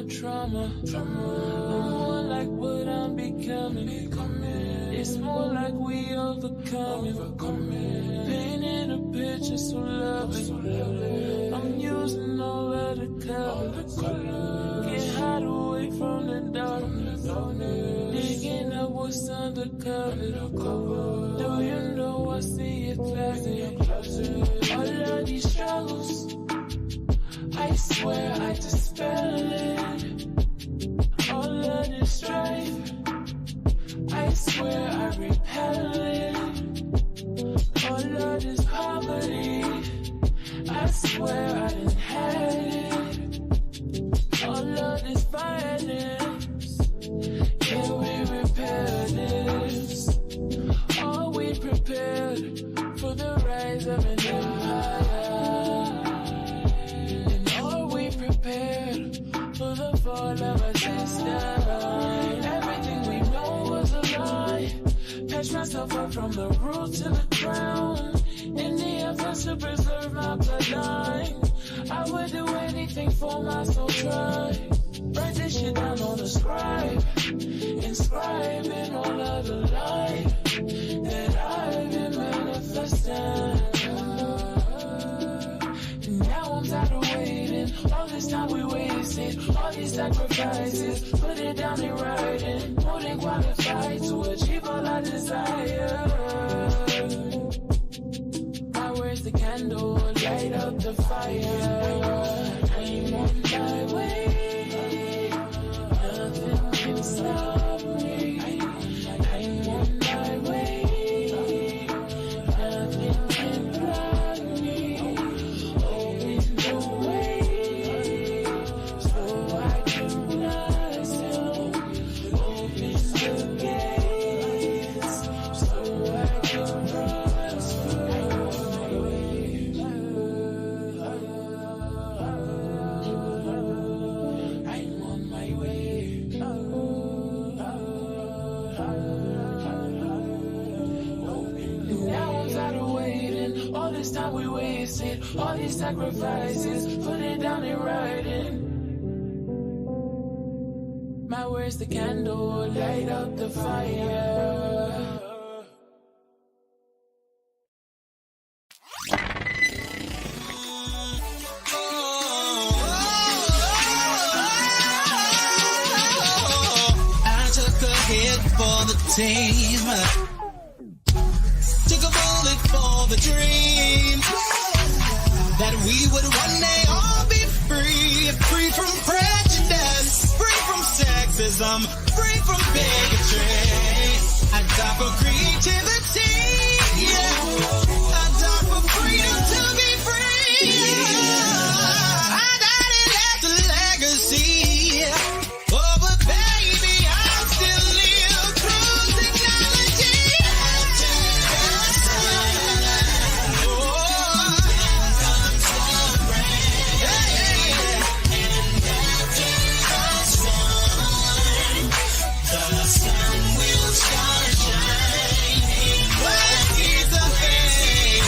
my trauma. I'm more like what I'm becoming. It's more like we overcome it. Painting a picture so lovely. I'm using all of the colors. Get hide away from the darkness. Digging up what's undercover. Do you know I see it closer? All of these struggles, I swear I dispel it. All of this strife, I swear I repel it. All of this poverty, I swear I inherit it. All of this violence, yeah, we repair this. Are we prepared for the rise of an empire? And are we prepared for the fall of a system? Everything we know was a lie. Patch myself up from the root to the crown. In the efforts to preserve my bloodline, I would do anything for my soul tribe. Write this shit down on the scribe, inscribing all of the light that I've been manifesting. And now I'm tired of waiting. All this time we wasted, all these sacrifices. Put it down in writing, more than qualified to achieve all I desire. My words the candle, light up the fire. I'm on my way, nothing can stop me. I'm on my way, nothing can block me. Open the way, so I can rise up. Open the gates, so I can rise through. I'm on my way. Now I'm tired of waiting. All this time we wasted, all these sacrifices. Put it down in writing. My words the candle, light up the fire. I took a hit for the team, took a bullet for the dream, that we would one day all be free, free from prejudice, free from sexism, free from bigotry. I die for creativity, yeah. I die for freedom to be free. I died and left a legacy. Oh, but baby, I still live through technology. The sun will start shining. What is the pain?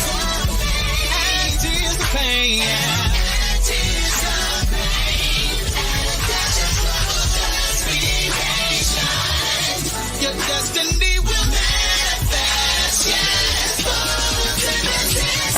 And tears the pain. And tears the pain. And that's just love. Just be patient. Your destiny will manifest. Yes, photosynthesis.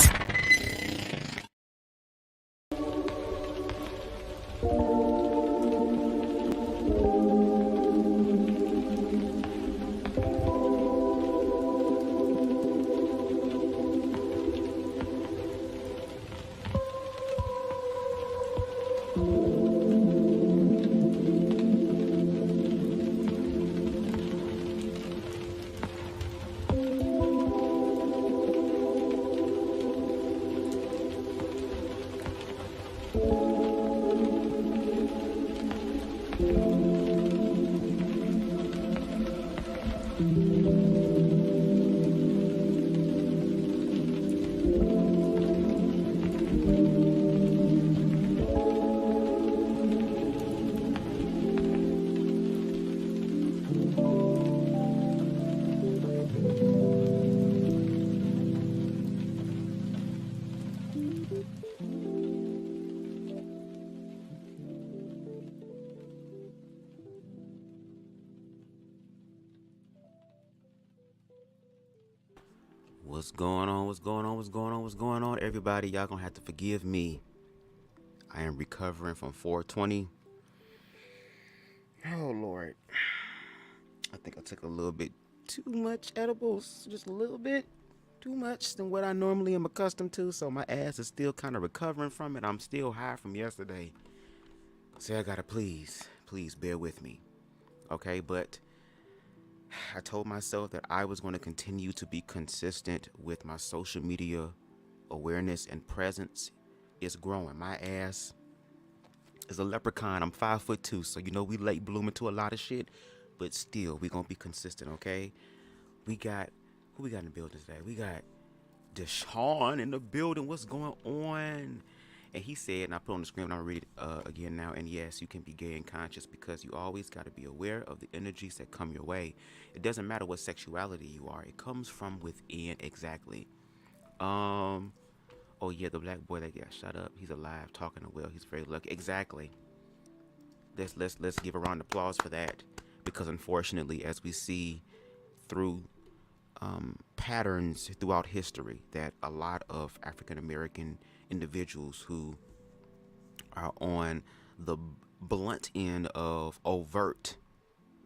What's going on? What's going on? What's going on? What's going on? Everybody, y'all gonna have to forgive me. I am recovering from 420. Oh, Lord. I think I took a little bit too much edibles. Just a little bit too much than what I normally am accustomed to. So my ass is still kind of recovering from it. I'm still high from yesterday. So I gotta please bear with me. Okay, but I told myself that I was going to continue to be consistent with my social media awareness and presence. Is growing. My ass is a leprechaun. I'm 5'2", so you know we late blooming to a lot of shit, but still we gonna be consistent, okay? We got who we got in the building today? We got Deshaun in the building. What's going on? And he said, and I put on the screen, and I'm gonna read it again now. And yes, you can be gay and conscious because you always got to be aware of the energies that come your way. It doesn't matter what sexuality you are; it comes from within. Exactly. Oh yeah, the black boy that got shot up. He's alive, talking to Will. He's very lucky. Exactly. Let's give a round of applause for that, because unfortunately, as we see through patterns throughout history, that a lot of African American individuals who are on the blunt end of overt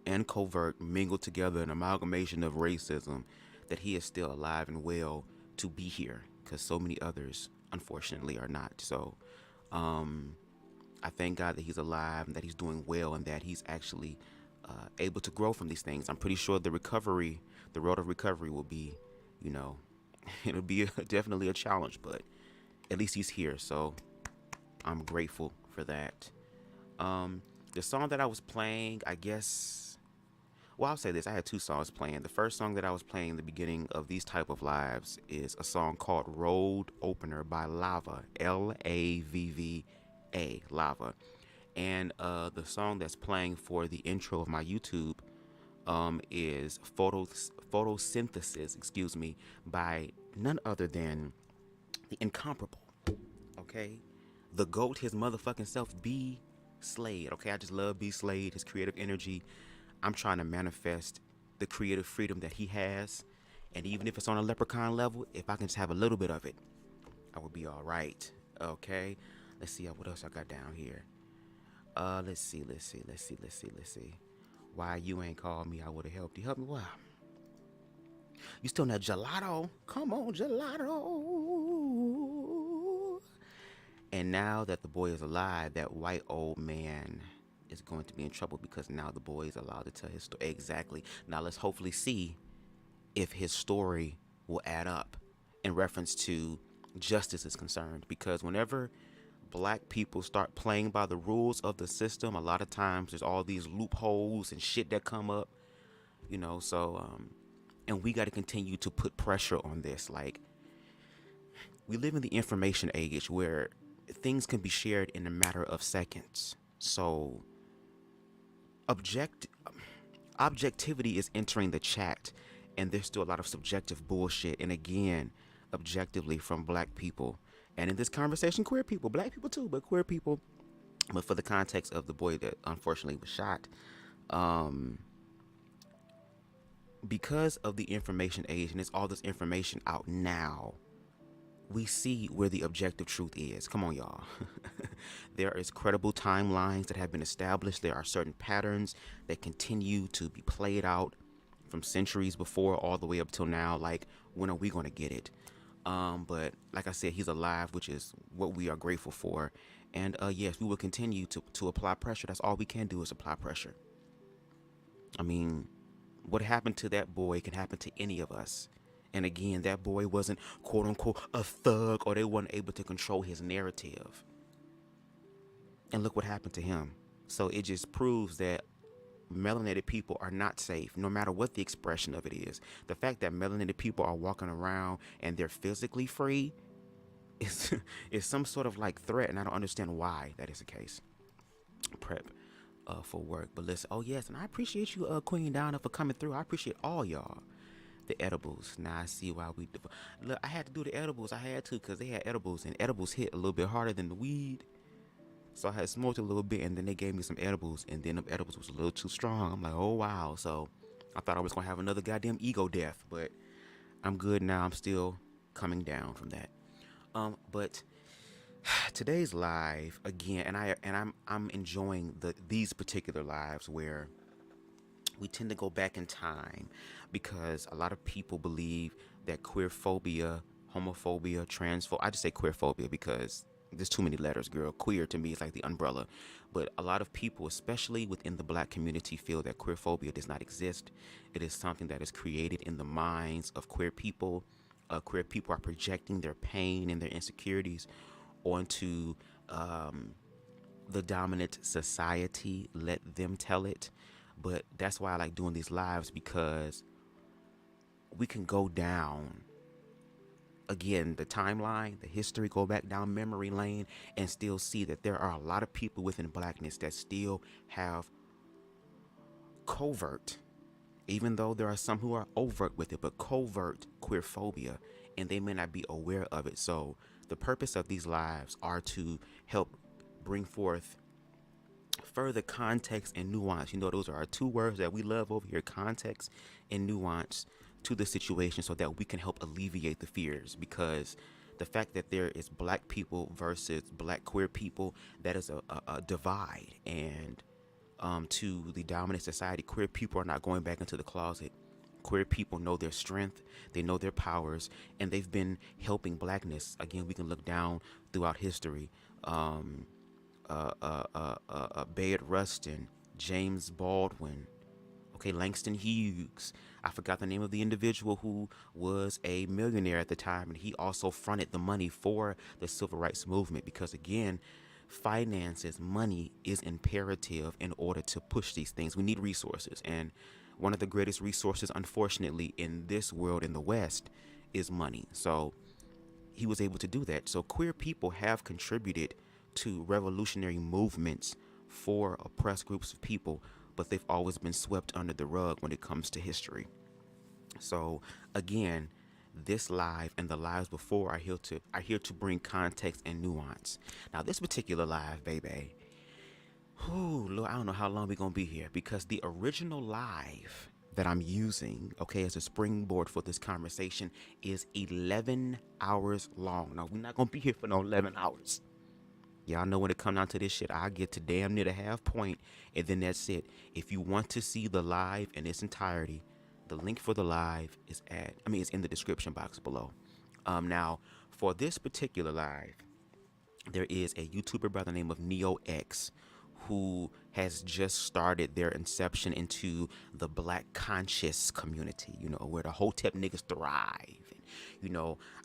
and covert mingled together, an amalgamation of racism, that he is still alive and well to be here, because so many others unfortunately are not. So I thank God that he's alive and that he's doing well and that he's actually able to grow from these things. I'm pretty sure the road of recovery will be, it'll be definitely a challenge, but at least he's here. So I'm grateful for that. The song that I was playing, I'll say this. I had two songs playing. The first song that I was playing in the beginning of these type of lives is a song called Road Opener by Lava, Lavva, Lava. And the song that's playing for the intro of my YouTube is Photosynthesis, by none other than the incomparable, okay? The GOAT, his motherfucking self, B. Slade, okay? I just love B. Slade, his creative energy. I'm trying to manifest the creative freedom that he has. And even if it's on a leprechaun level, if I can just have a little bit of it, I would be all right, okay? Let's see what else I got down here. Let's see. Why you ain't called me, I would have helped you. Help me, why? You still not gelato? Come on, gelato. And now that the boy is alive, that white old man is going to be in trouble, because now the boy is allowed to tell his story. Exactly. Now let's hopefully see if his story will add up in reference to justice is concerned, because whenever black people start playing by the rules of the system, a lot of times there's all these loopholes and shit that come up, and we got to continue to put pressure on this. Like, we live in the information age where things can be shared in a matter of seconds. So objectivity is entering the chat, and there's still a lot of subjective bullshit, and again, objectively from black people. And in this conversation, queer people, black people too, but queer people. But for the context of the boy that unfortunately was shot, because of the information age and it's all this information out now, we see where the objective truth is. Come on, y'all. There is credible timelines that have been established. There are certain patterns that continue to be played out from centuries before all the way up till now. Like, when are we going to get it? But like I said, he's alive, which is what we are grateful for. And yes, we will continue to apply pressure. That's all we can do is apply pressure. I mean, what happened to that boy can happen to any of us. And again, that boy wasn't, quote unquote, a thug, or they weren't able to control his narrative. And look what happened to him. So it just proves that melanated people are not safe, no matter what the expression of it is. The fact that melanated people are walking around and they're physically free is some sort of like threat, and I don't understand why that is the case. Prep for work. But listen, oh yes, and I appreciate you, Queen Donna, for coming through. I appreciate all y'all. The edibles. Now I see why we look. I had to do the edibles. I had to, because they had edibles, and edibles hit a little bit harder than the weed. So I had smoked a little bit, and then they gave me some edibles, and then the edibles was a little too strong. I'm like, oh wow. So I thought I was gonna have another goddamn ego death, but I'm good now. I'm still coming down from that. But today's live again, and I'm enjoying these particular lives where we tend to go back in time because a lot of people believe that queer-phobia, homophobia, transphobia, I just say queer-phobia because there's too many letters, girl. Queer to me is like the umbrella. But a lot of people, especially within the black community, feel that queer-phobia does not exist. It is something that is created in the minds of queer people. Queer people are projecting their pain and their insecurities onto the dominant society. Let them tell it. But that's why I like doing these lives, because we can go down again the timeline, the history, go back down memory lane and still see that there are a lot of people within blackness that still have covert, even though there are some who are overt with it, but covert queer phobia, and they may not be aware of it. So the purpose of these lives are to help bring forth further context and nuance. You know, those are our two words that we love over here: context and nuance to the situation, so that we can help alleviate the fears. Because the fact that there is black people versus black queer people, that is a divide. And to the dominant society, queer people are not going back into the closet. Queer people know their strength, they know their powers, and they've been helping blackness. Again, we can look down throughout history. Bayard Rustin, James Baldwin, okay, Langston Hughes. I forgot the name of the individual who was a millionaire at the time, and he also fronted the money for the civil rights movement, because again, finances, money is imperative in order to push these things. We need resources, and one of the greatest resources, unfortunately, in this world, in the West, is money. So he was able to do that. So queer people have contributed to revolutionary movements for oppressed groups of people, but they've always been swept under the rug when it comes to history. So again, this live and the lives before are here to bring context and nuance. Now this particular live, baby, Lord, I don't know how long we're gonna be here, because the original live that I'm using, okay, as a springboard for this conversation is 11 hours long. Now we're not gonna be here for no 11 hours. Y'all know when it come down to this shit, I get to damn near the half point, and then that's it. If you want to see the live in its entirety, the link for the live it's in the description box below. Now, for this particular live, there is a YouTuber by the name of Neo-x who has just started their inception into the black conscious community, where the Hotep niggas thrive.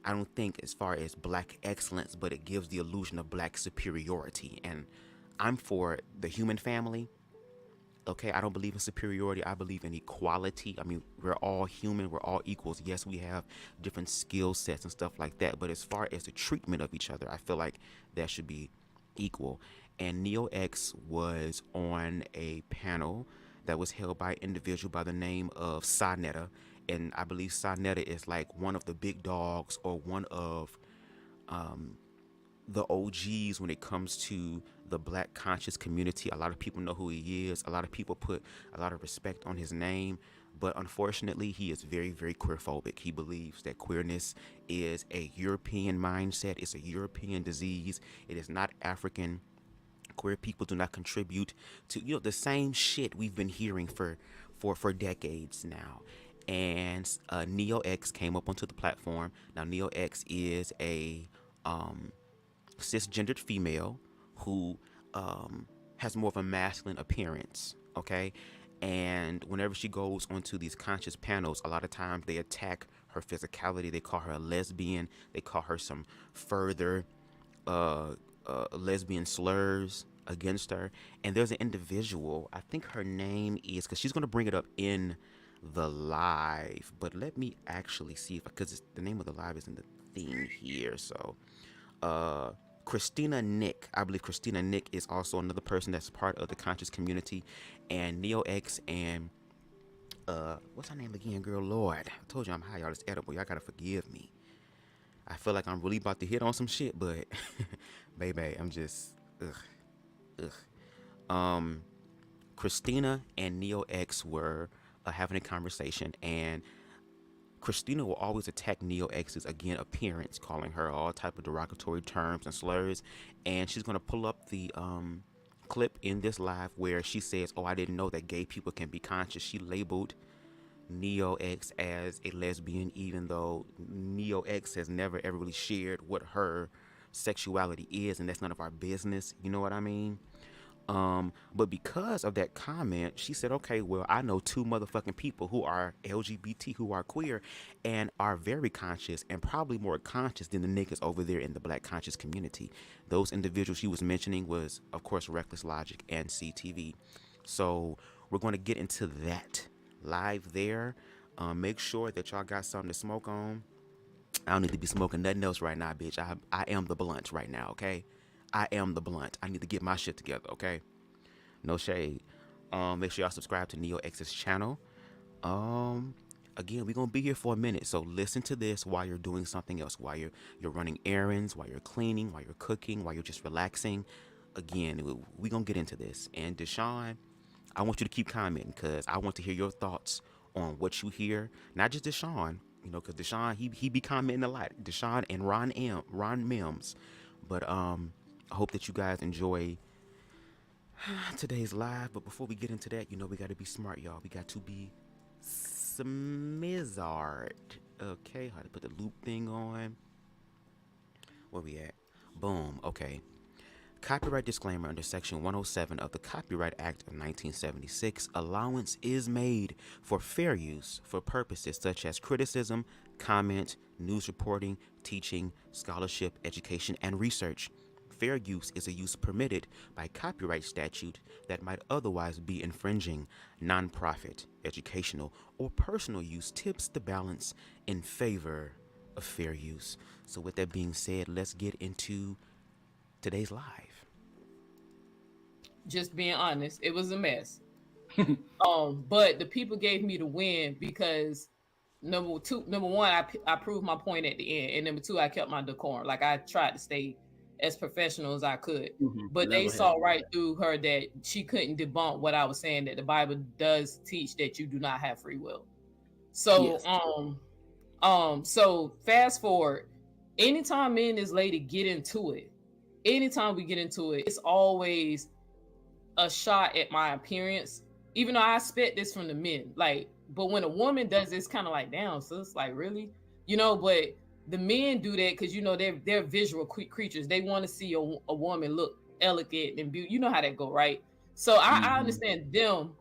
I don't think as far as black excellence, but it gives the illusion of black superiority. And I'm for the human family. Okay, I don't believe in superiority. I believe in equality. I mean, we're all human. We're all equals. Yes, we have different skill sets and stuff like that. But as far as the treatment of each other, I feel like that should be equal. And Neo-x was on a panel that was held by an individual by the name of Sonetta. And I believe Sonetta is like one of the big dogs, or one of the OGs when it comes to the black conscious community. A lot of people know who he is. A lot of people put a lot of respect on his name. But unfortunately, he is very, very queer-phobic. He believes that queerness is a European mindset. It's a European disease. It is not African. Queer people do not contribute to the same shit we've been hearing for decades now. And Neo-x came up onto the platform. Now Neo-x is a cisgendered female who has more of a masculine appearance, okay? And whenever she goes onto these conscious panels, a lot of times they attack her physicality. They call her a lesbian. They call her some further lesbian slurs against her. And there's an individual, I think her name is, because she's going to bring it up in the live, but let me actually see if, because the name of the live is in the thing here. So Christina Nick, I believe Christina Nick is also another person that's part of the conscious community. And Neo-x and what's her name again, girl? Lord, I told you I'm high, y'all. It's edible. Y'all gotta forgive me. I feel like I'm really about to hit on some shit, but baby, I'm just Christina and Neo-x were having a conversation, and Christina will always attack Neo-x's again appearance, calling her all type of derogatory terms and slurs. And she's gonna pull up the clip in this live where she says, "Oh, I didn't know that gay people can be conscious." She labeled Neo-x as a lesbian, even though Neo-x has never ever really shared what her sexuality is, and that's none of our business. You know what I mean? But because of that comment, she said, okay, well, I know two motherfucking people who are LGBT, who are queer, and are very conscious, and probably more conscious than the niggas over there in the black conscious community. Those individuals she was mentioning was, of course, Reckless Logic and CTV. So we're going to get into that live there. Make sure that y'all got something to smoke on. I don't need to be smoking nothing else right now, bitch. I am the blunt right now, okay? I am the blunt. I need to get my shit together, okay? No shade. Make sure y'all subscribe to Neo-x's channel. Again, we're gonna be here for a minute, so listen to this while you're doing something else, while you're running errands, while you're cleaning, while you're cooking, while you're just relaxing. Again, we're gonna get into this. And Deshaun, I want you to keep commenting, because I want to hear your thoughts on what you hear. Not just Deshaun, you know, because Deshaun, he be commenting a lot. Deshaun and Ron Mims. But I hope that you guys enjoy today's live. But before we get into that, you know, we got to be smart, y'all. We got to be smizard. Okay, how to put the loop thing on. Where we at? Boom. Okay. Copyright disclaimer under Section 107 of the Copyright Act of 1976. Allowance is made for fair use for purposes such as criticism, comment, news reporting, teaching, scholarship, education, and research. Fair use is a use permitted by copyright statute that might otherwise be infringing. Nonprofit, educational, or personal use tips the balance in favor of fair use. So with that being said, let's get into today's live. Just being honest, it was a mess. But the people gave me the win because number one, I proved my point at the end, and number two, I kept my decorum. Like, I tried to stay as professional as I could, but they saw right through her that she couldn't debunk what I was saying, that the Bible does teach that you do not have free will. So, yes. So fast forward, anytime me and this lady get into it, anytime we get into it, it's always a shot at my appearance, even though I expect this from the men. Like, but when a woman does this, kind of like, damn, so it's like, really, you know, but the men do that because, you know, they're visual creatures. They want to see a woman look elegant and beautiful. You know how that go, right? So I understand them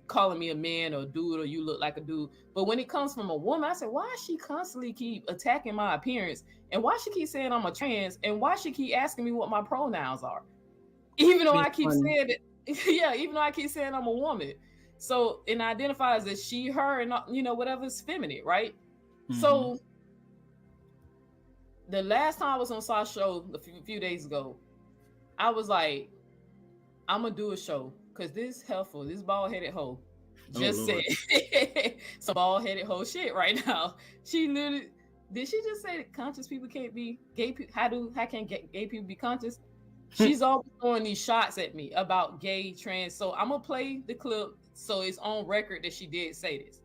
calling me a man or a dude, or you look like a dude. But when it comes from a woman, I said, why does she constantly keep attacking my appearance? And why she keep saying I'm a trans? And why she keep asking me what my pronouns are? Even though I keep saying it, yeah, even though I keep saying I'm a woman. So it identifies as she, her, and, you know, whatever's feminine, right? So the last time I was on Sasha's show a few days ago, I was like, I'm gonna do a show because this bald-headed hoe just said some bald-headed hoe shit right now. She literally, did she just say that conscious people can't be gay people? How can gay people be conscious? She's always throwing these shots at me about gay, trans. So I'm gonna play the clip so it's on record that she did say this.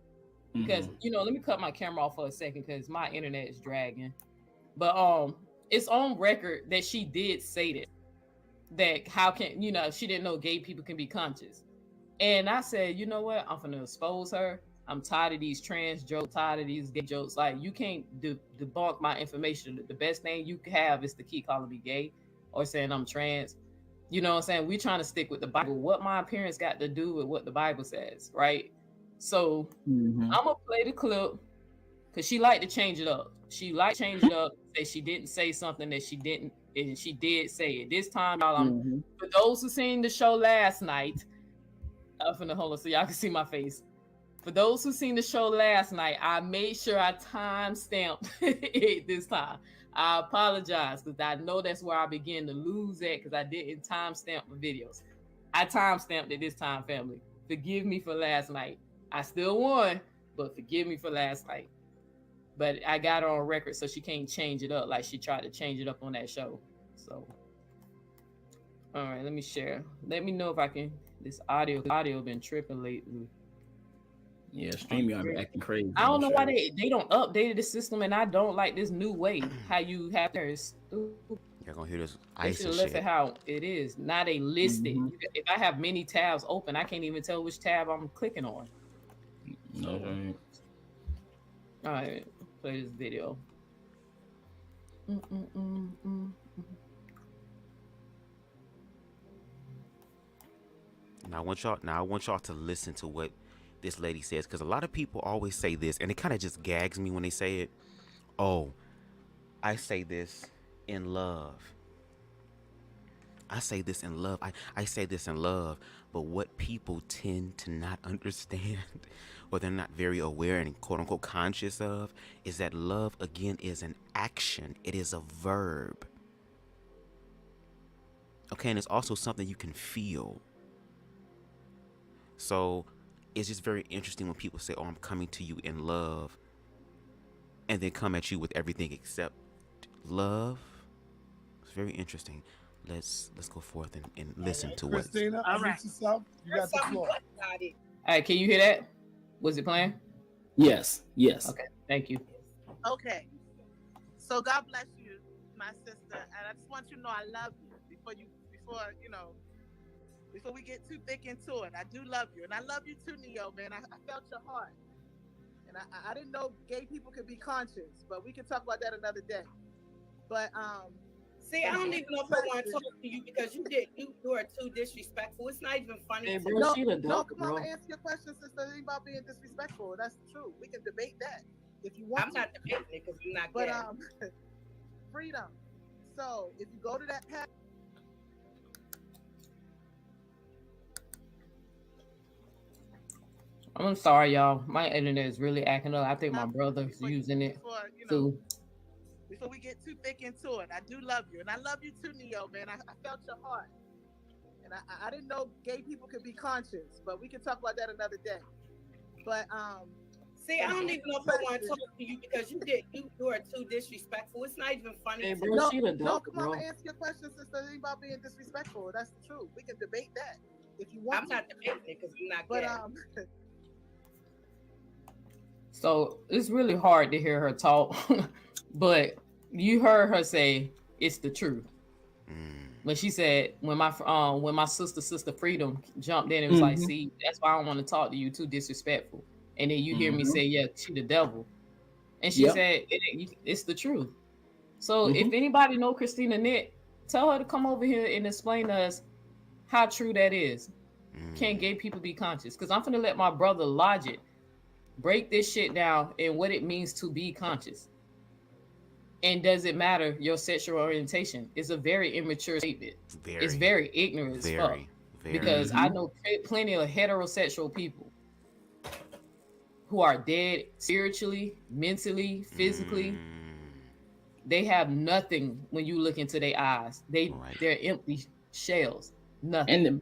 Because you know, let me cut my camera off for a second because my internet is dragging. But it's on record that she did say this. That how can, you know, she didn't know gay people can be conscious. And I said, you know what? I'm gonna expose her. I'm tired of these trans jokes, tired of these gay jokes. Like, you can't debunk my information. The best thing you can have is to keep calling me gay or saying I'm trans. You know what I'm saying? We're trying to stick with the Bible. What my appearance got to do with what the Bible says, right? So I'm gonna play the clip because she liked to change it up. She liked to change it up, say she didn't say something that she didn't, and she did say it. This time, y'all, for those who seen the show last night, I'm finna hold on so y'all can see my face. For those who seen the show last night, I made sure I time-stamped it this time. I apologize because I know that's where I began to lose at because I didn't time-stamp the videos. I time-stamped it this time, family. Forgive me for last night. I still won, but forgive me for last night. But I got her on record so she can't change it up like she tried to change it up on that show. So, all right, let me share. Let me know if I can. This audio been tripping lately. Yeah, StreamYard acting crazy. I don't know why they don't update the system, and I don't like this new way how you have theirs. You're gonna hear this They ice should and have left shit. it how it is. Now they list it. If I have many tabs open, I can't even tell which tab I'm clicking on. No. All right, play this video. Now I want y'all to listen to what this lady says, because a lot of people always say this, and it kind of just gags me when they say it. Oh, I say this in love. I say this in love. I say this in love. But what people tend to not understand, or they're not very aware and quote unquote conscious of, is that love, again, is an action. It is a verb. Okay, and it's also something you can feel. So it's just very interesting when people say, oh, I'm coming to you in love, and then come at you with everything except love. It's very interesting. Let's go forth and listen to what. Christina, All right. you got the floor. All right, can you hear that? Was it playing? Yes. Okay, thank you. Okay. So God bless you, my sister, and I just want you to know I love you. Before we get too thick into it, I do love you, and I love you too, Neo, man. I felt your heart, and I didn't know gay people could be conscious, but we can talk about that another day. But see, I don't even know if I want to talk to you because you are too disrespectful. It's not even funny. Hey, to bro, me. she the no, dope, come on, bro. answer your question, sister. It ain't about being disrespectful. That's true. We can debate that if you want. I'm not debating it because you're not But gay. freedom. So if you go to that path. I'm sorry, y'all. My internet is really acting up. I think my brother's using it too. Before we get too thick into it, I do love you, and I love you too, Neo, man. I felt your heart, and I didn't know gay people could be conscious, but we can talk about that another day. But see, I don't even know if I want to talk to you because you are too disrespectful. It's not even funny. Hey, to bro, me. she the dope, come bro. on, answer your question, sister. It ain't about being disrespectful. That's the truth. We can debate that if you want. I'm not debating it because you're not But gay. So it's really hard to hear her talk, but you heard her say it's the truth. When she said, when my sister Freedom jumped in and was like, see, that's why I don't want to talk to you, too disrespectful. And then you hear me say, yeah, she the devil. And she said, it's the truth. So if anybody know Christina Nick, tell her to come over here and explain to us how true that is. Can gay people be conscious? Because I'm finna let my brother Logic break this shit down and what it means to be conscious. And does it matter your sexual orientation? It's a very immature statement. It's very ignorant as fuck. Because I know plenty of heterosexual people who are dead spiritually, mentally, physically. They have nothing when you look into their eyes. They're empty shells. Nothing.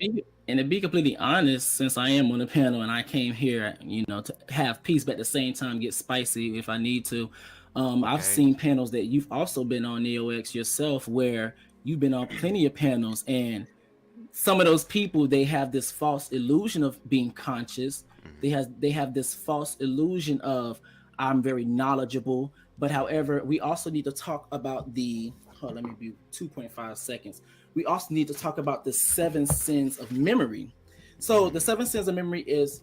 And to be completely honest, since I am on the panel and I came here, to have peace, but at the same time get spicy if I need to. I've seen panels that you've also been on, Neo-x, yourself, where you've been on plenty of panels, and some of those people, they have this false illusion of being conscious. They have this false illusion of I'm very knowledgeable. But however, we also need to talk about let me be 2.5 seconds. We also need to talk about the 7 sins of memory. So the 7 sins of memory is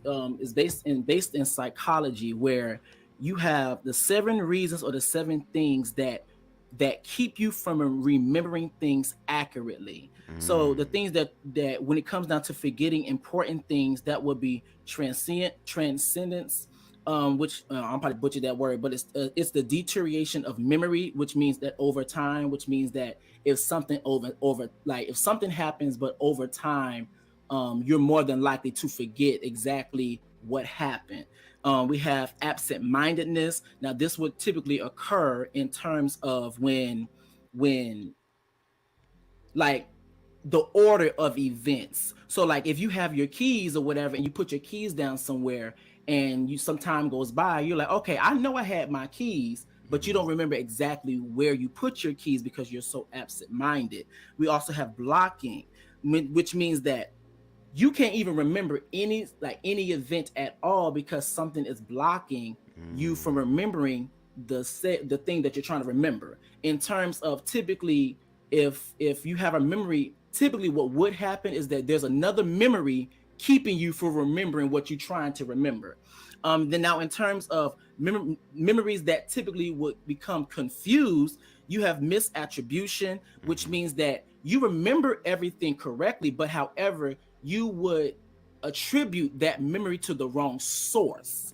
based in psychology, where you have the 7 reasons or the 7 things that keep you from remembering things accurately. So the things that when it comes down to forgetting important things, that would be transcendence, which I'm probably butchered that word, but it's the deterioration of memory, which means that over time, which means that if something if something happens, but over time, you're more than likely to forget exactly what happened. We have absent-mindedness. Now, this would typically occur in terms of when like the order of events. So like if you have your keys or whatever, and you put your keys down somewhere, and some time goes by, you're like, okay, I know I had my keys, but you don't remember exactly where you put your keys because you're so absent-minded. We also have blocking, which means that you can't even remember any event at all because something is blocking you from remembering the thing that you're trying to remember. In terms of typically, if you have a memory, typically what would happen is that there's another memory keeping you from remembering what you're trying to remember. Then now in terms of memories that typically would become confused, you have misattribution, which means that you remember everything correctly, but however, you would attribute that memory to the wrong source.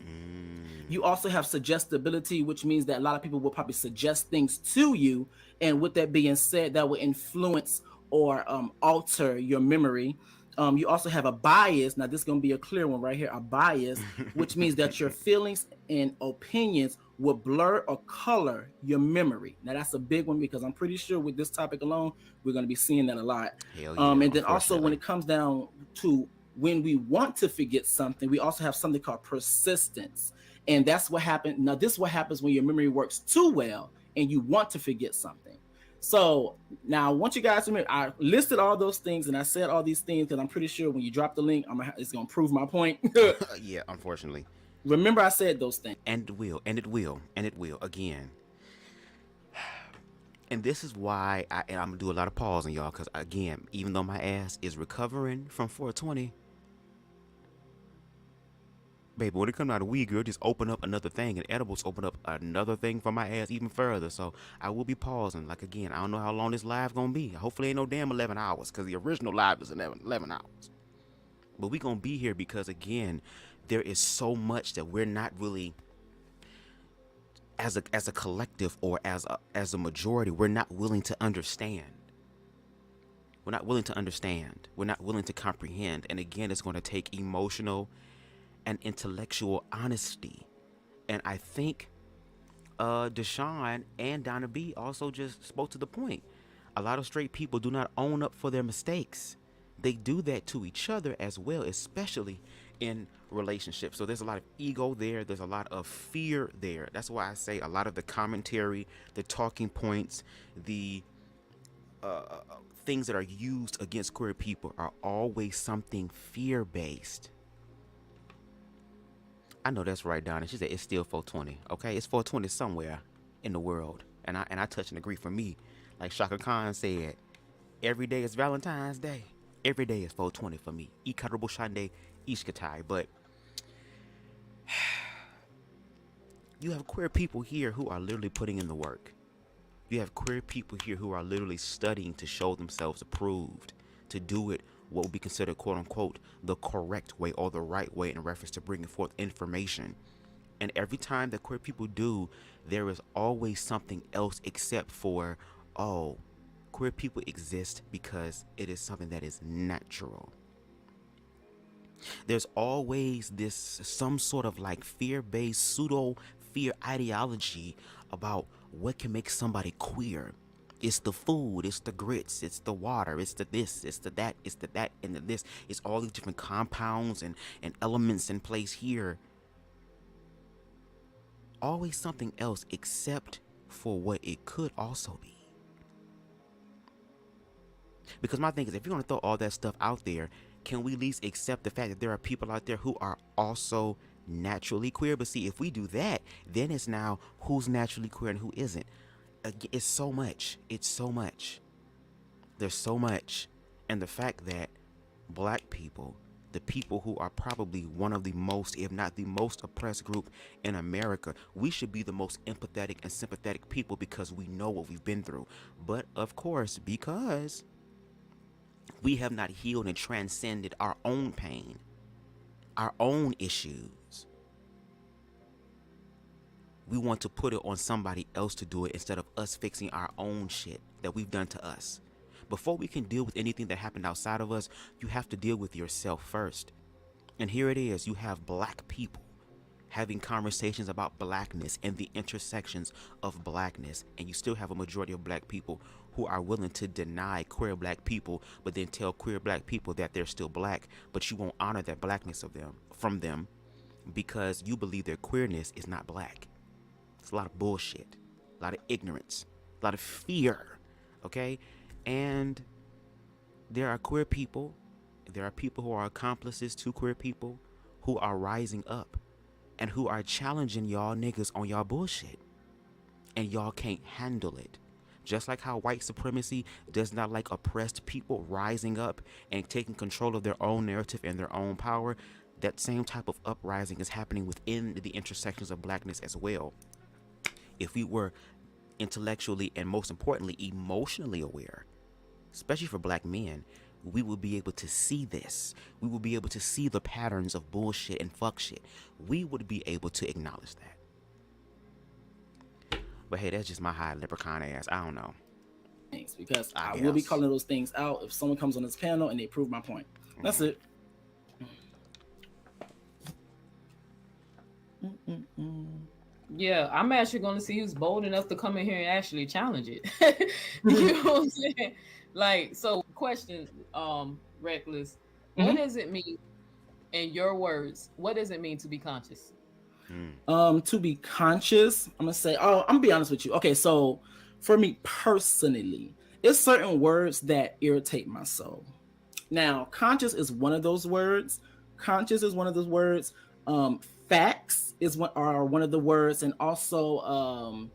You also have suggestibility, which means that a lot of people will probably suggest things to you. And with that being said, that will influence or alter your memory. You also have a bias. Now, this is going to be a clear one right here, a bias, which means that your feelings and opinions will blur or color your memory. Now, that's a big one because I'm pretty sure with this topic alone, we're going to be seeing that a lot. Hell yeah, and then also when it comes down to when we want to forget something, we also have something called persistence. And that's what happened. Now, this is what happens when your memory works too well and you want to forget something. So now I want you guys to remember, I listed all those things and I said all these things because I'm pretty sure when you drop the link, it's going to prove my point. Yeah, unfortunately. Remember I said those things. And it will, and it will, and it will again. And this is why I'm going to do a lot of pausing, y'all, because again, even though my ass is recovering from 420, baby, when it comes out of weed, girl, just open up another thing, and edibles open up another thing for my ass even further. So I will be pausing. Like, again, I don't know how long this live gonna be. Hopefully ain't no damn 11 hours, because the original live is 11 hours. But we gonna be here because, again, there is so much that we're not really, as a collective or as a majority, we're not willing to understand. We're not willing to understand. We're not willing to comprehend. And again, it's going to take emotional and intellectual honesty. And I think Deshaun and Donna B also just spoke to the point. A lot of straight people do not own up for their mistakes. They do that to each other as well, especially in relationships. So there's a lot of ego there. There's a lot of fear there. That's why I say a lot of the commentary, the talking points, the things that are used against queer people are always something fear-based. I know that's right, Donna. She said it's still 420. Okay, it's 420 somewhere in the world, and I touch and agree. For me, like Shaka Khan said, every day is Valentine's Day. Every day is 420 for me. Ikarabo Shande Ishkatai. But you have queer people here who are literally putting in the work. You have queer people here who are literally studying to show themselves approved, to do it what would be considered, quote unquote, the correct way or the right way in reference to bringing forth information. And every time that queer people do, there is always something else except for, oh, queer people exist because it is something that is natural. There's always this some sort of like fear-based pseudo fear ideology about what can make somebody queer. It's the food, it's the grits, it's the water, it's the this, it's the that, it's the that, and the this. It's all these different compounds and elements in place here. Always something else except for what it could also be. Because my thing is, if you're going to throw all that stuff out there, can we at least accept the fact that there are people out there who are also naturally queer? But see, if we do that, then it's now who's naturally queer and who isn't. It's so much. It's so much. There's so much. And the fact that black people, the people who are probably one of the most, if not the most oppressed group in America, we should be the most empathetic and sympathetic people because we know what we've been through. But of course, because we have not healed and transcended our own pain, our own issues, we want to put it on somebody else to do it instead of us fixing our own shit that we've done to us. Before we can deal with anything that happened outside of us, you have to deal with yourself first. And here it is, you have black people having conversations about blackness and the intersections of blackness, and you still have a majority of black people who are willing to deny queer black people, but then tell queer black people that they're still black, but you won't honor that blackness of them from them because you believe their queerness is not black. It's a lot of bullshit, a lot of ignorance, a lot of fear, okay? And there are queer people There are people who are accomplices to queer people who are rising up and who are challenging y'all niggas on y'all bullshit. And y'all can't handle it. Just like how white supremacy does not like oppressed people rising up and taking control of their own narrative and their own power, that same type of uprising is happening within the intersections of blackness as well. If we were intellectually and most importantly emotionally aware, especially for black men, we will be able to see this. We will be able to see the patterns of bullshit and fuck shit. We would be able to acknowledge that. But hey, that's just my high leprechaun ass. I don't know. Things, because I will be calling those things out if someone comes on this panel and they prove my point. That's it. Yeah, I'm actually going to see who's bold enough to come in here and actually challenge it. You know what I'm saying? Like, so question, Reckless, what does it mean, in your words, what does it mean to be conscious? To be conscious, I'm gonna say, I'm gonna be honest with you. Okay, so for me personally, it's certain words that irritate my soul. Now, conscious is one of those words. Conscious is one of those words. Facts are one of the words, and also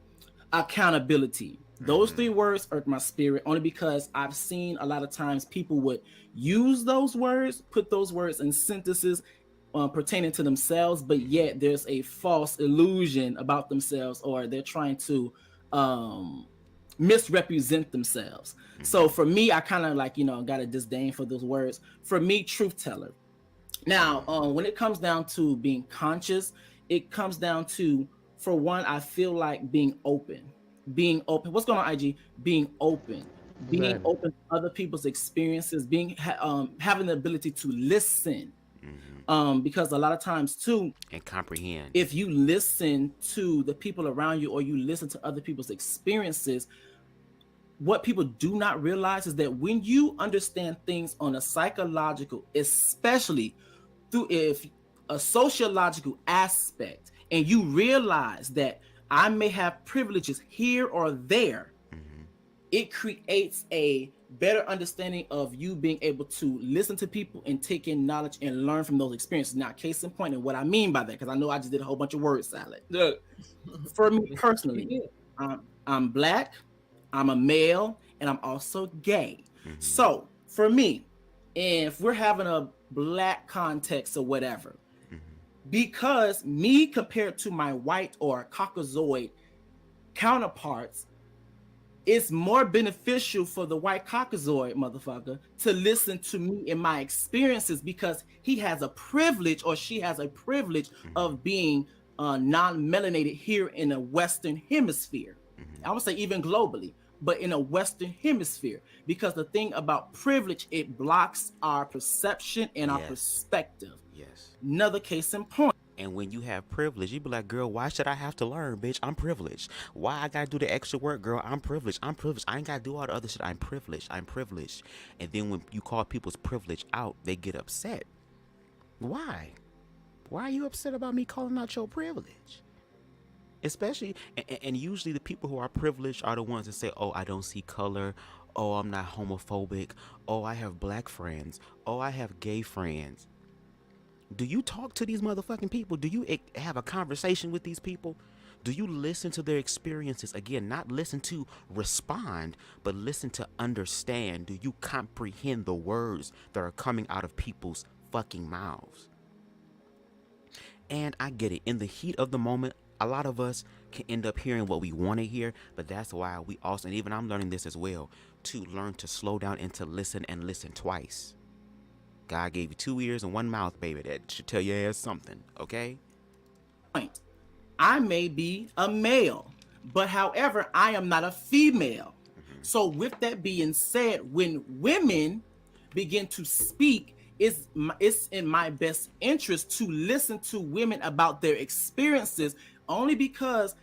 accountability. Those three words irk my spirit only because I've seen a lot of times people would use those words, put those words in sentences pertaining to themselves, but yet there's a false illusion about themselves, or they're trying to misrepresent themselves. So for me, I kind of like, got a disdain for those words. For me, truth teller. Now, when it comes down to being conscious, it comes down to, for one, I feel like being open. What's going on, IG? Being open to other people's experiences, having the ability to listen. Because a lot of times too, and comprehend, if you listen to the people around you or you listen to other people's experiences, what people do not realize is that when you understand things on a psychological, especially through a sociological aspect, and you realize that I may have privileges here or there, it creates a better understanding of you being able to listen to people and take in knowledge and learn from those experiences. Now, case in point, and what I mean by that, because I know I just did a whole bunch of word salad. Look, for me personally, I'm Black, I'm a male, and I'm also gay. So for me, if we're having a Black context or whatever, because me compared to my white or Caucasoid counterparts, it's more beneficial for the white Caucasoid motherfucker to listen to me in my experiences, because he has a privilege, or she has a privilege of being non-melanated here in a Western hemisphere. I would say even globally, but in a Western hemisphere, because the thing about privilege, it blocks our perception and our perspective. Another case in point. And when you have privilege, you be like, girl, why should I have to learn, bitch? I'm privileged. Why I gotta do the extra work, girl? I'm privileged. I ain't gotta do all the other shit. I'm privileged. And then when you call people's privilege out, they get upset. Why? Why are you upset about me calling out your privilege? Especially, and usually the people who are privileged are the ones that say, oh, I don't see color. Oh, I'm not homophobic. Oh, I have Black friends. Oh, I have gay friends. Do you talk to these motherfucking people? Do you have a conversation with these people? Do you listen to their experiences? Again, not listen to respond, but listen to understand. Do you comprehend the words that are coming out of people's fucking mouths? And I get it. In the heat of the moment, a lot of us can end up hearing what we want to hear, but that's why we also, and even I'm learning this as well, to learn to slow down and to listen, and listen twice. God gave you 2 ears and 1 mouth, baby. That should tell your ass something, okay? I may be a male, but however, I am not a female. So with that being said, when women begin to speak, it's in my best interest to listen to women about their experiences, only because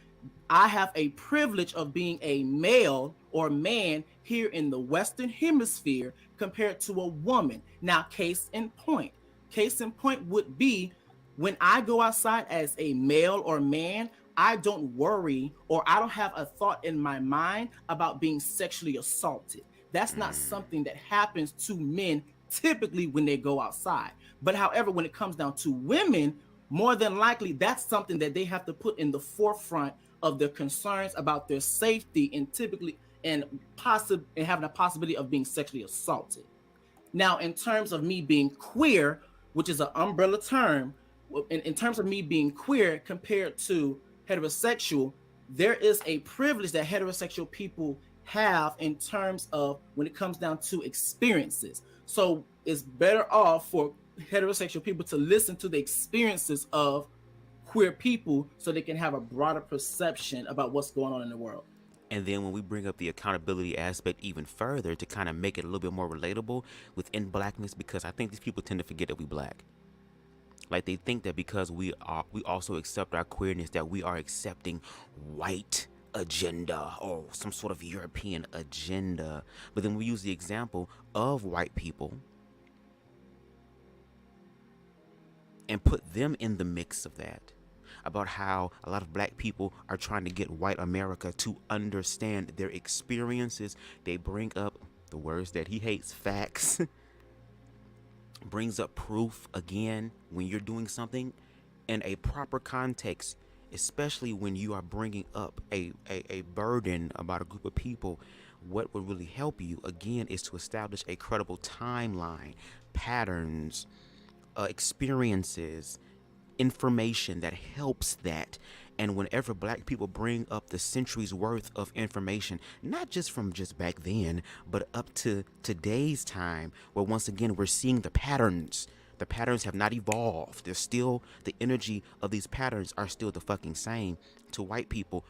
I have a privilege of being a male or man here in the Western Hemisphere compared to a woman. Now, case in point would be when I go outside as a male or man, I don't worry, or I don't have a thought in my mind about being sexually assaulted. That's not something that happens to men typically when they go outside. But however, when it comes down to women, more than likely, that's something that they have to put in the forefront of their concerns about their safety, and typically and having a possibility of being sexually assaulted. Now, in terms of me being queer, which is an umbrella term, in terms of me being queer compared to heterosexual, there is a privilege that heterosexual people have in terms of when it comes down to experiences. So it's better off for heterosexual people to listen to the experiences of queer people so they can have a broader perception about what's going on in the world. And then when we bring up the accountability aspect even further to kind of make it a little bit more relatable within blackness, because I think these people tend to forget that we black. Like they think that because we also accept our queerness, that we are accepting white agenda or some sort of European agenda. But then we use the example of white people and put them in the mix of that, about how a lot of black people are trying to get white America to understand their experiences. They bring up the words that he hates, facts, brings up proof again when you're doing something in a proper context, especially when you are bringing up a burden about a group of people. What would really help you, again, is to establish a credible timeline, patterns, experiences, information that helps that. And whenever black people bring up the centuries worth of information, not just from just back then, but up to today's time, where once again we're seeing the patterns have not evolved. There's still, the energy of these patterns are still the fucking same. To white people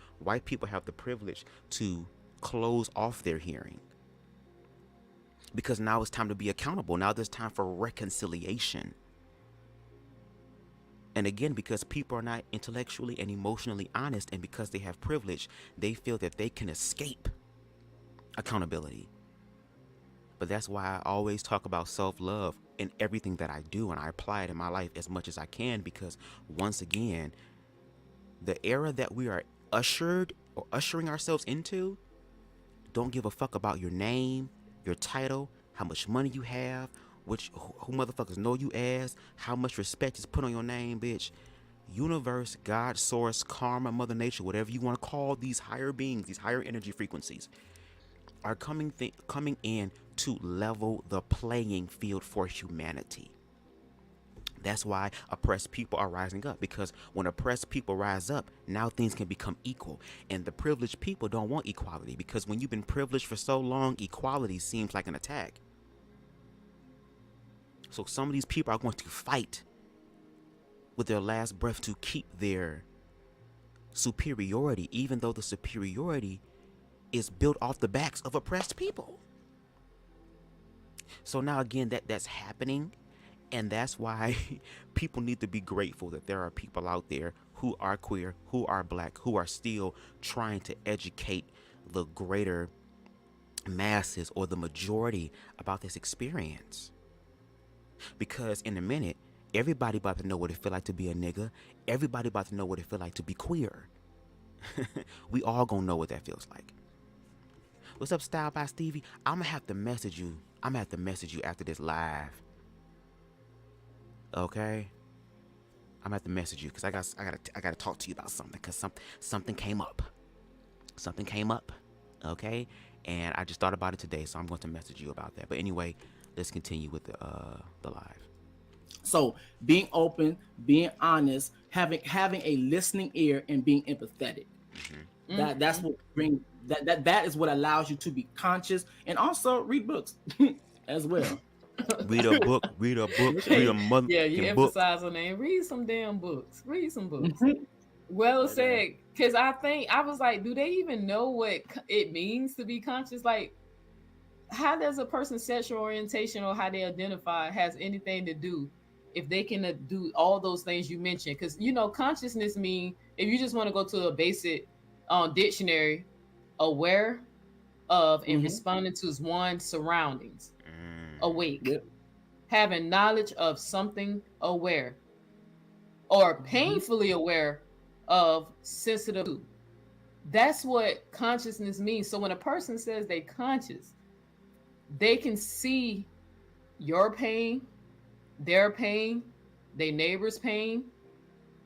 have the privilege to close off their hearing, because now it's time to be accountable. Now there's time for reconciliation. And again, because people are not intellectually and emotionally honest, and because they have privilege, they feel that they can escape accountability. But that's why I always talk about self-love in everything that I do, and I apply it in my life as much as I can, because once again, the era that we are ushering ourselves into, don't give a fuck about your name, your title, how much money you have, who motherfuckers know you as, how much respect is put on your name, bitch. Universe, God, source, karma, mother nature, whatever you want to call these higher beings, these higher energy frequencies, are coming in to level the playing field for humanity. That's why oppressed people are rising up, because when oppressed people rise up, now things can become equal. And the privileged people don't want equality, because when you've been privileged for so long, equality seems like an attack. So some of these people are going to fight with their last breath to keep their superiority, even though the superiority is built off the backs of oppressed people. So now again, that's happening, and that's why people need to be grateful that there are people out there who are queer, who are black, who are still trying to educate the greater masses or the majority about this experience. Because in a minute, everybody about to know what it feel like to be a nigga. Everybody about to know what it feel like to be queer. We all gonna know what that feels like. What's up, Style by Stevie? I'm gonna have to message you. I'm gonna have to message you after this live. Okay? I'm gonna have to message you because I gotta talk to you about something, because something came up. Something came up. Okay? And I just thought about it today, so I'm going to message you about that. But anyway, let's continue with the live. So being open, being honest, having a listening ear, and being empathetic. Mm-hmm. That's what bring that is what allows you to be conscious, and also read books as well. Read a book, read a mother. Yeah, you emphasize on that. Read some damn books. Read some books. Well said. Because I was like, do they even know what it means to be conscious? Like, how does a person's sexual orientation or how they identify has anything to do if they can do all those things you mentioned? Because, consciousness mean, if you just want to go to a basic dictionary, aware of and responding to one's surroundings, awake, having knowledge of something, aware, or painfully aware of, sensitive to. That's what consciousness means. So when a person says they conscious, they can see your pain, their pain, their neighbor's pain,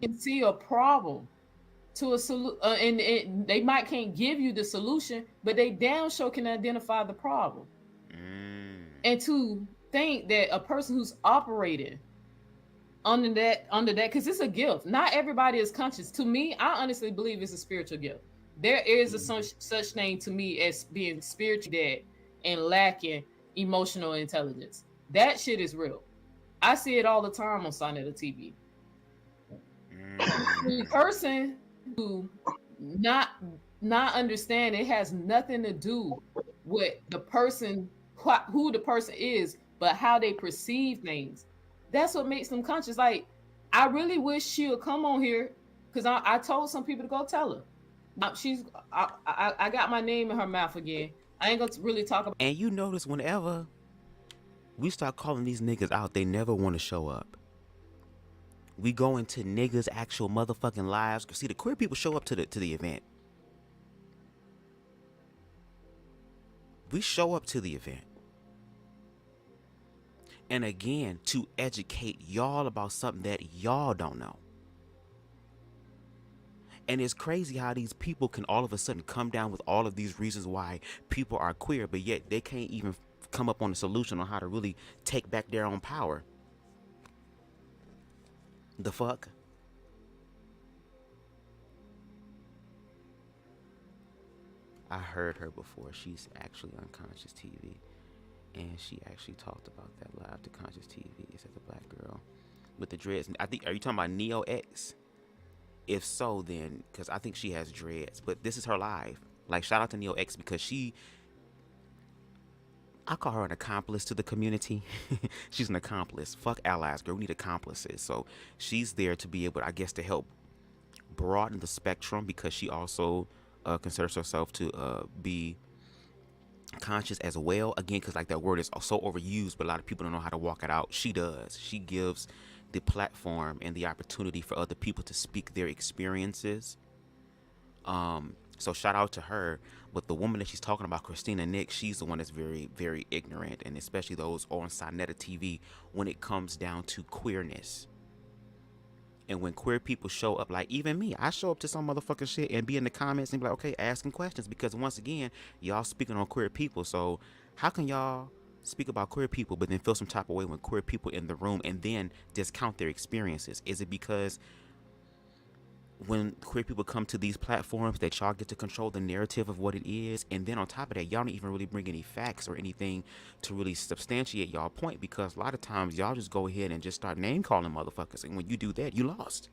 and see a problem to a solution, and they might can't give you the solution, but they damn sure can identify the problem. And to think that a person who's operating under that, because it's a gift. Not everybody is conscious. To me, I honestly believe it's a spiritual gift. There is a such thing to me as being spiritually dead and lacking emotional intelligence. That shit is real. I see it all the time on Sonnet TV. The person who not understand it has nothing to do with the person, who the person is, but how they perceive things. That's what makes them conscious. Like, I really wish she would come on here, because I told some people to go tell her. I got my name in her mouth again. I ain't gonna really talk about. And you notice whenever we start calling these niggas out, they never want to show up. We go into niggas' actual motherfucking lives. See, the queer people show up to the event. We show up to the event. And again, to educate y'all about something that y'all don't know. And it's crazy how these people can all of a sudden come down with all of these reasons why people are queer, but yet they can't even come up on a solution on how to really take back their own power. The fuck? I heard her before. She's actually on ConsciouzTv. And she actually talked about that live to ConsciouzTv. It says a black girl with the dreads. I think, are you talking about Neo-x? If so, then, because I think she has dreads. But this is her live. Like, shout out to Neo-x, because I call her an accomplice to the community. She's an accomplice. Fuck allies, girl. We need accomplices. So she's there to be able, I guess, to help broaden the spectrum, because she also considers herself to be conscious as well. Again, because like that word is so overused, but a lot of people don't know how to walk it out. She does. She gives the platform and the opportunity for other people to speak their experiences. So shout out to her. But the woman that she's talking about, Christina Nick, she's the one that's very, very ignorant, and especially those on Sonnet TV when it comes down to queerness. And when queer people show up, like even me, I show up to some motherfucking shit and be in the comments and be like, okay, asking questions, because once again, y'all speaking on queer people. So how can y'all speak about queer people but then feel some type of way when queer people in the room and then discount their experiences? Is it because when queer people come to these platforms that y'all get to control the narrative of what it is, and then on top of that, y'all don't even really bring any facts or anything to really substantiate y'all point? Because a lot of times y'all just go ahead and just start name calling motherfuckers, and when you do that, you lost.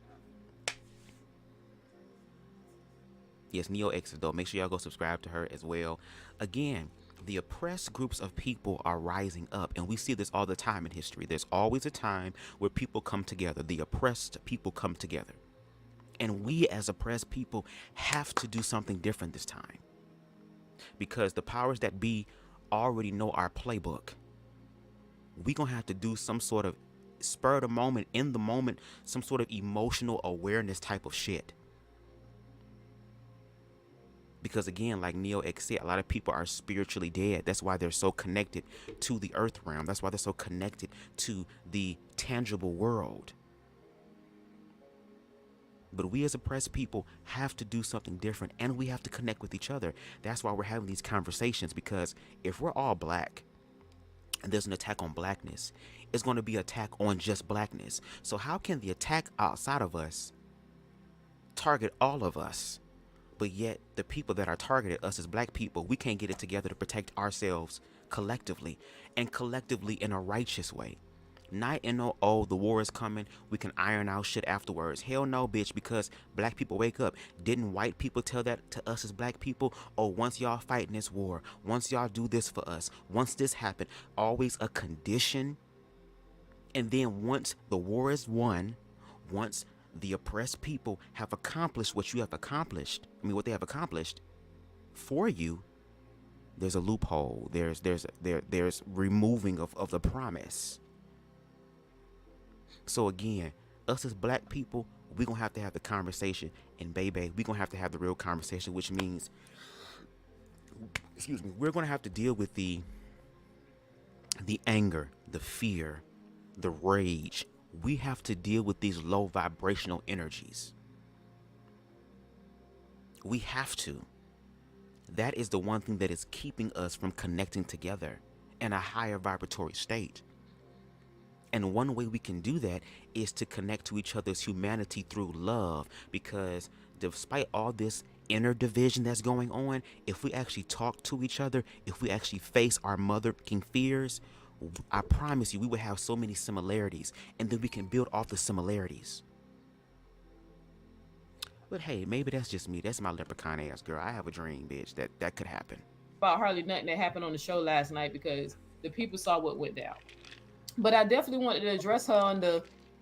Yes, Neo-x though. Make sure y'all go subscribe to her as well. Again, the oppressed groups of people are rising up, and we see this all the time in history. There's always a time where people come together. The oppressed people come together. And we as oppressed people have to do something different this time, because the powers that be already know our playbook. We gonna have to do some sort of spur of the moment, in the moment, some sort of emotional awareness type of shit. Because again, like Neo-x said, a lot of people are spiritually dead. That's why they're so connected to the earth realm. That's why they're so connected to the tangible world. But we as oppressed people have to do something different, and we have to connect with each other. That's why we're having these conversations, because if we're all black and there's an attack on blackness, it's going to be an attack on just blackness. So how can the attack outside of us target all of us, but yet the people that are targeted, us as black people, we can't get it together to protect ourselves collectively, and collectively in a righteous way? Not in no, oh, the war is coming, we can iron out shit afterwards. Hell no, bitch, because black people wake up. Didn't white people tell that to us as black people? Oh, once y'all fighting this war, once y'all do this for us, once this happened, always a condition. And then once the war is won, once the oppressed people have accomplished what you have accomplished, I mean what they have accomplished for you, there's a loophole. There's removing of the promise. So again, us as black people, we're going to have the conversation, and baby, we're going to have the real conversation, which means, excuse me, we're going to have to deal with the the anger, the fear, the rage. We have to deal with these low vibrational energies. We have to. That is the one thing that is keeping us from connecting together in a higher vibratory state. And one way we can do that is to connect to each other's humanity through love, because despite all this inner division that's going on, if we actually talk to each other, if we actually face our motherfucking fears, I promise you we will have so many similarities, and then we can build off the similarities. But hey, maybe that's just me. That's my leprechaun ass girl. I have a dream, bitch, that could happen. About hardly nothing that happened on the show last night because the people saw what went down. But I definitely wanted to address her on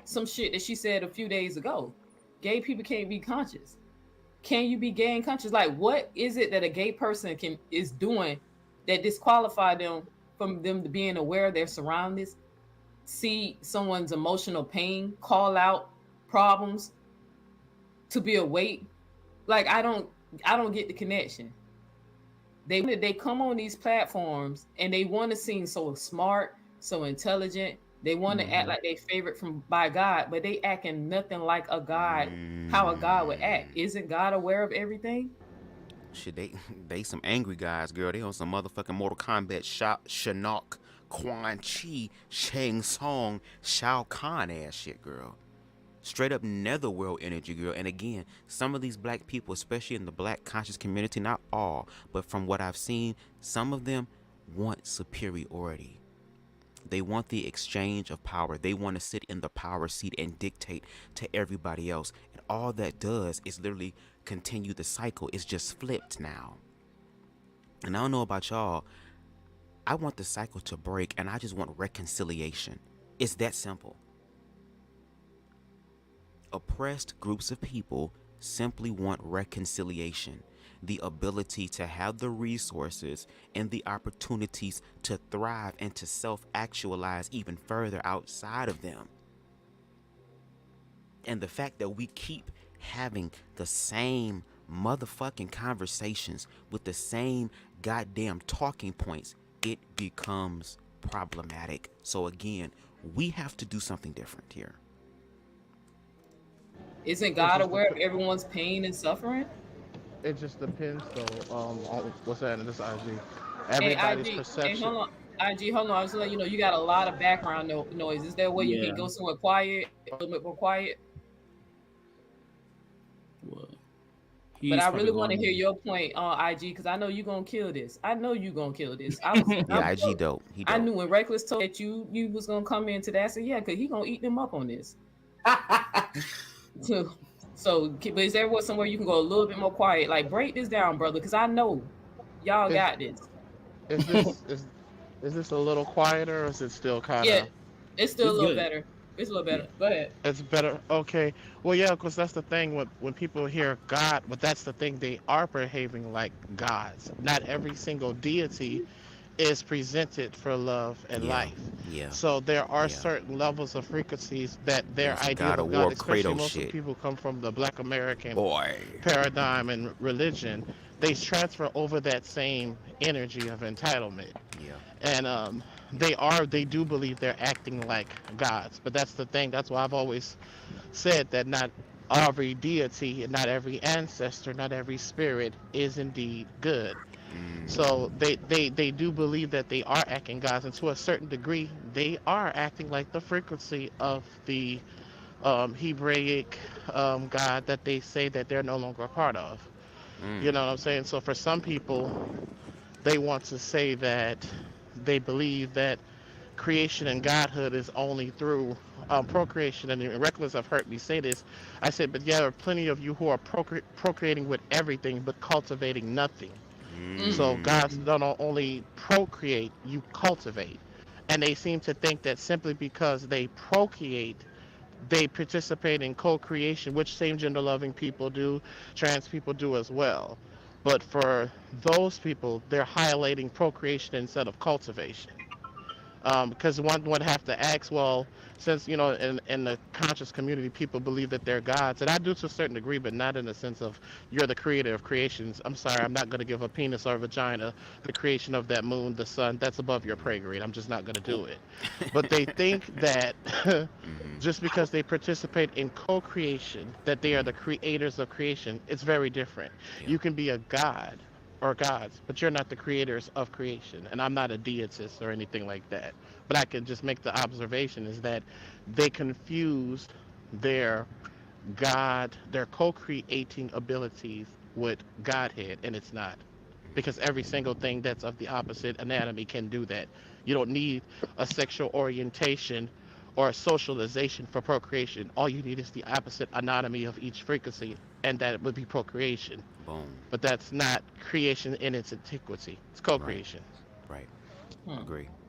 some shit that she said a few days ago. Gay people can't be conscious. Can you be gay and conscious? Like, what is it that a gay person is doing that disqualify them from them being aware of their surroundings, see someone's emotional pain, call out problems, to be awake? Like, I don't get the connection. They come on these platforms and they want to seem so smart, so intelligent. They want to act like they favorite by God, but they acting nothing like a God, how a God would act. Isn't God aware of everything? Shit, they some angry guys, girl. They on some motherfucking Mortal Kombat Shinnok, Quan Chi, Shang Tsung, Shao Kahn ass shit, girl. Straight up netherworld energy, girl. And again, some of these black people, especially in the black conscious community, not all, but from what I've seen, some of them want superiority. They want the exchange of power. They want to sit in the power seat and dictate to everybody else. And all that does is literally continue the cycle. It's just flipped now. And I don't know about y'all. I want the cycle to break, and I just want reconciliation. It's that simple. Oppressed groups of people simply want reconciliation, the ability to have the resources and the opportunities to thrive and to self-actualize even further outside of them. And the fact that we keep having the same motherfucking conversations with the same goddamn talking points, it becomes problematic. So again, we have to do something different here. Isn't God aware of everyone's pain and suffering? It just depends, though. On what's that in this IG? Everybody's perception. Hey, hold on. IG, hold on. I was letting you know you got a lot of background noise. Is there a way you can go somewhere quiet, a little bit more quiet? Well, but I really want to hear your point on IG, because I know you're gonna kill this. I know you're gonna kill this. IG dope. He dope. I knew when Reckless told that you was gonna come into that. I said, yeah, because he gonna eat them up on this. So, but is there somewhere you can go a little bit more quiet? Like, break this down, brother, because I know y'all got this. Is this a little quieter, or is it still kind of? Yeah, it's still a little better. It's a little better. Go ahead. It's better. Okay. Well, yeah, because that's the thing. When people hear God, but that's the thing. They are behaving like gods. Not every single deity is presented for love and life. Yeah. So there are certain levels of frequencies that their idea of God, especially most of the people come from the Black American paradigm and religion, they transfer over that same energy of entitlement. Yeah. And they do believe they're acting like gods. But that's the thing. That's why I've always said that not every deity, not every ancestor, not every spirit is indeed good. So they do believe that they are acting gods, and to a certain degree, they are acting like the frequency of the Hebraic God that they say that they're no longer a part of. You know what I'm saying? So for some people, they want to say that they believe that creation and godhood is only through procreation. And Reckless, I've heard me say this. I said, but yeah, there are plenty of you who are procreating with everything, but cultivating nothing. So gods don't only procreate, you cultivate. And they seem to think that simply because they procreate, they participate in co-creation, which same gender loving people do, trans people do as well. But for those people, they're highlighting procreation instead of cultivation. Because one would have to ask, well, since in the conscious community, people believe that they're gods, and I do to a certain degree, but not in the sense of you're the creator of creations. I'm sorry, I'm not going to give a penis or a vagina the creation of that moon, the sun. That's above your pay grade. I'm just not going to do it. But they think that just because they participate in co-creation, that they are the creators of creation. It's very different. You can be a god or gods, but you're not the creators of creation. And I'm not a deitist or anything like that. But I can just make the observation is that they confused their their co-creating abilities with Godhead, and it's not. Because every single thing that's of the opposite anatomy can do that. You don't need a sexual orientation or a socialization for procreation. All you need is the opposite anatomy of each frequency, and that would be procreation. Boom. But that's not creation in its antiquity. It's co-creation. Right.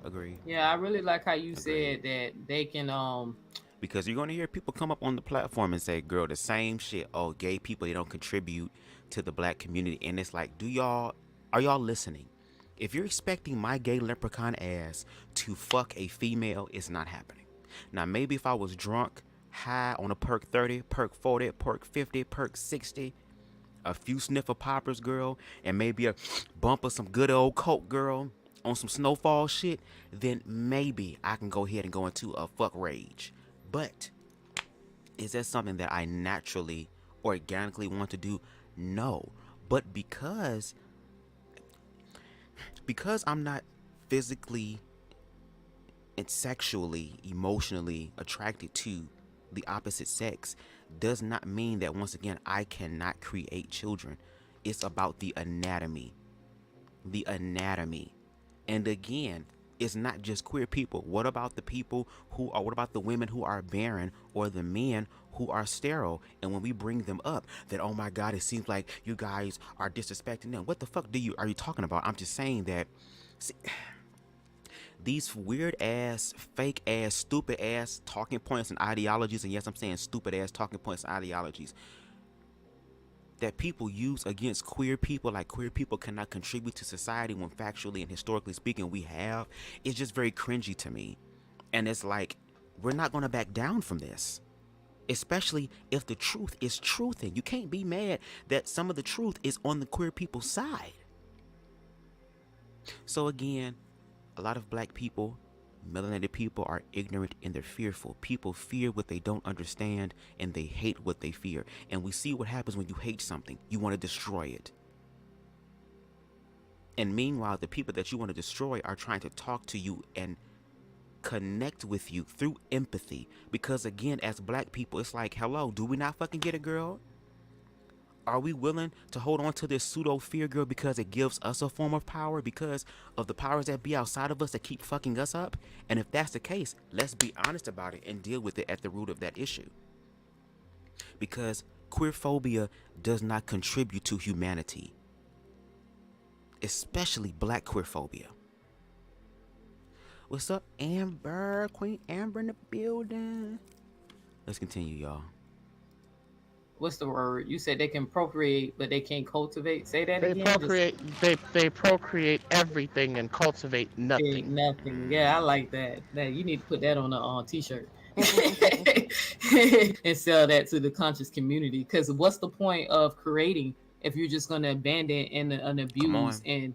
Agree. Yeah, I really like how you said that they can because you're gonna hear people come up on the platform and say, "Girl, the same shit. Oh, gay people, they don't contribute to the black community." And it's like, are y'all listening? If you're expecting my gay leprechaun ass to fuck a female, it's not happening. Now, maybe if I was drunk, high on a perk 30, perk 40, perk 50, perk 60, a few sniff of poppers, girl, and maybe a bump of some good old coke, girl, on some snowfall shit, then maybe I can go ahead and go into a fuck rage. But is that something that I naturally, organically want to do? No. But because I'm not physically and sexually, emotionally attracted to the opposite sex, does not mean that, once again, I cannot create children. It's about the anatomy. The anatomy. And again, it's not just queer people. What about the people what about the women who are barren, or the men who are sterile? And when we bring them up, that, oh my God, it seems like you guys are disrespecting them. What the fuck are you talking about? I'm just saying that, see, these weird ass, fake ass, stupid ass talking points and ideologies, and yes, I'm saying stupid ass talking points and ideologies, that people use against queer people, like queer people cannot contribute to society when factually and historically speaking we have, is just very cringy to me. And it's like, we're not going to back down from this, especially if the truth is truthing. You can't be mad that some of the truth is on the queer people's side. So again, a lot of black people, melanated people, are ignorant and they're fearful. People fear what they don't understand, and they hate what they fear. And we see what happens when you hate something. You want to destroy it. And meanwhile, the people that you want to destroy are trying to talk to you and connect with you through empathy. Because again, as black people, it's like, hello, do we not fucking get it, girl? Are we willing to hold on to this pseudo fear, girl, because it gives us a form of power, because of the powers that be outside of us that keep fucking us up? And if that's the case, let's be honest about it and deal with it at the root of that issue. Because queer-phobia does not contribute to humanity, especially black queer-phobia. What's up, Amber? Queen Amber in the building. Let's continue, y'all. What's the word? You said they can procreate, but they can't cultivate. Say that again. They procreate everything and cultivate nothing. Nothing. Yeah, I like that. You need to put that on a t-shirt and sell that to the conscious community. Because what's the point of creating if you're just going to abandon and abuse and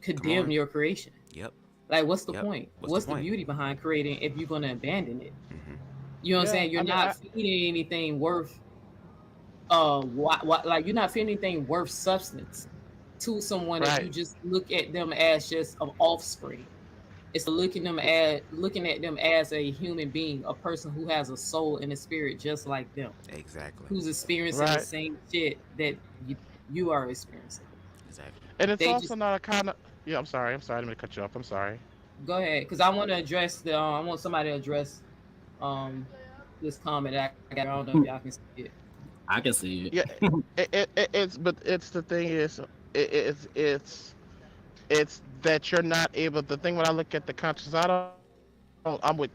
condemn your creation? Yep. Like, what's the point? What's the beauty behind creating if you're going to abandon it? Mm-hmm. You know what I'm saying? You're not feeding anything worth. Like, you're not feeding anything worth substance to someone if you just look at them as just an offspring. It's looking at them as a human being, a person who has a soul and a spirit just like them. Exactly. Who's experiencing the same shit that you are experiencing. Exactly. And it's also not a kind of. Yeah, I'm sorry. I'm going to cut you off. I'm sorry. Go ahead, because I want to address I want somebody to address this comment. I don't know if y'all can see it. I can see it. Yeah, it's the thing is, it's that you're not able. The thing when I look at the conscious, I'm with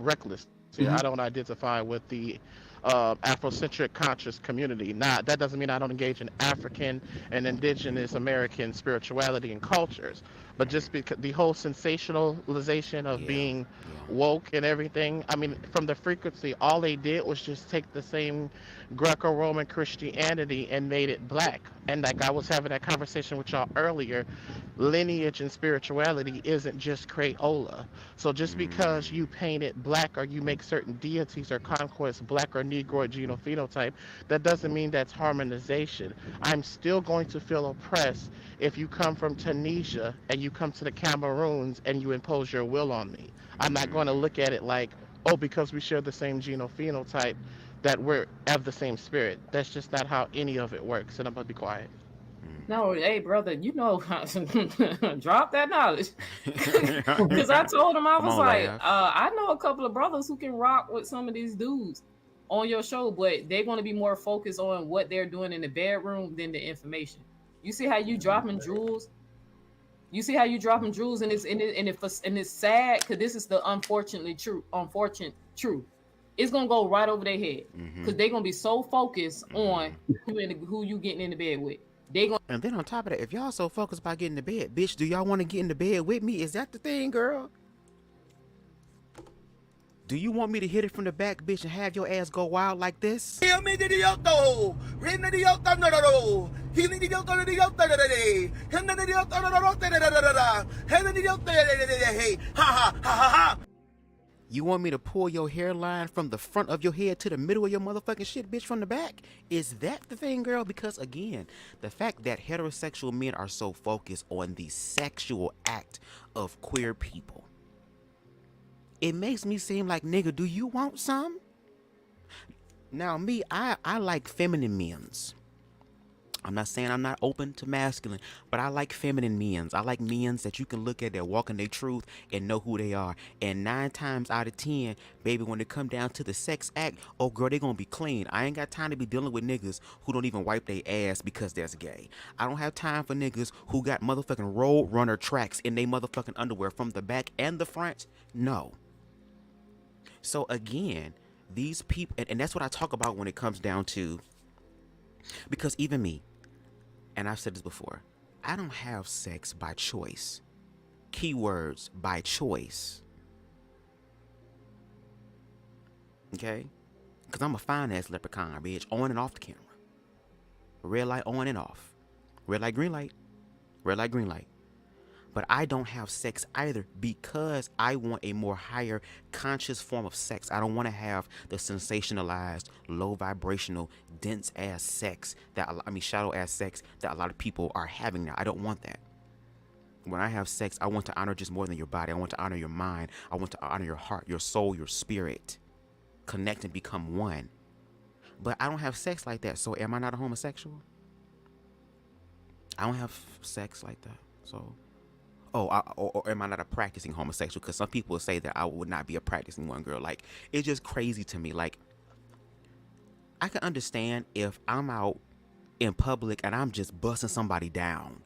Reckless See, I don't identify with the Afrocentric conscious community. Not that doesn't mean I don't engage in African and indigenous American spirituality and cultures, but just because the whole sensationalization of Yeah, being yeah. woke and everything. I mean, from the frequency, all they did was just take the same Greco-Roman Christianity and made it black. And like I was having that conversation with y'all earlier, lineage and spirituality isn't just Crayola. So just because you paint it black or you make certain deities or conquests black or Negro or genophenotype, that doesn't mean that's harmonization. I'm still going to feel oppressed if you come from Tunisia and you come to the Cameroons and you impose your will on me. I'm not going to look at it like, oh, because we share the same genophenotype, that we're of the same spirit. That's just not how any of it works. And I'm going to be quiet. No, hey brother, you know, drop that knowledge. Because I told him, I was like, I know a couple of brothers who can rock with some of these dudes on your show, but they're going to be more focused on what they're doing in the bedroom than the information. You see how you dropping jewels? You see how you dropping jewels, and it's sad because this is the unfortunate truth. It's gonna go right over their head because they're gonna be so focused on who you getting in the bed with. And then on top of that, if y'all so focused about getting to bed, bitch, do y'all want to get in the bed with me? Is that the thing, girl? Do you want me to hit it from the back, bitch, and have your ass go wild like this? You want me to pull your hairline from the front of your head to the middle of your motherfucking shit, bitch, from the back? Is that the thing, girl? Because, again, the fact that heterosexual men are so focused on the sexual act of queer people, it makes me seem like, nigga, do you want some? Now, me, I like feminine men's. I'm not saying I'm not open to masculine, but I like feminine men's. I like men's that you can look at that walk in their truth and know who they are. And 9 times out of 10, baby, when it come down to the sex act, oh girl, they gonna be clean. I ain't got time to be dealing with niggas who don't even wipe their ass because that's gay. I don't have time for niggas who got motherfucking road runner tracks in their motherfucking underwear from the back and the front. No. So again, these people, and that's what I talk about when it comes down to, because even me, and I've said this before, I don't have sex by choice. Keywords, by choice. Okay? Because I'm a fine-ass leprechaun, bitch, on and off the camera. Red light on and off. Red light, green light. Red light, green light. But I don't have sex either because I want a more higher conscious form of sex. I don't want to have the sensationalized, low vibrational, dense ass sex shallow ass sex that a lot of people are having now. I don't want that. When I have sex, I want to honor just more than your body. I want to honor your mind. I want to honor your heart, your soul, your spirit. Connect and become one. But I don't have sex like that. So am I not a homosexual? I don't have sex like that. So... or am I not a practicing homosexual? Because some people say that I would not be a practicing one, girl. Like, it's just crazy to me. Like, I can understand if I'm out in public and I'm just busting somebody down.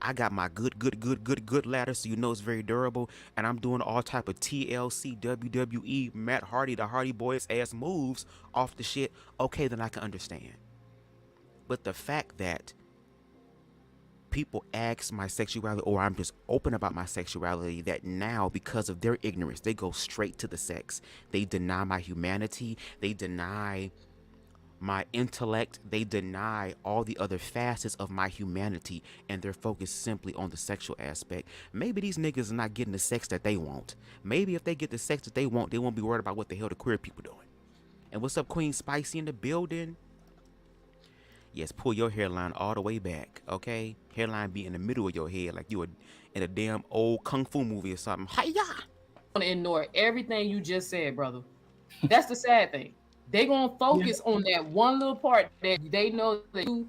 I got my good ladder, so you know it's very durable, and I'm doing all type of TLC, WWE, Matt Hardy, the Hardy Boys ass moves off the shit. Okay, then I can understand. But the fact that people ask my sexuality, or I'm just open about my sexuality, that now because of their ignorance they go straight to the sex. They deny my humanity, they deny my intellect, they deny all the other facets of my humanity, and they're focused simply on the sexual aspect. Maybe these niggas are not getting the sex that they want. Maybe if they get the sex that they won't be worried about what the hell the queer people doing. And what's up, Queen Spicy in the building? Yes, pull your hairline all the way back, okay? Hairline be in the middle of your head like you were in a damn old kung fu movie or something. Hi-ya! I'm gonna ignore everything you just said, brother. That's the sad thing. They gonna focus on that one little part that they know that you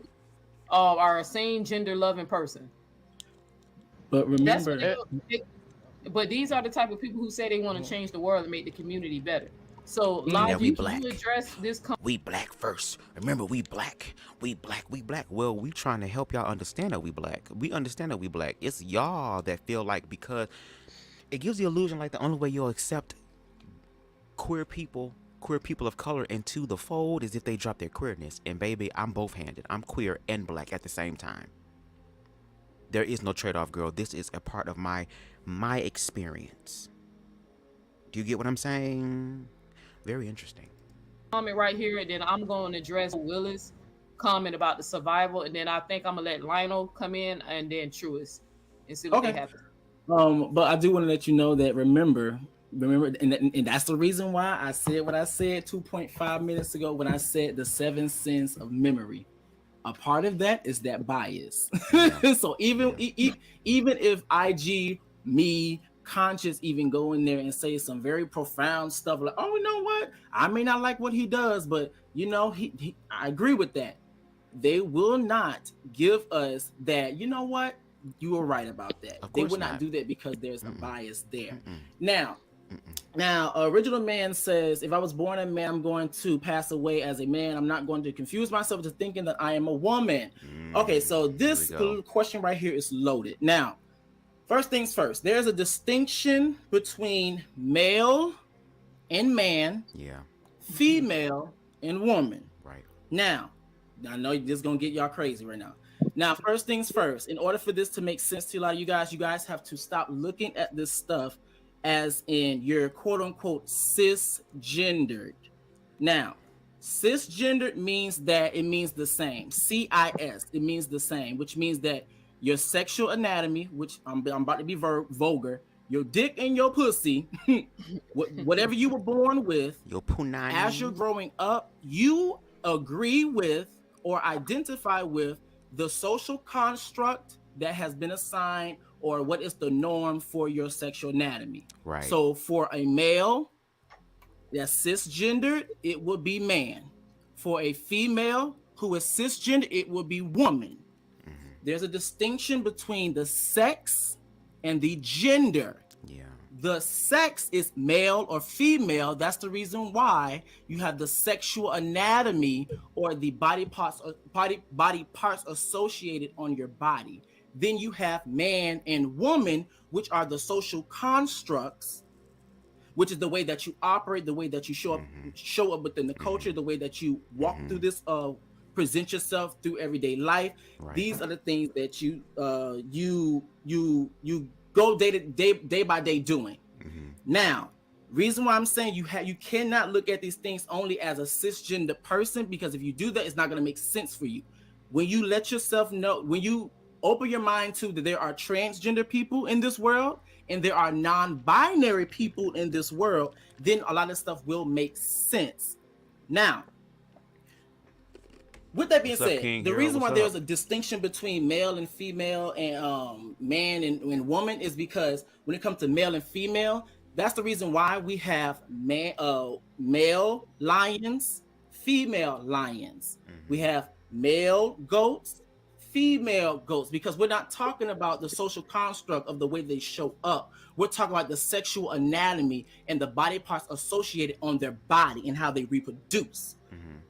are a same gender loving person. But remember, but these are the type of people who say they want to change the world and make the community better. So, Logic, we black. you address this. We black first. Remember, we black. We black. We black. Well, we trying to help y'all understand that we black. We understand that we black. It's y'all that feel like, because it gives the illusion like the only way you'll accept queer people of color into the fold is if they drop their queerness. And baby, I'm both-handed. I'm queer and black at the same time. There is no trade-off, girl. This is a part of my experience. Do you get what I'm saying? Very interesting. Comment right here, and then I'm going to address Willis' comment about the survival, and then I think I'm gonna let Lionel come in, and then Truist, and see what they have. But I do want to let you know that remember, and that's the reason why I said what I said 2.5 minutes ago when I said the 7 sins of memory. A part of that is that bias. Yeah. So even if IG, me, Conscious even go in there and say some very profound stuff like, oh, you know what? I may not like what he does, but you know, I agree with that. They will not give us that, you know what? You were right about that. They will not do that because there's a bias there. Now, Original Man says, if I was born a man, I'm going to pass away as a man. I'm not going to confuse myself to thinking that I am a woman. Okay, so this question right here is loaded. Now, first things first, there's a distinction between male and man, female and woman. Right. Now, I know this is going to get y'all crazy right now. Now, first things first, in order for this to make sense to a lot of you guys have to stop looking at this stuff as in you're quote unquote cisgendered. Now, cisgendered means that it means the same. CIS, it means the same, which means that your sexual anatomy, which I'm about to be vulgar, your dick and your pussy, whatever you were born with, your punani, as you're growing up, you agree with or identify with the social construct that has been assigned or what is the norm for your sexual anatomy. Right. So for a male that's cisgendered, it would be man. For a female who is cisgender, it would be woman. There's a distinction between the sex and the gender. Yeah. The sex is male or female. That's the reason why you have the sexual anatomy or the body parts associated on your body. Then you have man and woman, which are the social constructs, which is the way that you operate, the way that you show up within the culture, the way that you walk through this present yourself through everyday life. Right. These are the things that you go day by day doing. Now, reason why I'm saying you cannot look at these things only as a cisgender person, because if you do that, it's not going to make sense for you. When you let yourself know, when you open your mind to that there are transgender people in this world and there are non-binary people in this world, then a lot of stuff will make sense. Now, with that being said, the reason why there's a distinction between male and female and man and woman is because when it comes to male and female, that's the reason why we have male lions, female lions. We have male goats, female goats, because we're not talking about the social construct of the way they show up. We're talking about the sexual anatomy and the body parts associated on their body and how they reproduce.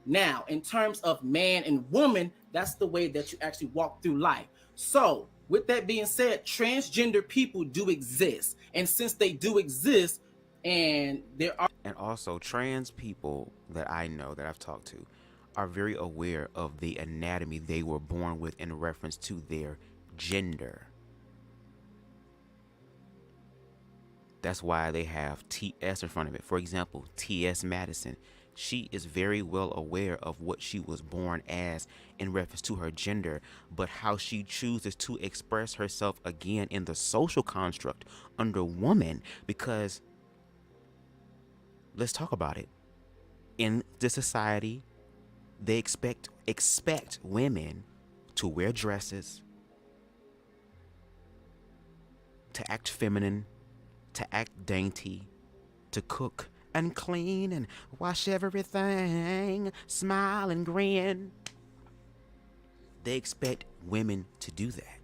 Now, in terms of man and woman, that's the way that you actually walk through life. So, with that being said, transgender people do exist. And since they do exist, and there are... And also, trans people that I know, that I've talked to, are very aware of the anatomy they were born with in reference to their gender. That's why they have TS in front of it. For example, T.S. Madison. She is very well aware of what she was born as in reference to her gender, but how she chooses to express herself again in the social construct under woman, because let's talk about it. In this society, they expect women to wear dresses, to act feminine, to act dainty, to cook and clean and wash everything, smile and grin. They expect women to do that.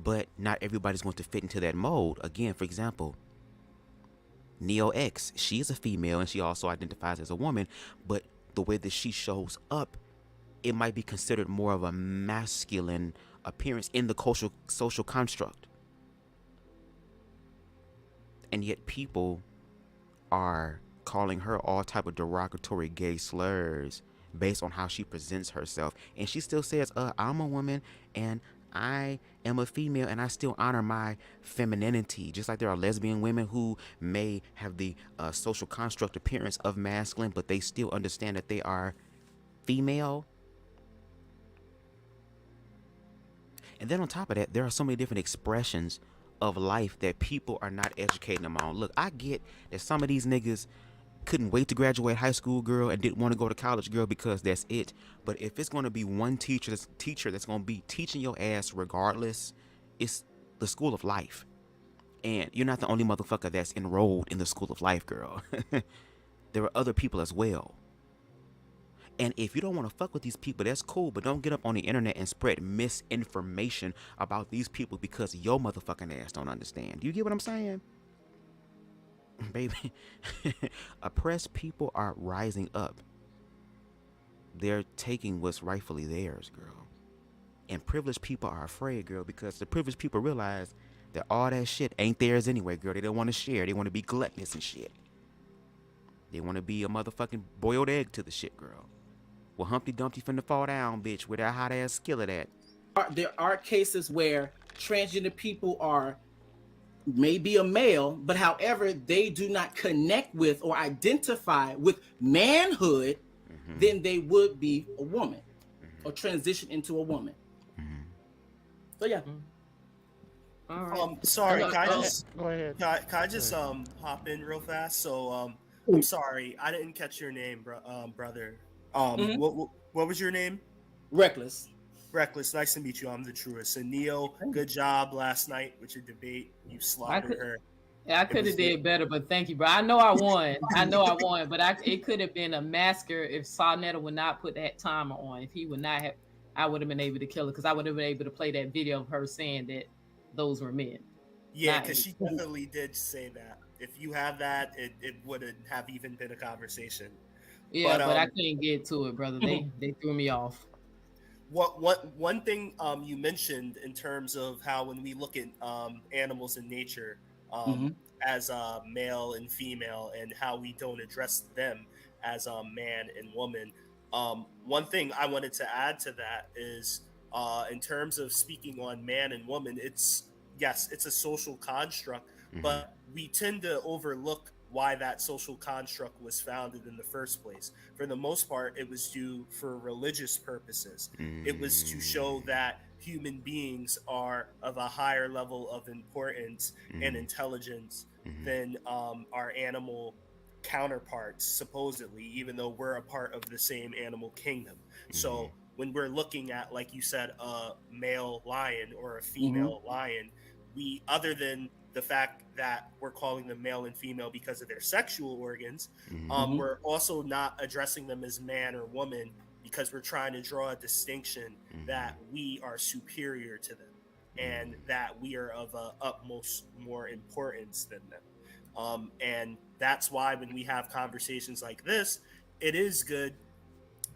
But not everybody's going to fit into that mold. Again, for example, Neo-x, she is a female and she also identifies as a woman, but the way that she shows up, it might be considered more of a masculine appearance in the social construct. And yet people are calling her all type of derogatory gay slurs based on how she presents herself, and she still says, I'm a woman and I am a female and I still honor my femininity. Just like there are lesbian women who may have the social construct appearance of masculine, but they still understand that they are female. And then on top of that, there are so many different expressions of life that people are not educating them on. Look, I get that some of these niggas couldn't wait to graduate high school, girl, and didn't want to go to college, girl, because that's it. But if it's going to be one teacher that's going to be teaching your ass regardless, it's the school of life. And you're not the only motherfucker that's enrolled in the school of life, girl. There are other people as well. And if you don't want to fuck with these people, that's cool, but don't get up on the internet and spread misinformation about these people because your motherfucking ass don't understand. Do you get what I'm saying? Baby, oppressed people are rising up. They're taking what's rightfully theirs, girl. And privileged people are afraid, girl, because the privileged people realize that all that shit ain't theirs anyway, girl. They don't want to share. They want to be gluttonous and shit. They want to be a motherfucking boiled egg to the shit, girl. Well, Humpty Dumpty finna fall down, bitch, with that hot ass skillet at. There are cases where transgender people are maybe a male, but however they do not connect with or identify with manhood, then they would be a woman or transition into a woman. So yeah. All right. Sorry, can I just Go ahead. can I just hop in real fast? So I'm sorry, I didn't catch your name, brother. What was your name? Reckless. Reckless. Nice to meet you. I'm the truest. And Neo, good job last night with your debate. You slaughtered her. Yeah, I could have did better, but thank you, bro. I know I won. But it could have been a massacre if Sarnetta would not put that timer on. If he would not have, I would have been able to kill her because I would have been able to play that video of her saying that those were men. Yeah, because she definitely did say that. If you have that, it wouldn't have even been a conversation. Yeah, but I couldn't get to it, brother. They threw me off. One thing you mentioned in terms of how when we look at animals in nature as male and female and how we don't address them as man and woman, one thing I wanted to add to that is in terms of speaking on man and woman, it's a social construct, but we tend to overlook why that social construct was founded in the first place. For the most part, it was due for religious purposes. It was to show that human beings are of a higher level of importance and intelligence than our animal counterparts, supposedly, even though we're a part of the same animal kingdom. So when we're looking at, like you said, a male lion or a female lion, we, other than the fact that we're calling them male and female because of their sexual organs, we're also not addressing them as man or woman because we're trying to draw a distinction that we are superior to them and that we are of utmost more importance than them. And that's why when we have conversations like this, it is good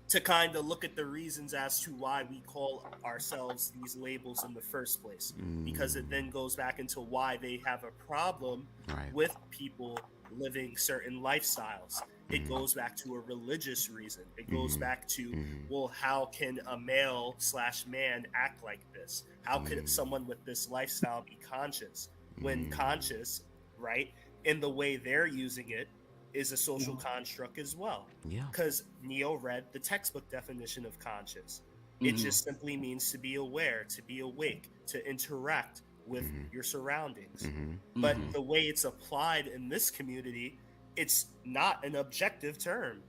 to kind of look at the reasons as to why we call ourselves these labels in the first place, because it then goes back into why they have a problem with people living certain lifestyles. It goes back to a religious reason. It goes back to, well, how can a male/man act like this? How could someone with this lifestyle be conscious? When conscious, right, in the way they're using it, is a social construct as well. Yeah. Because Neo read the textbook definition of conscious. It just simply means to be aware, to be awake, to interact with your surroundings. But the way it's applied in this community, it's not an objective term.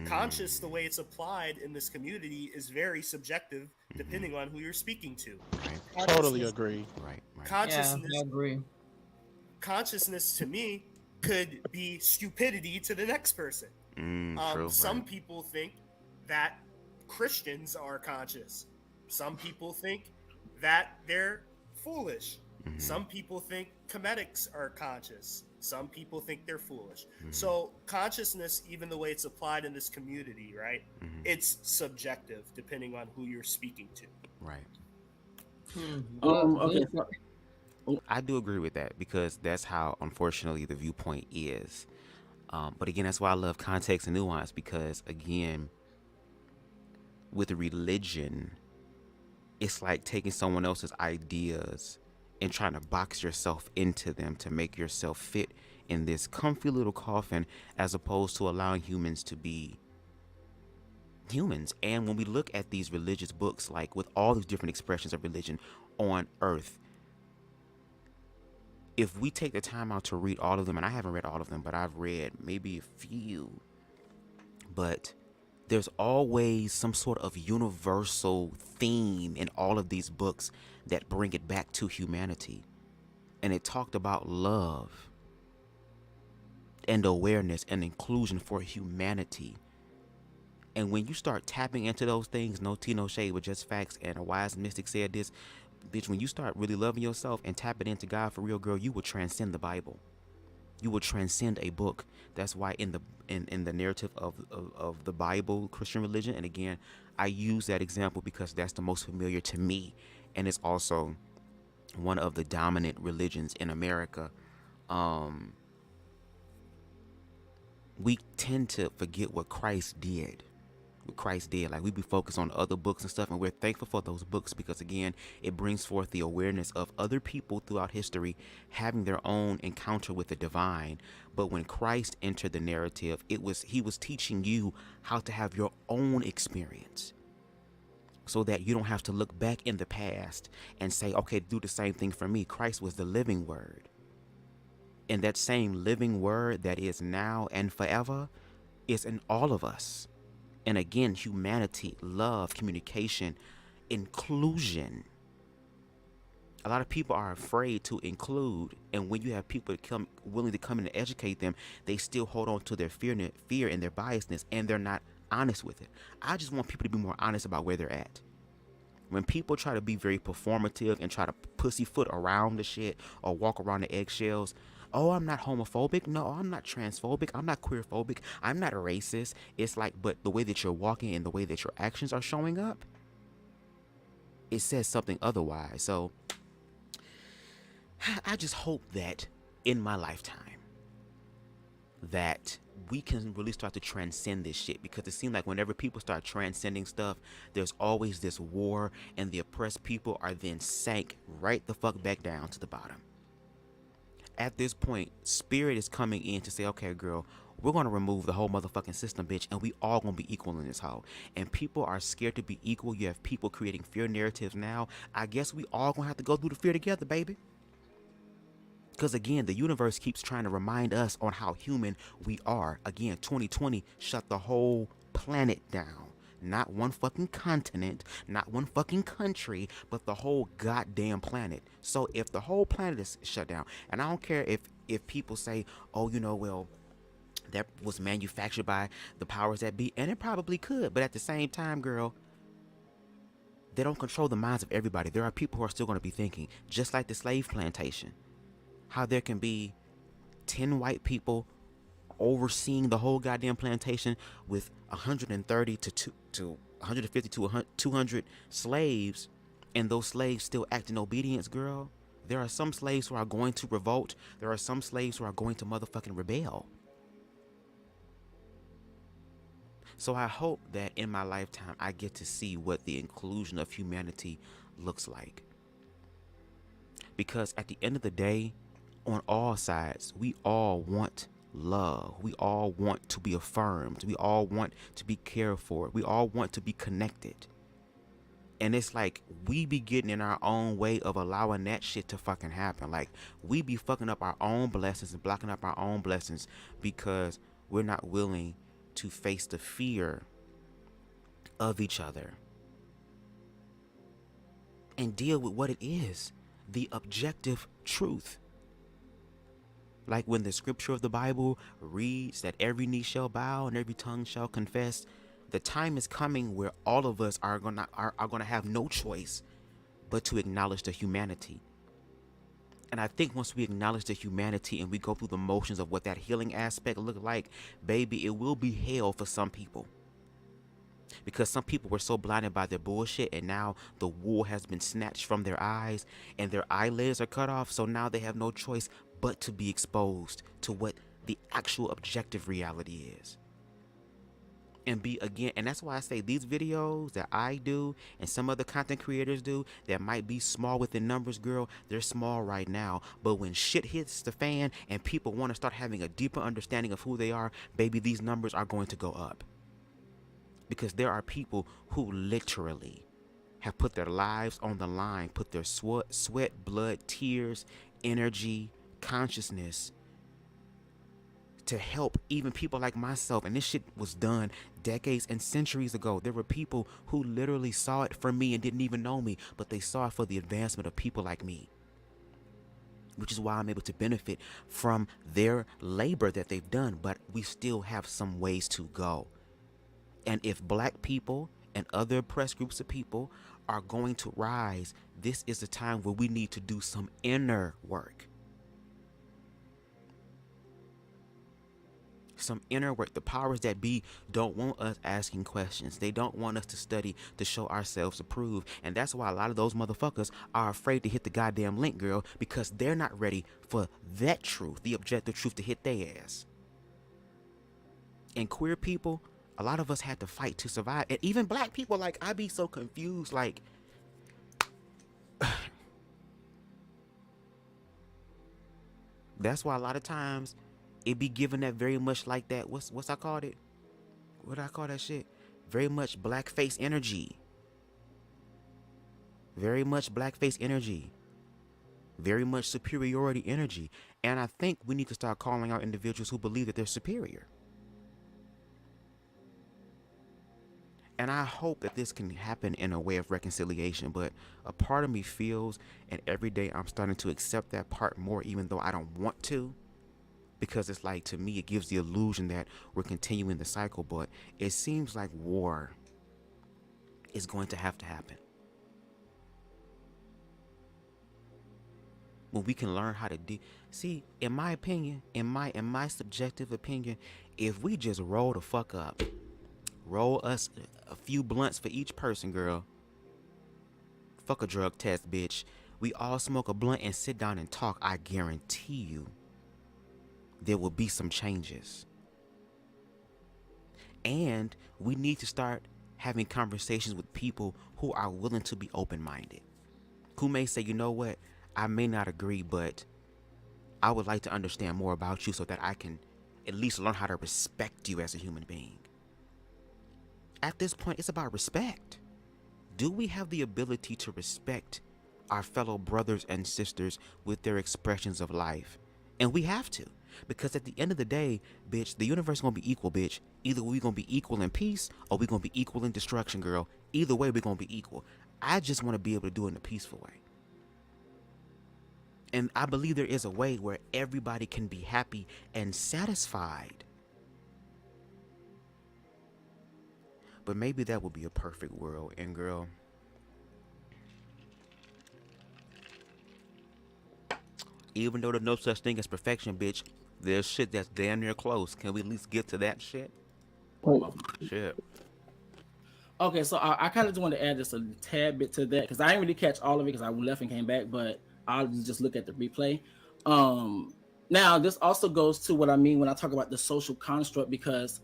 Conscious, the way it's applied in this community, is very subjective depending on who you're speaking to. Totally agree. Consciousness, Yeah, I agree. Consciousness to me could be stupidity to the next person. Some people think that Christians are conscious. Some people think that they're foolish. Some people think comedics are conscious. Some people think they're foolish. So consciousness, even the way it's applied in this community, right? It's subjective depending on who you're speaking to. Okay. I do agree with that because that's how, unfortunately, the viewpoint is. But again, that's why I love context and nuance, because again, with religion, it's like taking someone else's ideas and trying to box yourself into them to make yourself fit in this comfy little coffin, as opposed to allowing humans to be humans. And when we look at these religious books, like with all these different expressions of religion on earth, if we take the time out to read all of them, and I haven't read all of them, but I've read maybe a few, but there's always some sort of universal theme in all of these books that bring it back to humanity. And it talked about love and awareness and inclusion for humanity. And when you start tapping into those things, no tea, no shade, but just facts, and a wise mystic said this, bitch, when you start really loving yourself and tapping into God for real, girl, you will transcend the Bible. You will transcend a book. That's why in the narrative of the Bible, Christian religion, and again, I use that example because that's the most familiar to me, and it's also one of the dominant religions in America. We tend to forget what Christ did. Like, we be focused on other books and stuff, and we're thankful for those books because again, it brings forth the awareness of other people throughout history having their own encounter with the divine. But when Christ entered the narrative, he was teaching you how to have your own experience, so that you don't have to look back in the past and say, okay, do the same thing for me. Christ was the living word, and that same living word that is now and forever is in all of us. And again, humanity, love, communication, inclusion. A lot of people are afraid to include, and when you have people willing to come in and educate them, they still hold on to their fear and their biasness, and they're not honest with it. I just want people to be more honest about where they're at. When people try to be very performative and try to pussyfoot around the shit or walk around the eggshells, oh, I'm not homophobic. No, I'm not transphobic. I'm not queer-phobic. I'm not a racist. It's like, but the way that you're walking and the way that your actions are showing up, it says something otherwise. So I just hope that in my lifetime that we can really start to transcend this shit, because it seems like whenever people start transcending stuff, there's always this war, and the oppressed people are then sank right the fuck back down to the bottom. At this point, spirit is coming in to say, okay, girl, we're going to remove the whole motherfucking system, bitch, and we all going to be equal in this hoe. And people are scared to be equal. You have people creating fear narratives now. I guess we all going to have to go through the fear together, baby. Because again, the universe keeps trying to remind us on how human we are. Again, 2020 shut the whole planet down. Not one fucking continent, not one fucking country, but the whole goddamn planet. So if the whole planet is shut down, and I don't care if people say, oh, you know, well, that was manufactured by the powers that be, and it probably could, but at the same time, girl, they don't control the minds of everybody. There are people who are still going to be thinking, just like the slave plantation, how there can be 10 white people overseeing the whole goddamn plantation with 130 to 150 to 200 slaves, and those slaves still act in obedience, girl. There are some slaves who are going to revolt. There are some slaves who are going to motherfucking rebel. So I hope that in my lifetime I get to see what the inclusion of humanity looks like, because at the end of the day, on all sides, we all want love. We all want to be affirmed. We all want to be cared for. We all want to be connected. And it's like we be getting in our own way of allowing that shit to fucking happen. Like, we be fucking up our own blessings and blocking up our own blessings because we're not willing to face the fear of each other and deal with what it is, the objective truth. Like when the scripture of the Bible reads that every knee shall bow and every tongue shall confess, the time is coming where all of us are gonna have no choice but to acknowledge the humanity. And I think once we acknowledge the humanity and we go through the motions of what that healing aspect look like, baby, it will be hell for some people. Because some people were so blinded by their bullshit, and now the wool has been snatched from their eyes and their eyelids are cut off. So now they have no choice but to be exposed to what the actual objective reality is. And that's why I say these videos that I do and some other content creators do that might be small within numbers, girl, they're small right now. But when shit hits the fan and people want to start having a deeper understanding of who they are, baby, these numbers are going to go up. Because there are people who literally have put their lives on the line, put their sweat, blood, tears, energy, consciousness to help even people like myself. And this shit was done decades and centuries ago. There were people who literally saw it for me and didn't even know me, but they saw it for the advancement of people like me, which is why I'm able to benefit from their labor that they've done. But we still have some ways to go. And if black people and other oppressed groups of people are going to rise, this is the time where we need to do some inner work. Some inner work. The powers that be don't want us asking questions. They don't want us to study to show ourselves approved. And that's why a lot of those motherfuckers are afraid to hit the goddamn link, girl, because they're not ready for that truth, the objective truth, to hit their ass. And queer people, a lot of us had to fight to survive. And even black people, like, I be so confused, like, that's why a lot of times it be given that very much like that. What's I called it? What I call that shit? Very much blackface energy. Very much blackface energy. Very much superiority energy. And I think we need to start calling out individuals who believe that they're superior. And I hope that this can happen in a way of reconciliation, but a part of me feels, and every day I'm starting to accept that part more, even though I don't want to, because it's like, to me, it gives the illusion that we're continuing the cycle, but it seems like war is going to have to happen. When we can learn how to see, in my opinion, in my subjective opinion, if we just roll the fuck up, roll us a few blunts for each person, girl. Fuck a drug test, bitch. We all smoke a blunt and sit down and talk. I guarantee you there will be some changes. And we need to start having conversations with people who are willing to be open-minded. Who may say, you know what, I may not agree, but I would like to understand more about you so that I can at least learn how to respect you as a human being. At this point, it's about respect. Do we have the ability to respect our fellow brothers and sisters with their expressions of life? And we have to, because at the end of the day, bitch, the universe is gonna be equal, bitch. Either we're gonna be equal in peace or we're gonna be equal in destruction, girl. Either way, we're gonna be equal. I just want to be able to do it in a peaceful way. And I believe there is a way where everybody can be happy and satisfied. But maybe that would be a perfect world. And girl, even though there's no such thing as perfection, bitch, there's shit that's damn near close. Can we at least get to that shit? Shit. Okay, so I kind of just want to add just a tad bit to that, because I didn't really catch all of it because I left and came back, but I'll just look at the replay. Now, this also goes to what I mean when I talk about the social construct, because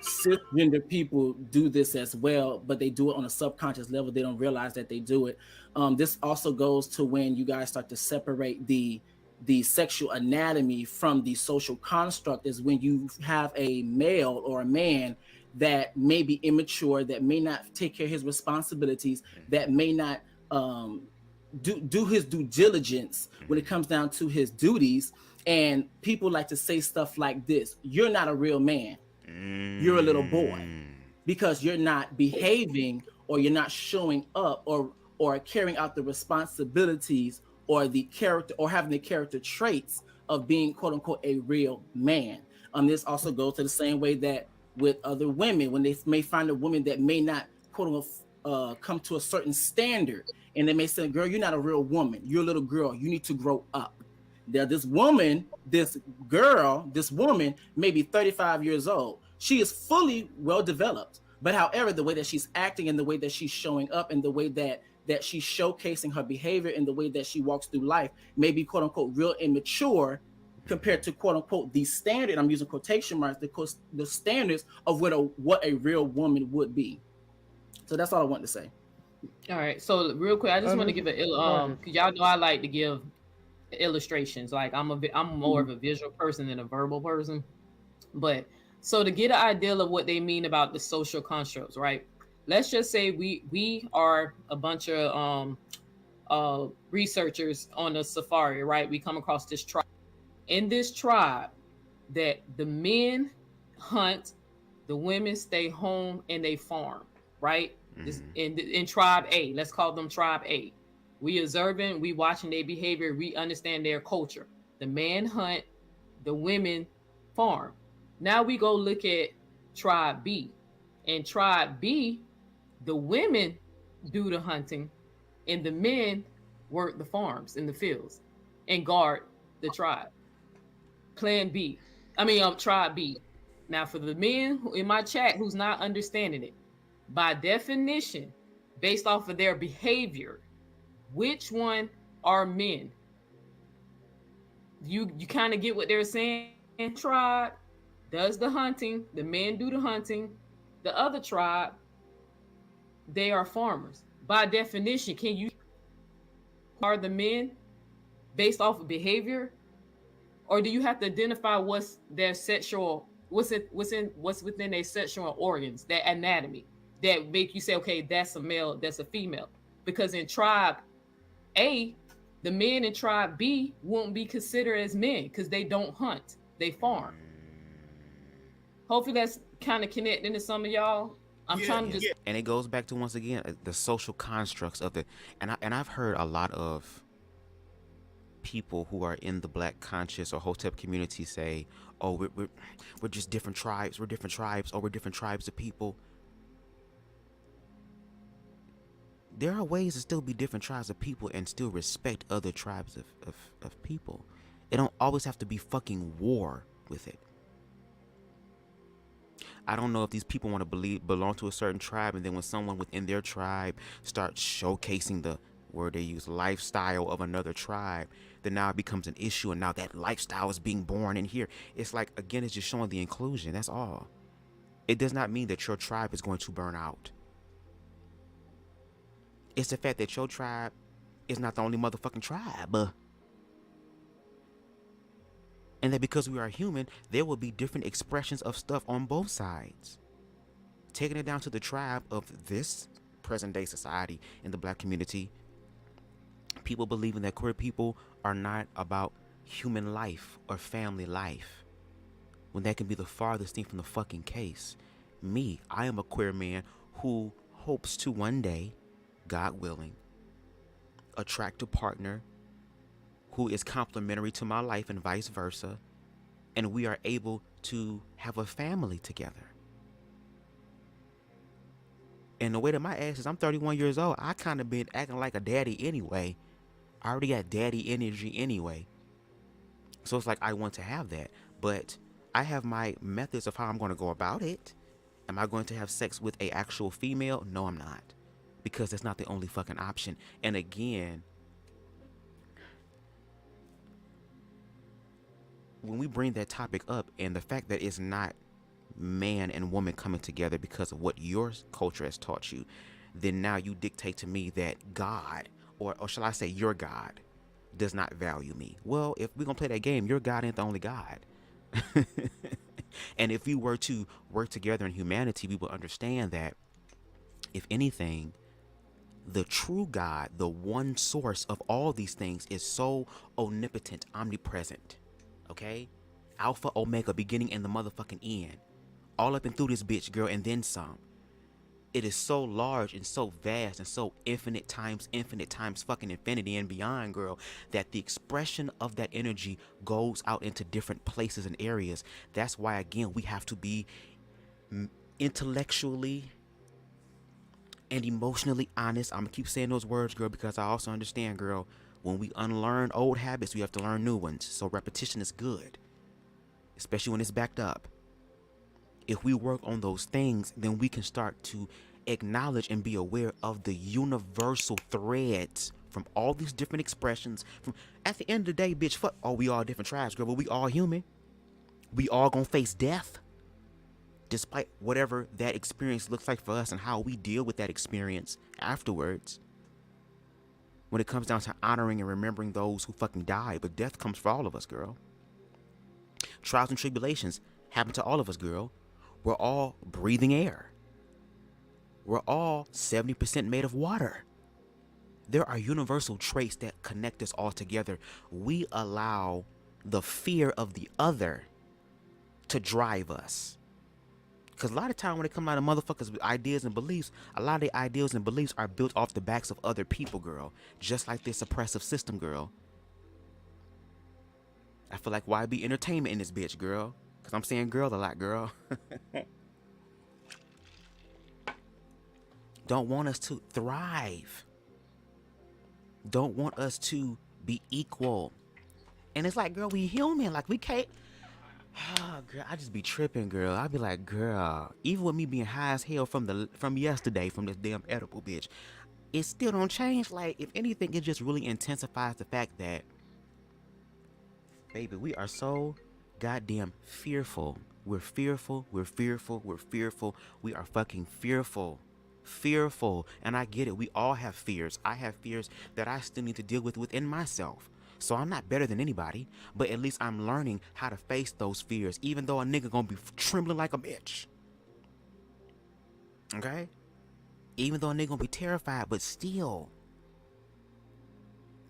cisgender people do this as well, but they do it on a subconscious level. They don't realize that they do it. This also goes to when you guys start to separate the sexual anatomy from the social construct, is when you have a male or a man that may be immature, that may not take care of his responsibilities, that may not do his due diligence when it comes down to his duties. And people like to say stuff like this: you're not a real man, you're a little boy, because you're not behaving, or you're not showing up, or carrying out the responsibilities or the character, or having the character traits of being quote unquote a real man. This also goes to the same way that with other women, when they may find a woman that may not quote unquote come to a certain standard, and they may say, girl, you're not a real woman, you're a little girl, you need to grow up. Now this woman may be 35 years old. She is fully well developed, but however, the way that she's acting and the way that she's showing up and the way that she's showcasing her behavior and the way that she walks through life may be quote unquote real immature, compared to quote unquote the standard. I'm using quotation marks, the standards of what a real woman would be. So that's all I want to say. All right. So real quick, I just want to give cause y'all know I like to give illustrations. Like I'm more of a visual person than a verbal person. But so to get an idea of what they mean about the social constructs, right? Let's just say we are a bunch of researchers on a safari, right? We come across this tribe. In this tribe, that the men hunt, the women stay home and they farm, right? This, in tribe A, let's call them tribe A. We observing, we watching their behavior, we understand their culture. The men hunt, the women farm. Now we go look at tribe B. In tribe B, the women do the hunting and the men work the farms in the fields and guard the tribe. Tribe B. Now for the men in my chat who's not understanding it, by definition, based off of their behavior, which one are men? You kind of get what they're saying? Tribe does the hunting, the men do the hunting. The other tribe, they are farmers. By definition, are the men based off of behavior? Or do you have to identify what's their sexual, what's within their sexual organs, their anatomy, that make you say, okay, that's a male, that's a female? Because in tribe A, the men in tribe B won't be considered as men because they don't hunt, they farm. Hopefully that's kind of connecting to some of y'all. I'm trying to just... And it goes back to, once again, the social constructs of the, and I've heard a lot of people who are in the Black conscious or Hotep community say, oh, we're just different tribes, or we're different tribes of people. There are ways to still be different tribes of people and still respect other tribes of people. It don't always have to be fucking war with it. I don't know if these people want to belong to a certain tribe, and then when someone within their tribe starts showcasing the word they use, lifestyle of another tribe, then now it becomes an issue, and now that lifestyle is being born in here. It's like, again, it's just showing the inclusion. That's all. It does not mean that your tribe is going to burn out. It's the fact that your tribe is not the only motherfucking tribe. And that because we are human, there will be different expressions of stuff on both sides. Taking it down to the tribe of this present day society in the Black community, people believing that queer people are not about human life or family life, when that can be the farthest thing from the fucking case. I am a queer man who hopes to one day, God willing, attract a partner who is complementary to my life and vice versa, and we are able to have a family together. And the way that my ass is, I'm 31 years old, I kind of been acting like a daddy anyway. I already got daddy energy anyway. So it's like, I want to have that, but I have my methods of how I'm going to go about it. Am I going to have sex with a actual female? No, I'm not, because that's not the only fucking option. And again, when we bring that topic up, and the fact that it's not man and woman coming together because of what your culture has taught you, then now you dictate to me that God, or shall I say your God, does not value me. Well, if we're gonna play that game, your God ain't the only God. And if we were to work together in humanity, we will understand that, if anything, the true God, the one source of all these things, is so omnipotent, omnipresent. Okay? Alpha, Omega, beginning and the motherfucking end. All up and through this bitch, girl, and then some. It is so large and so vast and so infinite times fucking infinity and beyond, girl, that the expression of that energy goes out into different places and areas. That's why, again, we have to be intellectually and emotionally honest. I'm gonna keep saying those words, girl, because I also understand, girl, when we unlearn old habits, we have to learn new ones. So repetition is good, especially when it's backed up. If we work on those things, then we can start to acknowledge and be aware of the universal threads from all these different expressions. From at the end of the day, bitch, fuck, oh, we all different tribes, girl, but we all human. We all gonna face death, despite whatever that experience looks like for us and how we deal with that experience afterwards. When it comes down to honoring and remembering those who fucking died, but death comes for all of us, girl. Trials and tribulations happen to all of us, girl. We're all breathing air. We're all 70% made of water. There are universal traits that connect us all together. We allow the fear of the other to drive us. Because a lot of time when it comes out of motherfuckers' ideas and beliefs, a lot of the ideas and beliefs are built off the backs of other people, girl. Just like this oppressive system, girl. I feel like why be entertainment in this bitch, girl? Because I'm saying girl a lot, girl. Don't want us to thrive. Don't want us to be equal. And it's like, girl, we human. Like, we can't. Oh, girl, I just be tripping, girl. I be like, girl, even with me being high as hell from yesterday, from this damn edible bitch, it still don't change. Like, if anything, it just really intensifies the fact that, baby, we are so goddamn fearful. We're fearful. We're fearful. We're fearful. We are fucking fearful. Fearful. And I get it. We all have fears. I have fears that I still need to deal with within myself. So I'm not better than anybody, but at least I'm learning how to face those fears, even though a nigga gonna be trembling like a bitch. Okay? Even though a nigga gonna be terrified, but still,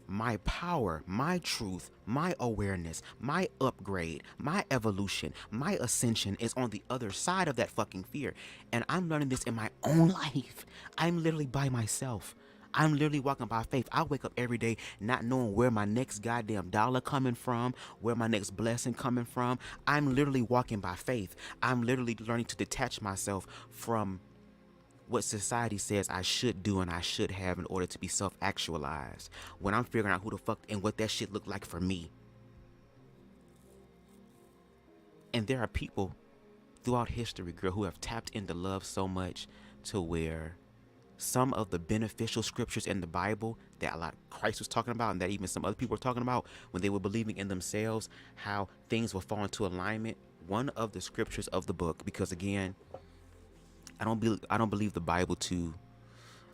my power, my truth, my awareness, my upgrade, my evolution, my ascension is on the other side of that fucking fear. And I'm learning this in my own life. I'm literally by myself. I'm literally walking by faith. I wake up every day not knowing where my next goddamn dollar coming from, where my next blessing coming from. I'm literally walking by faith. I'm literally learning to detach myself from what society says I should do and I should have in order to be self-actualized, when I'm figuring out who the fuck and what that shit look like for me. And there are people throughout history, girl, who have tapped into love so much to where some of the beneficial scriptures in the Bible that a lot of Christ was talking about, and that even some other people were talking about when they were believing in themselves, how things will fall into alignment. One of the scriptures of the book, because again, I don't believe the Bible to,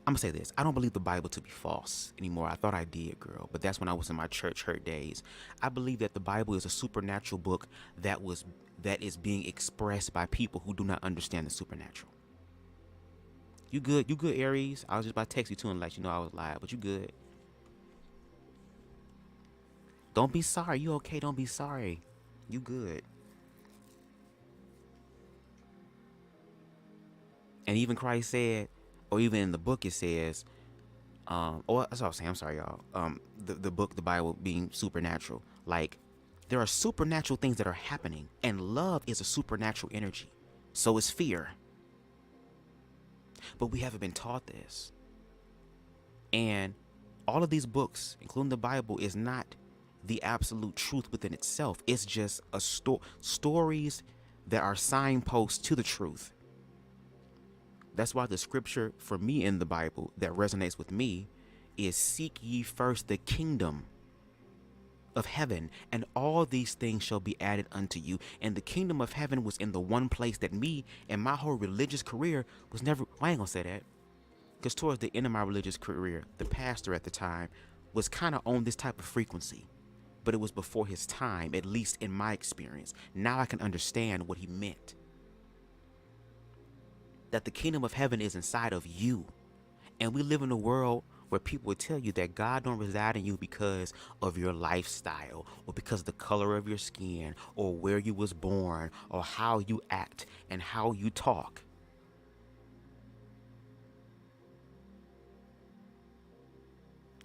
I'm gonna say this, I don't believe the Bible to be false anymore. I thought I did, girl, but that's when I was in my church hurt days. I believe that the Bible is a supernatural book that is being expressed by people who do not understand the supernatural. You good, Aries? I was just about to text you too and let you know I was live, but you good. Don't be sorry. You okay? Don't be sorry. You good. And even Christ said, or even in the book it says, that's what I was saying. I'm sorry, y'all. The book, the Bible being supernatural. Like, there are supernatural things that are happening, and love is a supernatural energy. So is fear. But we haven't been taught this. And all of these books, including the Bible, is not the absolute truth within itself. It's just a stories that are signposts to the truth. That's why the scripture for me in the Bible that resonates with me is, seek ye first the kingdom of heaven, and all these things shall be added unto you. And the kingdom of heaven was in the one place that me and my whole religious career was never, I ain't gonna say that, because towards the end of my religious career, the pastor at the time was kind of on this type of frequency, but it was before his time, at least in my experience. Now I can understand what he meant. That the kingdom of heaven is inside of you. And we live in a world where people will tell you that God don't reside in you because of your lifestyle, or because of the color of your skin, or where you was born, or how you act and how you talk.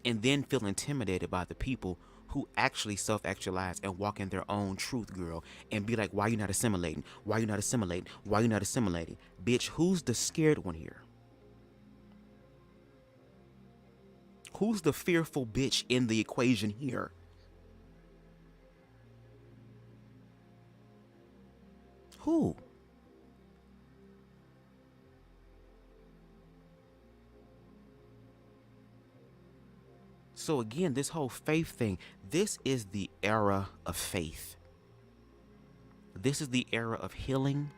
And then feel intimidated by the people who actually self-actualize and walk in their own truth, girl, and be like, why you not assimilating? Why you not assimilating? Why you not assimilating? Bitch, who's the scared one here? Who's the fearful bitch in the equation here? Who? So again, this whole faith thing, this is the era of faith. This is the era of healing.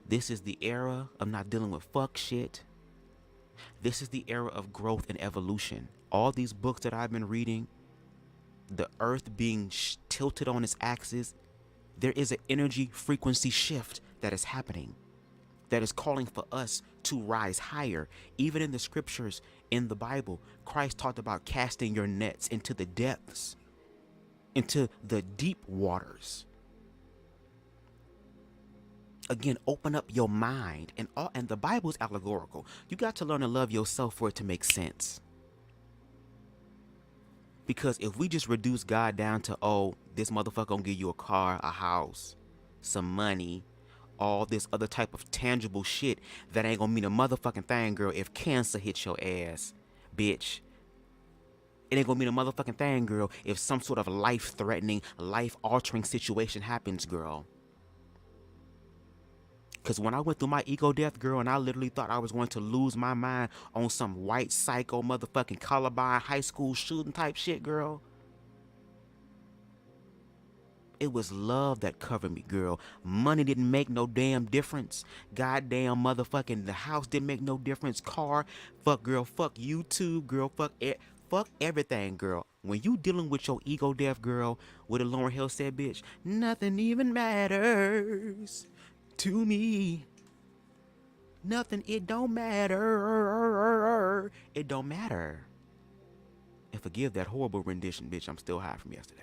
This is the era of not dealing with fuck shit. This is the era of growth and evolution. All these books that I've been reading, the earth being tilted on its axis, there is an energy frequency shift that is happening, that is calling for us to rise higher. Even in the scriptures in the Bible, Christ talked about casting your nets into the depths, into the deep waters. Again, open up your mind, and the Bible is allegorical. You got to learn to love yourself for it to make sense. Because if we just reduce God down to, oh, this motherfucker gonna give you a car, a house, some money, all this other type of tangible shit, that ain't gonna mean a motherfucking thing, girl, if cancer hits your ass, bitch. It ain't gonna mean a motherfucking thing, girl, if some sort of life-threatening, life-altering situation happens, girl. Because when I went through my ego death, girl, and I literally thought I was going to lose my mind on some white psycho motherfucking Columbine high school shooting type shit, girl. It was love that covered me, girl. Money didn't make no damn difference. Goddamn motherfucking the house didn't make no difference. Car, fuck girl, fuck YouTube, girl, fuck everything, girl. When you dealing with your ego death, girl, what did Lauryn Hill said, bitch? Nothing even matters to me. Nothing, it don't matter. It don't matter. And forgive that horrible rendition, bitch. I'm still high from yesterday.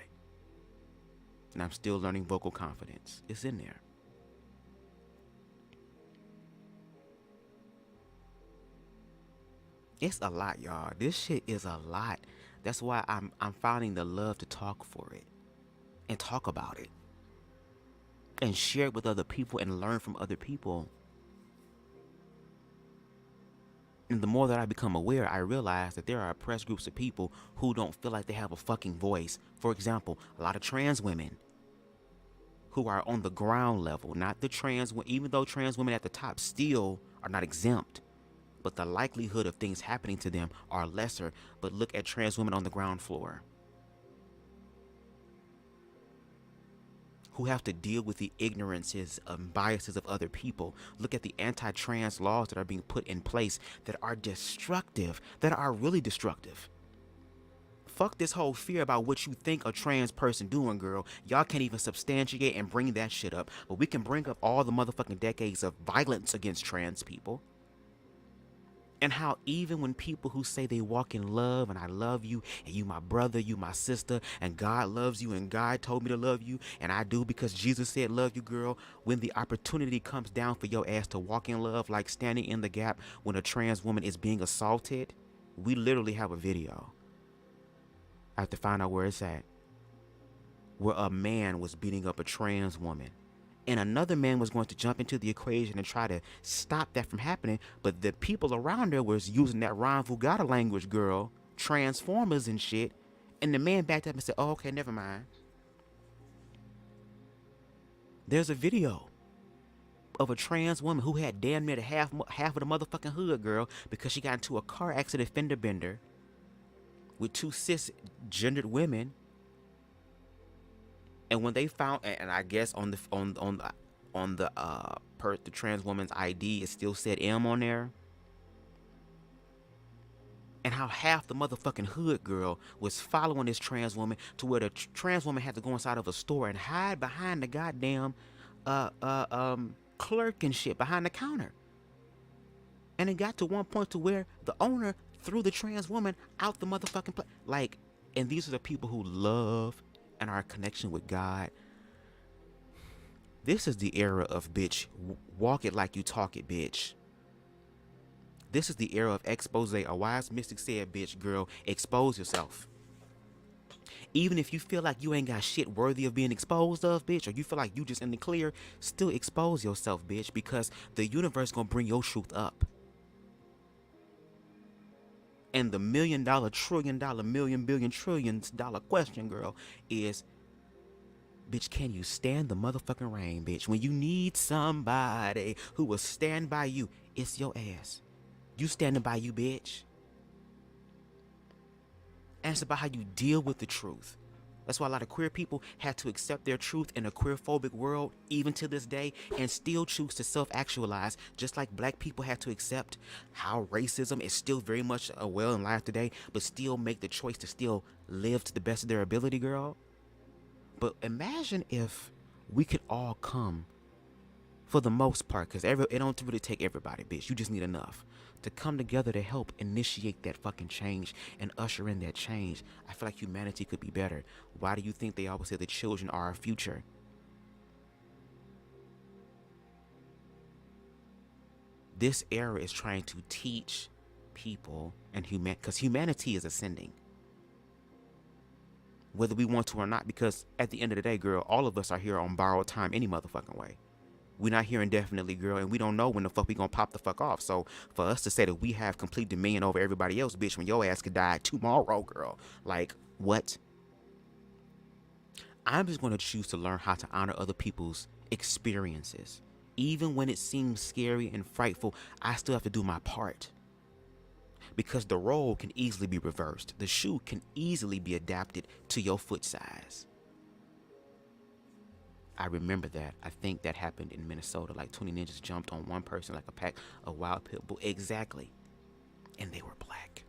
And I'm still learning vocal confidence. It's in there. It's a lot, y'all. This shit is a lot. That's why I'm finding the love to talk for it. And talk about it. And share it with other people and learn from other people. And the more that I become aware, I realize that there are oppressed groups of people who don't feel like they have a fucking voice. For example, a lot of trans women who are on the ground level, not the trans, even though trans women at the top still are not exempt, but the likelihood of things happening to them are lesser. But look at trans women on the ground floor who have to deal with the ignorances and biases of other people. Look at the anti-trans laws that are being put in place that are destructive, that are really destructive. Fuck this whole fear about what you think a trans person doing, girl. Y'all can't even substantiate and bring that shit up. But we can bring up all the motherfucking decades of violence against trans people. And how even when people who say they walk in love and I love you and you my brother, you my sister, and God loves you and God told me to love you and I do because Jesus said love you, girl, when the opportunity comes down for your ass to walk in love, like standing in the gap when a trans woman is being assaulted, we literally have a video. I have to find out where it's at, where a man was beating up a trans woman. And another man was going to jump into the equation and try to stop that from happening. But the people around there was using that Ron Vugata language, girl. Transformers and shit. And the man backed up and said, oh, okay, never mind. There's a video of a trans woman who had damn near half of the motherfucking hood, girl, because she got into a car accident fender bender with two cisgendered women. And when they found, and I guess on the trans woman's ID, it still said M on there. And how half the motherfucking hood, girl, was following this trans woman to where the trans woman had to go inside of a store and hide behind the goddamn clerk and shit behind the counter. And it got to one point to where the owner threw the trans woman out the motherfucking place. Like, and these are the people who love and our connection with God. This is the era of bitch, walk it like you talk it, bitch. This is the era of expose. A wise mystic said, bitch, girl, expose yourself. Even if you feel like you ain't got shit worthy of being exposed of, bitch, or you feel like you just in the clear, still expose yourself, bitch, because the universe gonna bring your truth up. And the $1 million, trillion dollar, million, billion, trillions dollar question, girl, is, bitch, can you stand the motherfucking rain, bitch? When you need somebody who will stand by you, it's your ass. You standing by you, bitch. And it's about how you deal with the truth. That's why a lot of queer people had to accept their truth in a queer-phobic world, even to this day, and still choose to self-actualize, just like black people had to accept how racism is still very much well in life today, but still make the choice to still live to the best of their ability, girl. But imagine if we could all come, for the most part, because it don't really take everybody, bitch. You just need enough to come together to help initiate that fucking change and usher in that change. I feel like humanity could be better. Why do you think they always say the children are our future? This era is trying to teach people and because humanity is ascending. Whether we want to or not, because at the end of the day, girl, all of us are here on borrowed time any motherfucking way. We're not here indefinitely, girl, and we don't know when the fuck we gonna pop the fuck off. So for us to say that we have complete dominion over everybody else, bitch, when your ass could die tomorrow, girl, like, what? I'm just gonna choose to learn how to honor other people's experiences. Even when it seems scary and frightful, I still have to do my part. Because the role can easily be reversed. The shoe can easily be adapted to your foot size. I remember that. I think that happened in Minnesota. Like 20 ninjas jumped on one person like a pack of wild pit bull. Exactly. And they were black.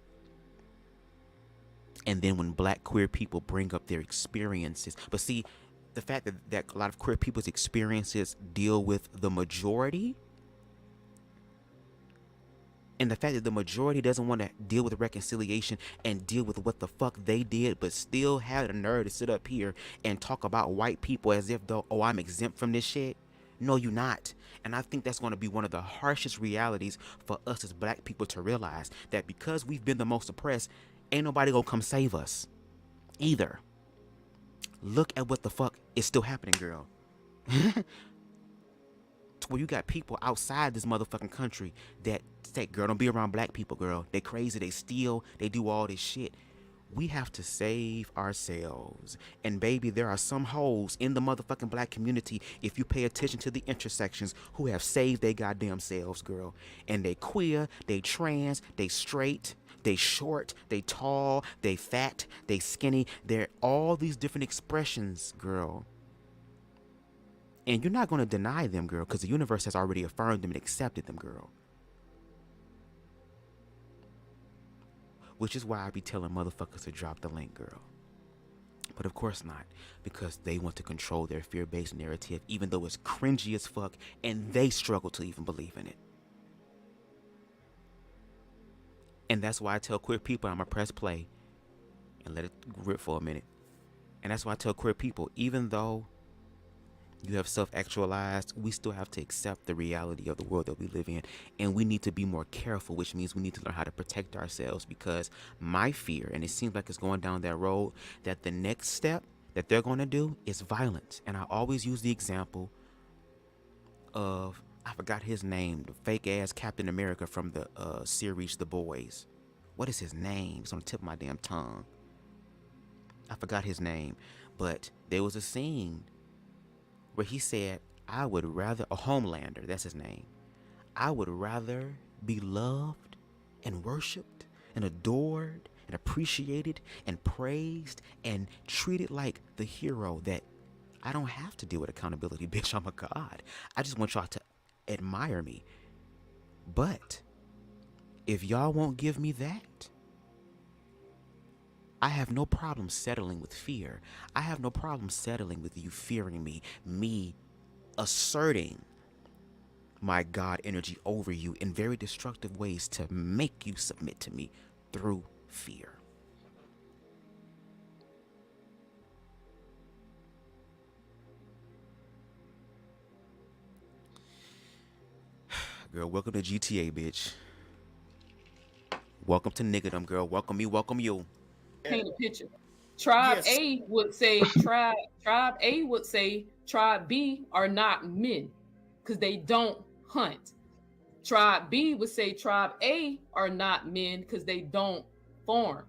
And then when black queer people bring up their experiences. But see, the fact that a lot of queer people's experiences deal with the majority. And the fact that the majority doesn't want to deal with reconciliation and deal with what the fuck they did, but still have the nerve to sit up here and talk about white people as if though, oh, I'm exempt from this shit. No, you're not. And I think that's going to be one of the harshest realities for us as black people to realize, that because we've been the most oppressed, ain't nobody gonna come save us either. Look at what the fuck is still happening, girl. Where you got people outside this motherfucking country that say, girl, don't be around black people, girl. They crazy, they steal, they do all this shit. We have to save ourselves. And baby, there are some hoes in the motherfucking black community, if you pay attention to the intersections, who have saved their goddamn selves, girl. And they queer, they trans, they straight, they short, they tall, they fat, they skinny. They're all these different expressions, girl. And you're not going to deny them, girl, because the universe has already affirmed them and accepted them, girl. Which is why I be telling motherfuckers to drop the link, girl. But of course not, because they want to control their fear-based narrative, even though it's cringy as fuck, and they struggle to even believe in it. And that's why I tell queer people, I'm going to press play and let it rip for a minute. And that's why I tell queer people, even though you have self-actualized, we still have to accept the reality of the world that we live in. And we need to be more careful, which means we need to learn how to protect ourselves, because my fear, and it seems like it's going down that road, that the next step that they're going to do is violence. And I always use the example of, I forgot his name, the fake ass Captain America from the series The Boys. What is his name? It's on the tip of my damn tongue. I forgot his name. But there was a scene where he said, I would rather, a Homelander, that's his name, I would rather be loved and worshipped and adored and appreciated and praised and treated like the hero, that I don't have to deal with accountability, bitch. I'm a god. I just want y'all to admire me. But if y'all won't give me that, I have no problem settling with fear. I have no problem settling with you fearing me, me asserting my God energy over you in very destructive ways to make you submit to me through fear. Girl, welcome to GTA, bitch. Welcome to niggerdom, girl. Welcome me, welcome you. Paint a picture. Tribe Yes. A would say tribe A would say tribe B are not men because they don't hunt. Tribe B would say tribe A are not men because they don't farm.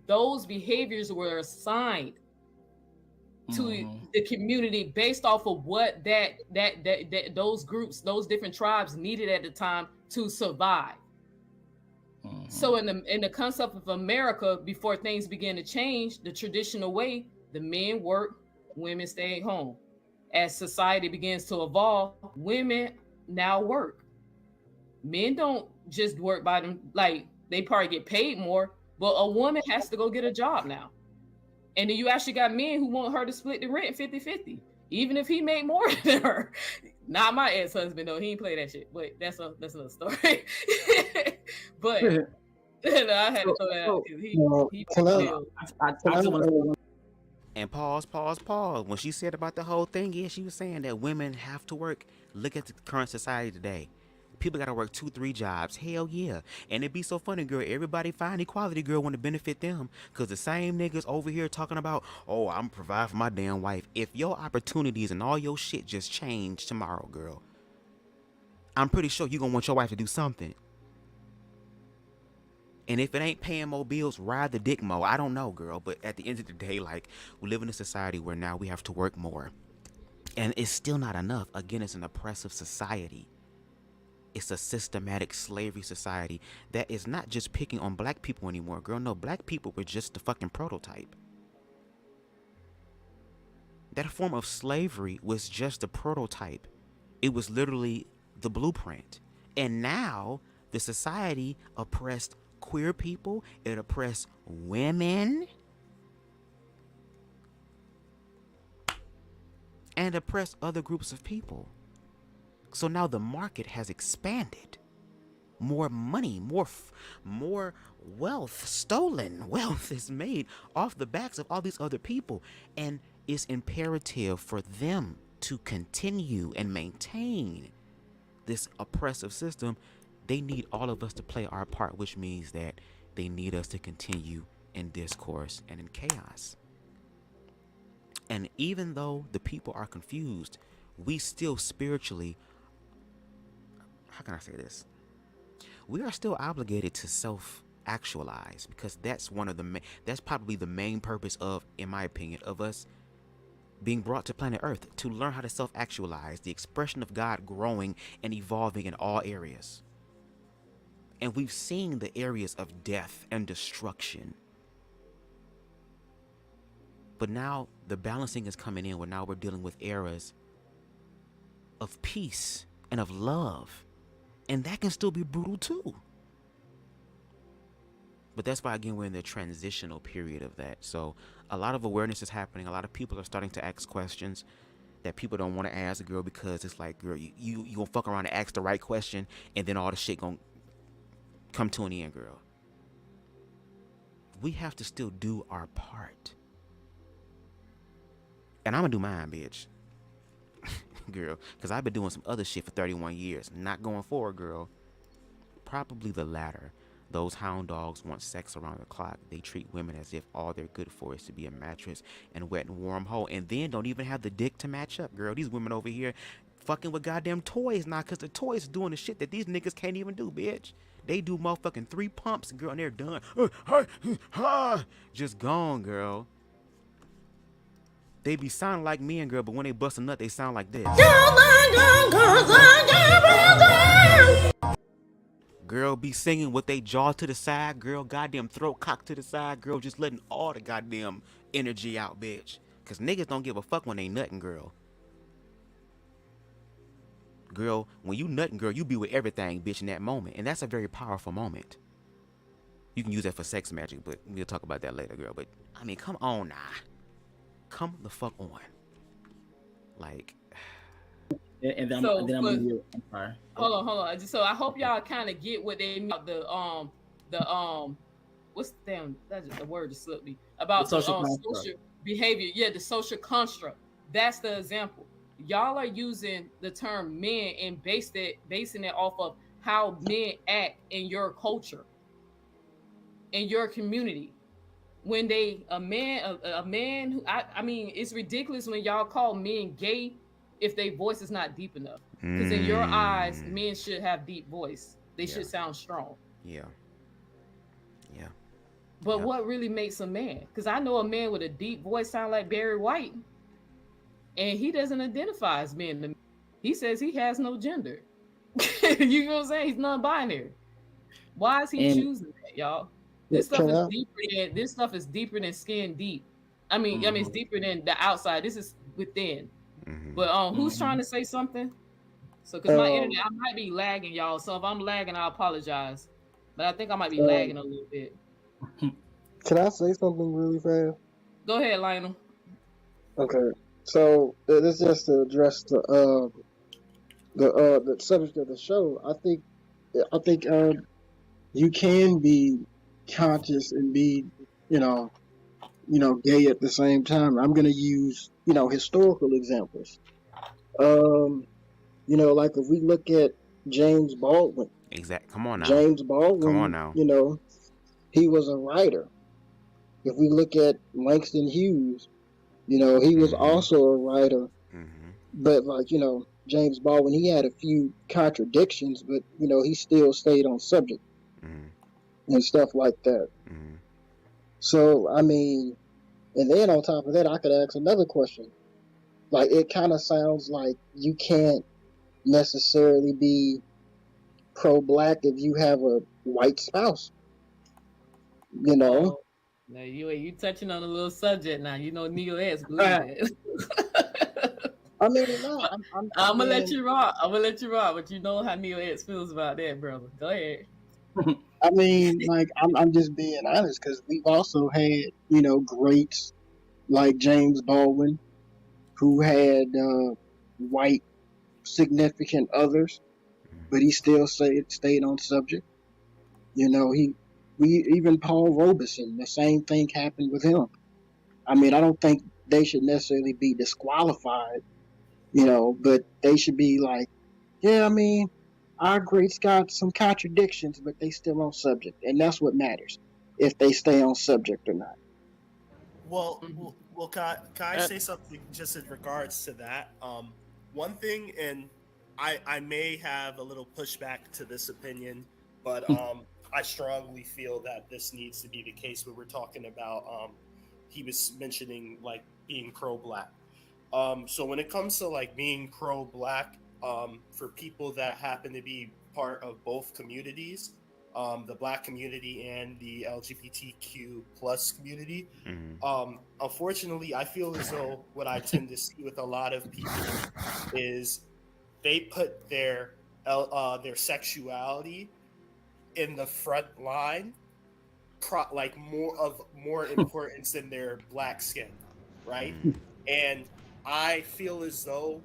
Those behaviors were assigned to the community based off of what that those groups, those different tribes needed at the time to survive. So in the concept of America, before things began to change, the traditional way, the men work, women stay home. As society begins to evolve, women now work. Men don't just work by them, like they probably get paid more, but a woman has to go get a job now. And then you actually got men who want her to split the rent 50-50, even if he made more than her. Not my ex-husband though, he ain't play that shit, but that's another story. But I had to throw that out because he And pause. When she said about the whole thing, yeah, she was saying that women have to work. Look at the current society today. People got to work 2-3 jobs. Hell yeah. And it'd be so funny, girl. Everybody find equality, girl, want to benefit them. Because the same niggas over here talking about, oh, I'm providing for my damn wife. If your opportunities and all your shit just change tomorrow, girl, I'm pretty sure you're going to want your wife to do something. And if it ain't paying more bills, ride the dick more. I don't know, girl. But at the end of the day, like, we live in a society where now we have to work more. And it's still not enough. Again, it's an oppressive society. It's a systematic slavery society that is not just picking on black people anymore, girl. No, black people were just the fucking prototype. That form of slavery was just a prototype. It was literally the blueprint. And now the society oppressed queer people. It oppressed women. And oppressed other groups of people. So now the market has expanded. More money, more wealth, stolen wealth is made off the backs of all these other people. And it's imperative for them to continue and maintain this oppressive system. They need all of us to play our part, which means that they need us to continue in discourse and in chaos. And even though the people are confused, we still spiritually, how can I say this? We are still obligated to self-actualize, because that's that's probably the main purpose of, in my opinion, of us being brought to planet Earth, to learn how to self-actualize, the expression of God growing and evolving in all areas. And we've seen the areas of death and destruction. But now the balancing is coming in, where now we're dealing with eras of peace and of love. And that can still be brutal too. But that's why, again, we're in the transitional period of that. So a lot of awareness is happening. A lot of people are starting to ask questions that people don't want to ask, girl, because it's like, girl, you gonna fuck around and ask the right question, and then all the shit gonna come to an end, girl. We have to still do our part. And I'm gonna do mine, bitch. Girl, because I've been doing some other shit for 31 years. Not going forward, girl. Probably the latter. Those hound dogs want sex around the clock. They treat women as if all they're good for is to be a mattress and wet and warm hole, and then don't even have the dick to match up, girl. These women over here fucking with goddamn toys now, because the toys doing the shit that these niggas can't even do, bitch. They do motherfucking 3 pumps, girl, and they're done. Just gone, girl. They be sounding like men, girl, but when they bust a nut, they sound like this. Girl be singing with they jaw to the side, girl, goddamn throat cocked to the side, girl, just letting all the goddamn energy out, bitch. Because niggas don't give a fuck when they nutting, girl. Girl, when you nutting, girl, you be with everything, bitch, in that moment. And that's a very powerful moment. You can use that for sex magic, but we'll talk about that later, girl. But, I mean, come on now. Come the fuck on. Like, and then I'm sorry. Hold on. So I hope y'all kind of get what they mean about the what's damn, that's just the word that slipped me, about the social behavior. Yeah, the social construct. That's the example. Y'all are using the term men and basing it off of how men act in your culture, in your community. When a man who, I mean, it's ridiculous when y'all call men gay if their voice is not deep enough. Because in your eyes, men should have deep voice. They should sound strong. Yeah. But what really makes a man? Because I know a man with a deep voice sound like Barry White, and he doesn't identify as man to me. He says he has no gender. You know what I'm saying? He's non-binary. Why is he And choosing that, y'all? This stuff Can is I? deeper than this stuff is deeper than skin deep. I mean, it's deeper than the outside. This is within. But who's trying to say something? So, because my internet, I might be lagging, y'all. So if I'm lagging, I apologize. But I think I might be lagging a little bit. Can I say something really fast? Go ahead, Lionel. Okay, so this is just to address the subject of the show. I think you can be conscious and be gay at the same time. I'm gonna use historical examples. Like if we look at James Baldwin. Exactly. Come on now. James Baldwin. Come on now. He was a writer. If we look at Langston Hughes, he was also a writer. But James Baldwin, he had a few contradictions, but he still stayed on subject and stuff like that. So I mean, and then on top of that, I could ask another question. Like, it kind of sounds like you can't necessarily be pro-black if you have a white spouse. Now you touching on a little subject now. Neo-x believe it. I mean, no, I'm gonna let you rock. But you know how Neo-x feels about that, brother. Go ahead. I mean, like, I'm just being honest, because we've also had greats like James Baldwin, who had white significant others, but he still stayed on subject. Even Paul Robeson, the same thing happened with him. I mean, I don't think they should necessarily be disqualified, but they should be like, yeah, I mean, our greats got some contradictions, but they still on subject, and that's what matters, if they stay on subject or not. Well, can I say something just in regards to that? One thing, and I may have a little pushback to this opinion, but I strongly feel that this needs to be the case when we're talking about, he was mentioning like being pro-black. So when it comes to like being pro-black, for people that happen to be part of both communities, the black community and the LGBTQ plus community. Unfortunately, I feel as though what I tend to see with a lot of people is they put their sexuality in the front line, like more importance than their black skin, right? And I feel as though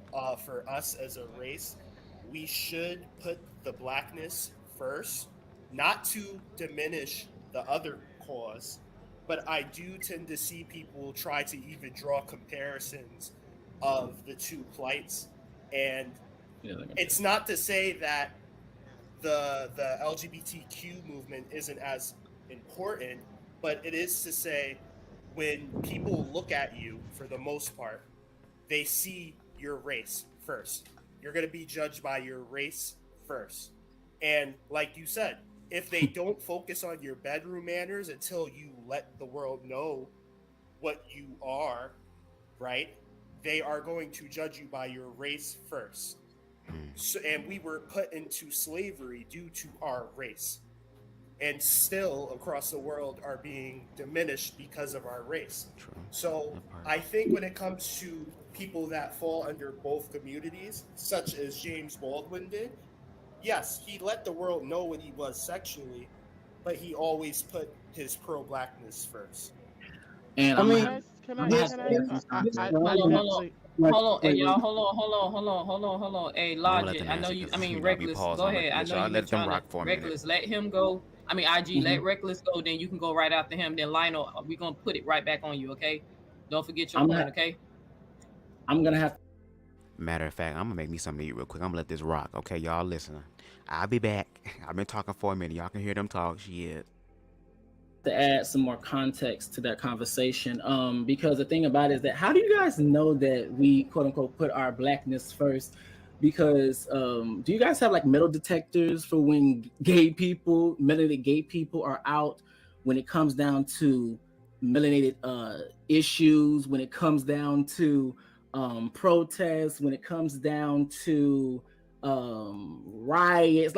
for us as a race, we should put the blackness first, not to diminish the other cause, but I do tend to see people try to even draw comparisons of the two plights. And it's not to say that the LGBTQ movement isn't as important, but it is to say when people look at you, for the most part, they see your race first. You're going to be judged by your race first. And like you said, if they don't focus on your bedroom manners until you let the world know what you are, right, they are going to judge you by your race first. So, and we were put into slavery due to our race, and still across the world are being diminished because of our race. So I think when it comes to people that fall under both communities, such as James Baldwin did, yes, he let the world know what he was sexually, but he always put his pro-blackness first. And Hold on, hey y'all, hold on. Hey, Logic, I know you. I mean, Reckless, go ahead. I know you trying to Reckless. Let him go. I mean, IG, let Reckless go. Then you can go right after him. Then Lionel, we're gonna put it right back on you. Okay? Don't forget your point. Okay? I'm gonna have. Matter of fact, I'm gonna make me something to eat real quick. I'm gonna let this rock. Okay, y'all listen. I'll be back. I've been talking for a minute. Y'all can hear them talk. Shit. To add some more context to that conversation, because the thing about it is that how do you guys know that we quote unquote put our blackness first? Because do you guys have like metal detectors for when melanated gay people are out, when it comes down to melanated issues, when it comes down to protests, when it comes down to riots.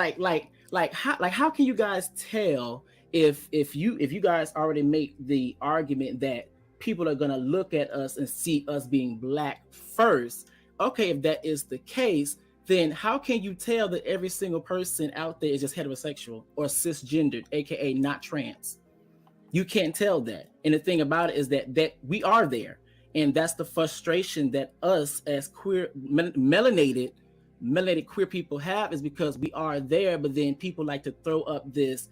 How can you guys tell if you guys already make the argument that people are gonna look at us and see us being black first? Okay, if that is the case, then how can you tell that every single person out there is just heterosexual or cisgendered, aka not trans? You can't tell that. And the thing about it is that we are there. And that's the frustration that us as queer, melanated queer people have, is because we are there, but then people like to throw up this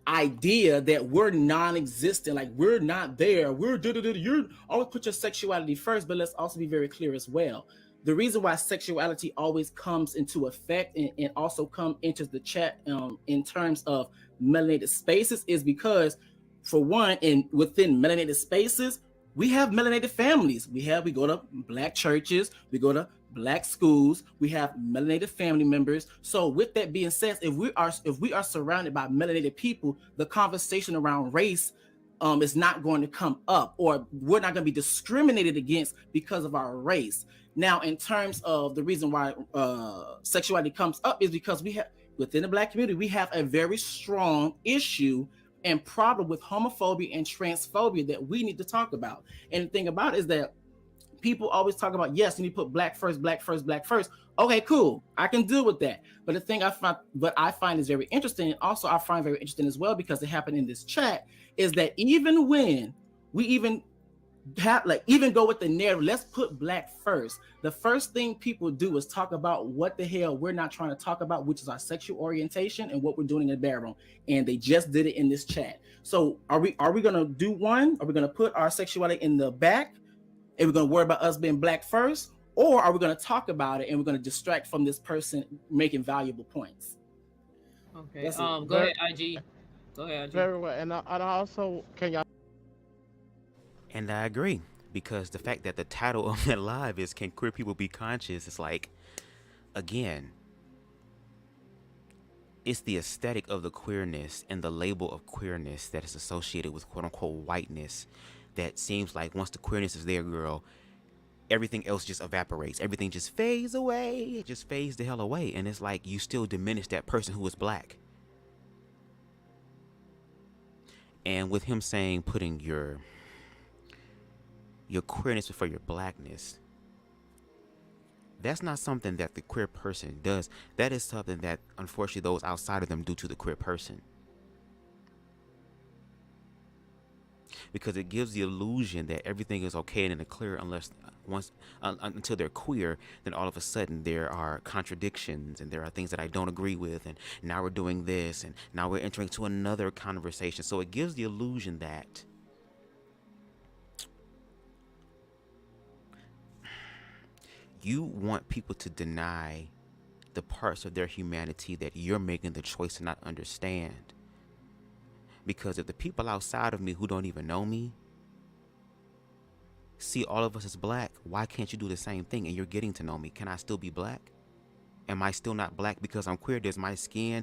idea that we're non-existent, like we're not there, you're always put your sexuality first. But let's also be very clear as well. The reason why sexuality always comes into effect and also enters the chat in terms of melanated spaces is because, for one, within melanated spaces, we have melanated families. We go to black churches, we go to black schools, we have melanated family members. So with that being said, if we are surrounded by melanated people, the conversation around race is not going to come up, or we're not going to be discriminated against because of our race. Now, in terms of the reason why sexuality comes up is because we have, within the black community, we have a very strong issue and problem with homophobia and transphobia that we need to talk about. And the thing about it is that people always talk about, yes, you need to put black first, black first, black first. Okay, cool. I can deal with that. But the thing I find is very interesting, and also I find very interesting as well, because it happened in this chat, is that even when we even go with the narrative, let's put black first, the first thing people do is talk about what the hell we're not trying to talk about, which is our sexual orientation and what we're doing in the bedroom. And they just did it in this chat. So are we gonna do one? Are we gonna put our sexuality in the back and we're gonna worry about us being black first? Or are we gonna talk about it and we're gonna distract from this person making valuable points? Okay. Go ahead, IG. Go ahead, IG. Very well. And I also, can y'all? And I agree, because the fact that the title of that live is "Can Queer People Be Conscious?" It's like, again, it's the aesthetic of the queerness and the label of queerness that is associated with quote unquote whiteness, that seems like once the queerness is there, girl, everything else just evaporates. Everything just fades away. It just fades the hell away. And it's like you still diminish that person who is black. And with him saying putting your queerness before your blackness, that's not something that the queer person does. That is something that, unfortunately, those outside of them do to the queer person. Because it gives the illusion that everything is okay and in the clear until they're queer. Then all of a sudden there are contradictions and there are things that I don't agree with, and now we're doing this and now we're entering to another conversation. So it gives the illusion that you want people to deny the parts of their humanity that you're making the choice to not understand. Because if the people outside of me who don't even know me see all of us as black, why can't you do the same thing? And you're getting to know me. Can I still be black? Am I still not black because I'm queer? Does my skin,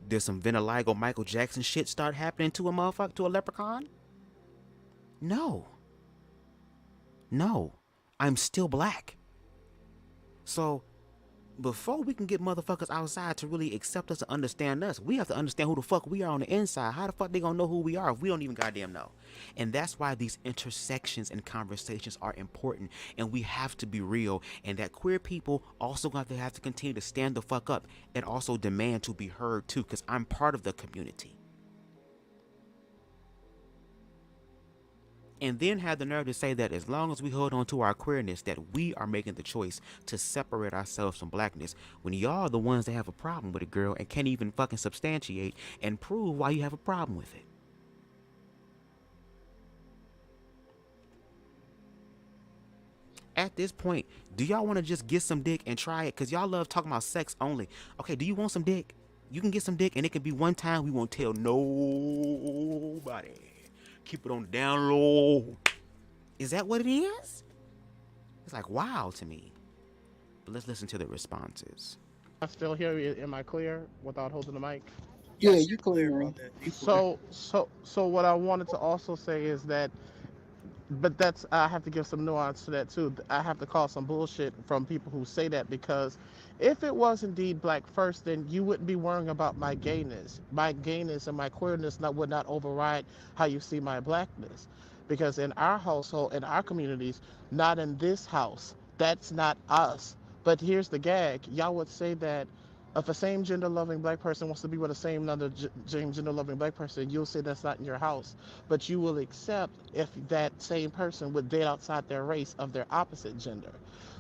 there's some vitiligo Michael Jackson shit start happening to a motherfucker, to a leprechaun? No. No. I'm still black. So before we can get motherfuckers outside to really accept us and understand us, we have to understand who the fuck we are on the inside. How the fuck they gonna know who we are if we don't even goddamn know? And that's why these intersections and conversations are important, and we have to be real. And that queer people also have to continue to stand the fuck up and also demand to be heard too, because I'm part of the community. And then have the nerve to say that as long as we hold on to our queerness, that we are making the choice to separate ourselves from blackness, when y'all are the ones that have a problem with it, girl, and can't even fucking substantiate and prove why you have a problem with it. At this point, do y'all want to just get some dick and try it? Because y'all love talking about sex only. Okay, do you want some dick? You can get some dick, and it can be one time. We won't tell nobody. Keep it on the down low. Is that what it is? It's like, wow to me. But let's listen to the responses. I still hear you. Am I clear without holding the mic? Yeah, you clear. So what I wanted to also say is that but that's I have to give some nuance to that too. I have to call some bullshit from people who say that, because if it was indeed black first, then you wouldn't be worrying about my gayness. My gayness and my queerness would not override how you see my blackness, because in our household, in our communities, not in this house, that's not us. But here's the gag: y'all would say that if a same gender loving black person wants to be with a same gender loving black person, you'll say that's not in your house, but you will accept if that same person would date outside their race of their opposite gender.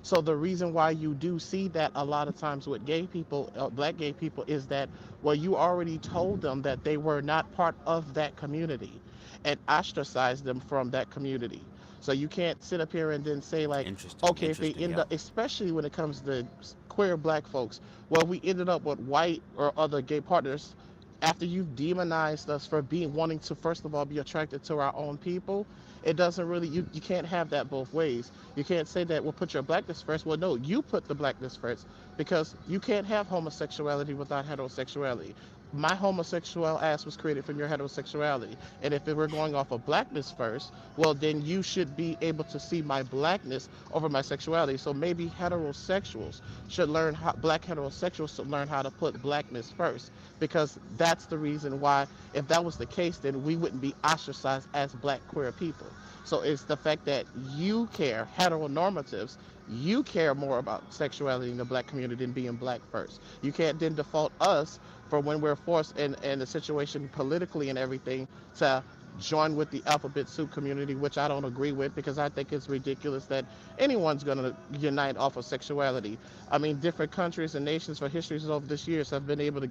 So the reason why you do see that a lot of times with gay people, black gay people, is that, well, you already told them that they were not part of that community and ostracized them from that community. So you can't sit up here and then say like, okay, if they end Yep. up, especially when it comes to queer black folks, well, we ended up with white or other gay partners after you've demonized us for wanting to first of all be attracted to our own people. It doesn't really, you can't have that both ways. You can't say that, well, put your blackness first. Well, no, you put the blackness first, because you can't have homosexuality without heterosexuality. My homosexual ass was created from your heterosexuality. And if we're going off of blackness first, well, then you should be able to see my blackness over my sexuality. So maybe heterosexuals should learn how, black heterosexuals should learn how to put blackness first, because that's the reason why, if that was the case, then we wouldn't be ostracized as black queer people. So it's the fact that you care, heteronormatives, you care more about sexuality in the black community than being black first. You can't then default us for when we're forced in a situation politically and everything to join with the alphabet soup community, which I don't agree with, because I think it's ridiculous that anyone's going to unite off of sexuality. I mean, different countries and nations for histories over this years have been able to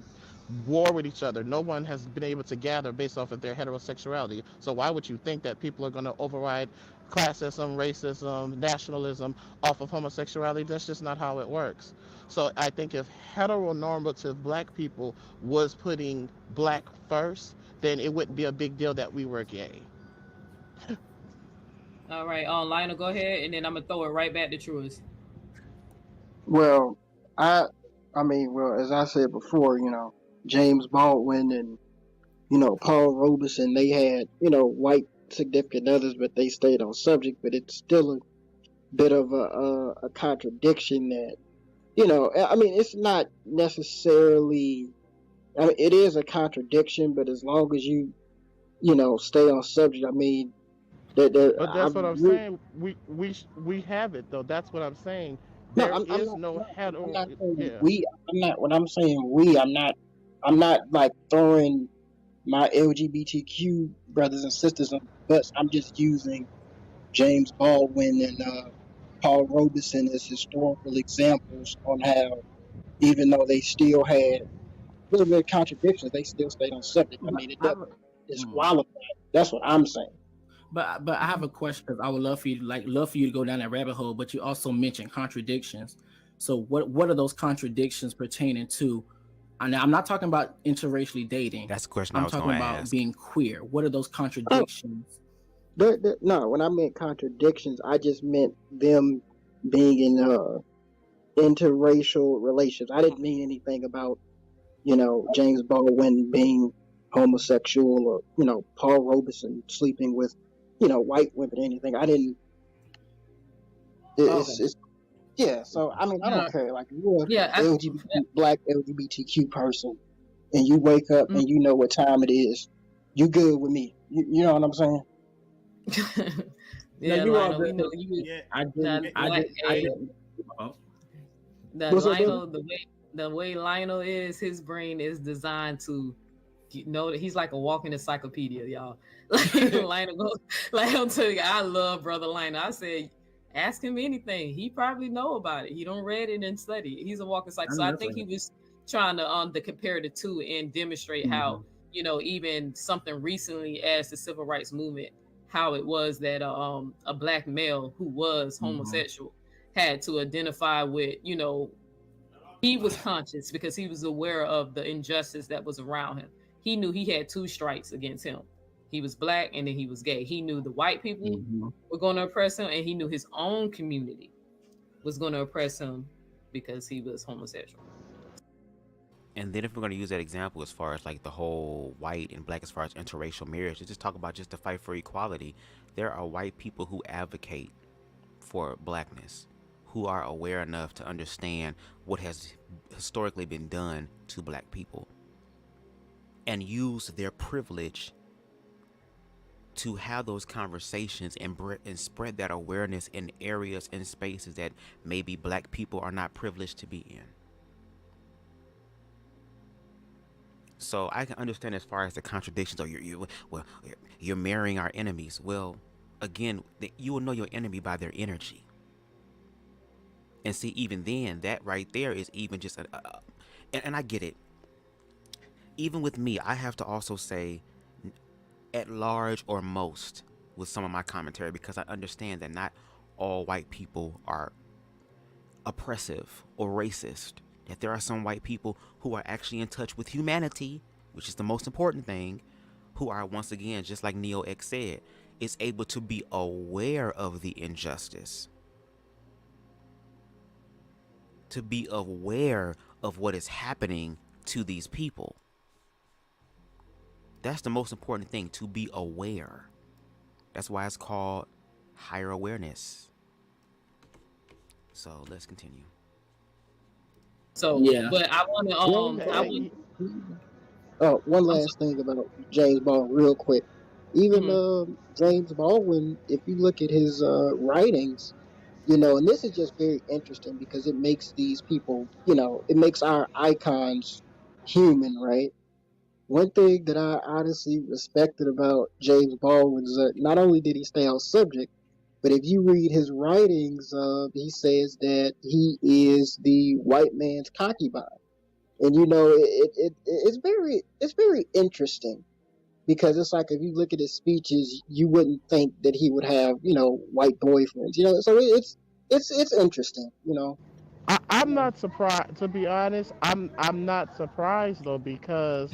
war with each other. No one has been able to gather based off of their heterosexuality. So why would you think that people are going to override classism, racism, nationalism off of homosexuality? That's just not how it works. So I think if heteronormative black people was putting black first, then it wouldn't be a big deal that we were gay. All right, Lionel, go ahead, and then I'm gonna throw it right back to Truist. Well, I mean, well, as I said before, James Baldwin and Paul Robeson, they had white significant others, but they stayed on subject. But it's still a bit of a contradiction that I mean, it's not necessarily. I mean, it is a contradiction, but as long as you stay on subject, I mean, but that's what I'm saying. We have it though. That's what I'm saying. There is no hetero. I'm not saying we. I'm not. When I'm saying we, I'm not like throwing my LGBTQ brothers and sisters on the bus. I'm just using James Baldwin and Paul Robeson as historical examples on how, even though they still had a little bit of contradictions, they still stayed on subject. I mean, it doesn't disqualify. That's what I'm saying. But I have a question, because I would love for you to go down that rabbit hole. But you also mentioned contradictions. So what are those contradictions pertaining to? And I'm not talking about interracially dating. That's the question I'm I was talking going to about ask. being queer. What are those contradictions? No, when I meant contradictions, I just meant them being in interracial relations. I didn't mean anything about James Baldwin being homosexual, or Paul Robeson sleeping with white women or anything. I didn't. It's yeah. So I mean, I don't care. Like, you're black LGBTQ person, and you wake up and you know what time it is. You good with me? You know what I'm saying? Yeah, no, Lionel, we know you. Yeah, I didn't. The way Lionel is, his brain is designed to know that he's like a walking encyclopedia, y'all. Lionel tell you, I love brother Lionel. I said, ask him anything. He probably know about it. He don't read it and study it. He's a walking encyclopedia. So I think he was trying to compare the two and demonstrate how, even something recently as the civil rights movement, how it was that a black male who was homosexual had to identify with, he was conscious because he was aware of the injustice that was around him. He knew he had two strikes against him. He was black and then he was gay. He knew the white people were going to oppress him, and he knew his own community was going to oppress him because he was homosexual. And then if we're going to use that example as far as like the whole white and black as far as interracial marriage, let's just talk about just the fight for equality. There are white people who advocate for blackness, who are aware enough to understand what has historically been done to black people and use their privilege to have those conversations and spread that awareness in areas and spaces that maybe black people are not privileged to be in. So I can understand as far as the contradictions. Oh, you're marrying our enemies. Well, again, you will know your enemy by their energy. And see, even then, that right there is even just and I get it. Even with me, I have to also say at large or most with some of my commentary, because I understand that not all white people are oppressive or racist. That there are some white people who are actually in touch with humanity, which is the most important thing, who are, once again, just like Neo-x said, is able to be aware of the injustice, to be aware of what is happening to these people. That's the most important thing, to be aware. That's why it's called higher awareness. So let's continue. So yeah, but I want to. One last thing about James Baldwin, real quick. Even James Baldwin, if you look at his writings, and this is just very interesting because it makes these people, it makes our icons human, right? One thing that I honestly respected about James Baldwin is that not only did he stay on subject, but if you read his writings, he says that he is the white man's concubine. And it's very interesting because it's like if you look at his speeches, you wouldn't think that he would have white boyfriends. So it's interesting. I'm not surprised, to be honest. I'm not surprised though, because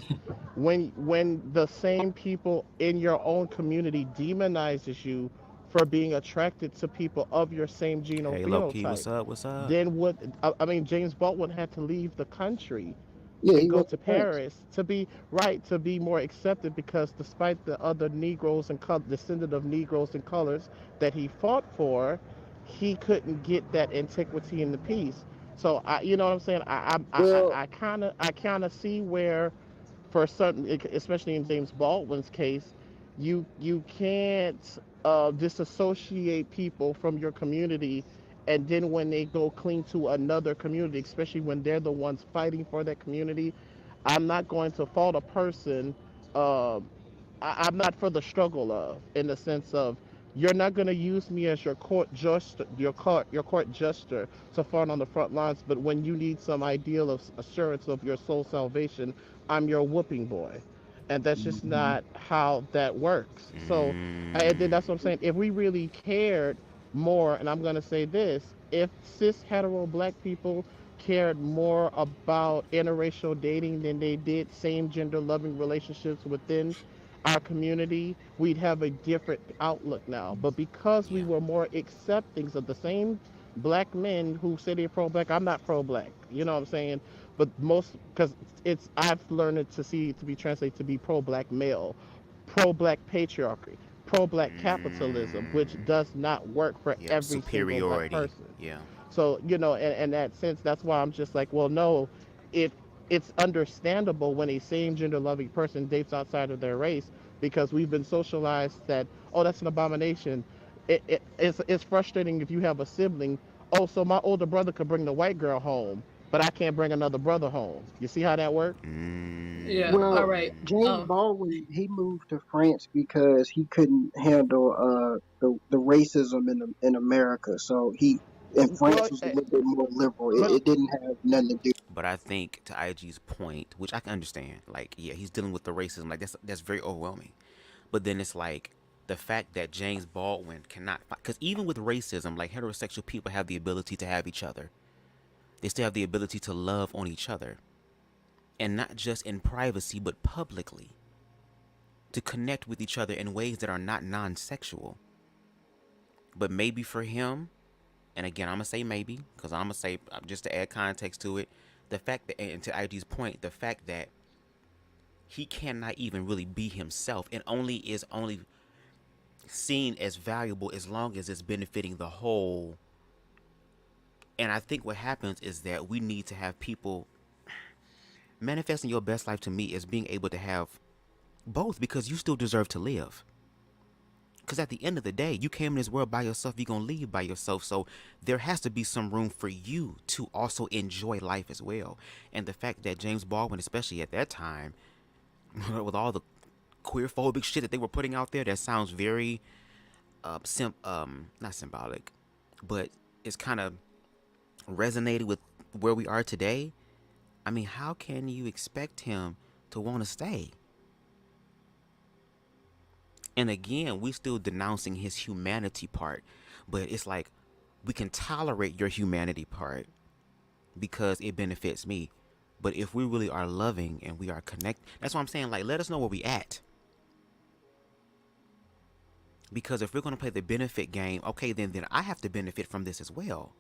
when the same people in your own community demonizes you for being attracted to people of your same Hey, Loki, genophenotype, what's up? What's up? then I mean, James Baldwin had to leave the country Yeah, and he go went to to France. Paris to be more accepted, because despite the other Negroes and descendant of Negroes and colors that he fought for, he couldn't get that antiquity and the peace. So you know what I'm saying? Well, I kind of see where, for certain, especially in James Baldwin's case, you can't disassociate people from your community, and then when they go cling to another community, especially when they're the ones fighting for that community, I'm not going to fault a person. Uh, I'm not for the struggle of, in the sense of, you're not going to use me as your court jester to fight on the front lines, but when you need some ideal of assurance of your soul salvation, I'm your whooping boy. And that's just not how that works. So, and then that's what I'm saying. If we really cared more, and I'm going to say this, if cis hetero black people cared more about interracial dating than they did same gender loving relationships within our community, we'd have a different outlook now. But because we Yeah. were more accepting of the same black men who say they're pro black, I'm not pro black. You know what I'm saying? But most, because I've learned it to be translated to be pro black male, pro black patriarchy, pro black capitalism, which does not work for Yep. every single black Superiority. person. Yeah. So, in that sense, that's why I'm just like, well, no, if it's understandable when a same gender loving person dates outside of their race, because we've been socialized that, oh, that's an abomination. It's frustrating if you have a sibling. Oh, so my older brother could bring the white girl home, but I can't bring another brother home. You see how that works? Yeah. All well, right. James Baldwin, he moved to France because he couldn't handle the racism in America. So and France Well, was a little bit more liberal. It, but it didn't have nothing to do. But I think to IG's point, which I can understand, like, yeah, he's dealing with the racism, like that's very overwhelming. But then it's like the fact that James Baldwin cannot, because even with racism, like heterosexual people have the ability to have each other. They still have the ability to love on each other, and not just in privacy, but publicly, to connect with each other in ways that are not non-sexual. But maybe for him, and again, I'm gonna say maybe, because I'm gonna say, just to add context to it, the fact that, and to IG's point, the fact that he cannot even really be himself and is only seen as valuable as long as it's benefiting the whole. And I think what happens is that we need to have people manifesting your best life. To me, is being able to have both, because you still deserve to live. Because at the end of the day, you came in this world by yourself, you're going to leave by yourself. So there has to be some room for you to also enjoy life as well. And the fact that James Baldwin, especially at that time, with all the queer-phobic shit that they were putting out there, that sounds very, not symbolic, but it's kind of resonated with where we are today. I mean, how can you expect him to want to stay? And again, we still denouncing his humanity part, but it's like, we can tolerate your humanity part because it benefits me. But if we really are loving and we are connected, that's what I'm saying. Like, let us know where we at. Because if we're going to play the benefit game, okay, then I have to benefit from this as well.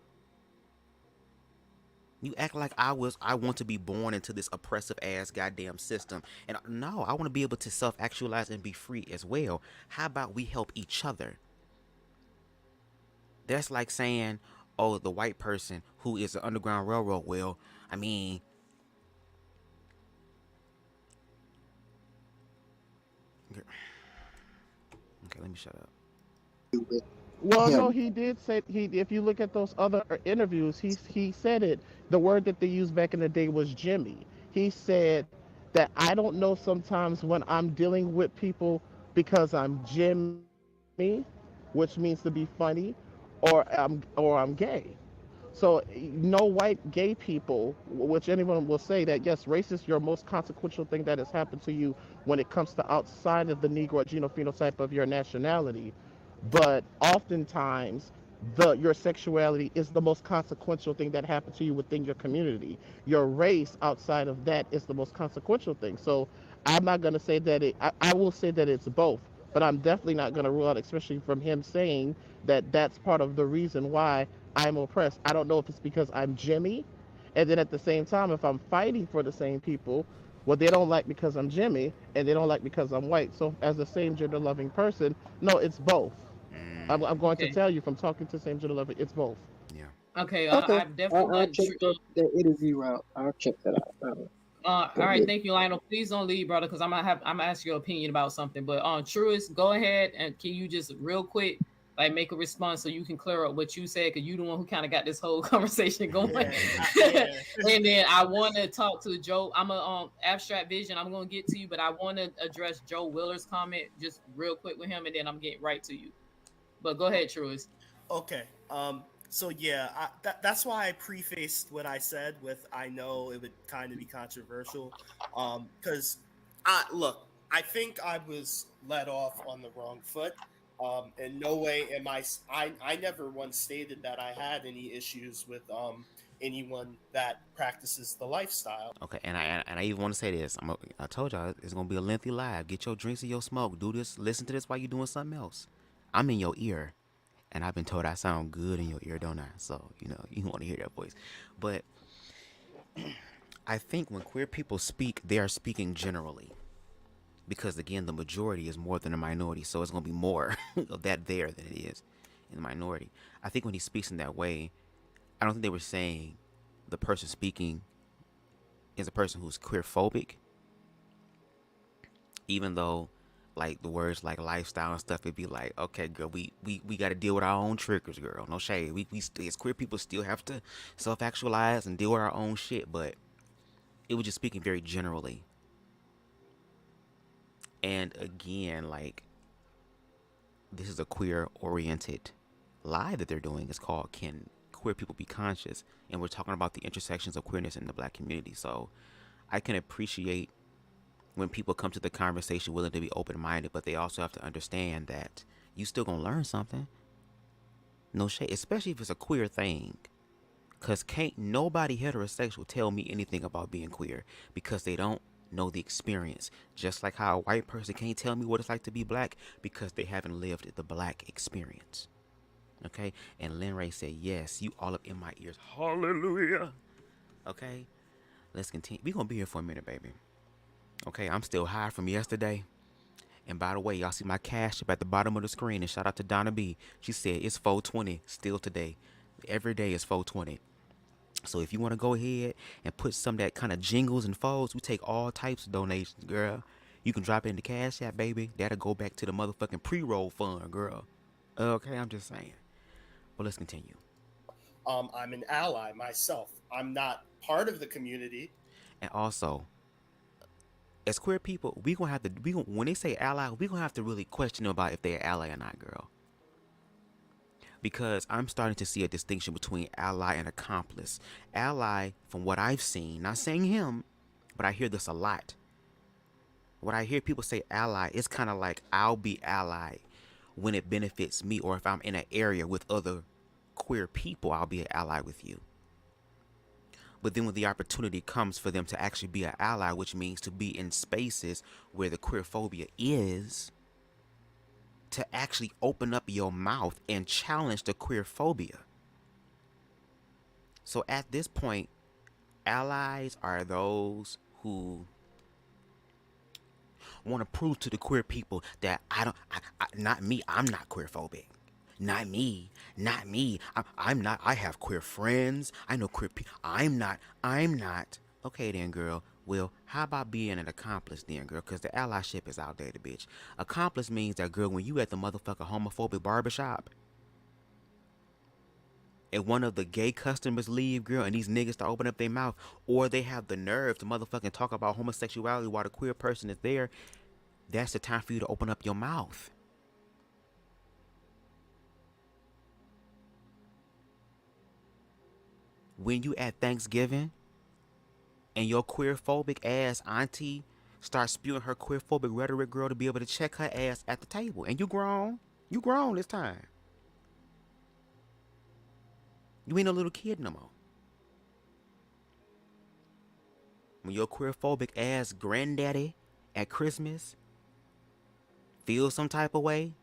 You act like I want to be born into this oppressive ass goddamn system. And no, I want to be able to self-actualize and be free as well. How about we help each other? That's like saying, oh, the white person who is the Underground Railroad. Well, I mean, okay, let me shut up. Well, no, he did say if you look at those other interviews, he said it. The word that they used back in the day was Jimmy. He said that I don't know sometimes when I'm dealing with people because I'm Jimmy, which means to be funny, or I'm gay. So no white gay people, which anyone will say that yes, race is your most consequential thing that has happened to you when it comes to outside of the Negro genophenotype of your nationality. But oftentimes, your sexuality is the most consequential thing that happened to you within your community. Your race outside of that is the most consequential thing. So I'm not going to say that I will say that it's both, but I'm definitely not going to rule out, especially from him saying that that's part of the reason why I'm oppressed. I don't know if it's because I'm Jimmy, and then at the same time, if I'm fighting for the same people, well, they don't like because I'm Jimmy, and they don't like because I'm white. So as a same gender loving person, no, it's both. I'm going to tell you from talking to same gender loving, it's both. Yeah. Okay. Okay. I've definitely I'll check the interview out. I'll check that out. all right, thank you, Lionel. Please don't leave, brother, because I'm gonna ask your opinion about something. But Truist, go ahead and can you just real quick like make a response so you can clear up what you said, because you the one who kind of got this whole conversation going. Yeah. And then I want to talk to Joe. I'm a abstract vision. I'm gonna get to you, but I want to address Joe Willer's comment just real quick with him, and then I'm getting right to you. But go ahead, Truist. Okay. So yeah, that's why I prefaced what I said with I know it would kind of be controversial, because I think I was let off on the wrong foot. In no way am I never once stated that I had any issues with anyone that practices the lifestyle. Okay, and I even want to say this. I told y'all it's gonna be a lengthy live. Get your drinks and your smoke. Do this. Listen to this while you're doing something else. I'm in your ear. And I've been told I sound good in your ear, don't I? So, you want to hear that voice. But I think when queer people speak, they are speaking generally. Because, again, the majority is more than a minority. So it's going to be more of that there than it is in the minority. I think when he speaks in that way, I don't think they were saying the person speaking is a person who's queer-phobic. Even though like the words like lifestyle and stuff, it'd be like, okay, girl, we got to deal with our own triggers, girl. No shade. We as queer people still have to self-actualize and deal with our own shit, but it was just speaking very generally. And again, like, this is a queer-oriented live that they're doing. It's called Can Queer People Be Conscious? And we're talking about the intersections of queerness in the Black community. So I can appreciate when people come to the conversation willing to be open-minded, but they also have to understand that you still gonna learn something. No shade, especially if it's a queer thing. Because can't nobody heterosexual tell me anything about being queer because they don't know the experience. Just like how a white person can't tell me what it's like to be Black because they haven't lived the Black experience. Okay? And Lynn Ray said, yes, you all up in my ears. Hallelujah. Okay? let's continue. We're gonna be here for a minute, baby. Okay, I'm still high from yesterday. And by the way, y'all see my cash up at the bottom of the screen. And shout out to Donna B. She said it's 420 still today. Every day is 420. So if you want to go ahead and put some of that kind of jingles and folds, we take all types of donations, girl. You can drop it in the Cash App, baby. That'll go back to the motherfucking pre-roll fund, girl. Okay, I'm just saying. Well, let's continue. I'm an ally myself. I'm not part of the community. And also, as queer people, we gonna have to. When they say ally, we gonna have to really question them about if they're ally or not, girl. Because I'm starting to see a distinction between ally and accomplice. Ally, from what I've seen, not saying him, but I hear this a lot. When I hear people say ally, it's kind of like I'll be allied when it benefits me, or if I'm in an area with other queer people, I'll be an ally with you. But then when the opportunity comes for them to actually be an ally, which means to be in spaces where the queer-phobia is, to actually open up your mouth and challenge the queer-phobia. So at this point, allies are those who want to prove to the queer people that not me, I'm not queer-phobic. Not me. I'm not. I have queer friends. I know queer people. I'm not. Okay then, girl. Well, how about being an accomplice then, girl? Because the allyship is outdated, bitch. Accomplice means that, girl, when you at the motherfucker homophobic barbershop and one of the gay customers leave, girl, and these niggas to open up their mouth, or they have the nerve to motherfucking talk about homosexuality while the queer person is there, that's the time for you to open up your mouth. When you at Thanksgiving and your queer-phobic ass auntie starts spewing her queer-phobic rhetoric, girl, to be able to check her ass at the table. And you grown this time. You ain't a little kid no more. When your queer-phobic ass granddaddy at Christmas feels some type of way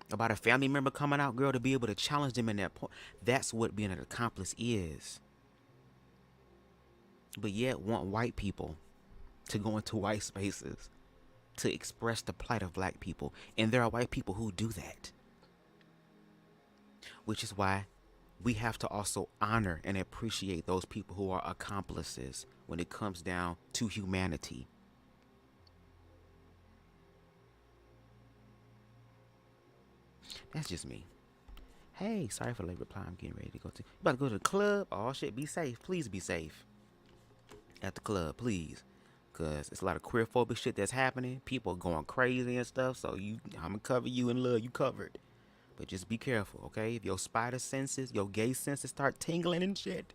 about a family member coming out, girl, to be able to challenge them in that point. That's what being an accomplice is. But yet want white people to go into white spaces to express the plight of black people. And there are white people who do that. Which is why we have to also honor and appreciate those people who are accomplices when it comes down to humanity. That's just me. Hey, sorry for the late reply. I'm getting ready to go to. You about to go to the club? Oh shit, be safe. Please be safe. At the club, please. Cause it's a lot of queer-phobic shit that's happening. People going crazy and stuff. So I'm gonna cover you in love. You covered. But just be careful, okay? If your spider senses, your gay senses start tingling and shit,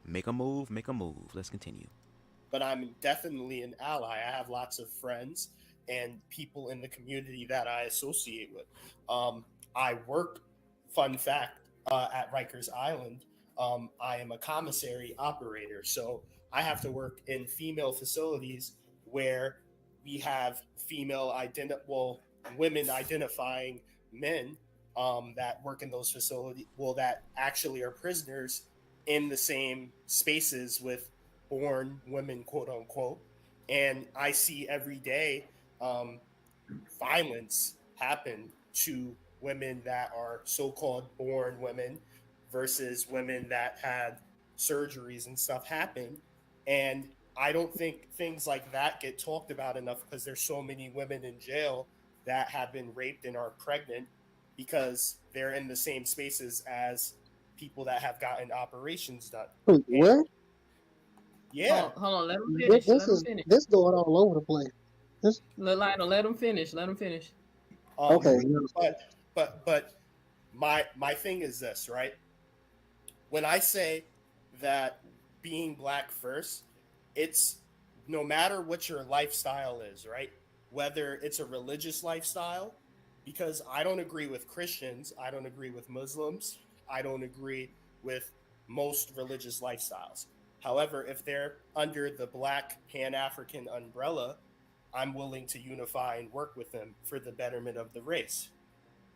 make a move, make a move. Let's continue. But I'm definitely an ally. I have lots of friends and people in the community that I associate with. I work, fun fact, at Rikers Island. I am a commissary operator, so I have to work in female facilities where we have women identifying men that work in those facilities, that actually are prisoners in the same spaces with born women, quote unquote. And I see every day violence happen to women that are so-called born women versus women that had surgeries and stuff happen. And I don't think things like that get talked about enough because there's so many women in jail that have been raped and are pregnant because they're in the same spaces as people that have gotten operations done. Wait, what? Yeah. Hold on, let him finish. This going all over the place. Lionel, let him finish. Let him finish. Okay. But my thing is this, right? When I say that being black first, it's no matter what your lifestyle is, right? Whether it's a religious lifestyle, because I don't agree with Christians, I don't agree with Muslims, I don't agree with most religious lifestyles. However, if they're under the Black Pan-African umbrella, I'm willing to unify and work with them for the betterment of the race.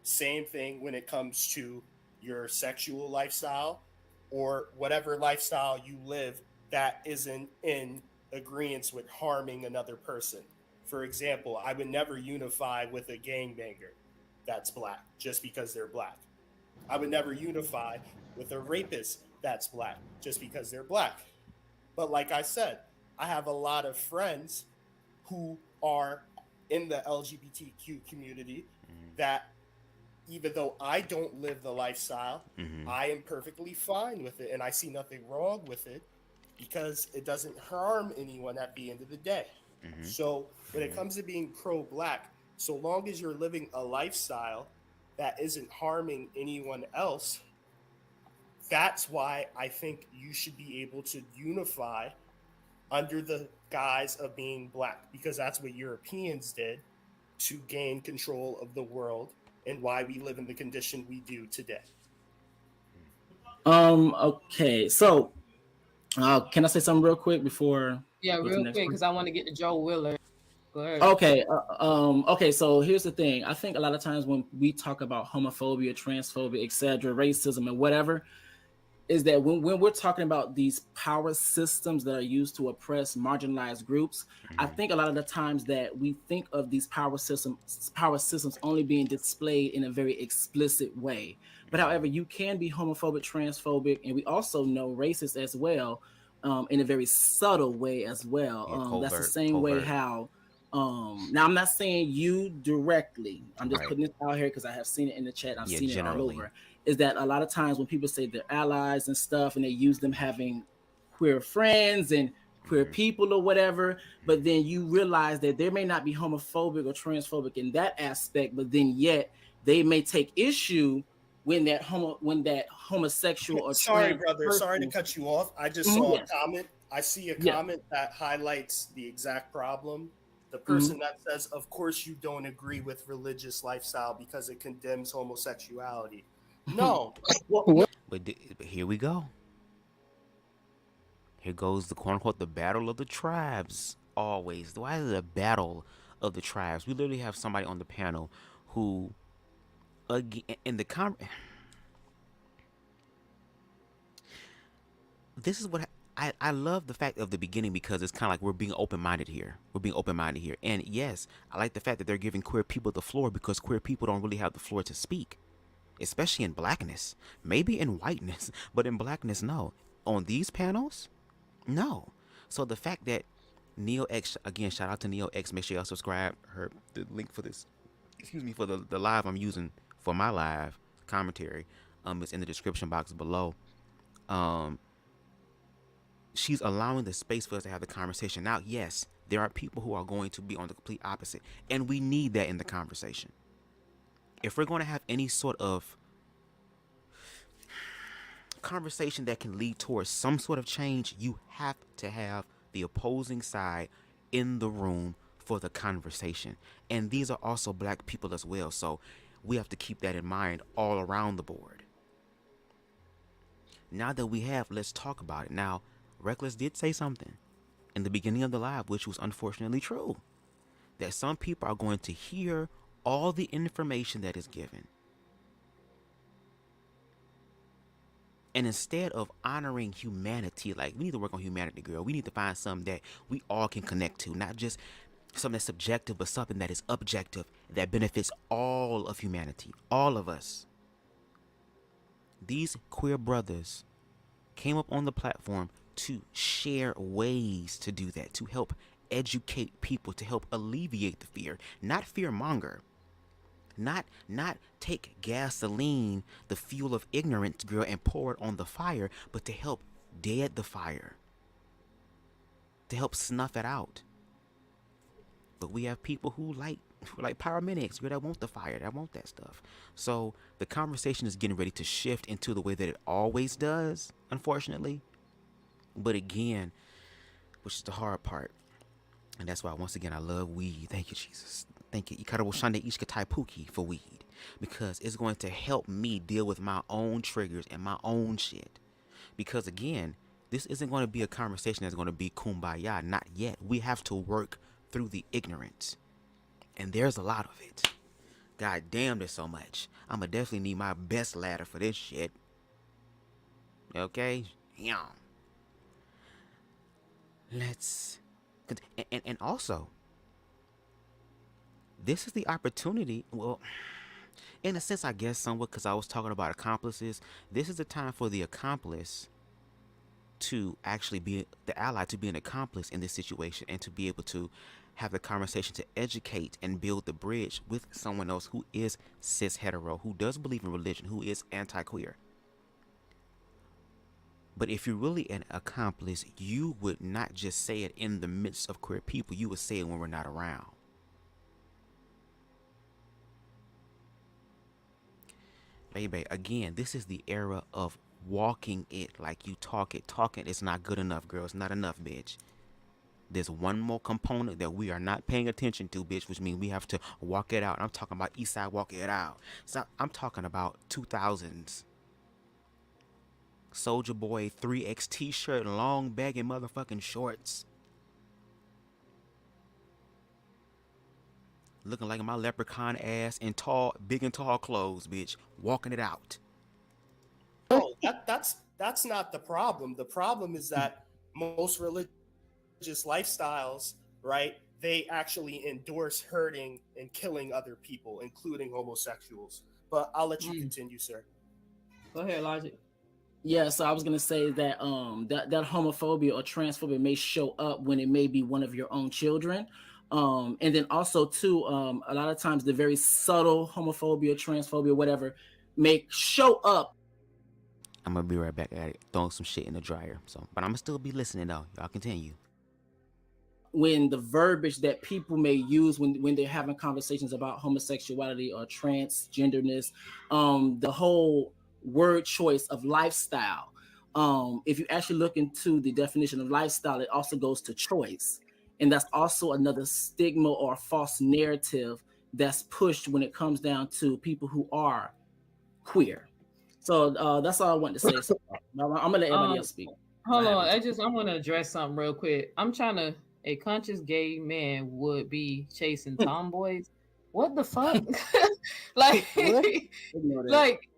Same thing when it comes to your sexual lifestyle or whatever lifestyle you live that isn't in agreement with harming another person. For example, I would never unify with a gangbanger that's black just because they're black. I would never unify with a rapist that's black just because they're black. But like I said, I have a lot of friends who are in the LGBTQ community that even though I don't live the lifestyle, I am perfectly fine with it and I see nothing wrong with it because it doesn't harm anyone at the end of the day. So when it comes to being pro-black, so long as you're living a lifestyle that isn't harming anyone else, that's why I think you should be able to unify under the guise of being black, because that's what Europeans did to gain control of the world and why we live in the condition we do today. Okay, so can I say something real quick before? Yeah, real quick, because I want to get to Joe Willard. Go ahead. Okay, okay. So here's the thing. I think a lot of times when we talk about homophobia, transphobia, etc., racism, and whatever, is that when we're talking about these power systems that are used to oppress marginalized groups, I think a lot of the times that we think of these power systems only being displayed in a very explicit way. But however, you can be homophobic, transphobic, and we also know racist as well, in a very subtle way as well. That's the same way how. Now I'm not saying you directly. I'm just putting this out here because I have seen it in the chat. I've seen it all over. Is that a lot of times when people say they're allies and stuff, and they use them having queer friends and queer people or whatever, but then you realize that they may not be homophobic or transphobic in that aspect, but then yet they may take issue when that homosexual or sorry, brother, sorry to cut you off. I just saw a comment. I see a comment that highlights the exact problem. The person that says, of course you don't agree with religious lifestyle because it condemns homosexuality. No. But here we go. Here goes the quote unquote the battle of the tribes. Always. Why is it a battle of the tribes? We literally have somebody on the panel who, in the this is what I love the fact of the beginning, because it's kind of like we're being open-minded here. We're being open-minded here. And yes, I like the fact that they're giving queer people the floor, because queer people don't really have the floor to speak, especially in blackness. Maybe in whiteness, but in blackness, no. On these panels, no. So the fact that Neo-x, again, shout out to Neo-x. Make sure y'all subscribe. The link for this, excuse me, for the live I'm using for my live commentary, is in the description box below. She's allowing the space for us to have the conversation. Now, yes, there are people who are going to be on the complete opposite, and we need that in the conversation. If we're going to have any sort of conversation that can lead towards some sort of change, you have to have the opposing side in the room for the conversation. And these are also black people as well, so we have to keep that in mind all around the board. Now that we have, let's talk about it. Now, Reckless did say something in the beginning of the live, which was unfortunately true, that some people are going to hear all the information that is given, and instead of honoring humanity, like, we need to work on humanity, girl. We need to find something that we all can connect to, not just something that's subjective, but something that is objective, that benefits all of humanity, all of us. These queer brothers came up on the platform to share ways to do that, to help educate people, to help alleviate the fear, not fearmonger, not take gasoline, the fuel of ignorance, girl, and pour it on the fire, but to help dead the fire, to help snuff it out. But we have people who like pyromaniacs, girl, that want the fire, that want that stuff. So the conversation is getting ready to shift into the way that it always does, unfortunately. But again, which is the hard part, and that's why once again I love weed. Thank you, Jesus. Thank you. Ikarabo Shande Ishkatai Puki for weed, because it's going to help me deal with my own triggers and my own shit. Because again, this isn't going to be a conversation that's going to be kumbaya. Not yet. We have to work through the ignorance, and there's a lot of it. God damn, there's so much. I'ma definitely need my best ladder for this shit. Okay? Yeah. let's, and also, this is the opportunity. Well, in a sense, I guess somewhat, because I was talking about accomplices. This is the time for the accomplice to actually be the ally, to be an accomplice in this situation, and to be able to have the conversation to educate and build the bridge with someone else who is cis hetero, who does believe in religion, who is anti-queer. But if you're really an accomplice, you would not just say it in the midst of queer people, you would say it when we're not around. Baby, again, this is the era of walking it like you talk it. Talking is not good enough, girl. It's not enough, bitch. There's one more component that we are not paying attention to, bitch, which means we have to walk it out. I'm talking about Eastside walk it out. So I'm talking about 2000s. Soldier Boy 3X t-shirt, long baggy motherfucking shorts. Looking like my leprechaun ass in tall, big and tall clothes, bitch. Walking it out. No, that's not the problem. The problem is that most religious lifestyles, right, they actually endorse hurting and killing other people, including homosexuals. But I'll let you continue, sir. Go ahead, Logic. Yeah, so I was gonna say that that homophobia or transphobia may show up when it may be one of your own children. And then also too, a lot of times the very subtle homophobia, transphobia, whatever, may show up. I'm gonna be right back at it, throwing some shit in the dryer. So, but I'm gonna still be listening though. Y'all continue. When the verbiage that people may use when they're having conversations about homosexuality or transgenderness, the whole word choice of lifestyle. If you actually look into the definition of lifestyle, it also goes to choice. And that's also another stigma or false narrative that's pushed when it comes down to people who are queer. So that's all I want to say. So, I'm gonna let everybody else speak. Hold on, I want to address something real quick. I'm trying to. A conscious gay man would be chasing tomboys. What the fuck? like, like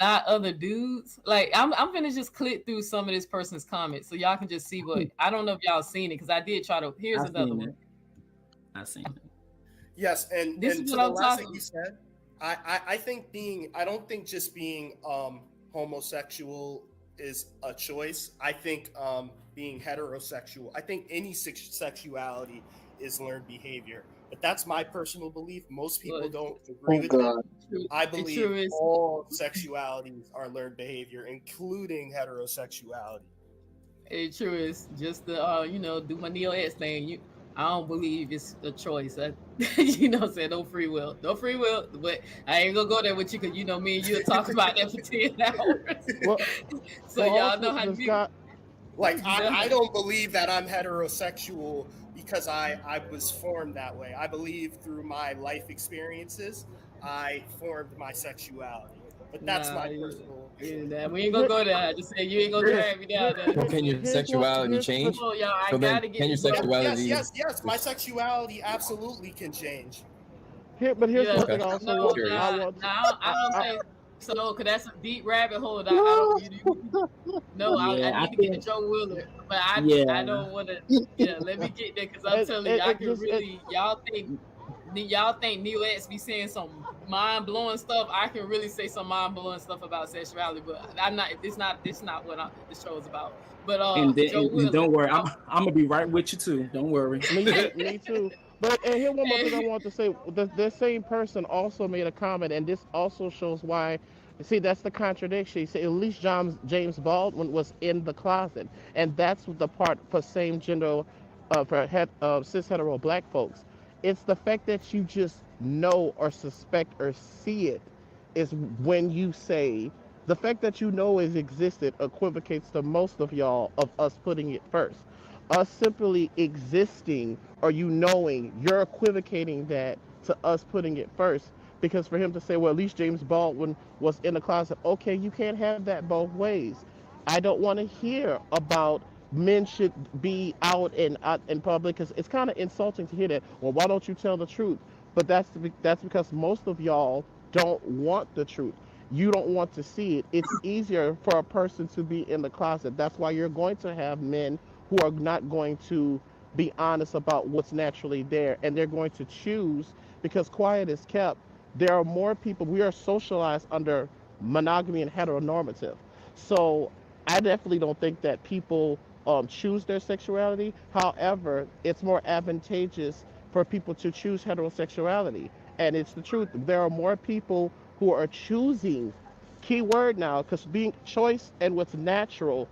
not other dudes. Like, I'm gonna just click through some of this person's comments so y'all can just see what. I don't know if y'all seen it because I did try to. Here's another one. I've seen it. Yes, and This and is to what the I'm last talking. thing you said, I don't think just being homosexual is a choice. I think being heterosexual, I think any sexuality is learned behavior. But that's my personal belief. Most people don't agree with it. I believe all sexualities are learned behavior, including heterosexuality. It true is just the do my Neo-x thing. I don't believe it's a choice. You know what I'm saying? No free will. But I ain't gonna go there with you because me and you'll talk about that for 10 hours. So y'all know how to do. Like, I don't believe that I'm heterosexual because I was formed that way. I believe through my life experiences, I formed my sexuality. But that's my personal. Yeah, we ain't gonna go there. I just say you ain't gonna drag me down there. Well, can your sexuality change? Oh, y'all, I So then, gotta get can your this sexuality? Yes. My sexuality absolutely can change. But here's one thing I don't think so. Cause that's a deep rabbit hole. I don't. I need to get to Joe Willard, but I don't want to. Yeah, let me get there because I'm telling you, I can really. Y'all think Neo-x be saying some mind blowing stuff. I can really say some mind blowing stuff about sexuality, but I'm not. This not what this show is about. But and don't worry, I'm gonna be right with you too. Don't worry. Me too. But and here one more thing I want to say. The same person also made a comment, and this also shows why. See, that's the contradiction. See, at least James Baldwin was in the closet, and that's the part for same gender, for cis hetero black folks. It's the fact that you just know or suspect or see it is when you say the fact that you know is existed equivocates to most of y'all of us putting it first. Us simply existing or you knowing, you're equivocating that to us putting it first. Because for him to say, well, at least James Baldwin was in the closet, okay, you can't have that both ways. I don't want to hear about men should be out in public because it's kind of insulting to hear that. Well, why don't you tell the truth? But that's because most of y'all don't want the truth. You don't want to see it. It's easier for a person to be in the closet. That's why you're going to have men who are not going to be honest about what's naturally there, and they're going to choose because quiet is kept. There are more people. We are socialized under monogamy and heteronormative. So I definitely don't think that people choose their sexuality. However, it's more advantageous for people to choose heterosexuality. And it's the truth. There are more people who are choosing, key word now, because being choice and what's natural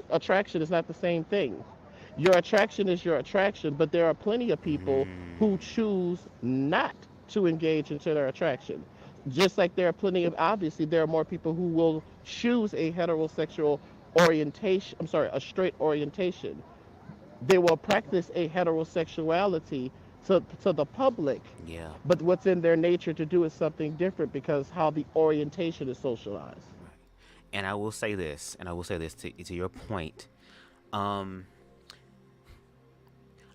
attraction is not the same thing. Your attraction is your attraction, but there are plenty of people who choose not to engage into their attraction. Just like there are plenty of, obviously, there are more people who will choose a heterosexual orientation, I'm sorry, a straight orientation. They will practice a heterosexuality to the public, Yeah. but what's in their nature to do is something different because how the orientation is socialized. And I will say this, to your point.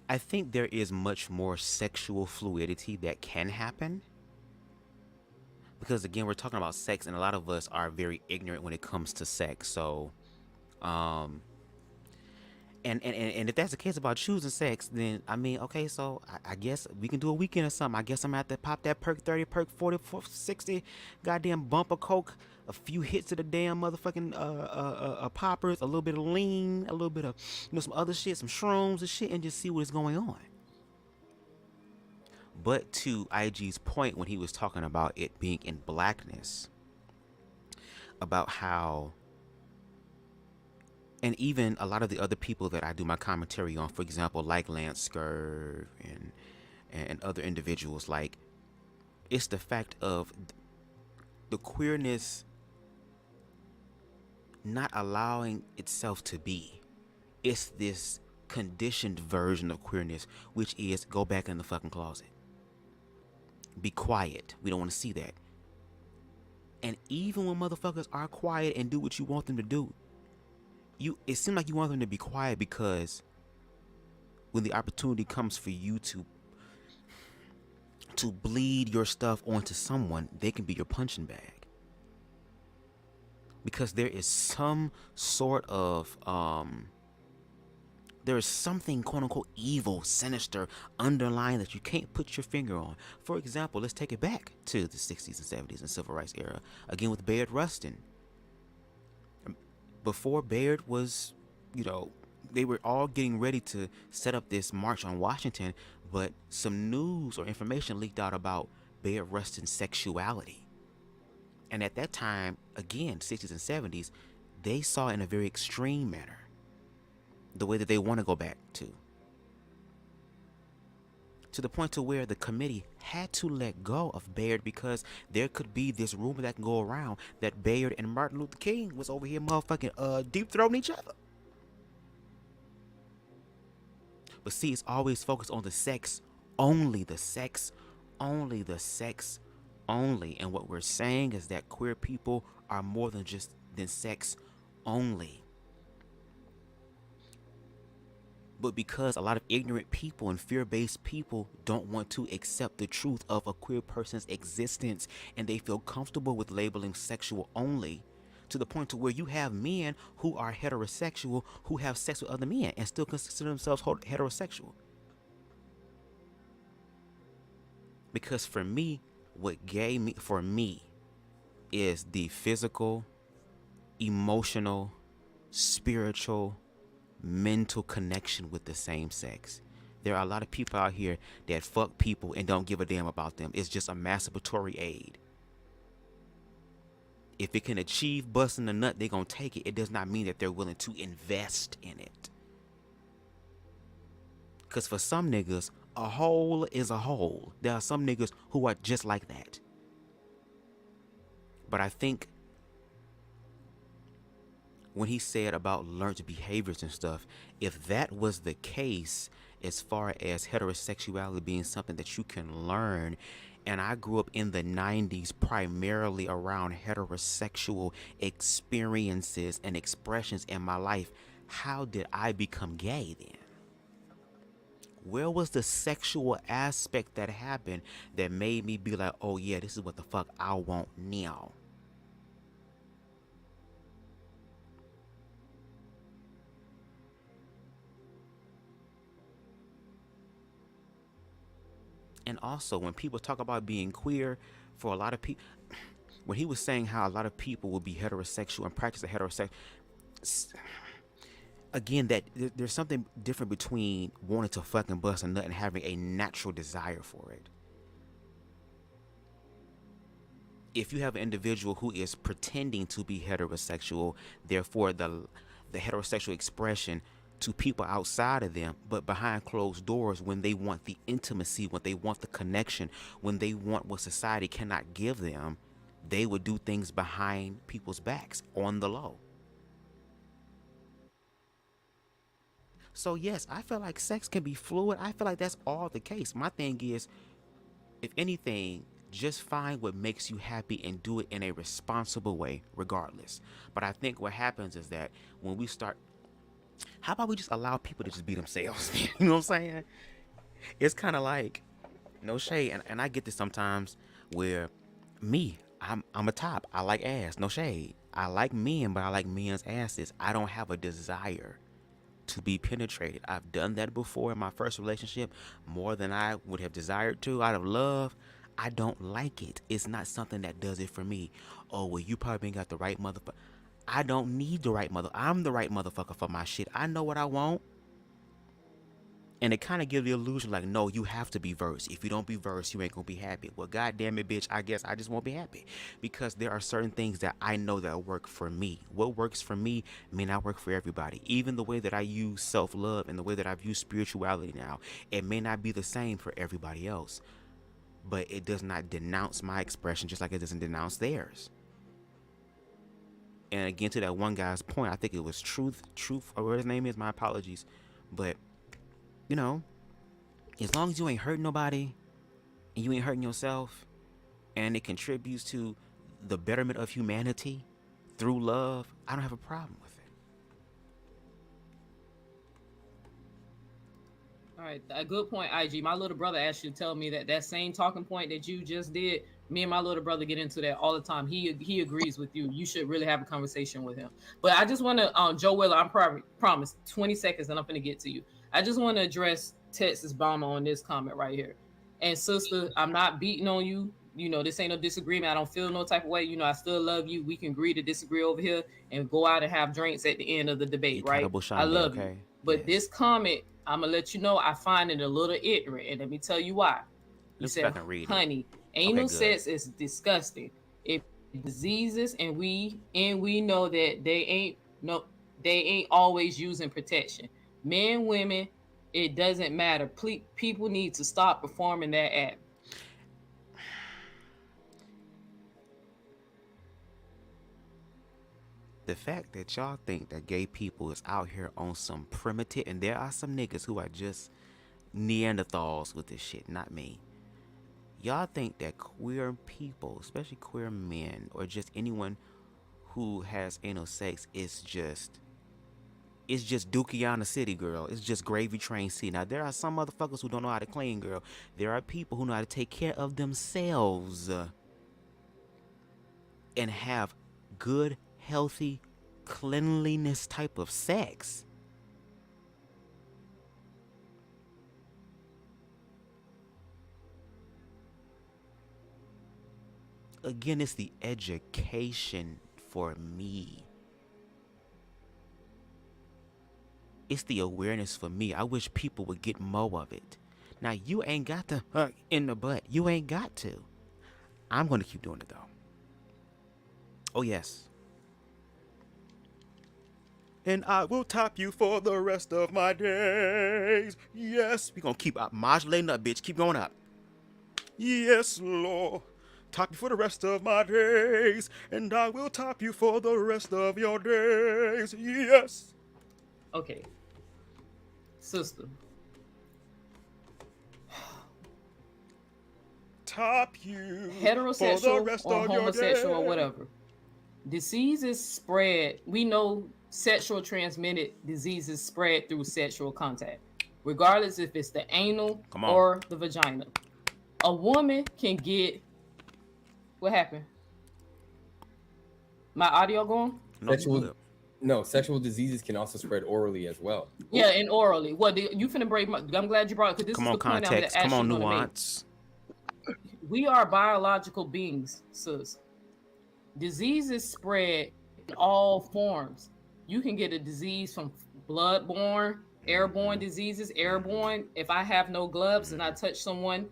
I think there is much more sexual fluidity that can happen. Because again, we're talking about sex, and a lot of us are very ignorant when it comes to sex. So, and if that's the case about choosing sex, then I mean, okay, so I guess we can do a weekend or something. I guess I'm gonna have to pop that perk 30, perk 40, 60, goddamn bump of coke, a few hits of the damn motherfucking poppers, a little bit of lean, a little bit of some other shit, some shrooms and shit, and just see what is going on. But to IG's point when he was talking about it being in blackness, about how, and even a lot of the other people that I do my commentary on, for example, like Lance Scurv and other individuals, like, it's the fact of the queerness not allowing itself to be. It's this conditioned version of queerness, which is go back in the fucking closet. Be quiet. We don't want to see that. And even when motherfuckers are quiet and do what you want them to do, it seems like you want them to be quiet because when the opportunity comes for you to bleed your stuff onto someone, they can be your punching bag. Because there is some sort of there is something quote unquote evil, sinister, underlying that you can't put your finger on. For example, let's take it back to the 60s and 70s and civil rights era. Again with Bayard Rustin. Before Bayard was, they were all getting ready to set up this march on Washington, but some news or information leaked out about Bayard Rustin's sexuality. And at that time, again, 60s and 70s, they saw in a very extreme manner the way that they want to go back to the point to where the committee had to let go of Bayard because there could be this rumor that can go around that Bayard and Martin Luther King was over here motherfucking deep throating each other. But see, it's always focused on the sex only, the sex only, the sex only. And what we're saying is that queer people are more than sex only. But because a lot of ignorant people and fear-based people don't want to accept the truth of a queer person's existence, and they feel comfortable with labeling sexual only, to the point to where you have men who are heterosexual who have sex with other men and still consider themselves heterosexual. Because for me, what gay for me is the physical, emotional, spiritual, mental connection with the same sex. There are a lot of people out here that fuck people and don't give a damn about them. It's just a masturbatory aid. If it can achieve busting a nut, they're gonna take it. It does not mean that they're willing to invest in it. Because for some niggas, a hole is a hole. There are some niggas who are just like that. But I think when he said about learned behaviors and stuff, if that was the case as far as heterosexuality being something that you can learn, and I grew up in the 90s primarily around heterosexual experiences and expressions in my life, how did I become gay then? Where was the sexual aspect that happened that made me be like, oh yeah, this is what the fuck I want now? And also, when people talk about being queer, for a lot of people, when he was saying how a lot of people will be heterosexual and practice a heterosexual, again, that there's something different between wanting to fucking bust a nut and having a natural desire for it. If you have an individual who is pretending to be heterosexual, therefore the heterosexual expression to people outside of them, but behind closed doors, when they want the intimacy, when they want the connection, when they want what society cannot give them, they would do things behind people's backs on the low. So yes, I feel like sex can be fluid. I feel like that's all the case. My thing is, if anything, just find what makes you happy and do it in a responsible way regardless. But I think what happens is that when we start, how about we just allow people to just be themselves? You know what I'm saying? It's kind of like, no shade, and I get this sometimes where I'm a top. I like ass, no shade. I like men, but I like men's asses. I don't have a desire to be penetrated. I've done that before in my first relationship more than I would have desired to out of love. I don't like it. It's not something that does it for me. Oh, well, you probably ain't got the right motherfucker. I don't need the right I'm the right motherfucker for my shit. I know what I want. And it kind of gives the illusion like, no, you have to be versed. If you don't be versed, you ain't gonna be happy. Well, goddamn it, bitch, I guess I just won't be happy. Because there are certain things that I know that work for me. What works for me may not work for everybody. Even the way that I use self-love and the way that I view spirituality now, it may not be the same for everybody else. But it does not denounce my expression just like it doesn't denounce theirs. And again, to that one guy's point, I think it was Truth, or what his name is, my apologies. But, you know, as long as you ain't hurting nobody and you ain't hurting yourself and it contributes to the betterment of humanity through love, I don't have a problem with it. All right, a good point, IG. My little brother actually tell me that same talking point that you just did, me and my little brother get into that all the time. He agrees with you. You should really have a conversation with him. But I just want to, Joe Weller, I promise 20 seconds and I'm going to get to you. I just want to address Texas Bomber on this comment right here. And sister, I'm not beating on you. You know, this ain't no disagreement. I don't feel no type of way. You know, I still love you. We can agree to disagree over here and go out and have drinks at the end of the debate, right? I love you. But this comment, I'm going to let you know, I find it a little ignorant. And let me tell you why. You said, honey, anal sex is disgusting. It diseases, and we know that they ain't always using protection. Men, women, it doesn't matter. People need to stop performing that act. The fact that y'all think that gay people is out here on some primitive, and there are some niggas who are just Neanderthals with this shit, not me. Y'all think that queer people, especially queer men, or just anyone who has anal sex is just Dookiana City, girl. It's just Gravy Train City. Now, there are some motherfuckers who don't know how to clean, girl. There are people who know how to take care of themselves and have good, healthy, cleanliness type of sex. Again, it's the education for me. It's the awareness for me. I wish people would get more of it. Now, you ain't got to in the butt. You ain't got to. I'm going to keep doing it, though. Oh, yes. And I will top you for the rest of my days. Yes. We're going to keep modulating up, bitch. Keep going up. Yes, Lord. Top you for the rest of my days. And I will top you for the rest of your days. Yes. Okay. Sister. Top you. Heterosexual for the rest or of your homosexual days. or whatever. Diseases spread. We know sexual transmitted diseases spread through sexual contact, regardless if it's the anal or the vagina. A woman can get. What happened? My audio going? Sexual diseases can also spread orally as well. Yeah, and orally. Well, you finna break my. I'm glad you brought it because this is the point I'm actually context. Come on, nuance. we are biological beings, sis. Diseases spread in all forms. You can get a disease from bloodborne, airborne diseases. Airborne, if I have no gloves and I touch someone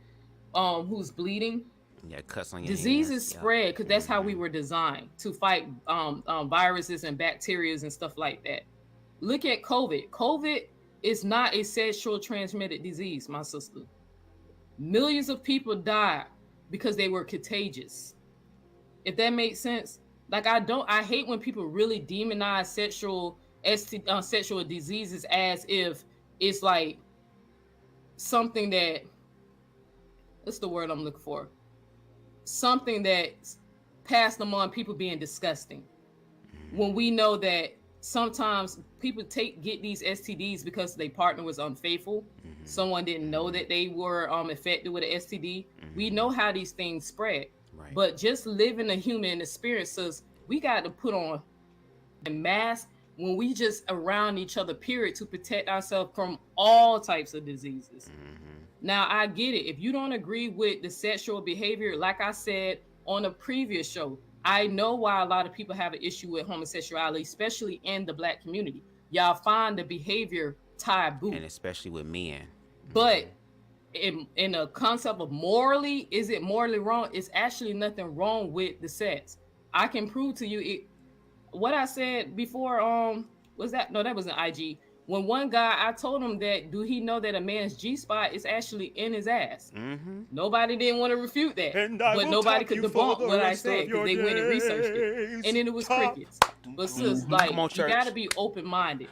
who's bleeding, yeah, cuts on your diseases hands. spread because that's how we were designed to fight viruses and bacteria and stuff like that. Look at COVID. COVID is not a sexual transmitted disease, my sister. Millions of people died because they were contagious. If that makes sense. Like I hate when people really demonize sexual diseases as if it's like something that, what's the word I'm looking for? Something that's passed among people being disgusting. When we know that sometimes people get these STDs because their partner was unfaithful. Someone didn't know that they were infected with an STD. We know how these things spread. Right. But just living a human experiences, we got to put on a mask when we just around each other, period, to protect ourselves from all types of diseases. Now, I get it. If you don't agree with the sexual behavior, like I said on a previous show, I know why a lot of people have an issue with homosexuality, especially in the Black community. Y'all find the behavior taboo. And especially with men. But in a concept of morally, is it morally wrong? It's actually nothing wrong with the sex. I can prove to you what I said before. Was that? No, that was an IG. When one guy, I told him that, do he know that a man's G-spot is actually in his ass? Nobody didn't want to refute that, but nobody could debunk what I said because they went and researched it, and then it was crickets. But sis, like, you gotta be open-minded.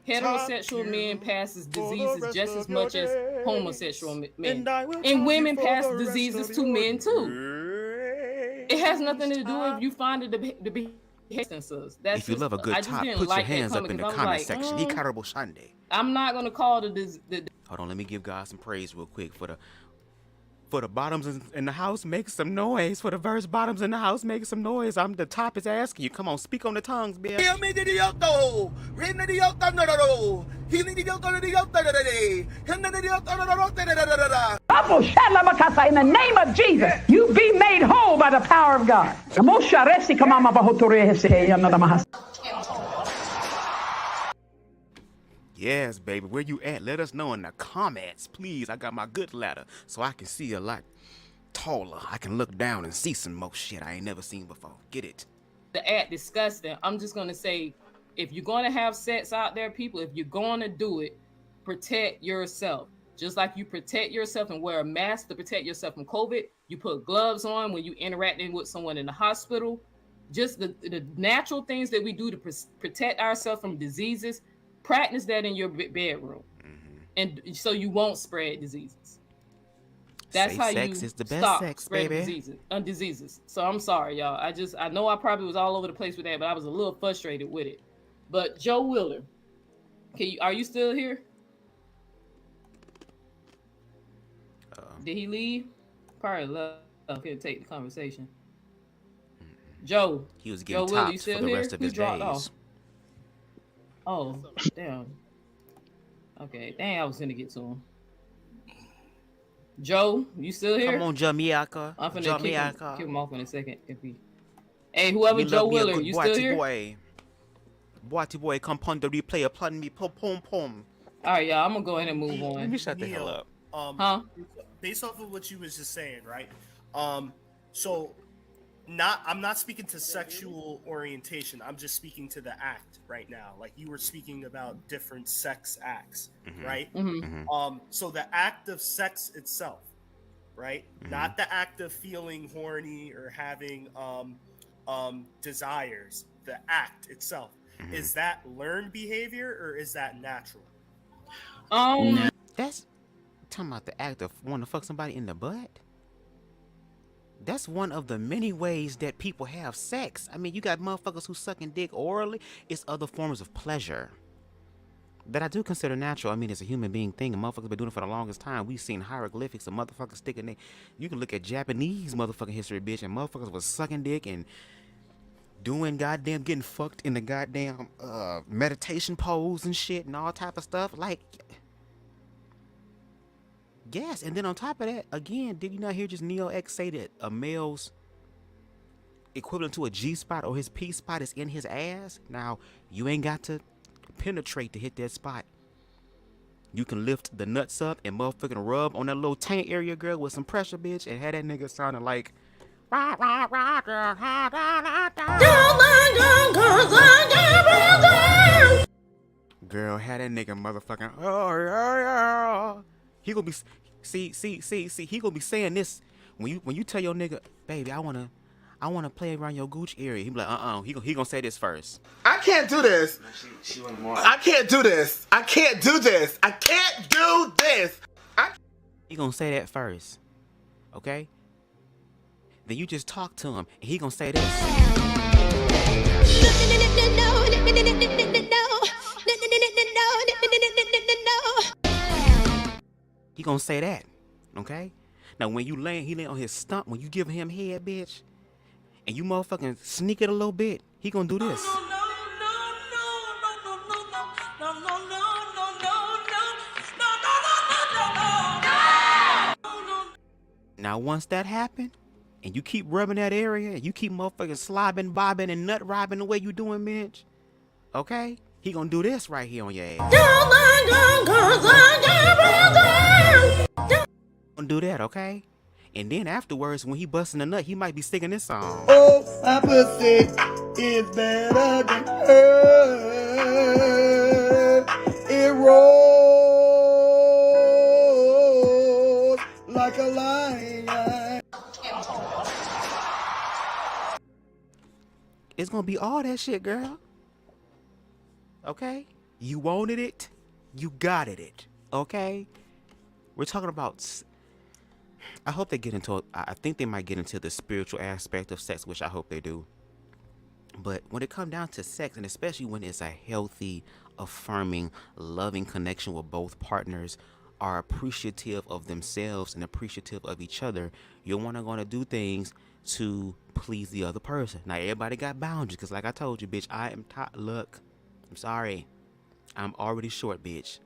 Heterosexual men passes diseases just as much as homosexual men, and women pass diseases to men too. It has nothing to do if you find it to be. That's if you love a good top, put your hands up in the comment section. I'm not gonna call the. Hold on, let me give God some praise real quick for the bottoms in the house. Make some noise for the verse. Bottoms in the house, make some noise. The top is asking you. Come on, speak on the tongues, bitch. In the name of Jesus, you be made whole by the power of God. Yes, baby. Where you at? Let us know in the comments, please. I got my good ladder so I can see a lot taller. I can look down and see some more shit I ain't never seen before. Get it? The act disgusting. I'm just gonna say, if you're gonna have sex out there, people, if you're gonna do it, protect yourself. Just like you protect yourself and wear a mask to protect yourself from COVID, you put gloves on when you interacting with someone in the hospital. Just the natural things that we do to protect ourselves from diseases. Practice that in your bedroom, and so you won't spread diseases. That's how you stop spreading diseases. So I'm sorry, y'all. I know I probably was all over the place with that, but I was a little frustrated with it. But Joe Wheeler, are you still here? Did he leave? Probably left. Couldn't take the conversation. Joe, he was getting tops for the rest of his days. Off? Oh, damn. Okay, dang, I was gonna get to him. Joe, you still here? Come on, Jamaica. I'm finna kick him off in a second. Hey, whoever Joe Wheeler, you still here? Boaty boy, come on the replay upon me. Pom pom pom. All right, y'all, I'm gonna go ahead and move on. Let me shut the hell up. Based off of what you was just saying, right? I'm not speaking to sexual orientation. I'm just speaking to the act right now. Like you were speaking about different sex acts, right? So the act of sex itself, right? Not the act of feeling horny or having desires. The act itself. Is that learned behavior or is that natural? That's talking about the act of wanting to fuck somebody in the butt. That's one of the many ways that people have sex. I mean, you got motherfuckers who sucking dick orally. It's other forms of pleasure that I do consider natural. I mean, it's a human being thing, and motherfuckers been doing it for the longest time. We've seen hieroglyphics of motherfuckers sticking their... You can look at Japanese motherfucking history, bitch, and motherfuckers was sucking dick and doing goddamn getting fucked in the goddamn meditation pose and shit and all type of stuff. Like, Yes, and then on top of that, again, did you not hear just Neo-x say that a male's equivalent to a G spot or his P spot is in his ass? Now, you ain't got to penetrate to hit that spot. You can lift the nuts up and motherfucking rub on that little taint area, girl, with some pressure, bitch, and have that nigga sounding like girl, had that nigga motherfucking he gonna be see he gonna be saying this when you tell your nigga, baby, I wanna play around your gooch area. He be like, he gonna say this first. I can't do this. I can't do this. I can't do this. I can't do this. He gonna say that first, okay? Then you just talk to him, and he gonna say this. He gonna say that, okay? Now when you he lay on his stump, when you give him head, bitch, and you motherfucking sneak it a little bit, he gonna do this. Now once that happened, and you keep rubbing that area, and you keep motherfucking slobbing, bobbing, and nut robbing the way you doing, bitch, okay? He gonna do this right here on your ass. Gonna do that, okay? And then afterwards, when he busting a nut, he might be singing this song. Oh, my pussy is better than her. It rolls like a lion. It's gonna be all that shit, girl. Okay? You wanted it, you got it, okay? We're talking about, I hope they get into, I think they might get into the spiritual aspect of sex, which I hope they do. But when it comes down to sex, and especially when it's a healthy, affirming, loving connection where both partners are appreciative of themselves and appreciative of each other, you're gonna do things to please the other person. Now, everybody got boundaries, because like I told you, bitch, I am top. Look, I'm sorry. I'm already short, bitch.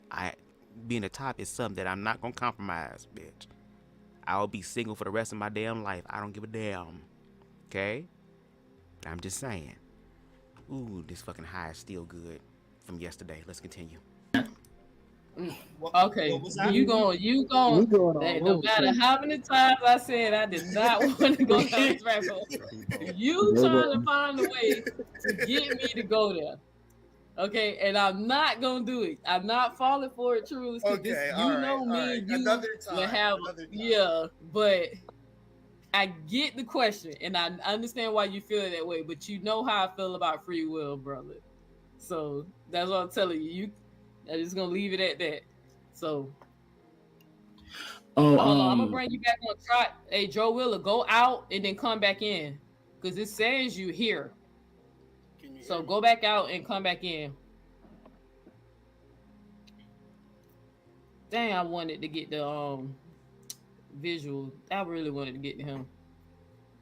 Being a top is something that I'm not gonna compromise, bitch. I'll be single for the rest of my damn life. I don't give a damn. Okay? I'm just saying. Ooh, this fucking high is still good from yesterday. Let's continue. Okay, you going no matter how many times I said I did not want to go down this rabbit hole, you trying to find a way to get me to go there. Okay, and I'm not gonna do it. I'm not falling for it, Truth. Okay, But I get the question, and I understand why you feel that way. But you know how I feel about free will, brother. So that's what I'm telling you. I'm just gonna leave it at that. So, I'm gonna bring you back on track. Hey, Joe Willer, go out and then come back in, because it says you here. So go back out and come back in. Dang, I wanted to get the visual. I really wanted to get to him,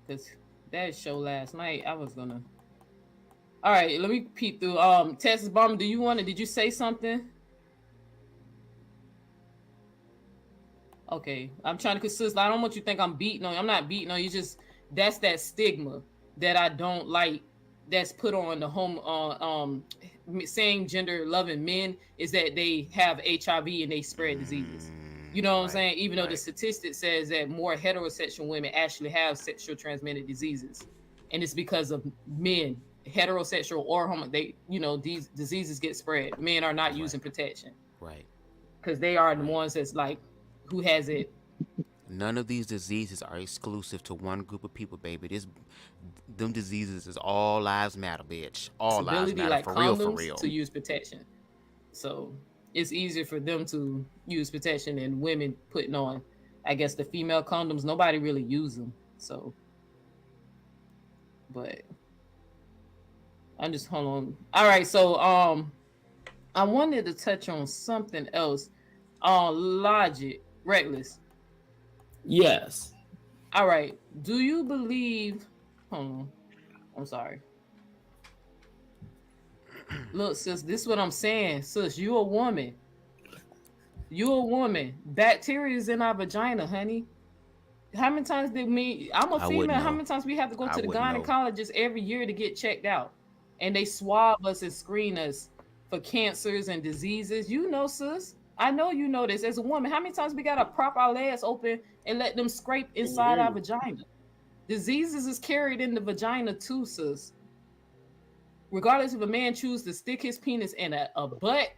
because that show last night, I was gonna. All right, let me peep through. Texas Bomber, did you say something? Okay, I'm trying to consist. I don't want you to think I'm beating on you. I'm not beating on you. Just that's that stigma that I don't like. That's put on the same gender loving men, is that they have HIV and they spread diseases. You know what I'm saying? Even though the statistic says that more heterosexual women actually have sexual transmitted diseases, and it's because of men, heterosexual or homo. These diseases get spread. Men are not using protection, right? Because they are the ones that's like, who has it. None of these diseases are exclusive to one group of people, baby. Them diseases is all lives matter, bitch. All lives matter, like for real. To use protection. So it's easier for them to use protection than women putting on, I guess, the female condoms. Nobody really uses them. So, but I'm just, hold on. All right. So, I wanted to touch on something else. Logic, Reckless. Yes. All right. Do you believe? Hold on. I'm sorry. Look, sis, this is what I'm saying. Sis, you a woman. You a woman. Bacteria is in our vagina, honey. How many times did me? I'm a female. How many times we have to go to the gynecologist every year to get checked out, and they swab us and screen us for cancers and diseases? You know, sis. I know you know this. As a woman, how many times we gotta prop our legs open and let them scrape inside our vagina? Diseases is carried in the vagina too, sis. Regardless if a man chooses to stick his penis in a butt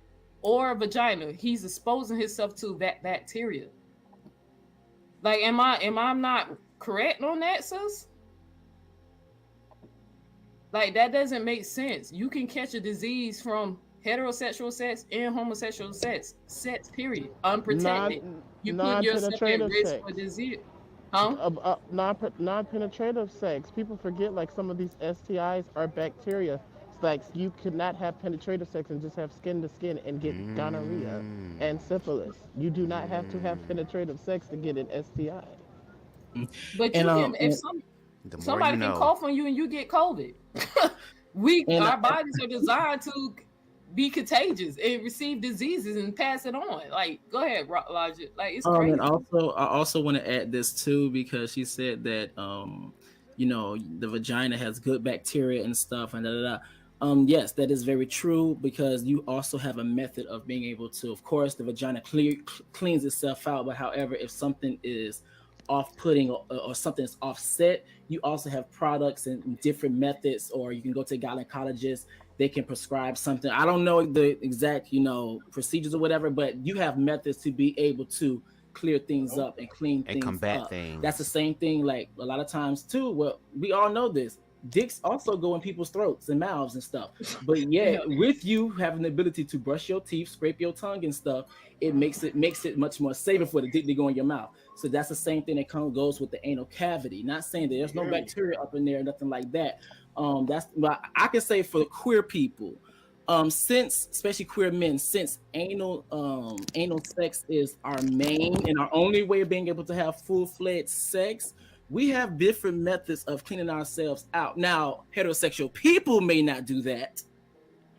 or a vagina, he's exposing himself to that bacteria. Like, am I not correct on that, sis? Like, that doesn't make sense. You can catch a disease from heterosexual sex and homosexual sex, period, unprotected. You put yourself at risk for disease. Huh? Non-penetrative sex. People forget, like, some of these STIs are bacteria. It's like you could not have penetrative sex and just have skin to skin and get gonorrhea and syphilis. You do not have to have penetrative sex to get an STI. But you can, if somebody can cough on you and you get COVID. Our bodies are designed to be contagious and receive diseases and pass it on. Like, go ahead, Logic. Like, it's crazy. And also, I also want to add this too, because she said that you know, the vagina has good bacteria and stuff, and yes, that is very true, because you also have a method of being able to, of course, the vagina cleans itself out, but however, if something is off-putting or something is offset, you also have products and different methods, or you can go to a gynecologist. They can prescribe something. I don't know the exact, you know, procedures or whatever, but you have methods to be able to clear things up and clean things up. And combat things. That's the same thing, like, a lot of times too. Well, we all know this. Dicks also go in people's throats and mouths and stuff. But yeah, with you having the ability to brush your teeth, scrape your tongue and stuff, it makes it much more safer for the dick to go in your mouth. So that's the same thing that goes with the anal cavity. Not saying that there's no bacteria up in there, nothing like that. That's, but I can say for queer people, since, especially queer men, since anal sex is our main and our only way of being able to have full-fledged sex, we have different methods of cleaning ourselves out. Now, heterosexual people may not do that,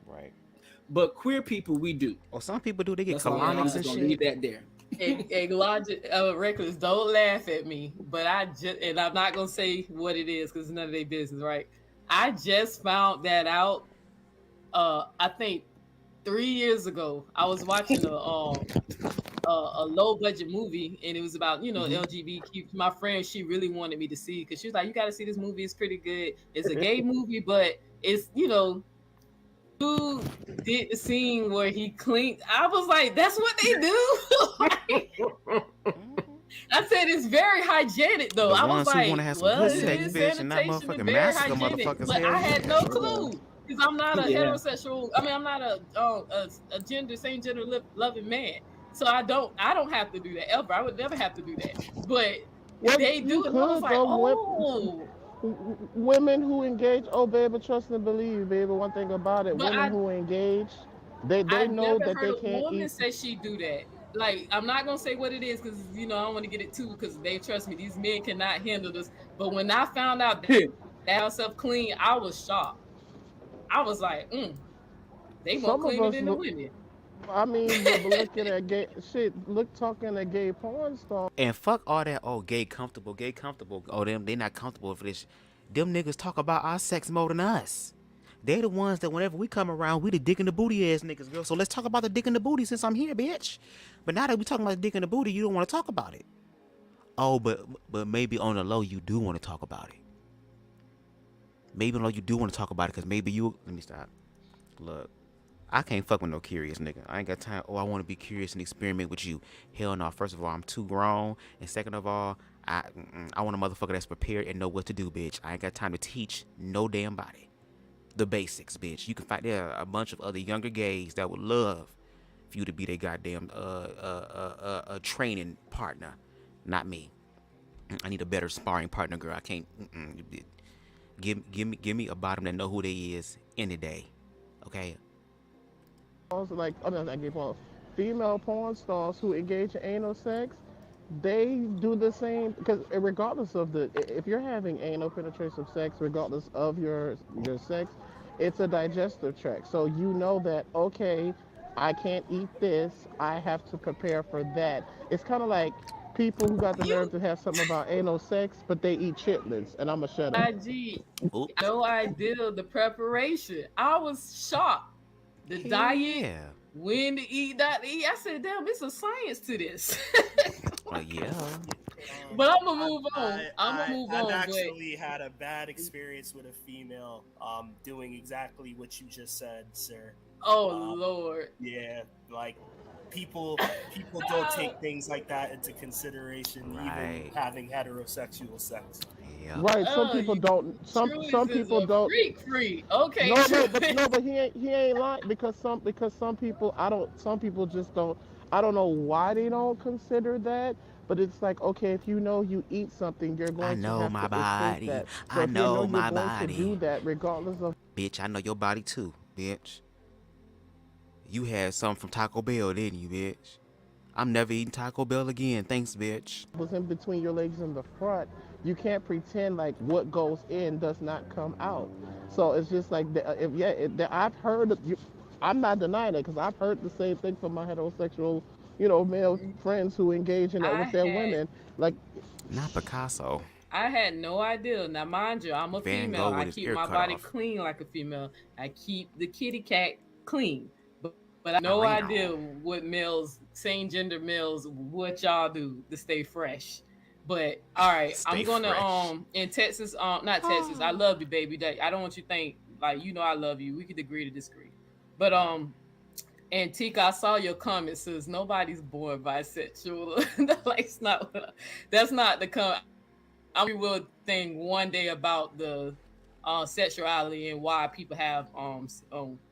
right? But queer people, we do. Or some people do. They get colonics and shit. Leave that there. Logic, Reckless, don't laugh at me. But and I'm not gonna say what it is because it's none of their business, right? I just found that out. I think 3 years ago, I was watching a low budget movie, and it was about, you know, LGBTQ. My friend, she really wanted me to see, because she was like, you got to see this movie, it's pretty good. It's a gay movie, but it's, you know, who did the scene where he cleaned. I was like, that's what they do. I said it's very hygienic though. I was like, well, it is sanitation and very hygienic, but I had no clue. Because I'm not a heterosexual. I mean, I'm not a same gender loving man. So I don't have to do that ever. I would never have to do that. But they do it. I was like, oh. Women who engage, oh baby, trust and believe, baby. One thing about it, but women who engage, they know that they can't eat. A woman say she do that. Like, I'm not gonna say what it is because, you know, I don't want to get it too, because they trust me. These men cannot handle this. But when I found out that herself clean, I was shocked. I was like, they more cleaner than the women. I mean, but looking at gay shit, talking at gay porn stars. And fuck all that, oh, gay comfortable. Oh, they not comfortable for this. Them niggas talk about our sex more than us. They the ones that whenever we come around, we the dick in the booty ass niggas, girl. So let's talk about the dick in the booty since I'm here, bitch. But now that we talking about the dick in the booty, you don't want to talk about it. Oh, but maybe on the low, you do want to talk about it. Maybe on the low, you do want to talk about it, because maybe you... Let me stop. Look. I can't fuck with no curious nigga. I ain't got time. Oh, I want to be curious and experiment with you. Hell no. First of all, I'm too grown. And second of all, I want a motherfucker that's prepared and know what to do, bitch. I ain't got time to teach no damn body. The basics, bitch. You can find there are a bunch of other younger gays that would love for you to be their goddamn training partner. Not me. I need a better sparring partner, girl. I can't. Give me a bottom that know who they is any day. Okay. Like female porn stars who engage in anal sex, they do the same, because regardless of if you're having anal penetration sex, regardless of your sex, it's a digestive tract. So you know that, okay, I can't eat this. I have to prepare for that. It's kind of like people who got the nerve to have something about anal sex, but they eat chitlins, and I'ma shut up. IG, no idea the preparation. I was shocked. The diet, when to eat, not to eat. I said, damn, it's a science to this. Yeah. But I'm gonna move on. I've actually had a bad experience with a female doing exactly what you just said, sir. Oh Lord. Yeah, like people don't take things like that into consideration, even having heterosexual sex. Yeah. Right. Some people don't. Some people don't. Freak. Okay. But he ain't lying because some people some people just don't. I don't know why they don't consider that. But it's like, okay, if you know you eat something, you're going to have to body. that. I So if know you know my you're going body. to do that regardless of. Bitch, I know your body too, bitch. You had something from Taco Bell, didn't you, bitch? I'm never eating Taco Bell again. Thanks, bitch. Was in between your legs in the front. You can't pretend like what goes in does not come out. So it's just like, I've heard, I'm not denying it because I've heard the same thing from my heterosexual, male friends who engage in that with their women. Like, not Picasso. I had no idea. Now, mind you, I'm a female. I keep my body clean like a female. I keep the kitty cat clean. But I have no idea what males, same gender males, what y'all do to stay fresh. But all right, I'm gonna in Texas, not Texas. I love you, baby. I don't want you to think like I love you. We could agree to disagree. But and Tika, I saw your comment. Says nobody's born bisexual. That's not the comment. I will think one day about the sexuality and why people have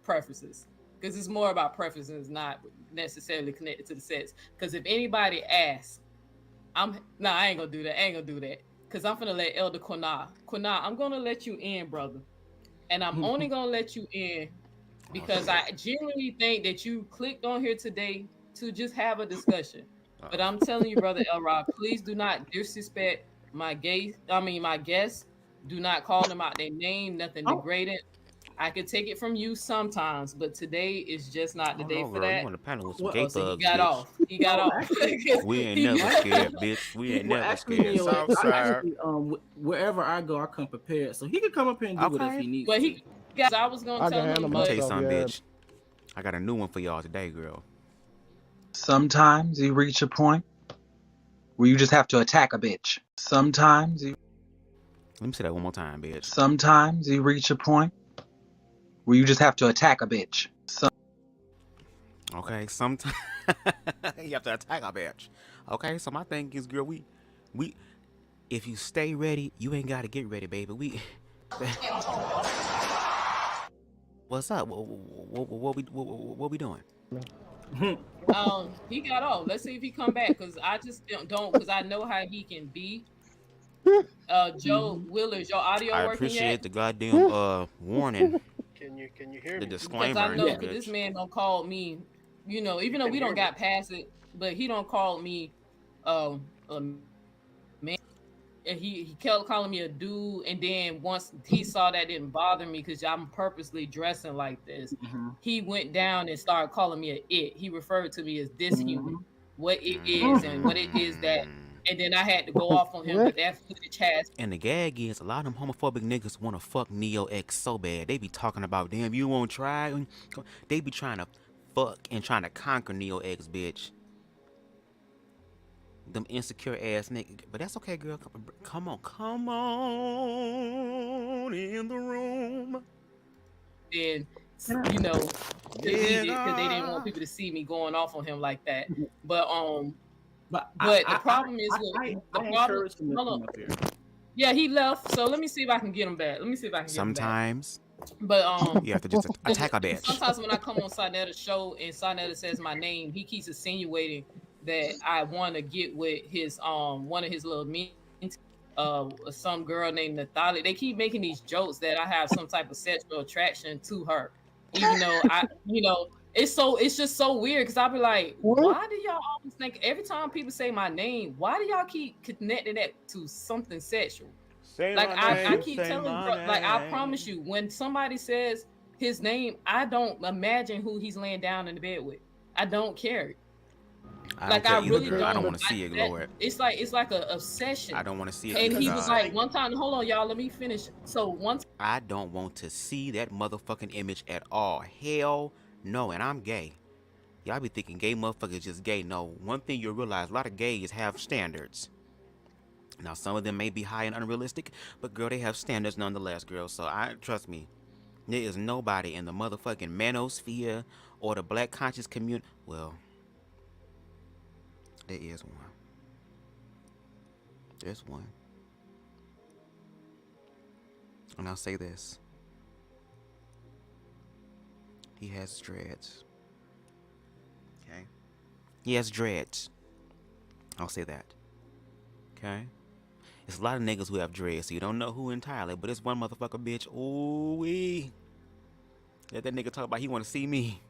preferences. Because it's more about preferences, not necessarily connected to the sex. Because if anybody asks, I ain't gonna do that. Because I'm gonna let Elder Quina, I'm gonna let you in, brother. And I'm only gonna let you in because I genuinely think that you clicked on here today to just have a discussion. But I'm telling you, brother Elrod, please do not disrespect my guests. Do not call them out their name, nothing degrading. I could take it from you sometimes, but today is just not the day for that. You on the panel with some gay thugs, he got off. He got off. We ain't never scared, bitch. We ain't never scared. Wherever I go, I come prepared. So he can come up here and do it if he needs to. I was going to tell him. I'm going to tell you something, bitch. I got a new one for y'all today, girl. Sometimes you reach a point where you just have to attack a bitch. Sometimes you... Let me say that one more time, bitch. Sometimes you reach a point where you just have to attack a bitch. Okay, sometimes you have to attack a bitch. Okay, so my thing is, girl, we if you stay ready, you ain't gotta get ready, baby. What's up? What we doing? He got off. Let's see if he come back, because I just don't, because I know how he can be. Joe Willers, your audio working yet? I appreciate the goddamn warning. Can you hear me? The disclaimer. Because I know, because this man don't call me, even though we don't got past it, but he don't call me man. And he kept calling me a dude, and then once he saw that didn't bother me because I'm purposely dressing like this, he went down and started calling me a it. He referred to me as dishuman, what it is and what it is that. And then I had to go off on him, but that footage has. And the gag is, a lot of them homophobic niggas want to fuck Neo-x so bad. They be talking about, damn, you won't try? They be trying to fuck and trying to conquer Neo-x, bitch. Them insecure ass niggas. But that's okay, girl. Come on in the room. And, because they didn't want people to see me going off on him like that. But the problem is yeah, he left. So let me see if I can get him back. Sometimes. But you have to just attack a bitch. Sometimes when I come on Sinetta's show and Sinetta says my name, he keeps insinuating that I want to get with his one of his little meetings, some girl named Nathalie. They keep making these jokes that I have some type of sexual attraction to her, even though it's just so weird, because I'll be like, why do y'all always think every time people say my name, why do y'all keep connecting that to something sexual? I keep telling, I promise you, when somebody says his name, I don't imagine who he's laying down in the bed with. I don't care. I really don't. I don't want to see it, Lord. It's like a obsession. I don't want to see it. And he was like, one time, hold on, y'all, let me finish. So one time, I don't want to see that motherfucking image at all. Hell no. And I'm gay. Y'all be thinking gay motherfuckers just gay. No. One thing you'll realize, a lot of gays have standards. Now, some of them may be high and unrealistic, but girl, they have standards nonetheless, girl. So trust me, there is nobody in the motherfucking manosphere or the black conscious community. Well, there is one. There's one. And I'll say this. He has dreads. Okay? He has dreads. I'll say that. Okay? It's a lot of niggas who have dreads, so you don't know who entirely, but it's one motherfucker bitch. Ooh-wee. Let that nigga talk about he want to see me.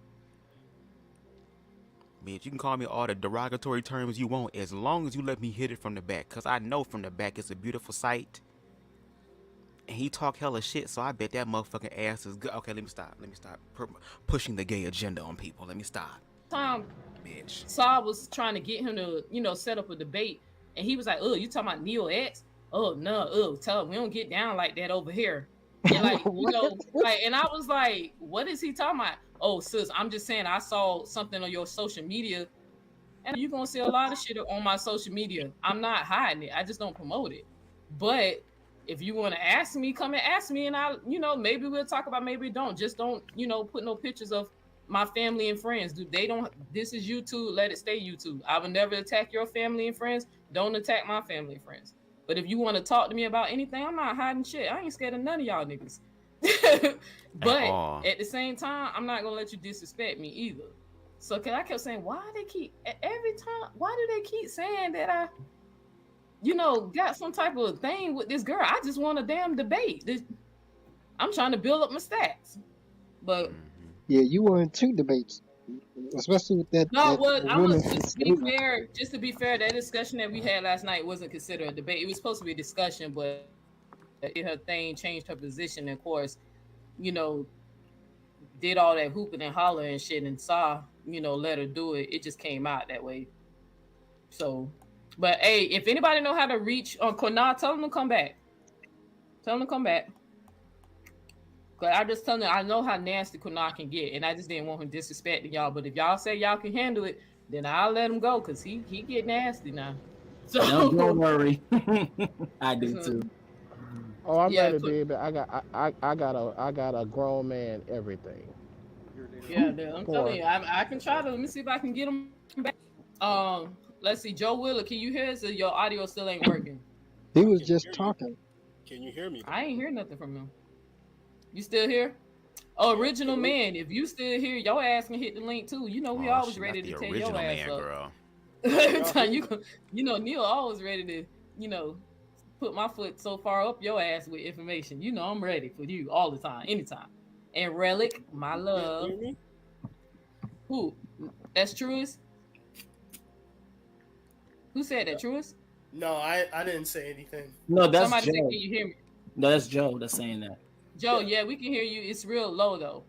Bitch, you can call me all the derogatory terms you want as long as you let me hit it from the back, because I know from the back it's a beautiful sight. And he talk hella shit, so I bet that motherfucking ass is good. Okay, let me stop pushing the gay agenda on people. Let me stop. Bitch. Saul was trying to get him to, set up a debate, and he was like, "Oh, you talking about Neo-x? Oh no, tell him we don't get down like that over here." And and I was like, "What is he talking about?" "Oh, sis, I'm just saying I saw something on your social media, and you're gonna see a lot of shit on my social media. I'm not hiding it. I just don't promote it. But if you want to ask me, come and ask me, and I, maybe we'll talk about, maybe don't. Just don't, put no pictures of my family and friends. This is YouTube. Let it stay YouTube. I will never attack your family and friends. Don't attack my family and friends. But if you want to talk to me about anything, I'm not hiding shit. I ain't scared of none of y'all niggas." But at the same time, I'm not gonna let you disrespect me either. So I kept saying, why do they keep saying that I, got some type of thing with this girl? I just want a damn debate. I'm trying to build up my stats. But yeah, you were in 2 debates, especially with that. No, just to be fair, that discussion that we had last night wasn't considered a debate. It was supposed to be a discussion, but her thing changed her position, and of course, did all that hooping and hollering and shit, and saw, let her do it. It just came out that way. So, but hey, if anybody know how to reach on Konal, tell them to come back. Cause I just tell them I know how nasty Konal can get, and I just didn't want him disrespecting y'all. But if y'all say y'all can handle it, then I'll let him go, cause he get nasty now. So don't worry, I do too. Oh, I'm ready, baby. I got a grown man everything. Yeah, I'm telling you, I can try to. Let me see if I can get him back. Let's see, Joe Willer, can you hear us? Or your audio still ain't working? He was just talking. Can you hear me? I ain't hear nothing from him. You still here? Oh, original man, if you still here, your ass can hit the link too. We always ready to take your ass up. Girl. Neil always ready to, put my foot so far up your ass with information. I'm ready for you all the time, anytime. And Relic, my love. Who? That's Truist? Who said that, Truist? No, I didn't say anything. No, that's somebody Joe. said, can you hear me? No, that's Joe that's saying that. Joe, yeah, we can hear you. It's real low though.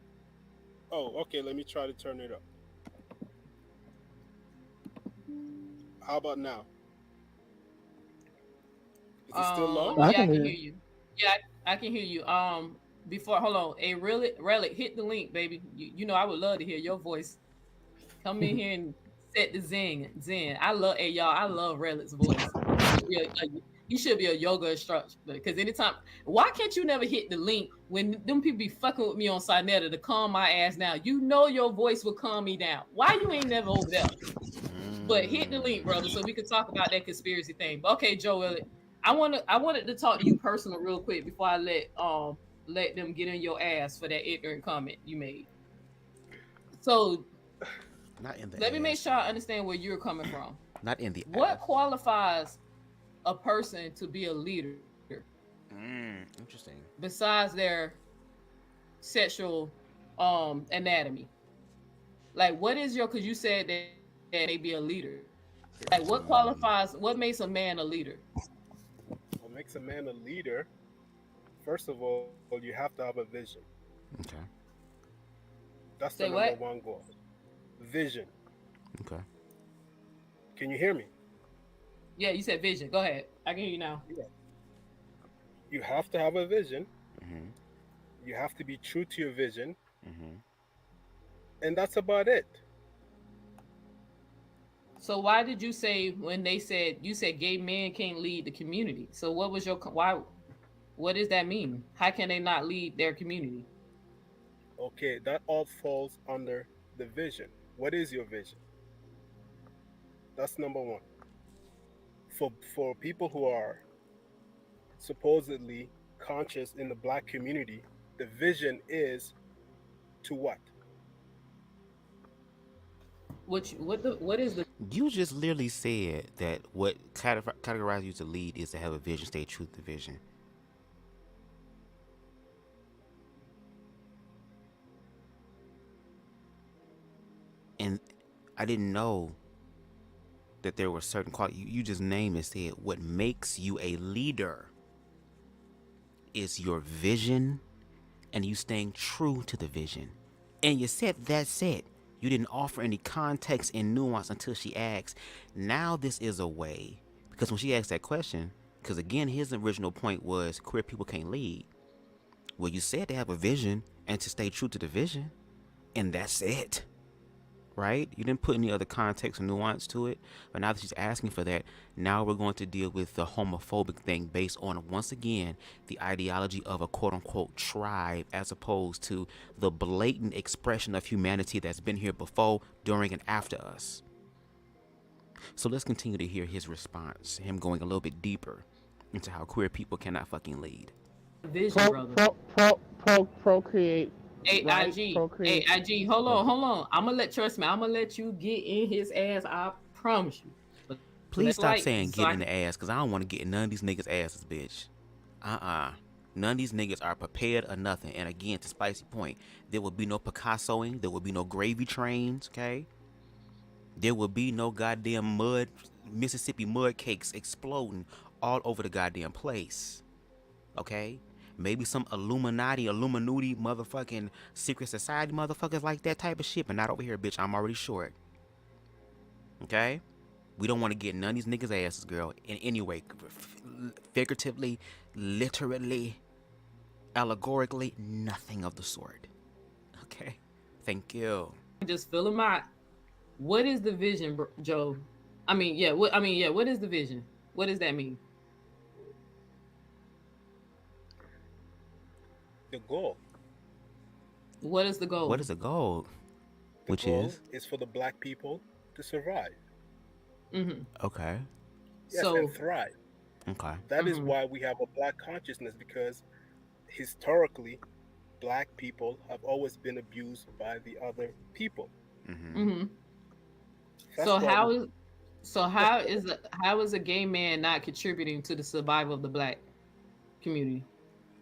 Oh, okay. Let me try to turn it up. How about now? Is it still low? Yeah, I can hear you. Yeah, I can hear you. Before, hold on. Hey, Relic, hit the link, baby. I would love to hear your voice. Come in here and set the zen. I love Relic's voice. He should be a yoga instructor, because anytime, why can't you never hit the link when them people be fucking with me on Sinetta to calm my ass down? Your voice will calm me down. Why you ain't never over there? But hit the link, brother, so we can talk about that conspiracy thing. But okay, Joe, I wanted to talk to you personal real quick before I let them get in your ass for that ignorant comment you made. So let me make sure I understand where you're coming from. Not in the what qualifies a person to be a leader? Interesting. Besides their sexual anatomy. Like, what is because you said that they be a leader. Like, what makes a man a leader? What makes a man a leader? First of all, you have to have a vision. Okay. That's Say the number what? one goal. Vision. Okay. Can you hear me? Yeah, you said vision. Go ahead. I can hear you now. Yeah. You have to have a vision. Mm-hmm. You have to be true to your vision. Mm-hmm. And that's about it. So why did you say when they said you said gay men can't lead the community? So what was your why? What does that mean? How can they not lead their community? Okay, that all falls under the vision. What is your vision? That's number one. For people who are supposedly conscious in the Black community, the vision is to what? What is the? You just literally said that what categorizes you to lead is to have a vision, stay true to the vision. And I didn't know that there were certain qualities. You just named and said what makes you a leader is your vision and you staying true to the vision. And you said that's it. You didn't offer any context and nuance until she asked. Now this is a way, because when she asked that question, because again, his original point was queer people can't lead. Well, you said to have a vision and to stay true to the vision, and that's it. Right? You didn't put any other context or nuance to it. But now that she's asking for that, now we're going to deal with the homophobic thing based on, once again, the ideology of a quote-unquote tribe as opposed to the blatant expression of humanity that's been here before, during, and after us. So let's continue to hear his response, him going a little bit deeper into how queer people cannot fucking lead. Vision, brother. Procreate. Right? AIG, Procreate. AIG, hold on. I'm gonna let you get in his ass. I promise you. But Please stop like, saying so get in the ass, because I don't want to get in none of these niggas' asses, bitch. None of these niggas are prepared or nothing. And again, to Spicy point, there will be no Picassoing. There will be no gravy trains, okay? There will be no goddamn Mississippi mud cakes exploding all over the goddamn place, okay? Maybe some Illuminati motherfucking secret society motherfuckers like that type of shit, but not over here, bitch. I'm already short. Okay? We don't want to get none of these niggas' asses, girl, in any way. Figuratively, literally, allegorically, nothing of the sort. Okay? Thank you. Just fill them out. What is the vision, Joe? What is the vision? What does that mean? The goal. What is the goal? What is the goal? The goal is for the Black people to survive. Mm-hmm. Okay. Yes, and thrive. Okay. That is why we have a Black consciousness, because historically, Black people have always been abused by the other people. Mm-hmm. So how is a gay man not contributing to the survival of the Black community?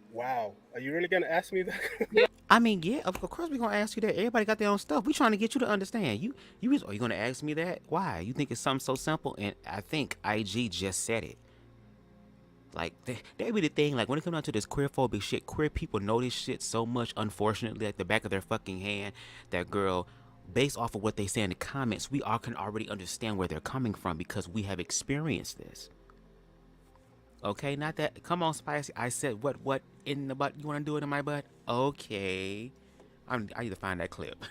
Wow, are you really gonna ask me that? Yeah. I mean, yeah, of course we're gonna ask you that. Everybody got their own stuff. We trying to get you to understand. Are you gonna ask me that? Why? You think it's something so simple? And I think IG just said it. Like that be the thing. Like when it comes down to this queer-phobic shit, queer people know this shit so much. Unfortunately, like the back of their fucking hand. That girl, based off of what they say in the comments, we all can already understand where they're coming from because we have experienced this. Okay, not that. Come on, Spicy. I said what in the butt? You want to do it in my butt? Okay. I need to find that clip.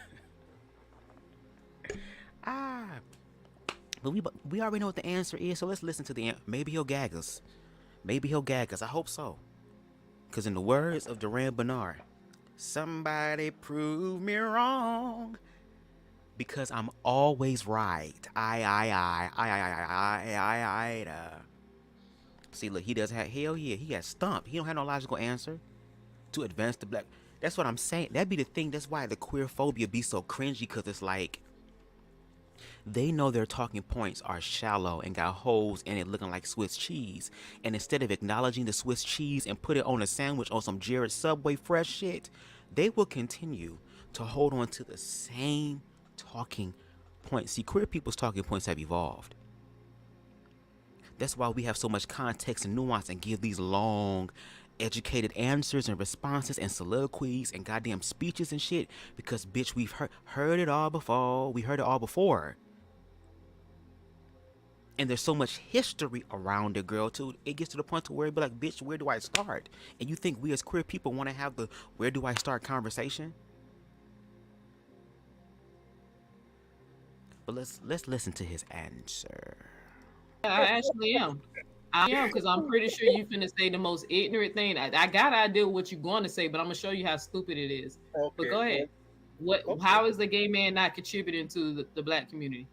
But we already know what the answer is, so let's listen to the answer. Maybe he'll gag us. I hope so. Because in the words of Duran Bernard, somebody prove me wrong. Because I'm always right. See, look, he does have, hell yeah, he got stumped. He don't have no logical answer to advance the Black. That's what I'm saying. That'd be the thing. That's why the queer-phobia be so cringy, because it's like, they know their talking points are shallow and got holes in it looking like Swiss cheese. And instead of acknowledging the Swiss cheese and put it on a sandwich on some Jared Subway fresh shit, they will continue to hold on to the same talking points. See, queer people's talking points have evolved. That's why we have so much context and nuance and give these long educated answers and responses and soliloquies and goddamn speeches and shit because, bitch, we've heard it all before. We heard it all before. And there's so much history around it, girl, too. It gets to the point to where it be like, bitch, where do I start? And you think we as queer people want to have the where do I start conversation? But let's listen to his answer. I actually am. I am, because I'm pretty sure you finna say the most ignorant thing. I got an idea what you're going to say, but I'm gonna show you how stupid it is. Okay, but go ahead. How is the gay man not contributing to the black community?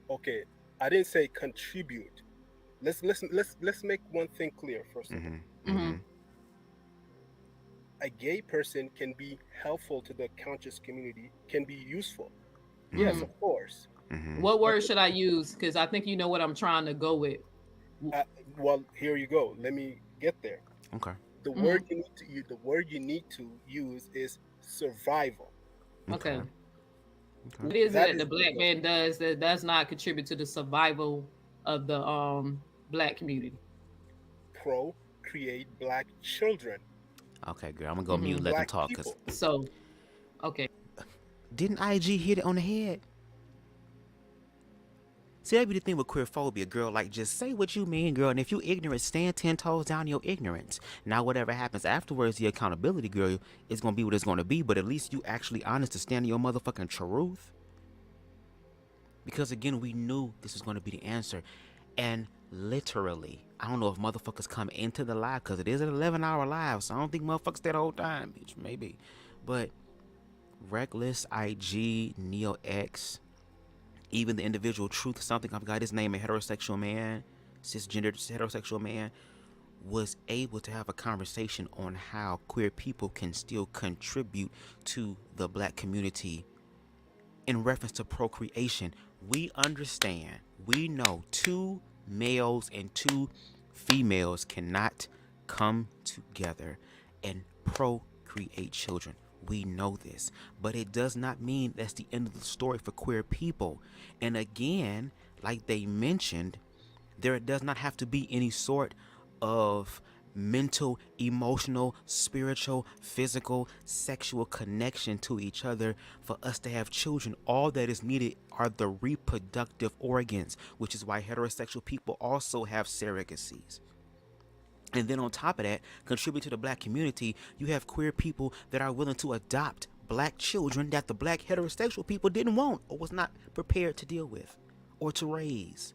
Okay, I didn't say contribute. Let's make one thing clear first of all. A gay person can be helpful to the conscious community, can be useful. Yes, of course. What word should I use? Because I think you know what I'm trying to go with. Well, here you go. Let me get there. Okay. The word you need to use is survival. Okay. What is it that the black man does that does not contribute to the survival of the black community? Procreate black children. Okay, girl, I'm gonna go mute and let them talk. So, okay. Didn't IG hit it on the head? See, that be the thing with queer-phobia, girl. Like, just say what you mean, girl. And if you ignorant, stand 10 toes down your ignorance. Now, whatever happens afterwards, the accountability, girl, is going to be what it's going to be. But at least you actually honest to stand in your motherfucking truth. Because, again, we knew this was going to be the answer. And literally, I don't know if motherfuckers come into the live, because it is an 11-hour live. So I don't think motherfuckers stay the whole time, bitch. Maybe. But Reckless, IG, Neo-x, even the individual truth, something, I forgot his name, a heterosexual man, cisgendered heterosexual man, was able to have a conversation on how queer people can still contribute to the black community in reference to procreation. We understand, we know 2 males and 2 females cannot come together and procreate children. We know this, but it does not mean that's the end of the story for queer people. And again, like they mentioned, there does not have to be any sort of mental, emotional, spiritual, physical, sexual connection to each other for us to have children. All that is needed are the reproductive organs, which is why heterosexual people also have surrogacies. And then on top of that, contribute to the black community, you have queer people that are willing to adopt black children that the black heterosexual people didn't want or was not prepared to deal with or to raise.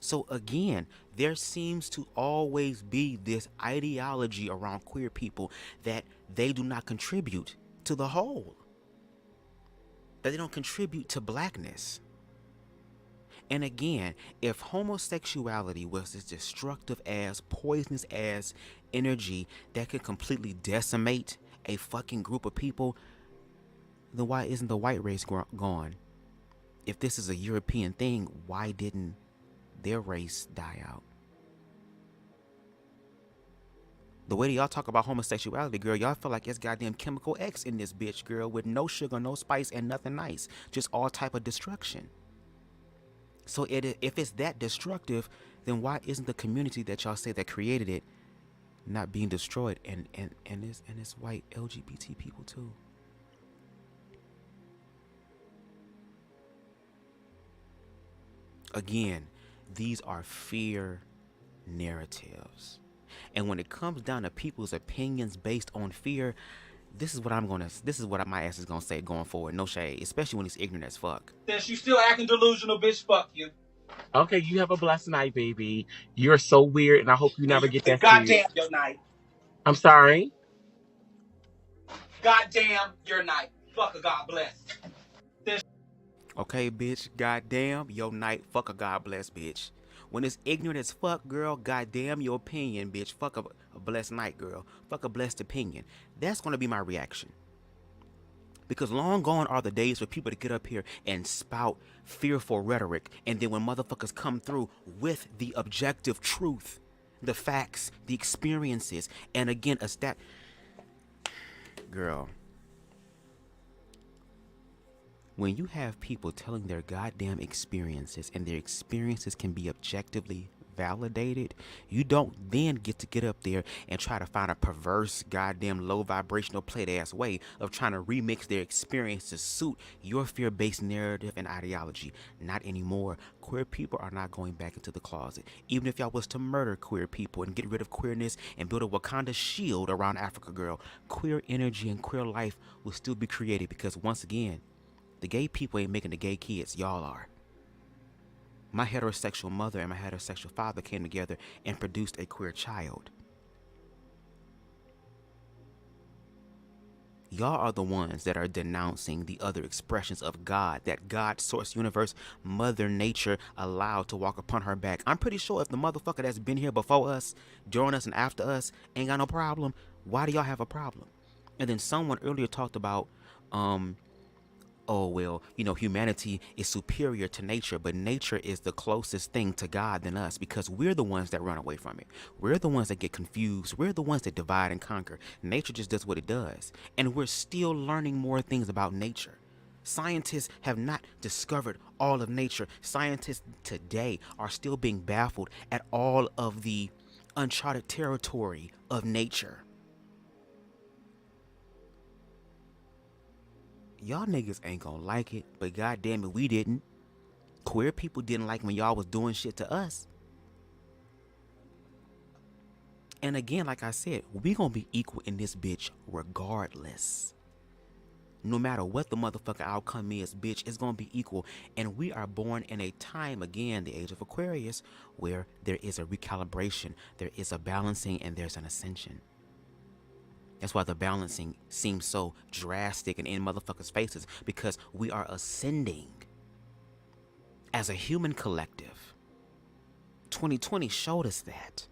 So again, there seems to always be this ideology around queer people that they do not contribute to the whole, that they don't contribute to blackness. And again, if homosexuality was as destructive as, poisonous as energy that could completely decimate a fucking group of people, then why isn't the white race gone? If this is a European thing, why didn't their race die out? The way that y'all talk about homosexuality, girl, y'all feel like it's goddamn chemical X in this bitch, girl, with no sugar, no spice, and nothing nice. Just all type of destruction. So if it's that destructive, then why isn't the community that y'all say that created it not being destroyed? And it's white LGBT people too. Again, these are fear narratives. And when it comes down to people's opinions based on fear, this is what my ass is gonna say going forward. No shade, especially when he's ignorant as fuck. Since you still acting delusional, bitch, fuck you. Okay, you have a blessed night, baby. You're so weird, and I hope you never get that Goddamn your night. I'm sorry? Goddamn your night. Fuck a God bless. Okay, bitch, goddamn your night. Fuck a God bless, bitch. When it's ignorant as fuck, girl, goddamn your opinion, bitch. Fuck a blessed night, girl. Fuck a blessed opinion. That's gonna be my reaction. Because long gone are the days for people to get up here and spout fearful rhetoric, and then when motherfuckers come through with the objective truth, the facts, the experiences, and again, girl, when you have people telling their goddamn experiences, and their experiences can be objectively validated, you don't then get up there and try to find a perverse, goddamn low vibrational plate ass way of trying to remix their experience to suit your fear-based narrative and ideology. Not anymore. Queer people are not going back into the closet. Even if y'all was to murder queer people and get rid of queerness and build a Wakanda shield around Africa Girl, queer energy and queer life will still be created, because once again, the gay people ain't making the gay kids, y'all are. My heterosexual mother and my heterosexual father came together and produced a queer child. Y'all are the ones that are denouncing the other expressions of God that God, source, universe, Mother Nature allowed to walk upon her back. I'm pretty sure if the motherfucker that's been here before us, during us, and after us ain't got no problem, why do y'all have a problem? And then someone earlier talked about, oh, well, you know, humanity is superior to nature, but nature is the closest thing to God than us, because we're the ones that run away from it. We're the ones that get confused. We're the ones that divide and conquer. Nature just does what it does. And we're still learning more things about nature. Scientists have not discovered all of nature. Scientists today are still being baffled at all of the uncharted territory of nature. Y'all niggas ain't gonna like it, but goddamn it, we didn't. Queer people didn't like when y'all was doing shit to us. And again, like I said, we gonna be equal in this bitch regardless. No matter what the motherfucking outcome is, bitch, it's gonna be equal. And we are born in a time, again, the age of Aquarius, where there is a recalibration, there is a balancing, and there's an ascension. That's why the balancing seems so drastic and in motherfuckers' faces, because we are ascending as a human collective. 2020 showed us that.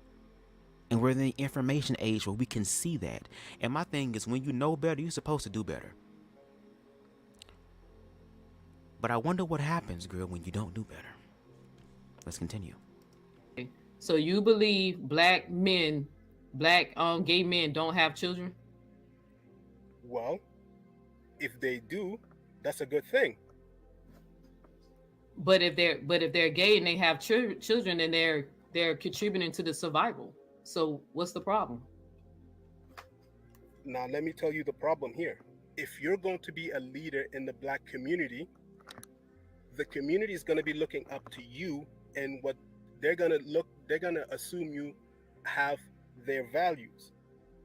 And we're in the information age where we can see that. And my thing is, when you know better, you're supposed to do better. But I wonder what happens, girl, when you don't do better. Let's continue. So you believe black gay men don't have children? Well, if they do, that's a good thing. But if they're gay and they have children, then they're contributing to the survival. So what's the problem? Now let me tell you the problem here. If you're going to be a leader in the black community, the community is going to be looking up to you, and what they're going to assume you have their values.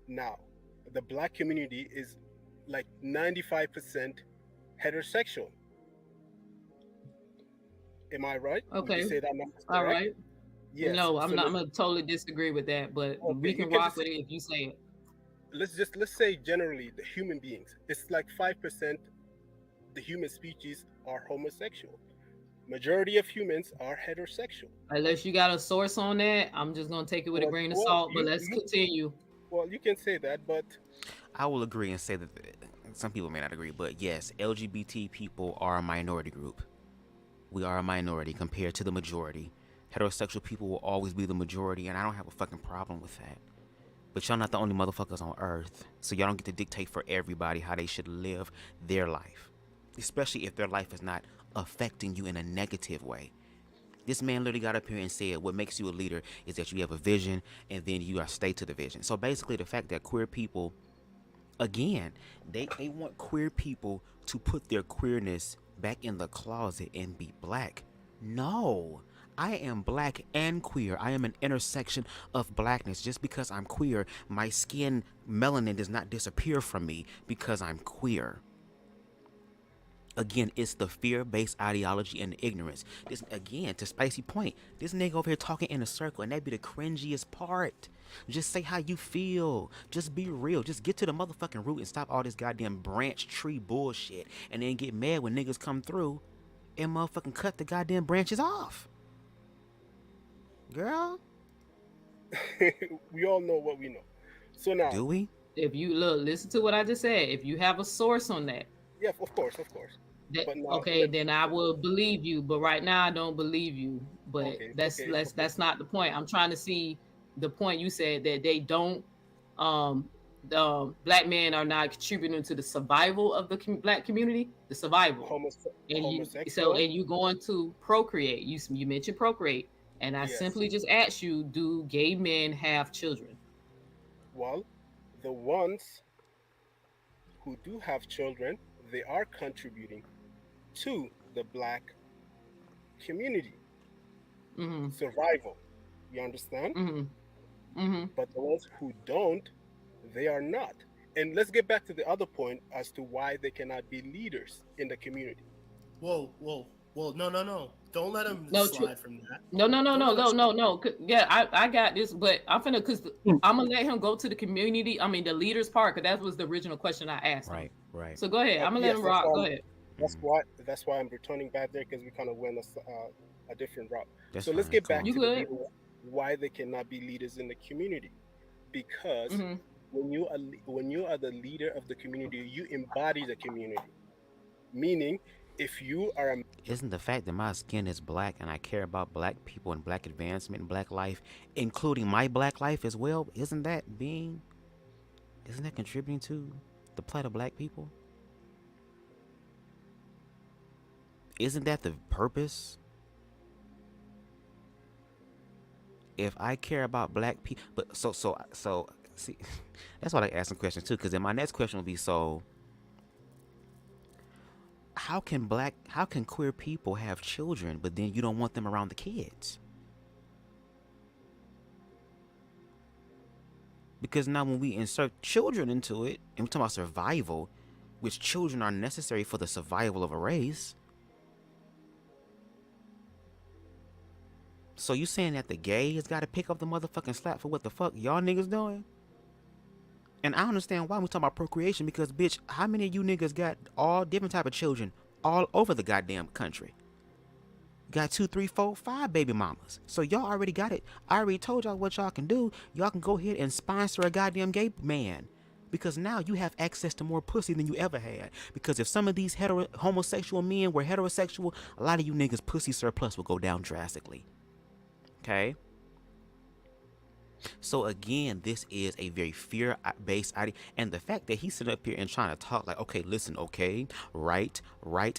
Now, the black community is like 95% heterosexual. Am I right? Okay. Would you say that? All right. Yes. No, I'm gonna totally disagree with that, but okay, we can rock with it if you say it. Let's say generally the human beings, it's like 5% the human species are homosexual. Majority of humans are heterosexual. Unless you got a source on that, I'm just gonna take it with a grain of salt. But let's continue. Well, you can say that, but I will agree and say that some people may not agree, but yes, LGBT people are a minority group. We are a minority compared to the majority. Heterosexual people will always be the majority, and I don't have a fucking problem with that. But y'all not the only motherfuckers on earth, so y'all don't get to dictate for everybody how they should live their life, especially if their life is not affecting you in a negative way. This man literally got up here and said what makes you a leader is that you have a vision and then you stay to the vision. So basically the fact that queer people, again, they want queer people to put their queerness back in the closet and be black. No, I am black and queer. I am an intersection of blackness. Just because I'm queer, my skin melanin does not disappear from me because I'm queer. Again, it's the fear-based ideology and the ignorance. This, again, to Spicy point, this nigga over here talking in a circle, and that'd be the cringiest part. Just say how you feel. Just be real. Just get to the motherfucking root and stop all this goddamn branch tree bullshit. And then get mad when niggas come through and motherfucking cut the goddamn branches off. Girl. We all know what we know. So now. Do we? If you listen to what I just said. If you have a source on that. Yeah, of course. Then I will believe you. But right now I don't believe you. But that's not the point. I'm trying to see the point you said that they don't. The black men are not contributing to the survival of the black community. The survival. And you going to procreate. You mentioned procreate, And I Yes. simply just asked you, do gay men have children? Well, the ones who do have children, they are contributing to the black community survival. You understand? But the ones who don't, they are not. And let's get back to the other point as to why they cannot be leaders in the community. Whoa. No. Don't let him slide from that. No. Yeah, I got this, but I'm finna, because I'm gonna let him go to the community. I mean, the leaders part, because that was the original question I asked him. Right. So go ahead. I'm gonna let him rock. Go ahead. That's why I'm returning back there, because we kind of went a different route. That's so let's fine. get back You to good? why they cannot be leaders in the community. Because when you are the leader of the community, you embody the community. Meaning, if you are Isn't the fact that my skin is black and I care about black people and black advancement and black life, including my black life as well, isn't that contributing to the plight of black people? Isn't that the purpose? If I care about black people, but so see, that's why I ask some questions too, because then my next question will be, so how can queer people have children, but then you don't want them around the kids? Because now when we insert children into it, and we're talking about survival, which children are necessary for the survival of a race. So you saying that the gay has got to pick up the motherfucking slack for what the fuck y'all niggas doing? And I understand why we talking about procreation, because bitch, how many of you niggas got all different type of children all over the goddamn country? Got 2, 3, 4, 5 baby mamas. So y'all already got it. I already told y'all what y'all can do. Y'all can go ahead and sponsor a goddamn gay man, because now you have access to more pussy than you ever had. Because if some of these homosexual men were heterosexual, a lot of you niggas pussy surplus will go down drastically. Okay? So again, this is a very fear-based idea, and the fact that he's sitting up here and trying to talk like, okay, listen, okay, right,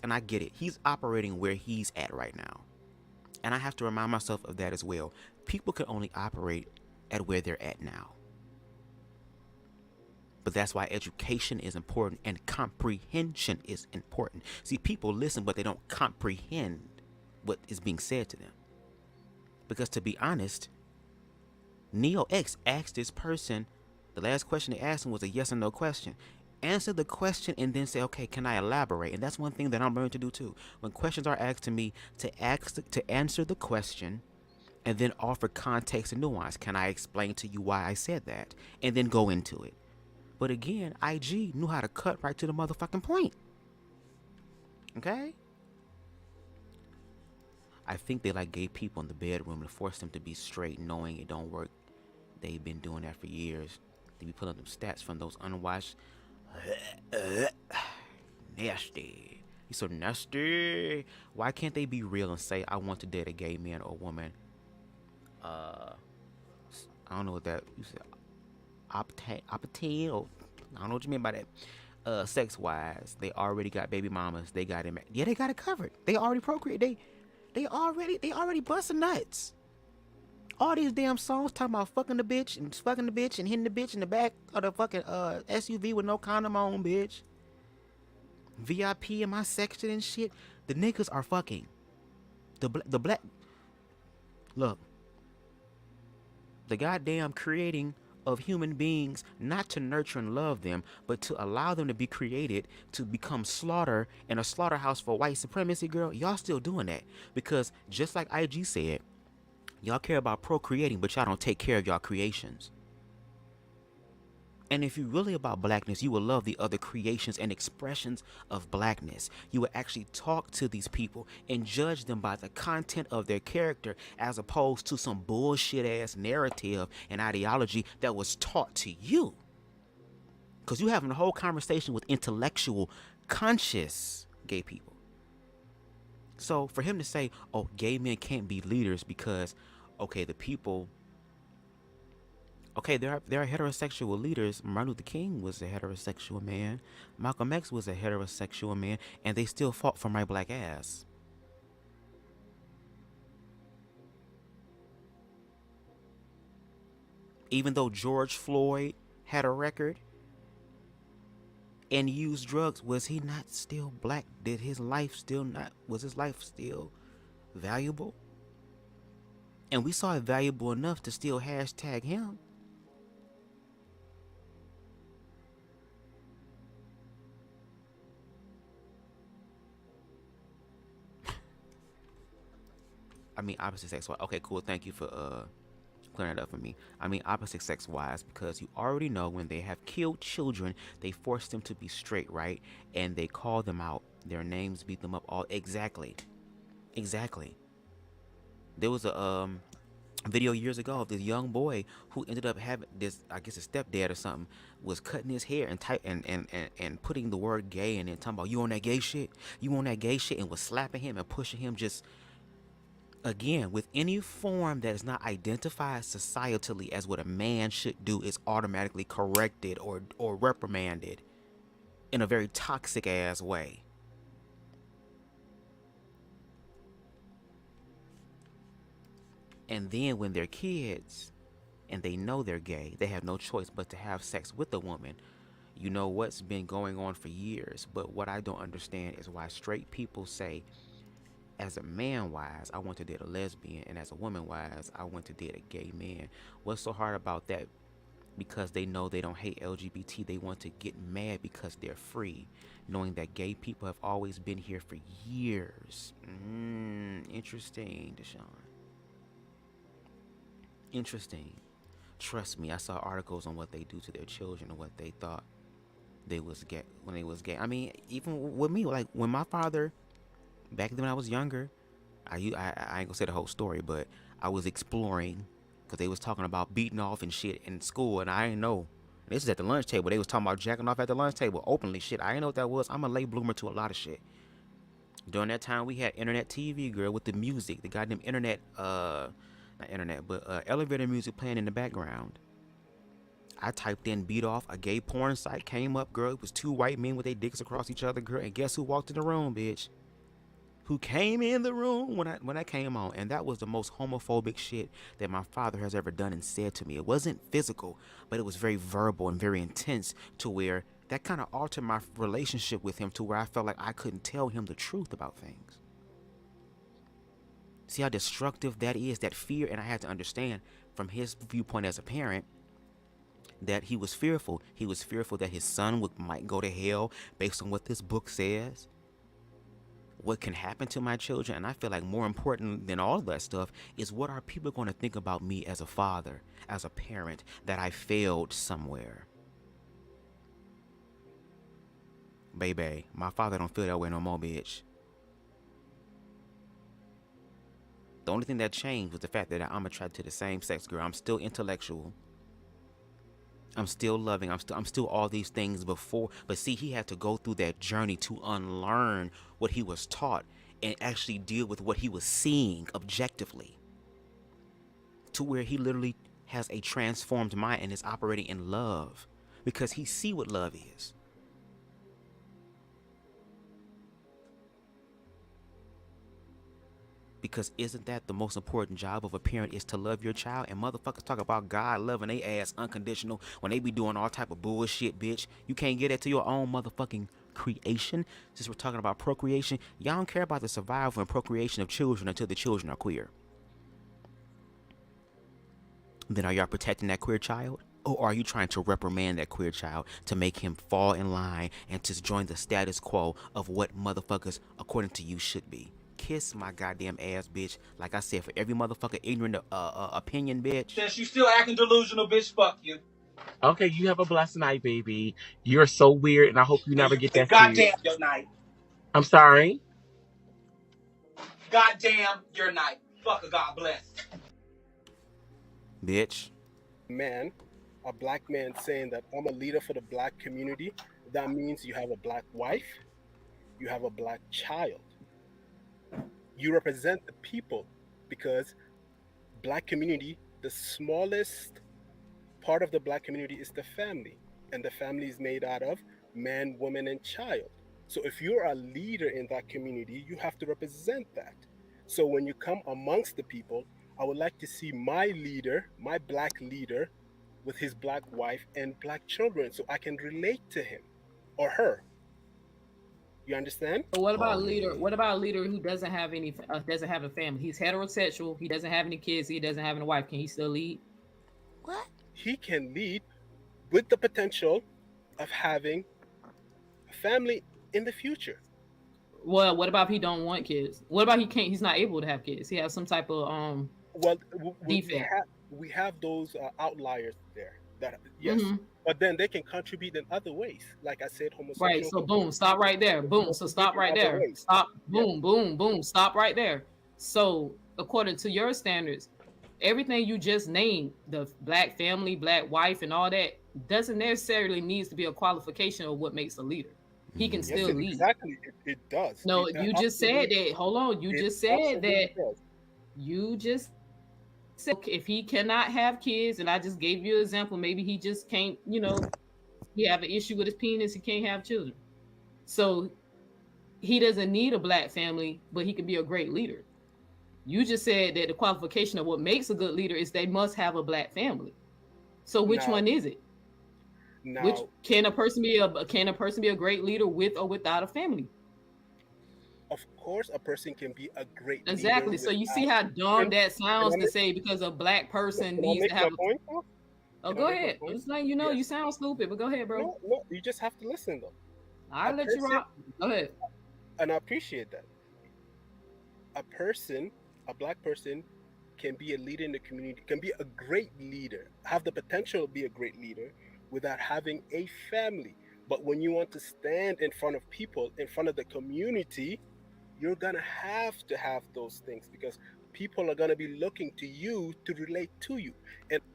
and I get it. He's operating where he's at right now, and I have to remind myself of that as well. People can only operate at where they're at now, but that's why education is important and comprehension is important. See, people listen, but they don't comprehend what is being said to them. Because to be honest, Neo-x asked this person, the last question they asked him was a yes or no question. Answer the question and then say, okay, can I elaborate? And that's one thing that I'm learning to do too. When questions are asked to me, to answer the question and then offer context and nuance. Can I explain to you why I said that? And then go into it. But again, IG knew how to cut right to the motherfucking point. Okay? I think they like gay people in the bedroom to force them to be straight, knowing it don't work. They've been doing that for years. They be pulling them stats from those unwashed. Nasty. He's so nasty. Why can't they be real and say, I want to date a gay man or woman? I don't know what that, you said, optane, or I don't know what you mean by that. Sex wise, they already got baby mamas. They got him. Yeah, they got it covered. They already procreate. They already busting nuts. All these damn songs talking about fucking the bitch and hitting the bitch in the back of the fucking SUV with no condom on, bitch. VIP in my section and shit. The niggas are fucking. The black. Look. The goddamn creating of human beings, not to nurture and love them, but to allow them to be created to become slaughter in a slaughterhouse for white supremacy, girl. Y'all still doing that, because just like IG said, y'all care about procreating, but y'all don't take care of y'all creations. And if you're really about blackness, you will love the other creations and expressions of blackness. You will actually talk to these people and judge them by the content of their character, as opposed to some bullshit ass narrative and ideology that was taught to you. Because you're having a whole conversation with intellectual, conscious gay people. So for him to say, oh, gay men can't be leaders because, okay, the people... Okay, there are heterosexual leaders. Martin Luther King was a heterosexual man. Malcolm X was a heterosexual man, and they still fought for my black ass. Even though George Floyd had a record and used drugs, was he not still black? Was his life still valuable? And we saw it valuable enough to still hashtag him. I mean, opposite sex wise. Okay, cool. Thank you for clearing it up for me. I mean, opposite sex wise, because you already know when they have killed children, they force them to be straight, right? And they call them out. Their names, beat them up. All exactly. There was a video years ago of this young boy who ended up having this, I guess, a stepdad or something, was cutting his hair and putting the word gay in it, talking about, you on that gay shit, and was slapping him and pushing him. Just again, with any form that is not identified societally as what a man should do, is automatically corrected or reprimanded in a very toxic ass way. And then when they're kids and they know they're gay, they have no choice but to have sex with a woman. You know what's been going on for years, but what I don't understand is why straight people say, as a man wise, I want to date a lesbian, and as a woman wise, I want to date a gay man. What's so hard about that? Because they know they don't hate LGBT, they want to get mad because they're free, knowing that gay people have always been here for years. Interesting, Deshaun. Interesting. Trust me, I saw articles on what they do to their children and what they thought they was gay when they was gay. I mean, even with me, like when my father, back then when I was younger, I ain't gonna say the whole story, but I was exploring because they was talking about beating off and shit in school, and I didn't know. This is at the lunch table. They was talking about jacking off at the lunch table openly. Shit, I didn't know what that was. I'm a late bloomer to a lot of shit. During that time, we had internet TV, girl, with the music, the goddamn internet, not internet, but elevator music playing in the background. I typed in beat off, a gay porn site came up, girl. It was two white men with their dicks across each other, girl. And guess who walked in the room, bitch? Who came in the room when I came on? And that was the most homophobic shit that my father has ever done and said to me. It wasn't physical, but it was very verbal and very intense, to where that kind of altered my relationship with him, to where I felt like I couldn't tell him the truth about things. See how destructive that is, that fear? And I had to understand from his viewpoint as a parent that he was fearful. He was fearful that his son might go to hell based on what this book says. What can happen to my children? And I feel like more important than all of that stuff is, what are people going to think about me as a father, as a parent, that I failed somewhere? Baby, my father don't feel that way no more, bitch. The only thing that changed was the fact that I'm attracted to the same sex girl. I'm still intellectual. I'm still loving. I'm still all these things before. But see, he had to go through that journey to unlearn what he was taught and actually deal with what he was seeing objectively, to where he literally has a transformed mind and is operating in love, because he see what love is. Because isn't that the most important job of a parent, is to love your child? And motherfuckers talk about God loving they ass unconditional when they be doing all type of bullshit, bitch. You can't get that to your own motherfucking creation. Since we're talking about procreation, y'all don't care about the survival and procreation of children until the children are queer. Then are y'all protecting that queer child? Or are you trying to reprimand that queer child to make him fall in line and to join the status quo of what motherfuckers, according to you, should be? Kiss my goddamn ass, bitch. Like I said, for every motherfucker ignorant opinion, bitch. Since you still acting delusional, bitch, fuck you. Okay, you have a blessed night, baby. You're so weird, and I hope you never get that Goddamn your night. I'm sorry? Goddamn your night. Fuck a God bless. Bitch. Man, a black man saying that I'm a leader for the black community, that means you have a black wife, you have a black child. You represent the people, because black community, the smallest part of the black community is the family, and the family is made out of man, woman, and child. So if you're a leader in that community, you have to represent that. So when you come amongst the people, I would like to see my leader, my black leader, with his black wife and black children, so I can relate to him or her. You understand? But what about a leader? What about a leader who doesn't have any, doesn't have a family? He's heterosexual. He doesn't have any kids. He doesn't have any wife. Can he still lead? What? He can lead with the potential of having a family in the future. Well, what about if he don't want kids? What about he can't? He's not able to have kids. He has some type of Well, defect. we have those outliers there. That yes, but then they can contribute in other ways. Like I said, homosexual. Right. So boom, stop right there. Boom. So stop right there. Stop. Boom. Boom. Boom. Stop right there. So according to your standards, everything you just named, the black family, black wife, and all that, doesn't necessarily needs to be a qualification of what makes a leader. He can still lead. Exactly, it does. No, you just said that. Hold on. You just said that. You just said if he cannot have kids, and I just gave you an example. Maybe he just can't. You know, he have an issue with his penis. He can't have children. So he doesn't need a black family, but he can be a great leader. You just said that the qualification of what makes a good leader is they must have a black family. So which one is it? Now, Which can a person be a great leader with or without a family? Of course, a person can be a great exactly. leader. So you see how dumb that sounds to say because a black person needs to have. Oh, go ahead. It's like you sound stupid, but go ahead, bro. No, you just have to listen though. I'll let you rock. Go ahead. And I appreciate that. A black person can be a leader in the community, can be a great leader, have the potential to be a great leader without having a family. But when you want to stand in front of people, in front of the community, you're gonna have to have those things because people are gonna be looking to you to relate to you.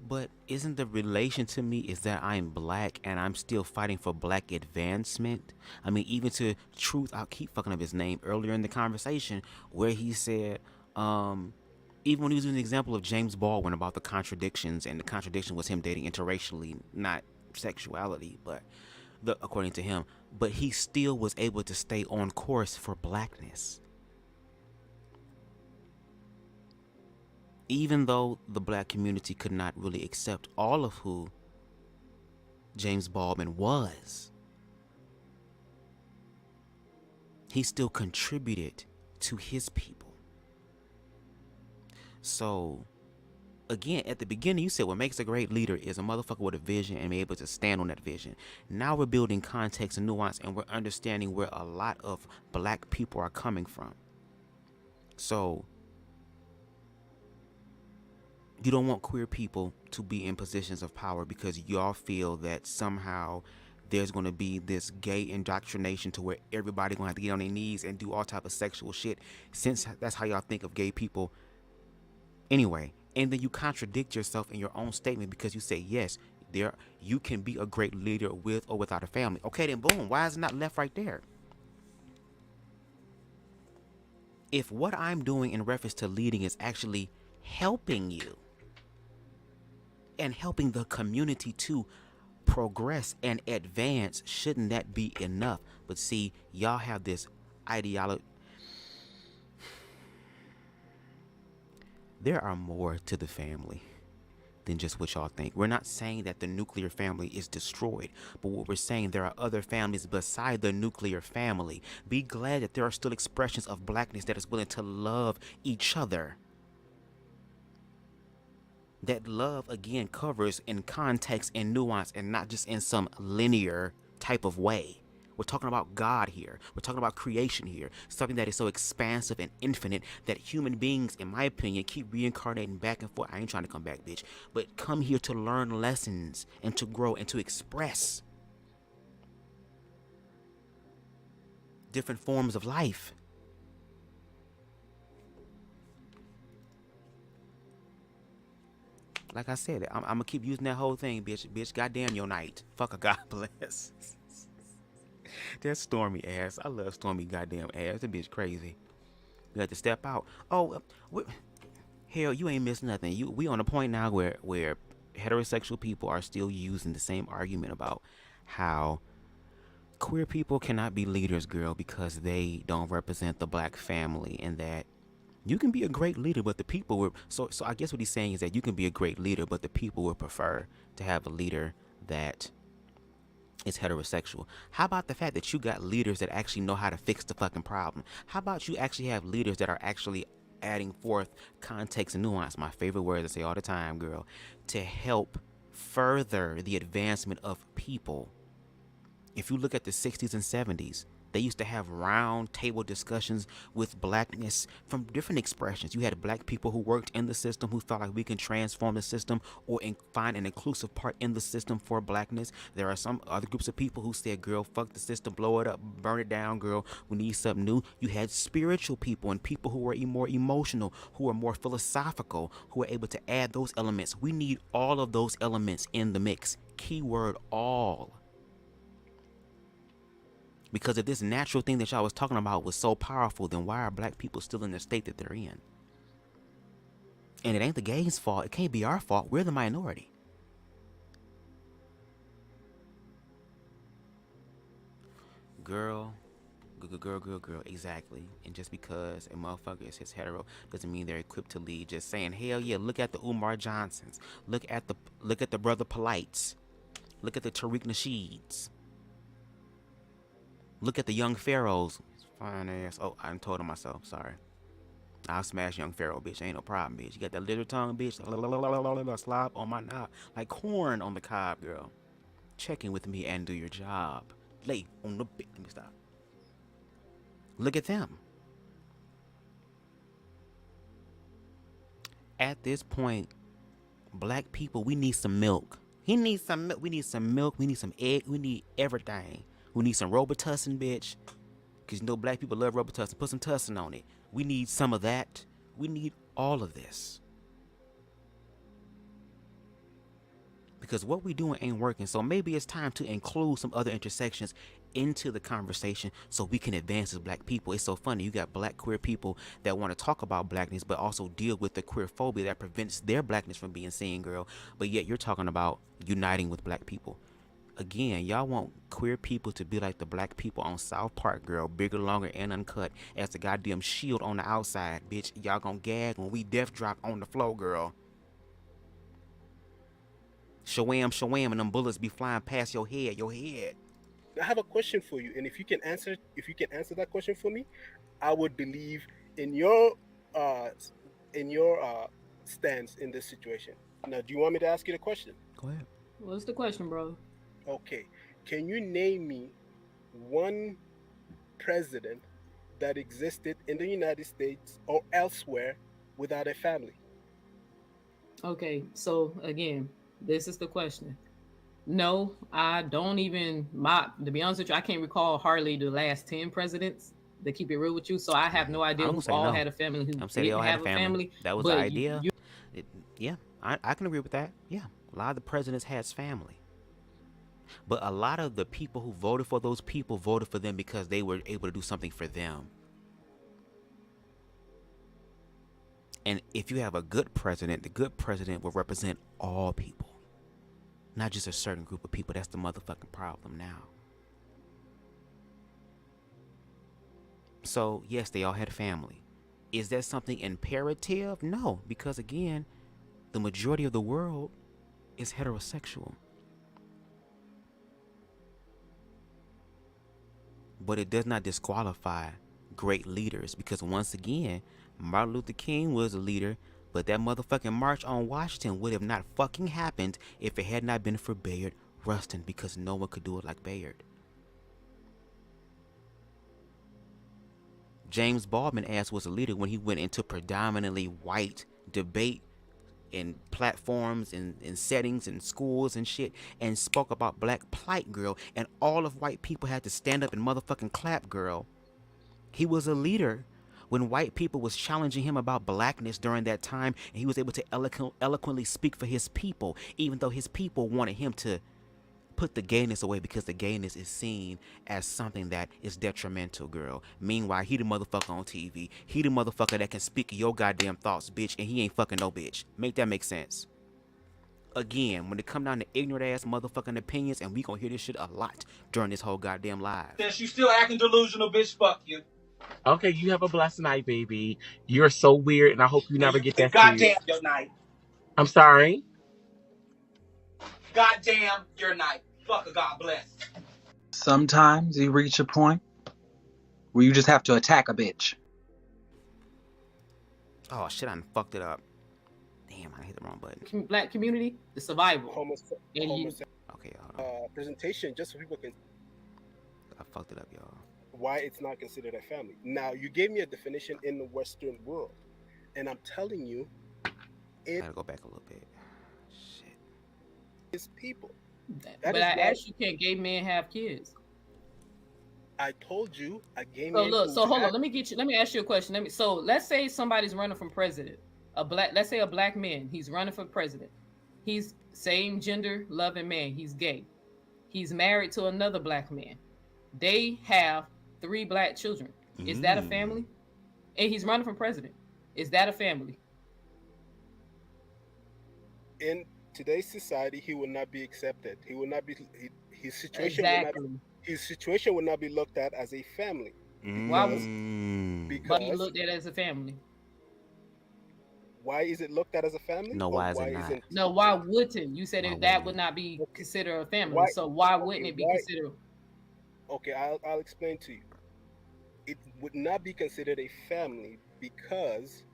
But isn't the relation to me is that I'm black and I'm still fighting for black advancement? I mean, even to Truth, I'll keep fucking up his name earlier in the conversation where he said, even when he was using the example of James Baldwin about the contradictions, and the contradiction was him dating interracially, not sexuality, but according to him, but he still was able to stay on course for blackness. Even though the black community could not really accept all of who James Baldwin was, he still contributed to his people. So again, at the beginning, you said what makes a great leader is a motherfucker with a vision and be able to stand on that vision. Now we're building context and nuance, and we're understanding where a lot of black people are coming from. So you don't want queer people to be in positions of power because y'all feel that somehow there's going to be this gay indoctrination to where everybody's going to have to get on their knees and do all type of sexual shit, since that's how y'all think of gay people anyway. And then you contradict yourself in your own statement because you say, yes, you can be a great leader with or without a family. Okay, then boom, why is it not left right there? If what I'm doing in reference to leading is actually helping you and helping the community to progress and advance, shouldn't that be enough? But see, y'all have this ideology. There are more to the family than just what y'all think. We're not saying that the nuclear family is destroyed, but what we're saying, there are other families beside the nuclear family. Be glad that there are still expressions of blackness that is willing to love each other. That love, again, covers in context and nuance and not just in some linear type of way. We're talking about God here. We're talking about creation here. Something that is so expansive and infinite that human beings, in my opinion, keep reincarnating back and forth. I ain't trying to come back, bitch. But come here to learn lessons and to grow and to express different forms of life. Like I said, I'm going to keep using that whole thing, bitch. Bitch, goddamn your night. Fuck a God bless. That Stormy ass. I love Stormy goddamn ass. That bitch crazy. You have to step out. Oh, hell, you ain't missed nothing. We on a point now where heterosexual people are still using the same argument about how queer people cannot be leaders, girl, because they don't represent the black family, and that You can be a great leader, but the people were so I guess what he's saying is that you can be a great leader, but the people would prefer to have a leader that is heterosexual. How about the fact that you got leaders that actually know how to fix the fucking problem? How about you actually have leaders that are actually adding forth context and nuance, my favorite words I say all the time, girl, to help further the advancement of people. If you look at the 60s and 70s, they used to have round table discussions with blackness from different expressions. You had black people who worked in the system who felt like we can transform the system or find an inclusive part in the system for blackness. There are some other groups of people who said, girl, fuck the system, blow it up, burn it down, girl. We need something new. You had spiritual people and people who were more emotional, who were more philosophical, who were able to add those elements. We need all of those elements in the mix. Keyword all. Because if this natural thing that y'all was talking about was so powerful, then why are black people still in the state that they're in? And it ain't the gays' fault. It can't be our fault. We're the minority. Girl. Exactly. And just because a motherfucker is his hetero doesn't mean they're equipped to lead. Just saying, hell yeah, look at the Umar Johnsons. Look at the Brother Polites. Look at the Tariq Nasheeds. Look at the young pharaohs. Fine ass. Oh, I told him myself. Sorry. I'll smash young pharaoh, bitch. Ain't no problem, bitch. You got that little tongue, bitch. Slop on my knob. Like corn on the cob, girl. Check in with me and do your job. Lay on the bit. Let me stop. Look at them. At this point, black people, we need some milk. He needs some milk. We need some milk. We need some egg. We need everything. We need some Robitussin, bitch. Because you know black people love Robitussin. Put some tussin on it. We need some of that. We need all of this. Because what we doing ain't working. So maybe it's time to include some other intersections into the conversation so we can advance as black people. It's so funny. You got black queer people that want to talk about blackness but also deal with the queer-phobia that prevents their blackness from being seen, girl. But yet you're talking about uniting with black people. Again, y'all want queer people to be like the black people on South Park, girl. Bigger, longer, and uncut as the goddamn shield on the outside. Bitch, y'all gonna gag when we death drop on the floor, girl. Shawam, and them bullets be flying past your head. I have a question for you, and if you can answer that question for me, I would believe in your stance in this situation. Now, do you want me to ask you the question? Go ahead. What's the question, bro? Okay. Can you name me one president that existed in the United States or elsewhere without a family? Okay, so again, this is the question. No, I don't even, to be honest with you, I can't recall hardly the last 10 presidents, to keep it real with you. So I have no idea who all had a family, who didn't have a family. That was the idea. Yeah, I can agree with that. Yeah, a lot of the presidents had family. But a lot of the people who voted for those people voted for them because they were able to do something for them. And if you have a good president, the good president will represent all people. Not just a certain group of people. That's the motherfucking problem now. So, yes, they all had a family. Is that something imperative? No, because again, the majority of the world is heterosexual. But it does not disqualify great leaders, because once again, Martin Luther King was a leader, but that motherfucking march on Washington would have not fucking happened if it had not been for Bayard Rustin, because no one could do it like Bayard. James Baldwin ass was a leader when he went into predominantly white debate in platforms and in settings and schools and shit, and spoke about black plight, girl, and all of white people had to stand up and motherfucking clap, girl. He was a leader when white people was challenging him about blackness during that time, and he was able to eloquently speak for his people, even though his people wanted him to put the gayness away because the gayness is seen as something that is detrimental, girl. Meanwhile, he the motherfucker on TV. He the motherfucker that can speak your goddamn thoughts, bitch, and he ain't fucking no bitch. Make that make sense? Again, when it come down to ignorant ass motherfucking opinions, and we gonna hear this shit a lot during this whole goddamn live. Since you still acting delusional, bitch, fuck you. Okay, you have a blessed night, baby. You're so weird, and I hope you never get that Goddamn serious. your night. I'm sorry. Goddamn your night. Fuck a God bless. Sometimes you reach a point where you just have to attack a bitch. Oh shit! I done fucked it up. Damn, I hit the wrong button. Black community, the survival. Okay, presentation, just so people can. I fucked it up, y'all. Why it's not considered a family. Now, you gave me a definition in the Western world, and I'm telling you, I gotta go back a little bit. Shit. It's people. But I asked you, can gay men have kids? I told you a gay So man. look, so hold on. Let me ask you a question. So let's say somebody's running for president. Let's say a black man. He's running for president. He's same gender loving man. He's gay. He's married to another black man. They have 3 black children. Is that a family? And he's running for president. Is that a family? In today's society, he will not be accepted. He will not be. His situation. His situation will not be looked at as a family. But he looked at it as a family. Why is it looked at as a family? No, why is it not? No, why wouldn't you said that would not be considered a family? So why wouldn't it be considered? Okay, I'll explain to you. It would not be considered a family because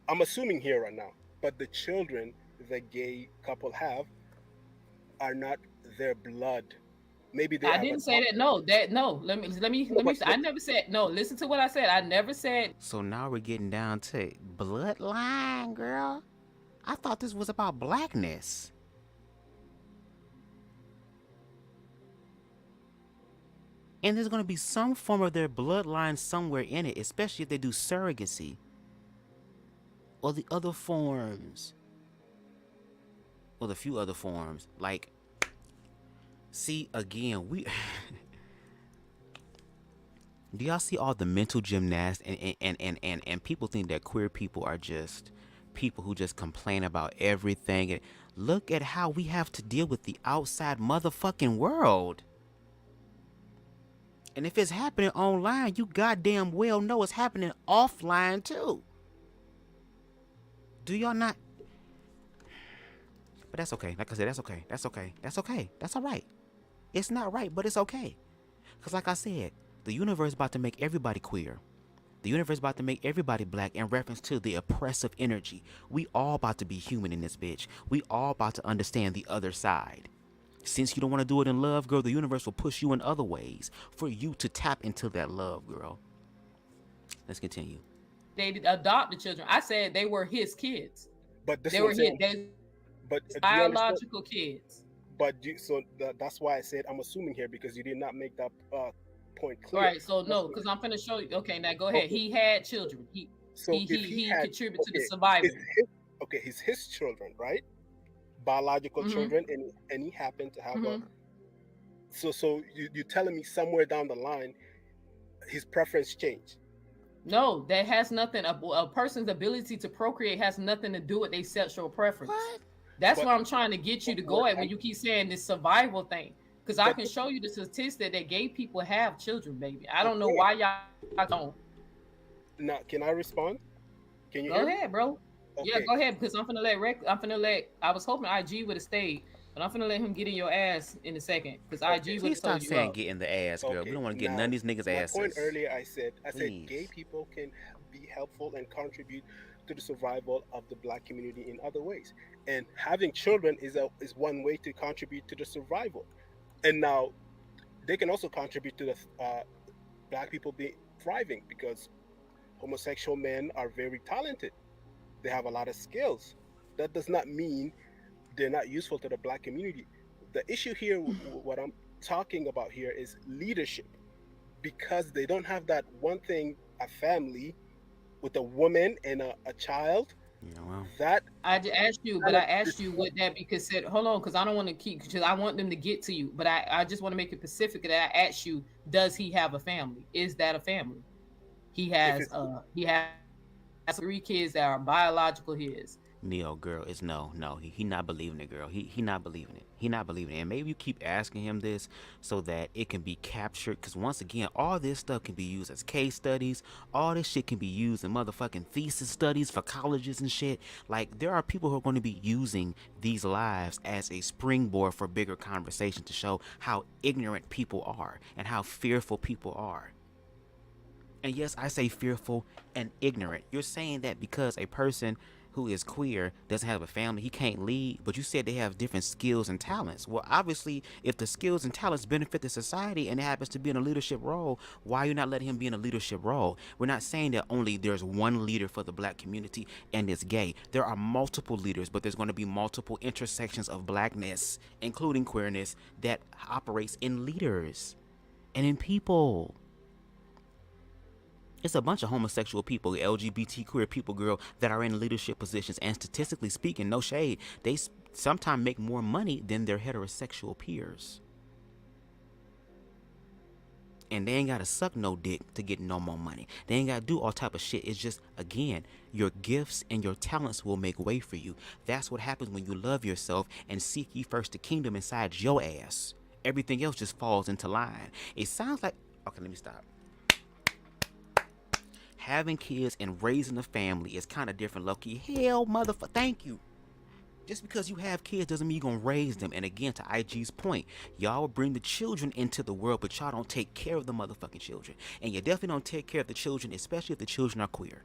I'm assuming here right now, but the children the gay couple have are not their blood. Maybe they. I didn't say that. No. Let me. I never said no. Listen to what I said. I never said. So now we're getting down to bloodline, girl. I thought this was about blackness. And there's going to be some form of their bloodline somewhere in it, especially if they do surrogacy or the other forms, or the few other forms. Like, see, again, do y'all see all the mental gymnastics and people think that queer people are just people who just complain about everything? And look at how we have to deal with the outside motherfucking world. And if it's happening online, you goddamn well know it's happening offline too. Do y'all not? But that's okay. Like I said, that's okay. That's okay. That's okay. That's all right. It's not right, but it's okay. Because like I said, the universe is about to make everybody queer. The universe is about to make everybody black in reference to the oppressive energy. We all about to be human in this bitch. We all about to understand the other side. Since you don't want to do it in love, girl, the universe will push you in other ways for you to tap into that love, girl. Let's continue. They adopted children. I said they were his kids. But they were his. But biological kids. But that's why I said I'm assuming here because you did not make that point clear. All right. So no, because I'm finna show you. Okay, now go ahead. He had children. He contributed to the survival. He's his children, right? Biological children, and he happened to have a. So you're telling me somewhere down the line, his preference changed? No, that has nothing. A person's ability to procreate has nothing to do with their sexual preference. What? That's where I'm trying to get you to go at when you keep saying this survival thing. Because I can show you the statistic that gay people have children, baby. I don't know why y'all don't. Now, can I respond? Can you? Go ahead, bro. Okay. Yeah, go ahead, because I'm finna let I was hoping IG would have stayed, but I'm finna let him get in your ass in a second. Because IG would have told you. Stop saying get in the ass, girl. We don't want to get none of these niggas' asses. My point earlier, I said gay people can be helpful and contribute to the survival of the black community in other ways. And having children is one way to contribute to the survival. And now they can also contribute to the black people being thriving because homosexual men are very talented. They have a lot of skills. That does not mean they're not useful to the black community. The issue here, what I'm talking about here is leadership, because they don't have that one thing, a family with a woman and a child. That I asked you, but I asked you would that be considered? Hold on, because I don't want to keep, because I want them to get to you. But I just want to make it specific that I asked you, does he have a family? Is that a family? He has 3 kids that are biological his. Neo, girl, it's no. He not believing it, girl. He not believing it. He not believing it. And maybe you keep asking him this so that it can be captured. Because once again, all this stuff can be used as case studies. All this shit can be used in motherfucking thesis studies for colleges and shit. Like, there are people who are going to be using these lives as a springboard for bigger conversation to show how ignorant people are and how fearful people are. And yes, I say fearful and ignorant. You're saying that because a person who is queer doesn't have a family, he can't lead, but you said they have different skills and talents. Well, obviously, if the skills and talents benefit the society and it happens to be in a leadership role, why are you not letting him be in a leadership role? We're not saying that only there's one leader for the black community and it's gay. There are multiple leaders, but there's going to be multiple intersections of blackness, including queerness, that operates in leaders and in people. It's a bunch of homosexual people, LGBT queer people, girl, that are in leadership positions. And statistically speaking, no shade, they sometimes make more money than their heterosexual peers. And they ain't got to suck no dick to get no more money. They ain't got to do all type of shit. It's just, again, your gifts and your talents will make way for you. That's what happens when you love yourself and seek ye first the kingdom inside your ass. Everything else just falls into line. It sounds like, okay, let me stop. Having kids and raising a family is kind of different, low-key. Hell, motherfucker, thank you. Just because you have kids doesn't mean you're going to raise them. And again, to IG's point, y'all will bring the children into the world, but y'all don't take care of the motherfucking children. And you definitely don't take care of the children, especially if the children are queer.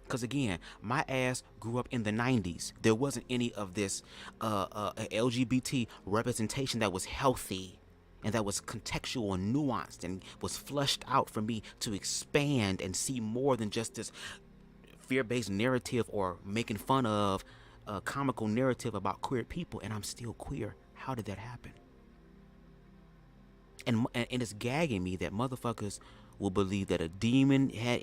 Because again, my ass grew up in the 90s. There wasn't any of this LGBT representation that was healthy and that was contextual and nuanced and was flushed out for me to expand and see more than just this fear-based narrative or making fun of a comical narrative about queer people. And I'm still queer. How did that happen? And it's gagging me that motherfuckers will believe that a demon had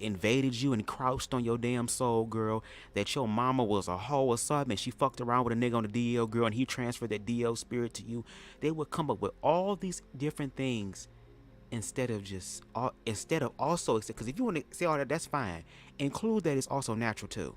invaded you and crouched on your damn soul, girl, that your mama was a hoe or something and she fucked around with a nigga on the DL, girl, and he transferred that DL spirit to you. They would come up with all these different things instead of also, because if you want to say all that, that's fine. Include that it's also natural too.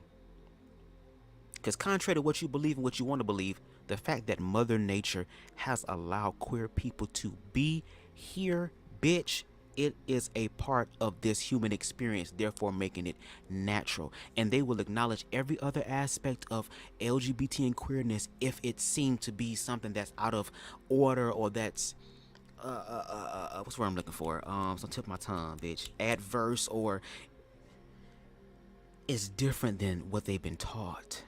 Because contrary to what you believe and what you want to believe, the fact that Mother Nature has allowed queer people to be here, bitch, it is a part of this human experience, therefore making it natural. And they will acknowledge every other aspect of LGBT and queerness if it seemed to be something that's out of order or that's what's the word I'm looking for? It's on the tip of my tongue, bitch. Adverse or is different than what they've been taught.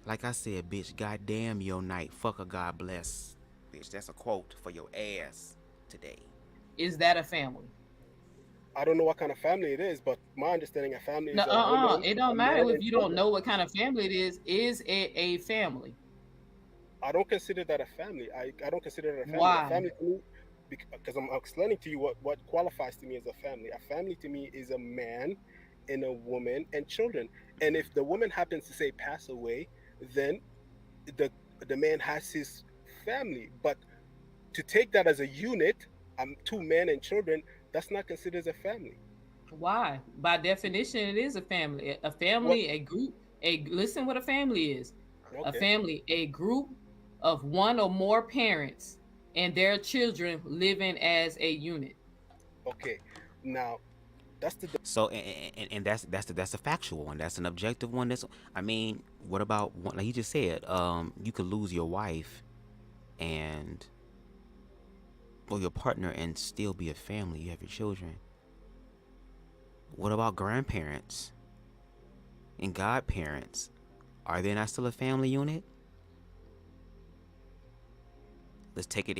Like I said, bitch, goddamn your night. Fuck a God bless. Bitch, that's a quote for your ass today. Is that a family? I don't know what kind of family it is, but my understanding of family is it don't matter if you don't know what kind of family it is. Is it a family? I don't consider that a family. I don't consider it a family. Why? A family to me, because I'm explaining to you what qualifies to me as a family. A family to me is a man and a woman and children. And if the woman happens to say pass away, then the man has his family. But to take that as a unit, two men and children, that's not considered as a family. Why? By definition, it is a family. A family, a group. Listen what a family is. Okay. A family, a group of one or more parents and their children living as a unit. Okay, now that's the that's a factual one. That's an objective one. What about one, like he just said? You could lose your wife or your partner and still be a family. You have your children. What about grandparents and godparents? Are they not still a family unit? Let's take it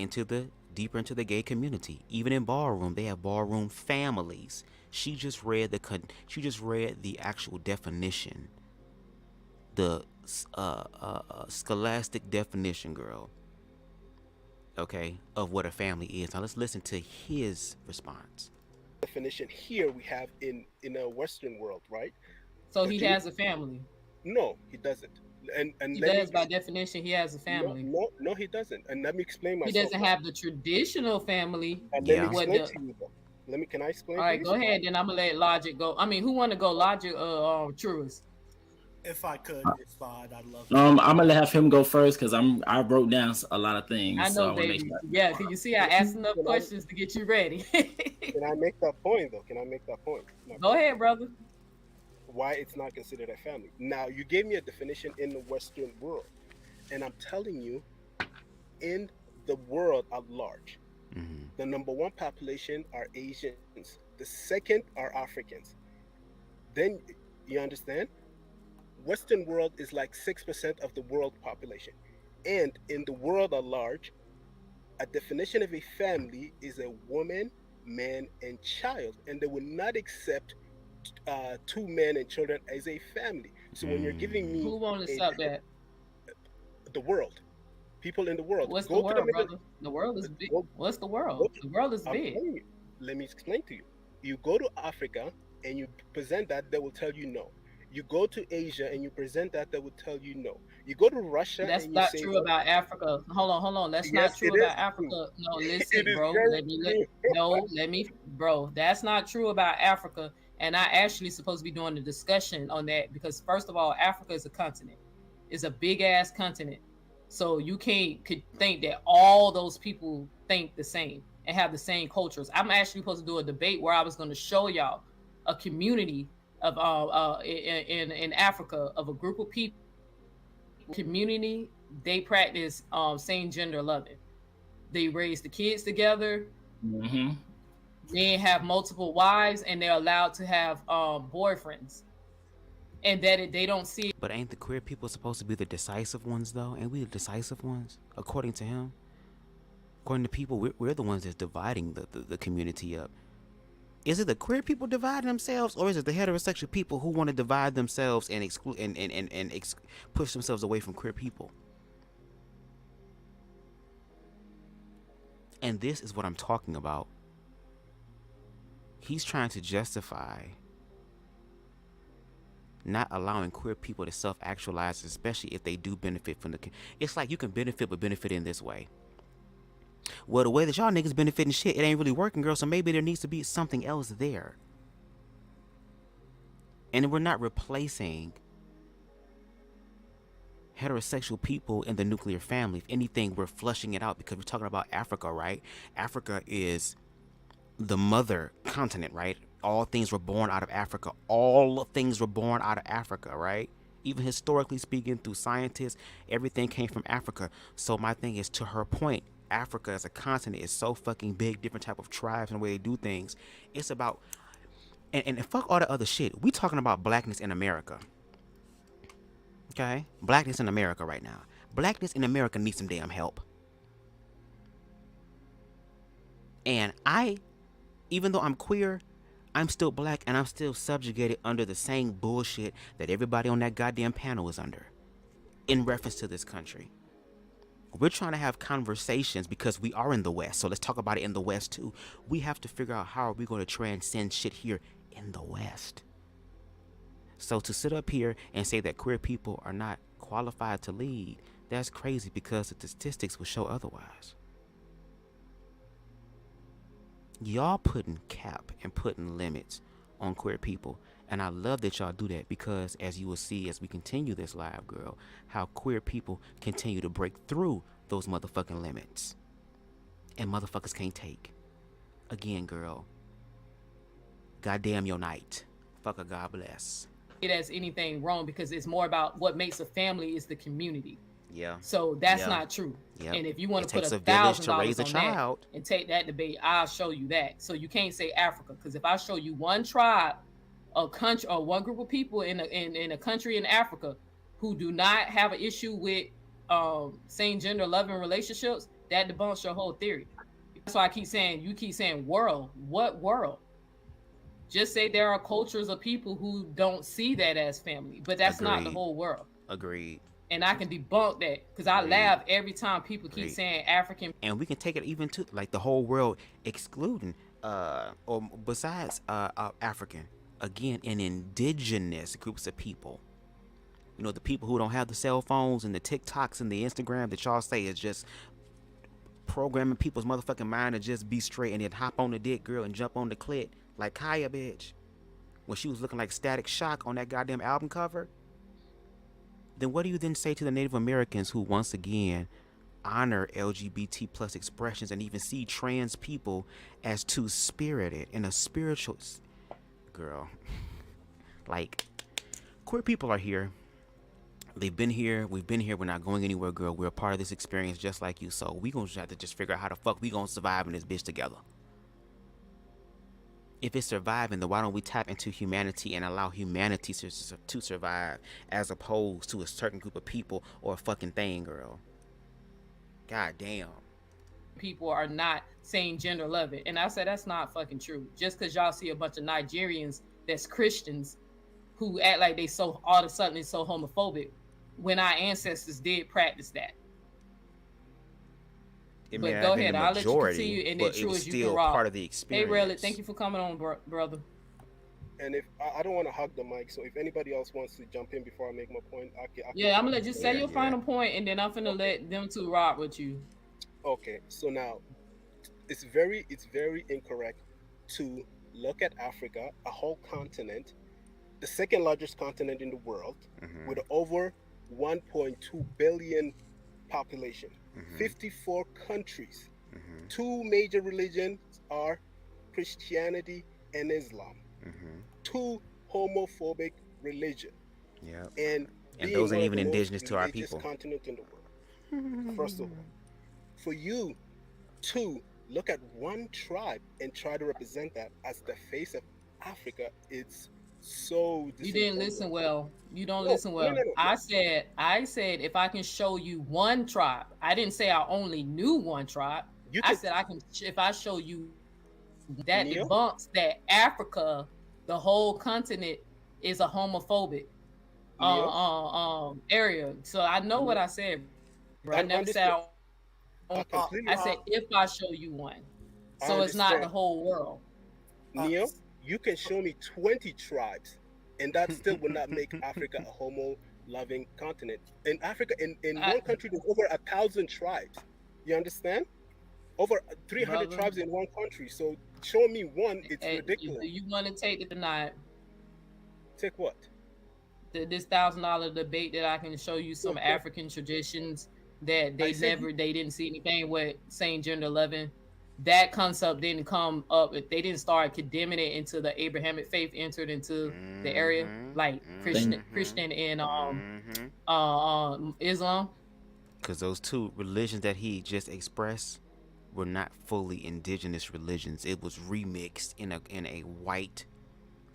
deeper into the gay community. Even in ballroom, they have ballroom families. She just read the actual definition, the scholastic definition, girl. Okay, of what a family is. Now let's listen to his response. Definition here we have in a Western world, right? So he has a family. No, he doesn't. And he does by definition. He has a family. No, he doesn't. And let me explain myself. He doesn't have the traditional family. And let me explain to you. Can I explain? All right, go ahead. Then I'm gonna let Logic go. I mean, who want to go? Logic, Truest. If I could, it's fine. I'd love. I'm gonna have him go first because I wrote down a lot of things. I know, baby. Yeah, can you see I asked enough questions to get you ready? Can I make that point though? Can I make that point? Go ahead, brother. Why it's not considered a family? Now, you gave me a definition in the Western world, and I'm telling you, in the world at large, the number one population are Asians. The second are Africans. Then you understand? Western world is like 6% of the world population. And in the world at large, a definition of a family is a woman, man, and child. And they will not accept 2 men and children as a family. So when you're giving me... Who wants to stop that? The world. People in the world. What's the world, brother? The world is big. What's the world? The world is big. Let me explain to you. You go to Africa and you present that, they will tell you no. You go to Asia and you present that, they will tell you no. You go to Russia. That's and not you say, true about Africa. Hold on. That's not true about Africa. No, listen, bro. Bro. That's not true about Africa. And I actually supposed to be doing a discussion on that because first of all, Africa is a continent. It's a big ass continent. So you could think that all those people think the same and have the same cultures. I'm actually supposed to do a debate where I was going to show y'all a community of in Africa of a group of people community. They practice same gender loving. They raise the kids together. They have multiple wives and they're allowed to have boyfriends. And that they don't see. But ain't the queer people supposed to be the decisive ones, though? Ain't we the decisive ones, according to him? According to people, we're the ones that's dividing the community up. Is it the queer people dividing themselves, or is it the heterosexual people who want to divide themselves and exclude and push themselves away from queer people? And this is what I'm talking about. He's trying to justify not allowing queer people to self-actualize, especially if they do benefit from the... It's like you can benefit, but benefit in this way. Well, the way that y'all niggas benefiting shit, it ain't really working, girl, so maybe there needs to be something else there. And we're not replacing heterosexual people in the nuclear family. If anything, we're flushing it out because we're talking about Africa, right? Africa is the mother continent, right? All things were born out of Africa. All things were born out of Africa, right? Even historically speaking, through scientists, everything came from Africa. So my thing is, to her point, Africa as a continent is so fucking big, different type of tribes and the way they do things. It's about, and fuck all the other shit. We talking about blackness in America. Okay? Blackness in America right now. Blackness in America needs some damn help. And even though I'm queer, I'm still black and I'm still subjugated under the same bullshit that everybody on that goddamn panel is under in reference to this country. We're trying to have conversations because we are in the West. So let's talk about it in the West too. We have to figure out how are we going to transcend shit here in the West. So to sit up here and say that queer people are not qualified to lead, that's crazy because the statistics will show otherwise. Y'all putting cap and putting limits on queer people, and I love that y'all do that because as you will see as we continue this live, girl, how queer people continue to break through those motherfucking limits and motherfuckers can't take. Again, girl, goddamn your night. Fuck a God bless. It as anything wrong because it's more about what makes a family is the community. Yeah. So that's not true. Yep. And if you want to put $1,000 on raise a child that and take that debate, I'll show you that. So you can't say Africa because if I show you one tribe, a country, or one group of people in a country in Africa who do not have an issue with same gender loving relationships, that debunks your whole theory. That's why I keep saying you keep saying world. What world? Just say there are cultures of people who don't see that as family, but that's not the whole world. Agreed. And I can debunk that because I laugh every time people keep saying African. And we can take it even to like the whole world excluding or besides African, again, in indigenous groups of people. You know, the people who don't have the cell phones and the TikToks and the Instagram that y'all say is just programming people's motherfucking mind to just be straight and then hop on the dick, girl, and jump on the clit like Kaya, bitch, when she was looking like Static Shock on that goddamn album cover, then what do you then say to the Native Americans who once again honor LGBT plus expressions and even see trans people as too spirited and a spiritual girl? Like, queer people are here. They've been here. We've been here. We're not going anywhere, girl. We're a part of this experience just like you. So we gonna have to just figure out how the fuck we gonna survive in this bitch together. If it's surviving, then why don't we tap into humanity and allow humanity to survive as opposed to a certain group of people or a fucking thing, girl? God damn. People are not saying gender loving. And I said that's not fucking true. Just because y'all see a bunch of Nigerians that's Christians who act like they so all of a sudden it's so homophobic when our ancestors did practice that. But go ahead, I'll let you continue, and then true as you can rock. Part of the experience. Hey, Rayleigh, thank you for coming on, brother. And if I don't want to hug the mic, so if anybody else wants to jump in before I make my point, I can yeah, I'm gonna let you say your final point, and then I'm gonna let them two rock with you. Okay, so now it's very incorrect to look at Africa, a whole continent, the second largest continent in the world, with over 1.2 billion population, 54 countries. Two major religions are Christianity and Islam. Two homophobic religion. Yeah. And those ain't even indigenous to our people. Continent in the world. First of all, for you to look at one tribe and try to represent that as the face of Africa, it's so you didn't listen well. You don't listen well. No. I said if I can show you one tribe. I didn't say I only knew one tribe. I said I can if I show you that debunks that Africa, the whole continent, is a homophobic area. So I know what I said. Bro. I never said I said if I show you one. So it's not the whole world. Neo, you can show me 20 tribes, and that still will not make Africa a homo-loving continent. In Africa, in one country, there's over 1,000 tribes. You understand? Over 300 tribes in one country. So show me one, it's ridiculous. Do you want to take the denied? Take what? This $1,000 debate that I can show you some African traditions that they didn't see anything with saying gender loving. That concept didn't come up. They didn't start condemning it until the Abrahamic faith entered into the area, like Christian and Islam. Because those two religions that he just expressed were not fully indigenous religions. It was remixed in a white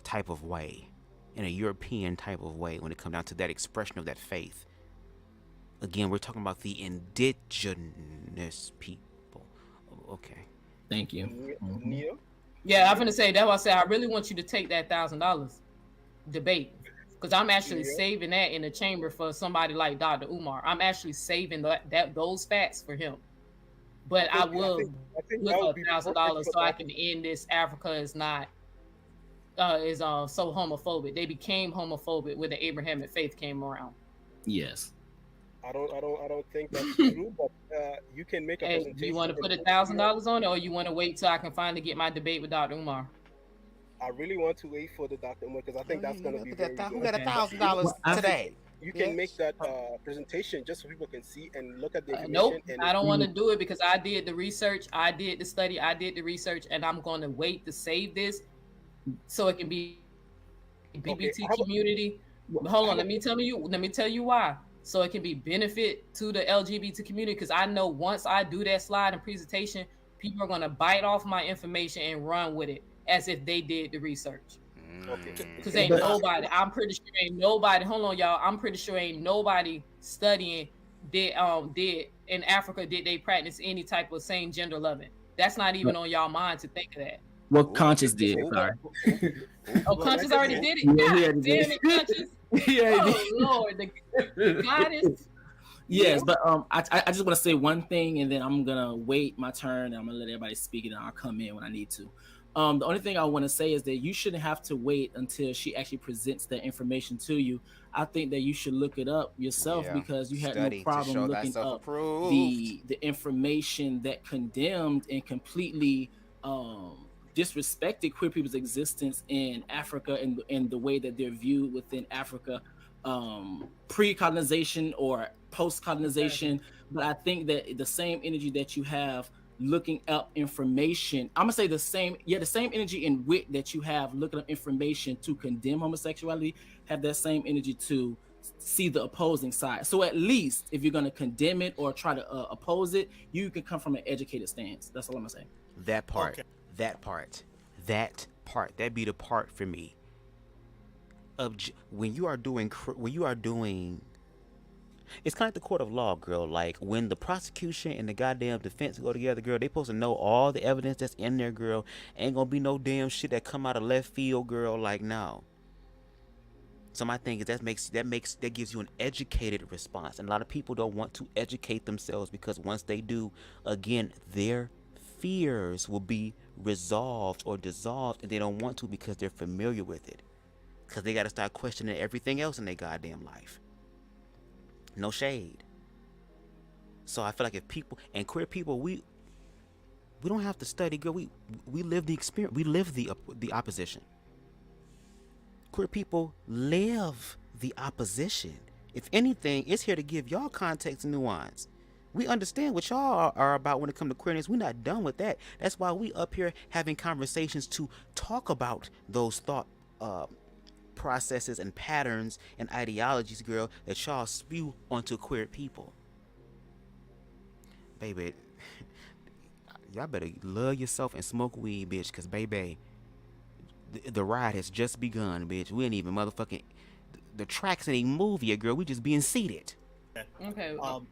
type of way, in a European type of way when it comes down to that expression of that faith. Again, we're talking about the indigenous people. Okay. Thank you. Neo? Yeah, I'm gonna say that's why I said I really want you to take that $1,000 debate, because I'm actually saving that in the chamber for somebody like Dr. Umar. I'm actually saving those facts for him. But I will look $1,000 so I can end this. Africa is not so homophobic. They became homophobic when the Abrahamic faith came around. Yes. I don't think that's true, but you can make a presentation. Do you want to put $1,000 on it, or you want to wait till I can finally get my debate with Dr. Umar? I really want to wait for the Dr. Umar because I think that's going to be very good. Who got $1,000 today? You can make that presentation just so people can see and look at the information. Nope, I don't want to do it because I did the research, I did the study, I did the research, and I'm going to wait to save this so it can be BBT community. Hold on, let me tell you why. So it can be benefit to the LGBT community, because I know once I do that slide and presentation, people are going to bite off my information and run with it as if they did the research. Because ain't nobody, I'm pretty sure ain't nobody, hold on y'all, I'm pretty sure ain't nobody studying did in Africa did they practice any type of same gender loving. That's not even on y'all mind to think of that. Well, Conscious did. Sorry. Oh, Conscious already did it. Yeah, damn it, Conscious. Oh Lord, the goddess. Yes, but I just want to say one thing, and then I'm gonna wait my turn, and I'm gonna let everybody speak, and I'll come in when I need to. The only thing I want to say is that you shouldn't have to wait until she actually presents that information to you. I think that you should look it up yourself because you had no problem looking up the information that condemned and completely disrespected queer people's existence in Africa and the way that they're viewed within Africa, pre-colonization or post-colonization. But I think that the same energy that you have looking up information, I'm gonna say the same energy and wit that you have looking up information to condemn homosexuality, have that same energy to see the opposing side. So at least if you're gonna condemn it or try to oppose it, you can come from an educated stance. That's all I'm gonna say. That part, that be the part for me. When you are doing, it's kind of like the court of law, girl. Like when the prosecution and the goddamn defense go together, girl, they supposed to know all the evidence that's in there, girl. Ain't gonna be no damn shit that come out of left field, girl. Like no. So my thing is that gives you an educated response, and a lot of people don't want to educate themselves because once they do, again, their fears will be resolved or dissolved, and they don't want to because they're familiar with it. Because they got to start questioning everything else in their goddamn life. No shade. So I feel like if people and queer people, we don't have to study, girl. We live the experience. We live the opposition. Queer people live the opposition. If anything, it's here to give y'all context and nuance. We understand what y'all are about when it comes to queerness. We're not done with that. That's why we up here having conversations to talk about those thought processes and patterns and ideologies, girl, that y'all spew onto queer people. Baby, y'all better love yourself and smoke weed, bitch, because baby, the ride has just begun, bitch. We ain't even motherfucking, the tracks ain't even moved yet, girl. We just being seated. Okay. All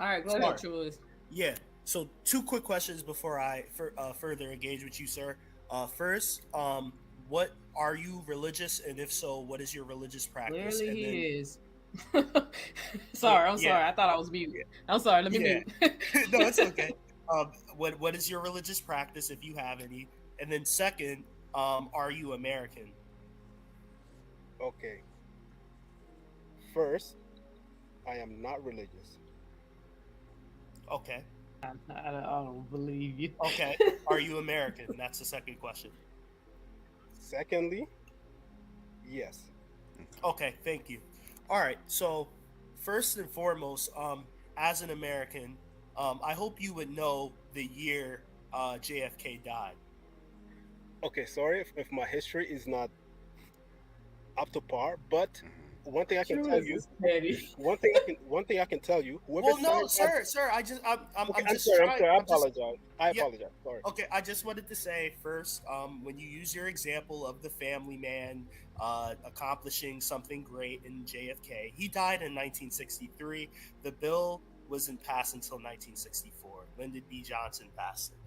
right, go ahead, Truist. Yeah. So 2 quick questions before I further engage with you, sir. First, what are you religious, and if so, what is your religious practice? Clearly he is. Sorry, I'm sorry. I thought I was mute. I'm sorry. Let me mute. No, it's okay. What is your religious practice, if you have any? And then second, are you American? Okay. First, I am not religious. Okay. I don't believe you. Okay. Are you American? That's the second question. Secondly, yes. Okay, thank you. All right, so first and foremost, as an American, I hope you would know the year JFK died. Okay, sorry if my history is not up to par, but one thing I can tell you. One thing I can tell you. Well, no, sir. I'm sorry. I apologize. Sorry. Okay, I just wanted to say first, when you use your example of the family man accomplishing something great in JFK, he died in 1963. The bill wasn't passed until 1964. Lyndon B. Johnson passed it.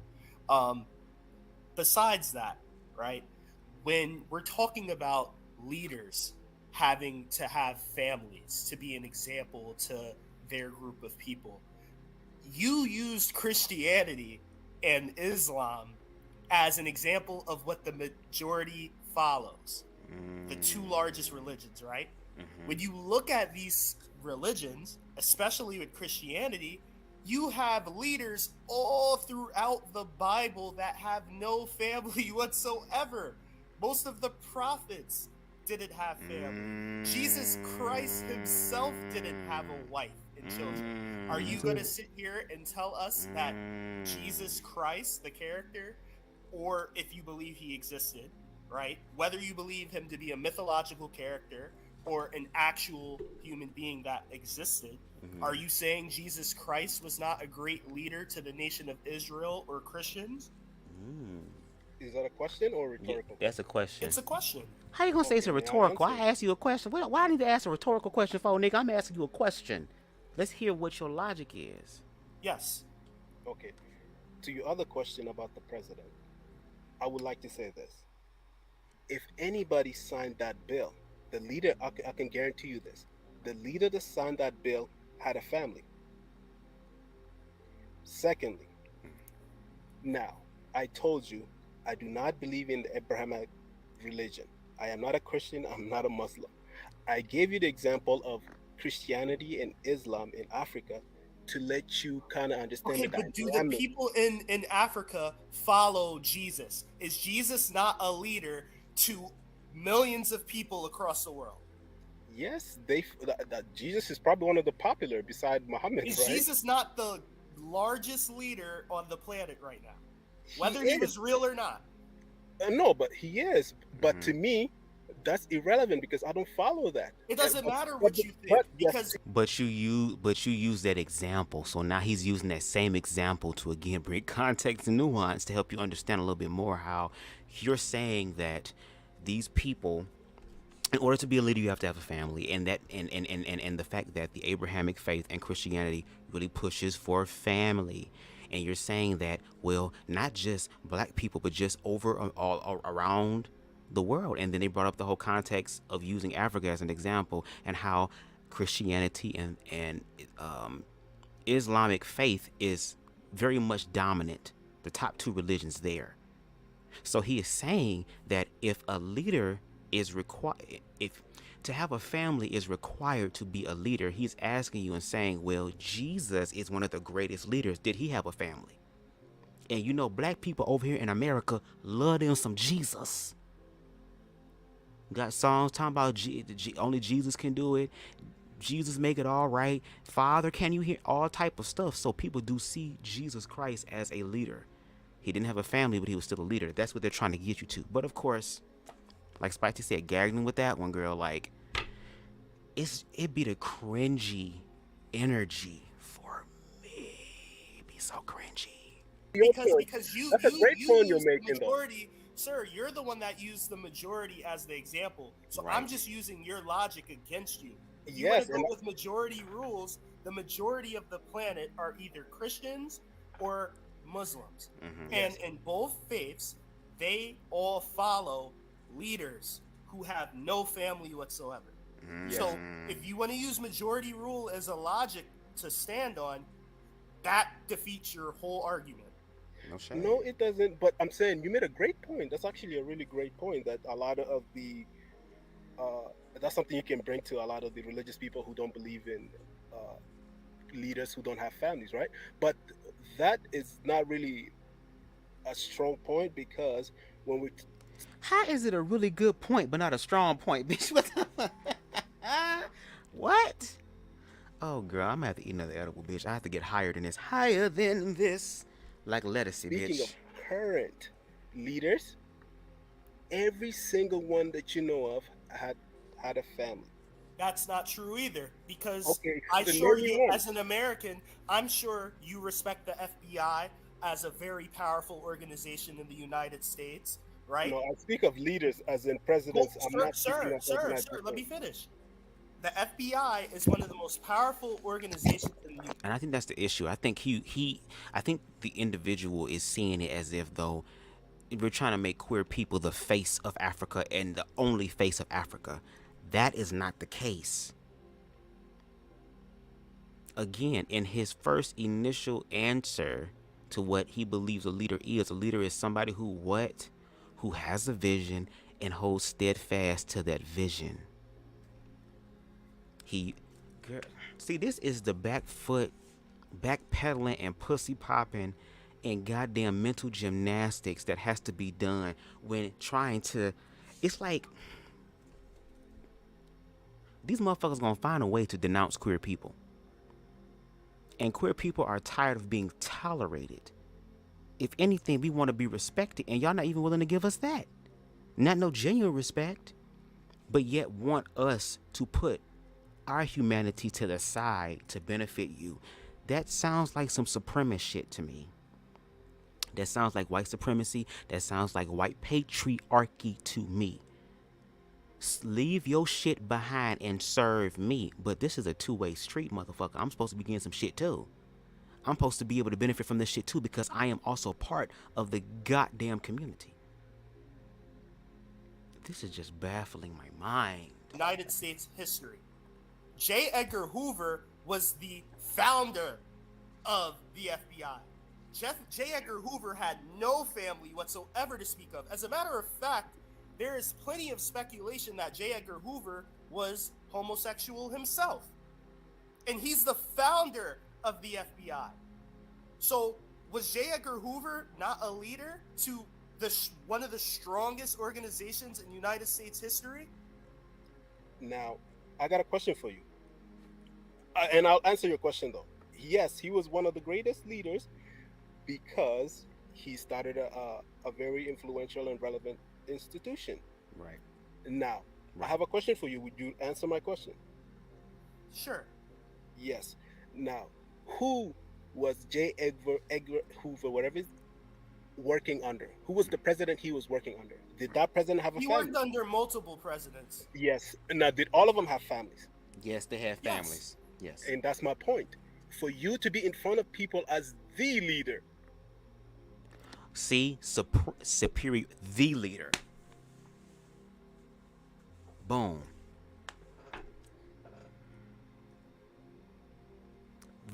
Besides that, right? When we're talking about leaders having to have families to be an example to their group of people, you used Christianity and Islam as an example of what the majority follows, the 2 largest religions, right? When you look at these religions, especially with Christianity, you have leaders all throughout the Bible that have no family whatsoever. Most of the prophets didn't have family. Jesus Christ himself didn't have a wife and children. Are you going to sit here and tell us that Jesus Christ, the character, or if you believe he existed, right? Whether you believe him to be a mythological character or an actual human being that existed, are you saying Jesus Christ was not a great leader to the nation of Israel or Christians? Is that a question or rhetorical? Yeah, that's a question. It's a question. How you gonna say it's a rhetorical? I asked you a question. Why I need to ask a rhetorical question for, nigga? I'm asking you a question. Let's hear what your logic is. Yes. Okay. To your other question about the president, I would like to say this. If anybody signed that bill, the leader, I can guarantee you this, the leader that signed that bill had a family. Secondly, now, I told you I do not believe in the Abrahamic religion. I am not a Christian. I'm not a Muslim. I gave you the example of Christianity and Islam in Africa to let you kind of understand Okay, the but do the dynamic. people in Africa follow Jesus? Is Jesus not a leader to millions of people across the world? Yes, Jesus is probably one of the popular beside Muhammad, Is right? Jesus not the largest leader on the planet right now? Whether he was real or not. No, but he is. But to me, that's irrelevant because I don't follow that. It doesn't matter what you think because But you use that example. So now he's using that same example to again bring context and nuance to help you understand a little bit more how you're saying that these people, in order to be a leader, you have to have a family, and that and the fact that the Abrahamic faith and Christianity really pushes for family. And you're saying that, well, not just black people, but just all around the world. And then they brought up the whole context of using Africa as an example and how Christianity and Islamic faith is very much dominant, the top two religions there. So he is saying that if a leader is required, if to have a family is required to be a leader, he's asking you and saying, well, Jesus is one of the greatest leaders. Did he have a family? And you know, black people over here in America love them some Jesus. Got songs talking about only Jesus can do it. Jesus make it all right. Father, can you hear all type of stuff? So people do see Jesus Christ as a leader. He didn't have a family, but he was still a leader. That's what they're trying to get you to. But of course, like Spicy said, gagging with that one, girl, like, it'd be the cringy energy for me. It'd be so cringy. Because you That's a great point you're use making, the majority, sir. You're the one that used the majority as the example. So Right. I'm just using your logic against you. If you Yes, want to and go with majority rules, the majority of the planet are either Christians or Muslims, and in both faiths, they all follow leaders who have no family whatsoever. So if you want to use majority rule as a logic to stand on, that defeats your whole argument. No, it doesn't. But I'm saying you made a great point. That's actually a really great point. That a lot of the that's something you can bring to a lot of the religious people who don't believe in leaders who don't have families, right? But that is not really a strong point because when we How is it a really good point, but not a strong point, bitch? What? Oh, girl, I'm gonna have to eat another edible, bitch. I have to get higher than this. Higher than this. Like lettuce, Speaking bitch. of current leaders, every single one that you know of had a family. That's not true either, because Okay, I then sure maybe you, one. as an American, I'm sure you respect the FBI as a very powerful organization in the United States, right? No, I speak of leaders as in presidents. I'm not speaking of Sir, organizations. let me finish. The FBI is one of the most powerful organizations in the And I think that's the issue. I think I think the individual is seeing it as if though we're trying to make queer people the face of Africa and the only face of Africa. That is not the case. Again, in his first initial answer to what he believes a leader is somebody who has a vision and holds steadfast to that vision. See, this is the backpedaling and pussy popping and goddamn mental gymnastics that has to be done when trying to. It's like these motherfuckers gonna find a way to denounce queer people, and queer people are tired of being tolerated. If anything, we want to be respected, and y'all not even willing to give us that. Not no genuine respect, but yet want us to put our humanity to the side to benefit you. That sounds like some supremacist shit to me. That sounds like white supremacy. That sounds like white patriarchy to me. Leave your shit behind and serve me. But this is a two-way street, motherfucker. I'm supposed to be getting some shit too. I'm supposed to be able to benefit from this shit too because I am also part of the goddamn community. This is just baffling my mind. United States history. J. Edgar Hoover was the founder of the FBI. J. Edgar Hoover had no family whatsoever to speak of. As a matter of fact, there is plenty of speculation that J. Edgar Hoover was homosexual himself. And he's the founder of the FBI. So was J. Edgar Hoover not a leader to one of the strongest organizations in United States history? Now, I got a question for you. And I'll answer your question, though. Yes, he was one of the greatest leaders because he started a very influential and relevant institution. Right. Now, I have a question for you. Would you answer my question? Sure. Yes. Now, who was J. Edgar Hoover, whatever, working under? Who was the president he was working under? Did that president have a family? He worked under multiple presidents. Yes. Now, did all of them have families? Yes, they have families. Yes. And that's my point. For you to be in front of people as the leader. See, superior, the leader. Boom.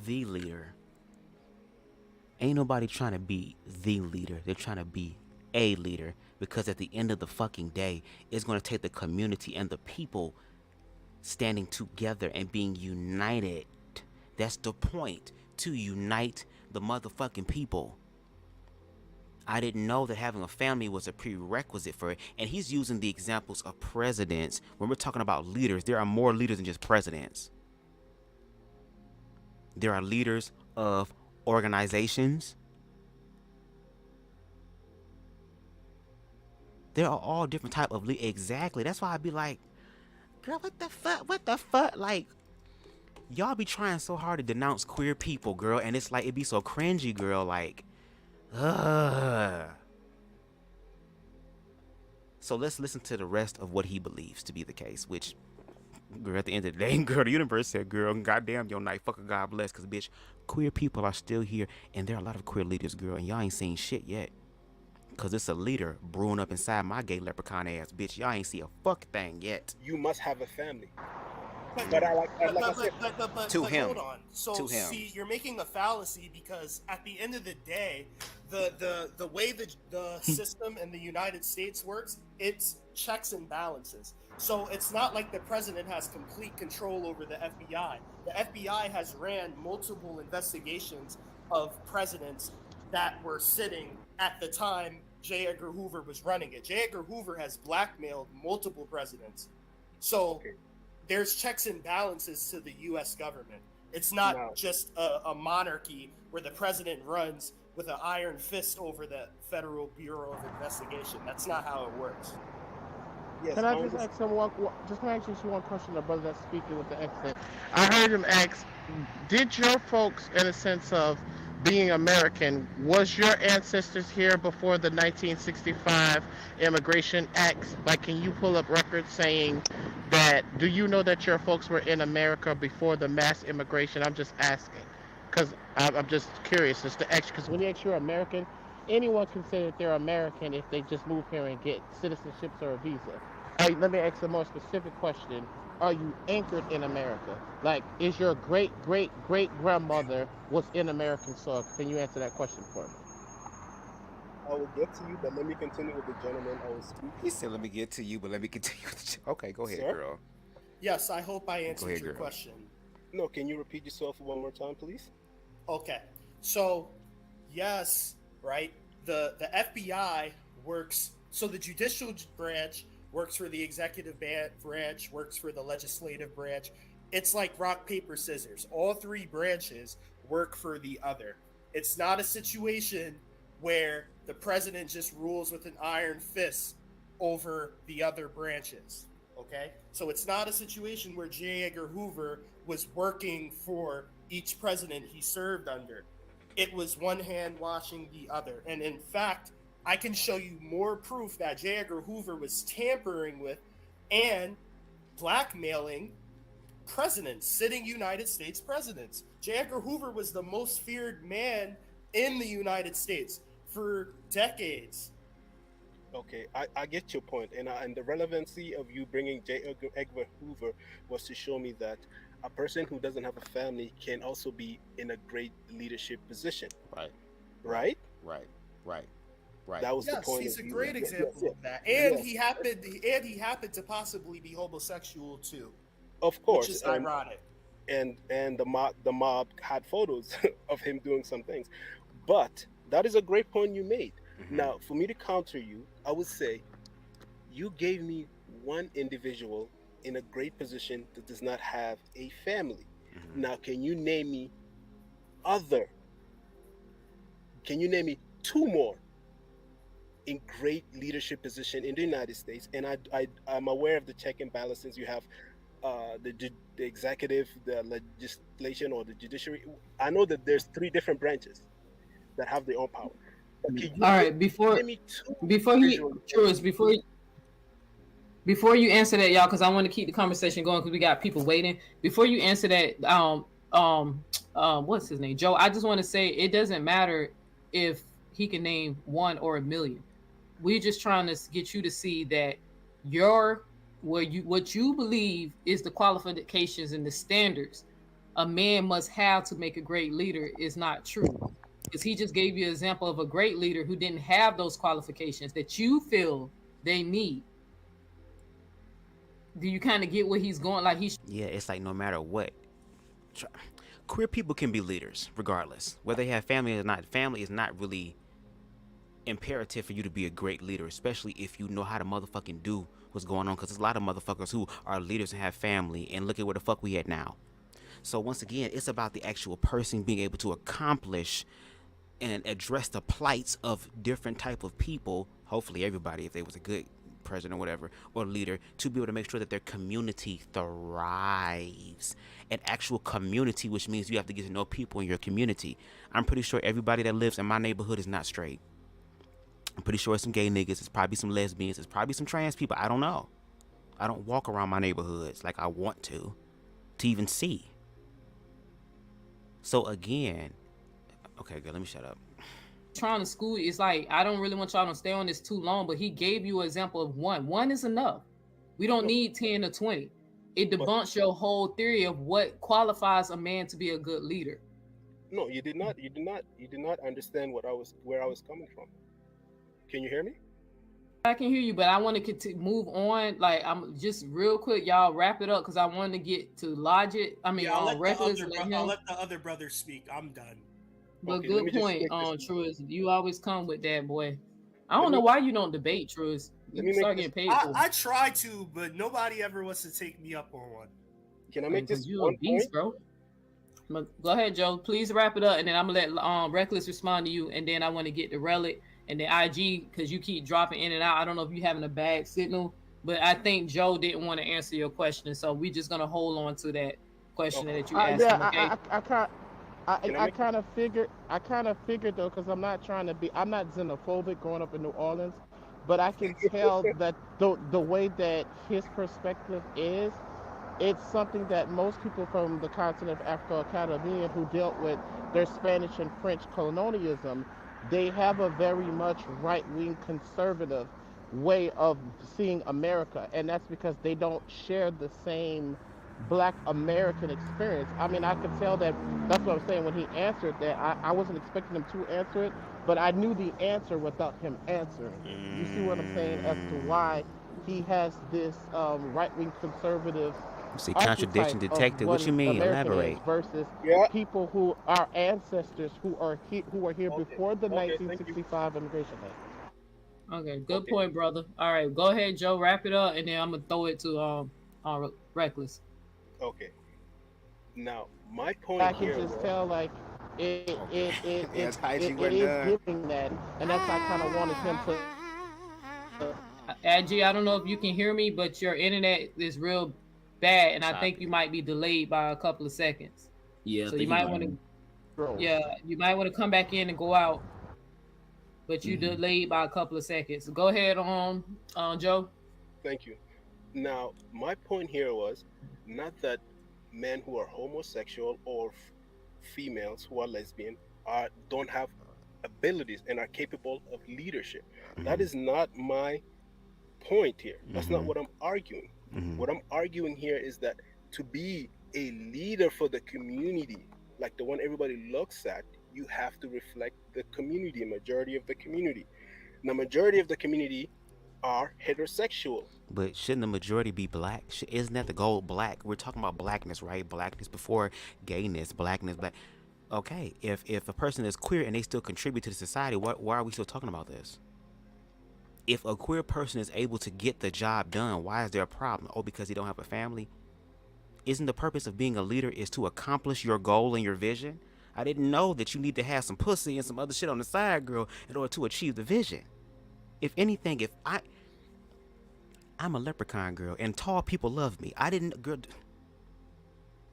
The leader. Ain't nobody trying to be the leader. They're trying to be a leader, because at the end of the fucking day, it's going to take the community and the people standing together and being united. That's the point, to unite the motherfucking people. I didn't know that having a family was a prerequisite for it. And he's using the examples of presidents. When we're talking about leaders, there are more leaders than just presidents. There are leaders of organizations. There are all different type of exactly. That's why I'd be like, girl, what the fuck? What the fuck? Like, y'all be trying so hard to denounce queer people, girl, and it's like, it'd be so cringy, girl, like, ugh. So let's listen to the rest of what he believes to be the case, which, girl, at the end of the day, girl, the universe said, girl, goddamn your night, fucking God bless, because, bitch, queer people are still here, and there are a lot of queer leaders, girl, and y'all ain't seen shit yet. Because it's a leader brewing up inside my gay leprechaun ass, bitch. Y'all ain't see a fuck thing yet. You must have a family. But to him. Hold on. So to him. See, you're making a fallacy, because at the end of the day, the way the system in the United States works, it's checks and balances. So it's not like the president has complete control over the FBI. The FBI has ran multiple investigations of presidents that were sitting at the time J. Edgar Hoover was running it. J. Edgar Hoover has blackmailed multiple presidents. So there's checks and balances to the U.S. government. It's not just a monarchy where the president runs with an iron fist over the Federal Bureau of Investigation. That's not how it works. Yes, can I just ask him one question, the brother that's speaking with the accent? I heard him ask, did your folks, in a sense of being American, was your ancestors here before the 1965 Immigration Acts? Like, can you pull up records saying that, do you know that your folks were in America before the mass immigration? I'm just asking, because I'm just curious, just to ask, because when you ask you're American, anyone can say that they're American if they just move here and get citizenships or a visa. Let me ask a more specific question. Are you anchored in America? Like, is your great-great-great-grandmother was in American soil? Can you answer that question for me? I will get to you, but let me continue with the gentleman I was speaking. He said, let me get to you, but let me continue with you. Okay, go ahead, Sir? girl. Yes, I hope I answered your question. No, can you repeat yourself one more time, please? Okay. So, yes, right? The FBI works, so the judicial branch works for the executive branch, works for the legislative branch. It's like rock, paper, scissors. All three branches work for the other. It's not a situation where the president just rules with an iron fist over the other branches, okay? So it's not a situation where J. Edgar Hoover was working for each president he served under. It was one hand washing the other. And in fact, I can show you more proof that J. Edgar Hoover was tampering with and blackmailing presidents, sitting United States presidents. J. Edgar Hoover was the most feared man in the United States for decades. Okay, I get your point, and the relevancy of you bringing J. Edgar Hoover was to show me that a person who doesn't have a family can also be in a great leadership position. Right. Right? Right. That was the Yes, point. he's a of view. great Yes, example yes. of that, and Yes. he happened to possibly be homosexual too, Of which course, is ironic. and the mob had photos of him doing some things, but that is a great point you made. Now, for me to counter you, I would say you gave me one individual in a great position that does not have a family. Now, can you name me two more in great leadership position in the United States? And I'm aware of the check and balances. You have the executive, the legislation, or the judiciary. I know that there's 3 different branches that have their own power. All right, before you answer that, y'all, because I want to keep the conversation going because we got people waiting. Before you answer that, what's his name, Joe? I just want to say it doesn't matter if he can name 1 or 1,000,000. We're just trying to get you to see that what you believe is the qualifications and the standards a man must have to make a great leader is not true. Because he just gave you an example of a great leader who didn't have those qualifications that you feel they need. Do you kind of get where he's going? Yeah, it's like no matter what, queer people can be leaders regardless. Whether they have family or not, family is not really imperative for you to be a great leader, especially if you know how to motherfucking do what's going on, because there's a lot of motherfuckers who are leaders and have family, and look at where the fuck we at now. So once again, it's about the actual person being able to accomplish and address the plights of different type of people, hopefully everybody, if they was a good president or whatever, or leader, to be able to make sure that their community thrives. An actual community, which means you have to get to know people in your community. I'm pretty sure everybody that lives in my neighborhood is not straight. I'm pretty sure it's some gay niggas, it's probably some lesbians, it's probably some trans people. I don't know. I don't walk around my neighborhoods like I want to even see. So again, okay, good, let me shut up. Trying to school, it's like, I don't really want y'all to stay on this too long, but he gave you an example of 1. 1 is enough. We don't need 10 or 20. It debunks your whole theory of what qualifies a man to be a good leader. No, you did not understand where I was coming from. Can you hear me? I can hear you, but I want to move on. Like, I'm just real quick, y'all wrap it up because I want to get to Logic. I mean, Reckless. I'll let the other brothers speak. I'm done. But okay, good point, Truist. You always come with that, boy. I don't know why you don't debate, Truist. You start getting paid for it. I try to, but nobody ever wants to take me up on one. Can I make this you a beast, bro? Go ahead, Joe. Please wrap it up, and then I'm gonna let Reckless respond to you, and then I want to get the Relic and the IG because you keep dropping in and out. I don't know if you're having a bad signal, but I think Joe didn't want to answer your question, so we're just gonna hold on to that question that you asked him. Okay? I kind of figured though, because I'm not xenophobic growing up in New Orleans, but I can tell that the way that his perspective is, it's something that most people from the continent of Africa or Caribbean who dealt with their Spanish and French colonialism, they have a very much right-wing conservative way of seeing America, and that's because they don't share the same Black American experience. I mean, I could tell that. That's what I'm saying. When he answered that, I wasn't expecting him to answer it, but I knew the answer without him answering. You see what I'm saying as to why he has this right-wing conservative. See, contradiction detected. What you mean? American Elaborate. Versus people who are ancestors who are here before the 1965 Immigration Act. Okay, good point, brother. All right, go ahead, Joe. Wrap it up, and then I'm gonna throw it to Reckless. Okay. Now, my point I can here just was, tell, like, it is giving that, and that's why I kind of wanted him to. Ag, I don't know if you can hear me, but your internet is real bad, and I think you might be delayed by a couple of seconds. Yeah. So you might want to. Yeah, you might want to come back in and go out, but you delayed by a couple of seconds. Go ahead, Joe. Thank you. Now, my point here was not that men who are homosexual or females who are lesbian don't have abilities and are capable of leadership. That is not my point here. That's not what I'm arguing. What I'm arguing here is that to be a leader for the community, like the one everybody looks at, you have to reflect the community, majority of the community. The majority of the community are heterosexual. But shouldn't the majority be black? Isn't that the goal? Black. We're talking about blackness, right? Blackness before gayness. Blackness. Black. Okay. If a person is queer and they still contribute to the society, why are we still talking about this? If a queer person is able to get the job done, why is there a problem? Oh, because he don't have a family? Isn't the purpose of being a leader is to accomplish your goal and your vision? I didn't know that you need to have some pussy and some other shit on the side, girl, in order to achieve the vision. If anything, I'm a leprechaun, girl, and tall people love me. I didn't, girl.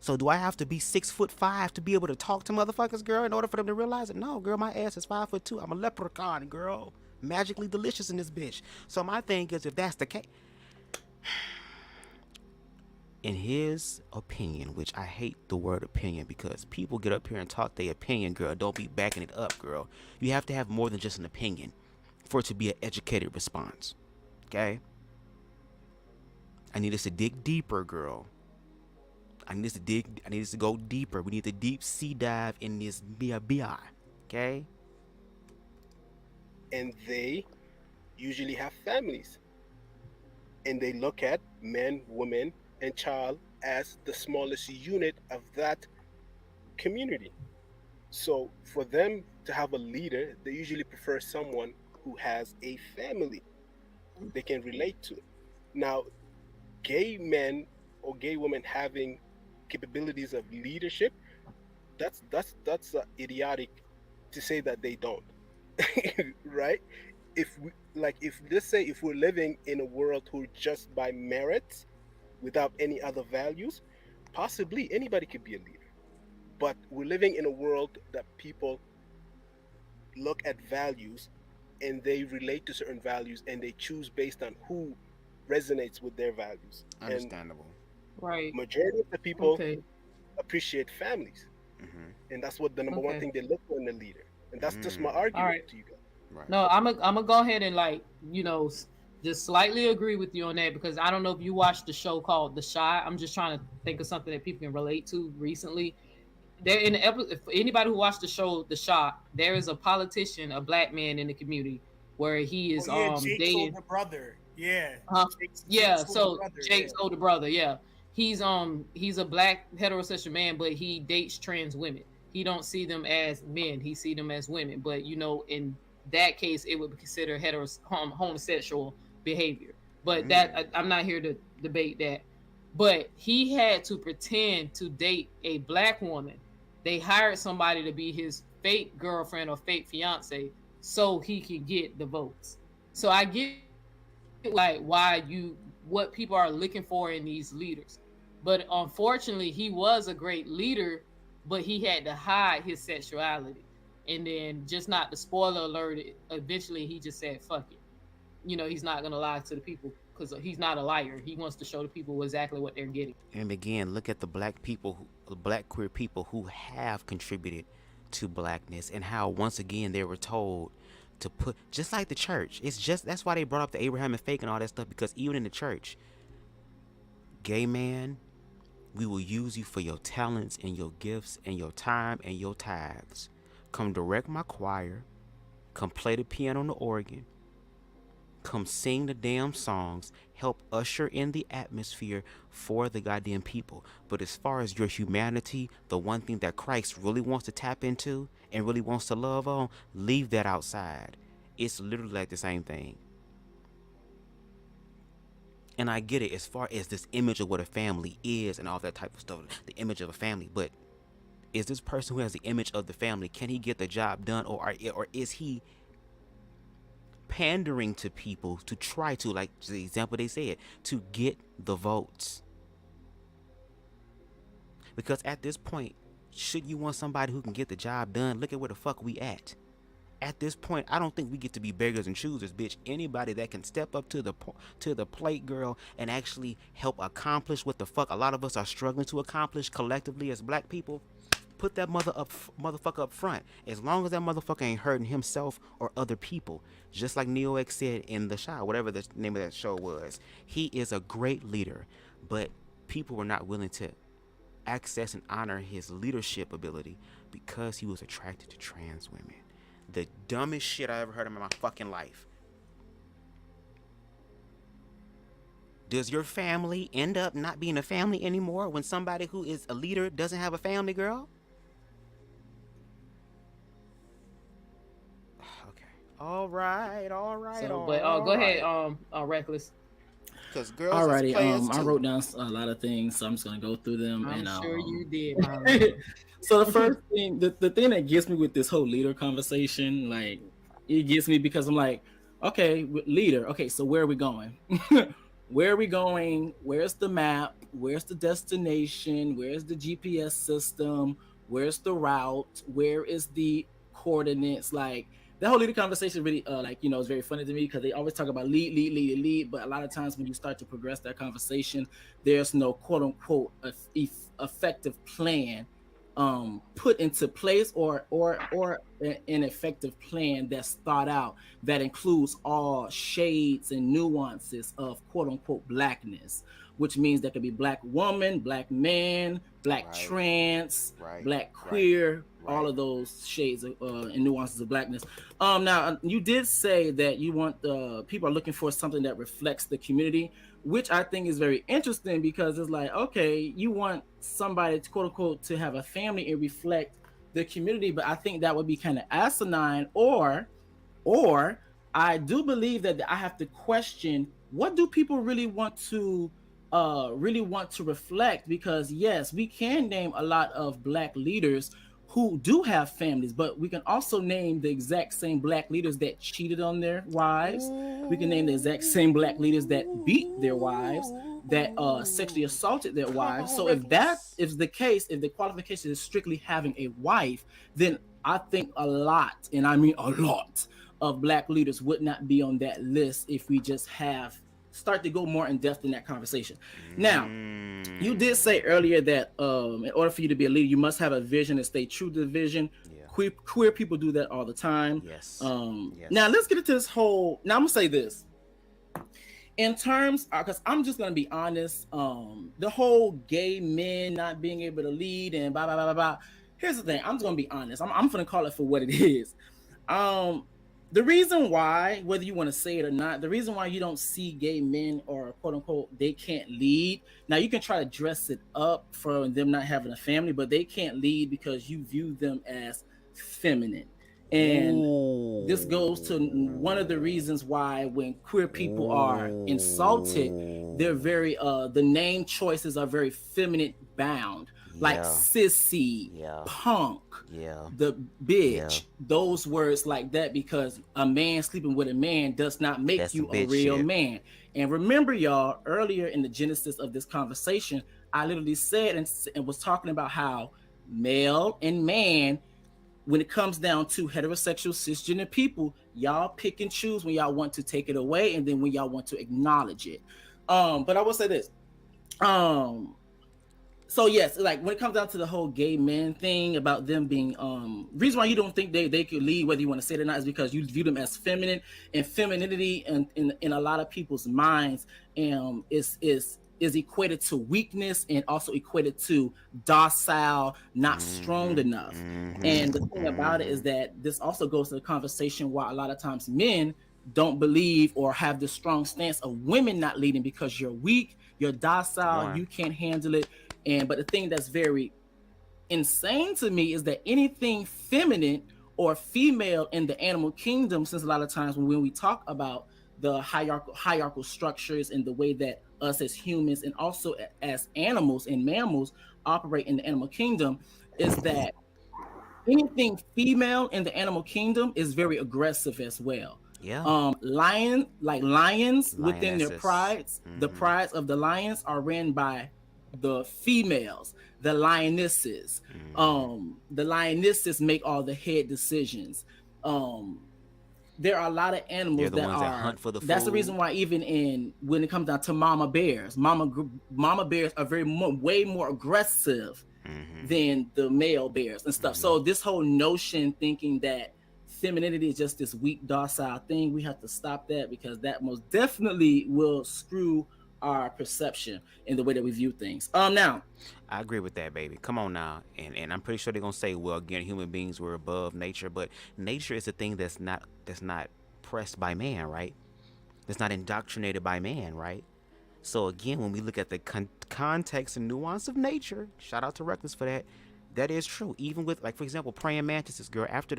So do I have to be 6'5" to be able to talk to motherfuckers, girl, in order for them to realize it? No, girl, my ass is 5'2". I'm a leprechaun, girl. Magically delicious in this bitch. So my thing is, if that's the case, in his opinion, which I hate the word opinion because people get up here and talk their opinion, girl. Don't be backing it up, girl. You have to have more than just an opinion for it to be an educated response. Okay? I need us to dig deeper, girl. I need us to go deeper. We need to deep sea dive in this BI. Okay? And they usually have families. And they look at men, women, and child as the smallest unit of that community. So for them to have a leader, they usually prefer someone who has a family they can relate to. Now, gay men or gay women having capabilities of leadership, that's idiotic to say that they don't. Right? If let's say if we're living in a world who just by merit without any other values, possibly anybody could be a leader. But we're living in a world that people look at values and they relate to certain values and they choose based on who resonates with their values. Understandable. Right. Majority of the people appreciate families. And that's what the number one thing they look for in a leader. And that's just my argument to you guys. Right. No, I'm gonna go ahead and just slightly agree with you on that, because I don't know if you watched the show called The Shot. I'm just trying to think of something that people can relate to recently. There in the episode, for anybody who watched the show The Shot, there is a politician, a black man in the community where he is Jake's dating older brother. Yeah. Jake's older brother. Yeah. He's a black heterosexual man, but he dates trans women. He don't see them as men. He see them as women. But in that case, it would be considered homosexual behavior. But I'm not here to debate that. But he had to pretend to date a black woman. They hired somebody to be his fake girlfriend or fake fiance so he could get the votes. So I get what people are looking for in these leaders. But unfortunately, he was a great leader, but he had to hide his sexuality. And then, just not the spoiler alert, eventually he just said, fuck it. He's not going to lie to the people because he's not a liar. He wants to show the people exactly what they're getting. And again, look at the black queer people who have contributed to blackness and how, once again, they were told to put, just like the church. That's why they brought up the Abraham and fake and all that stuff, because even in the church, gay man, we will use you for your talents and your gifts and your time and your tithes. Come direct my choir. Come play the piano and the organ. Come sing the damn songs. Help usher in the atmosphere for the goddamn people. But as far as your humanity, the one thing that Christ really wants to tap into and really wants to love on, leave that outside. It's literally like the same thing. And I get it as far as this image of what a family is and all that type of stuff, the image of a family. But is this person who has the image of the family, can he get the job done, or is he pandering to people to try to, like the example they said, to get the votes? Because at this point, should you want somebody who can get the job done, look at where the fuck we at. At this point, I don't think we get to be beggars and choosers, bitch. Anybody that can step up to the plate, girl, and actually help accomplish what the fuck a lot of us are struggling to accomplish collectively as black people, put that motherfucker up front. As long as that motherfucker ain't hurting himself or other people. Just like Neo-x said in The Shot, whatever the name of that show was. He is a great leader, but people were not willing to access and honor his leadership ability because he was attracted to trans women. The dumbest shit I ever heard of in my fucking life. Does your family end up not being a family anymore when somebody who is a leader doesn't have a family, girl? Okay. All right. So, but go ahead, Reckless. Because girls Alrighty, players I too. wrote down a lot of things, so I'm just gonna go through them. I'm and sure you did. So the first thing, the thing that gets me with this whole leader conversation, like it gets me because I'm like, okay, leader. Okay, so where are we going? Where are we going? Where's the map? Where's the destination? Where's the GPS system? Where's the route? Where is the coordinates? Like that whole leader conversation really, is very funny to me because they always talk about lead. But a lot of times when you start to progress that conversation, there's no quote unquote effective plan put into place or an effective plan that's thought out that includes all shades and nuances of quote unquote blackness, which means there could be black woman, black man, black trans, black queer, all of those shades and nuances of blackness. Now you did say that you want people are looking for something that reflects the community, which I think is very interesting because it's like, okay, you want somebody to quote unquote to have a family and reflect the community, but I think that would be kind of asinine, or I do believe that I have to question, what do people really want to reflect? Because yes, we can name a lot of black leaders who do have families, but we can also name the exact same black leaders that cheated on their wives. We can name the exact same black leaders that beat their wives, that sexually assaulted their wives. So if that is the case, if the qualification is strictly having a wife, then I think a lot, and I mean a lot, of black leaders would not be on that list if we just start to go more in depth in that conversation. Now, you did say earlier that in order for you to be a leader, you must have a vision and stay true to the vision. Queer people do that all the time. Yes. Now let's get into this whole. Now I'm gonna say this in terms, because I'm just gonna be honest. The whole gay men not being able to lead and blah blah blah blah blah. Here's the thing. I'm just gonna be honest. I'm gonna call it for what it is. The reason why, whether you want to say it or not, the reason why you don't see gay men or quote unquote they can't lead. Now you can try to dress it up for them not having a family, but they can't lead because you view them as feminine. And this goes to one of the reasons why when queer people are insulted, they're very the name choices are very feminine bound. Like sissy, punk, the bitch, those words like that, because a man sleeping with a man does not make you a real man. And remember, y'all, earlier in the genesis of this conversation, I literally said and was talking about how male and man, when it comes down to heterosexual cisgender people, y'all pick and choose when y'all want to take it away and then when y'all want to acknowledge it. But I will say this. So yes, like when it comes down to the whole gay men thing about them being reason why you don't think they could lead, whether you want to say it or not, is because you view them as feminine, and femininity in a lot of people's minds is equated to weakness and also equated to docile, not strong enough. And the thing about it is that this also goes to the conversation why a lot of times men don't believe or have the strong stance of women not leading because you're weak, you're docile, you can't handle it. But the thing that's very insane to me is that anything feminine or female in the animal kingdom, since a lot of times when we talk about the hierarchical structures and the way that us as humans and also as animals and mammals operate in the animal kingdom, is that anything female in the animal kingdom is very aggressive as well. Lions within their prides, the prides of the lions are ran by the females, the lionesses. The lionesses make all the head decisions. There are a lot of animals that hunt for the food. That's the reason why even when it comes down to mama bears are way more aggressive than the male bears and stuff. So this whole notion thinking that femininity is just this weak, docile thing, we have to stop that, because that most definitely will screw our perception and the way that we view things. Now, I agree with that, baby. Come on now, and I'm pretty sure they're gonna say, well, again, human beings were above nature, but nature is a thing that's not pressed by man, right? That's not indoctrinated by man, right? So again, when we look at the context and nuance of nature, shout out to Reckless for that. That is true. Even with, like, for example, praying mantises, girl. After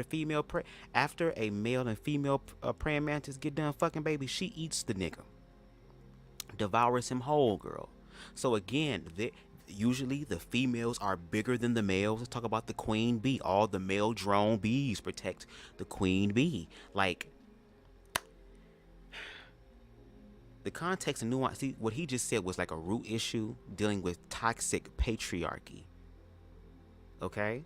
a male and female praying mantis get done fucking, baby, she eats the nigga, devours him whole, girl. So again, usually the females are bigger than the males. Let's talk about the queen bee. All the male drone bees protect the queen bee. Like, the context and nuance. See, what he just said was like a root issue dealing with toxic patriarchy. Okay?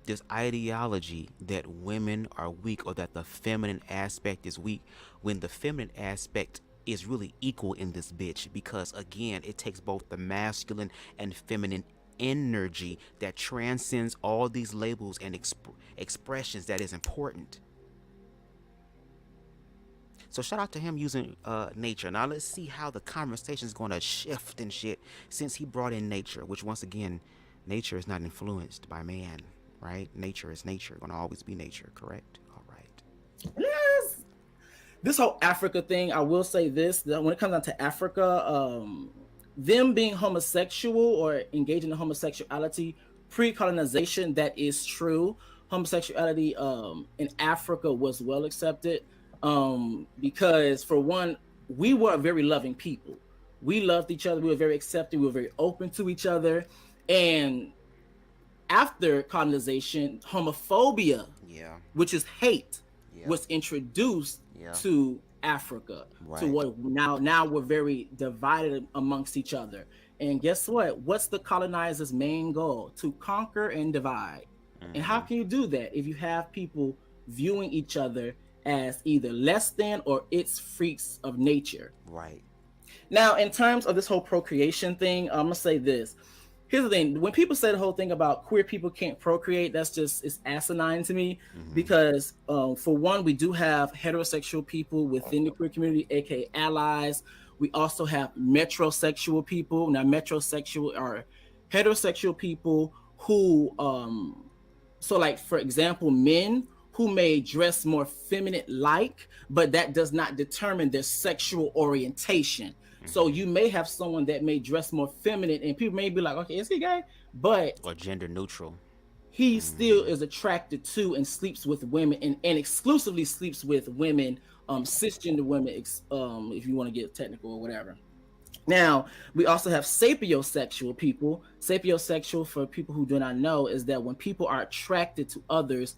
This ideology that women are weak or that the feminine aspect is weak, when the feminine aspect is really equal in this bitch, because again, it takes both the masculine and feminine energy that transcends all these labels and expressions that is important. So shout out to him using nature. Now let's see how the conversation is going to shift and shit since he brought in nature, which once again, nature is not influenced by man, right? Nature is nature, going to always be nature, correct? All right. Yes. This whole Africa thing, I will say this, that when it comes down to Africa, them being homosexual or engaging in homosexuality, pre-colonization, that is true. Homosexuality in Africa was well accepted because, for one, we were a very loving people. We loved each other. We were very accepting. We were very open to each other. And after colonization, homophobia, which is hate, was introduced to Africa. Right. To what now we're very divided amongst each other. And guess what? What's the colonizer's main goal? To conquer and divide. And how can you do that if you have people viewing each other as either less than or it's freaks of nature? Right. Now, in terms of this whole procreation thing, I'm gonna say this. Here's the thing: when people say the whole thing about queer people can't procreate, it's asinine to me. Because for one, we do have heterosexual people within the queer community, aka allies. We also have metrosexual people. Now, metrosexual are heterosexual people who, so like, for example, men who may dress more feminine-like, but that does not determine their sexual orientation. So you may have someone that may dress more feminine, and people may be like, okay, is he gay? But or gender neutral. He still is attracted to and sleeps with women, and exclusively sleeps with women, cisgender women, if you want to get technical or whatever. Now, we also have sapiosexual people. Sapiosexual, for people who do not know, is that when people are attracted to others'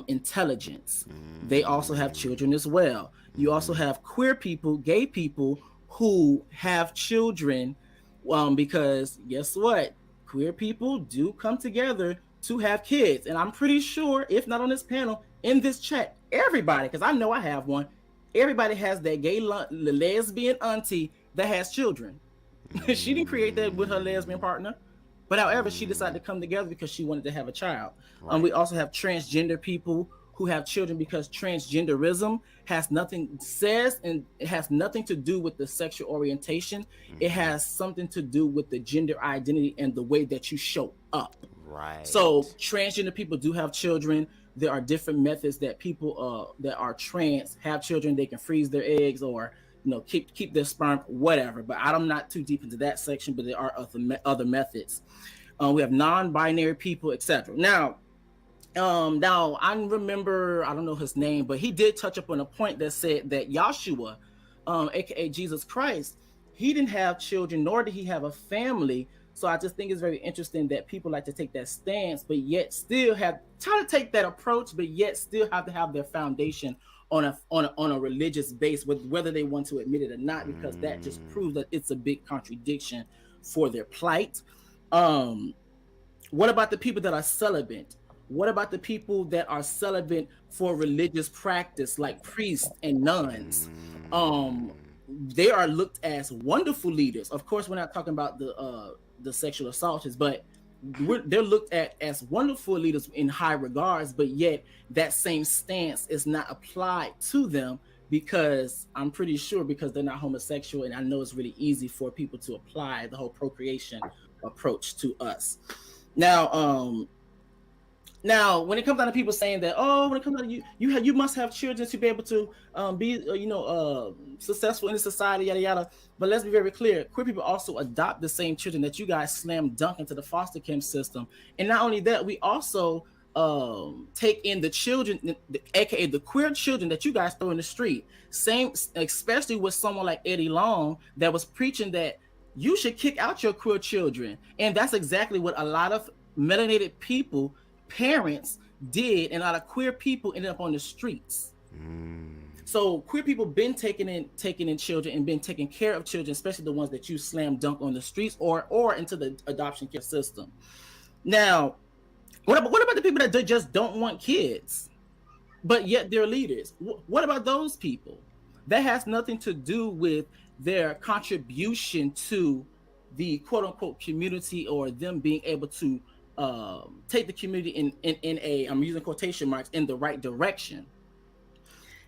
intelligence, they also have children as well. You also have queer people, gay people, who have children, because guess what? Queer people do come together to have kids. And I'm pretty sure, if not on this panel, in this chat, everybody, because I know I have one, everybody has that gay lesbian auntie that has children. She didn't create that with her lesbian partner, but however, she decided to come together because she wanted to have a child. Right. We also have transgender people who have children, because transgenderism has nothing to do with the sexual orientation. It has something to do with the gender identity and the way that you show up. Right. So transgender people do have children. There are different methods that people that are trans have children. They can freeze their eggs or keep their sperm, whatever. But I'm not too deep into that section. But there are other methods. We have non-binary people, etc. Now I remember, I don't know his name, but he did touch up on a point that said that Yahshua, aka Jesus Christ, he didn't have children, nor did he have a family. So I just think it's very interesting that people like to take that stance, but yet still try to take that approach, but yet still have to have their foundation on a religious base, whether they want to admit it or not, because that just proves that it's a big contradiction for their plight. What about the people that are celibate? What about the people that are celibate for religious practice, like priests and nuns? They are looked as wonderful leaders. Of course, we're not talking about the sexual assaulters, but they're looked at as wonderful leaders in high regards, but yet that same stance is not applied to them because I'm pretty sure because they're not homosexual, and I know it's really easy for people to apply the whole procreation approach to us. Now, now when it comes down to people saying that, oh, when it comes down to you must have children to be able to be successful in the society, yada yada. But let's be very clear: queer people also adopt the same children that you guys slam dunk into the foster care system, and not only that, we also take in the children, aka the queer children that you guys throw in the street. Same, especially with someone like Eddie Long that was preaching that you should kick out your queer children, and that's exactly what a lot of melanated people, parents, did, and a lot of queer people ended up on the streets. So queer people been taking in children and been taking care of children, especially the ones that you slam dunk on the streets or into the adoption care system. Now, what about the people that just don't want kids, but yet they're leaders? What about those people? That has nothing to do with their contribution to the quote unquote community, or them being able to take the community in a, I'm using quotation marks, in the right direction.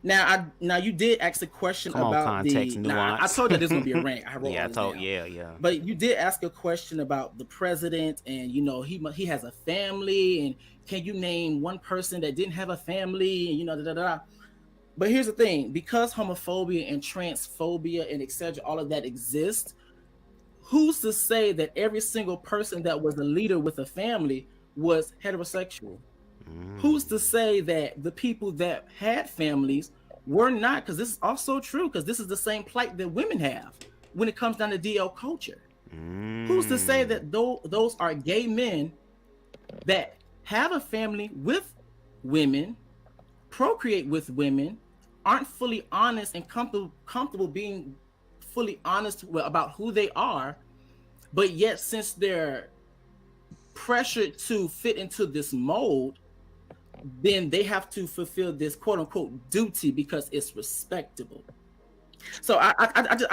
Now, you did ask a question about context, the. nuance. I told you this was gonna be a rant. I wrote yeah, all this down. yeah. But you did ask a question about the president, and he has a family, and can you name one person that didn't have a family, and da da da. But here's the thing: because homophobia and transphobia and etc., all of that exists, who's to say that every single person that was a leader with a family was heterosexual? Who's to say that the people that had families were not? Because this is also true, because this is the same plight that women have when it comes down to DL culture. Who's to say that those are gay men that have a family with women, procreate with women, aren't fully honest and comfortable being fully honest about who they are, but yet since they're pressured to fit into this mold, then they have to fulfill this quote unquote duty because it's respectable. So I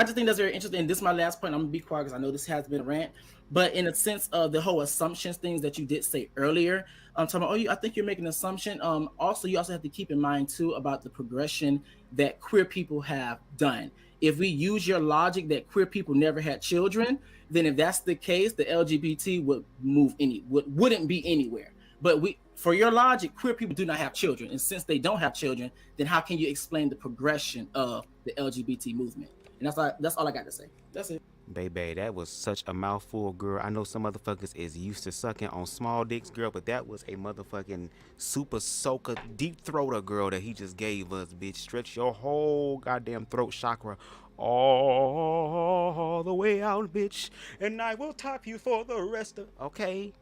just think that's very interesting. And this is my last point. I'm gonna be quiet because I know this has been a rant, but in a sense of the whole assumptions things that you did say earlier, I'm talking about, I think you're making an assumption. Also, you also have to keep in mind too about the progression that queer people have done. If we use your logic that queer people never had children, then if that's the case, the LGBT wouldn't be anywhere. But for your logic, queer people do not have children, and since they don't have children, then how can you explain the progression of the LGBT movement? And that's all I got to say. That's it. Baby, that was such a mouthful, girl. I know some motherfuckers is used to sucking on small dicks, girl, but that was a motherfucking super soaker, deep throater, girl, that he just gave us, bitch. Stretch your whole goddamn throat chakra all the way out, bitch, and I will top you for the rest of. Okay,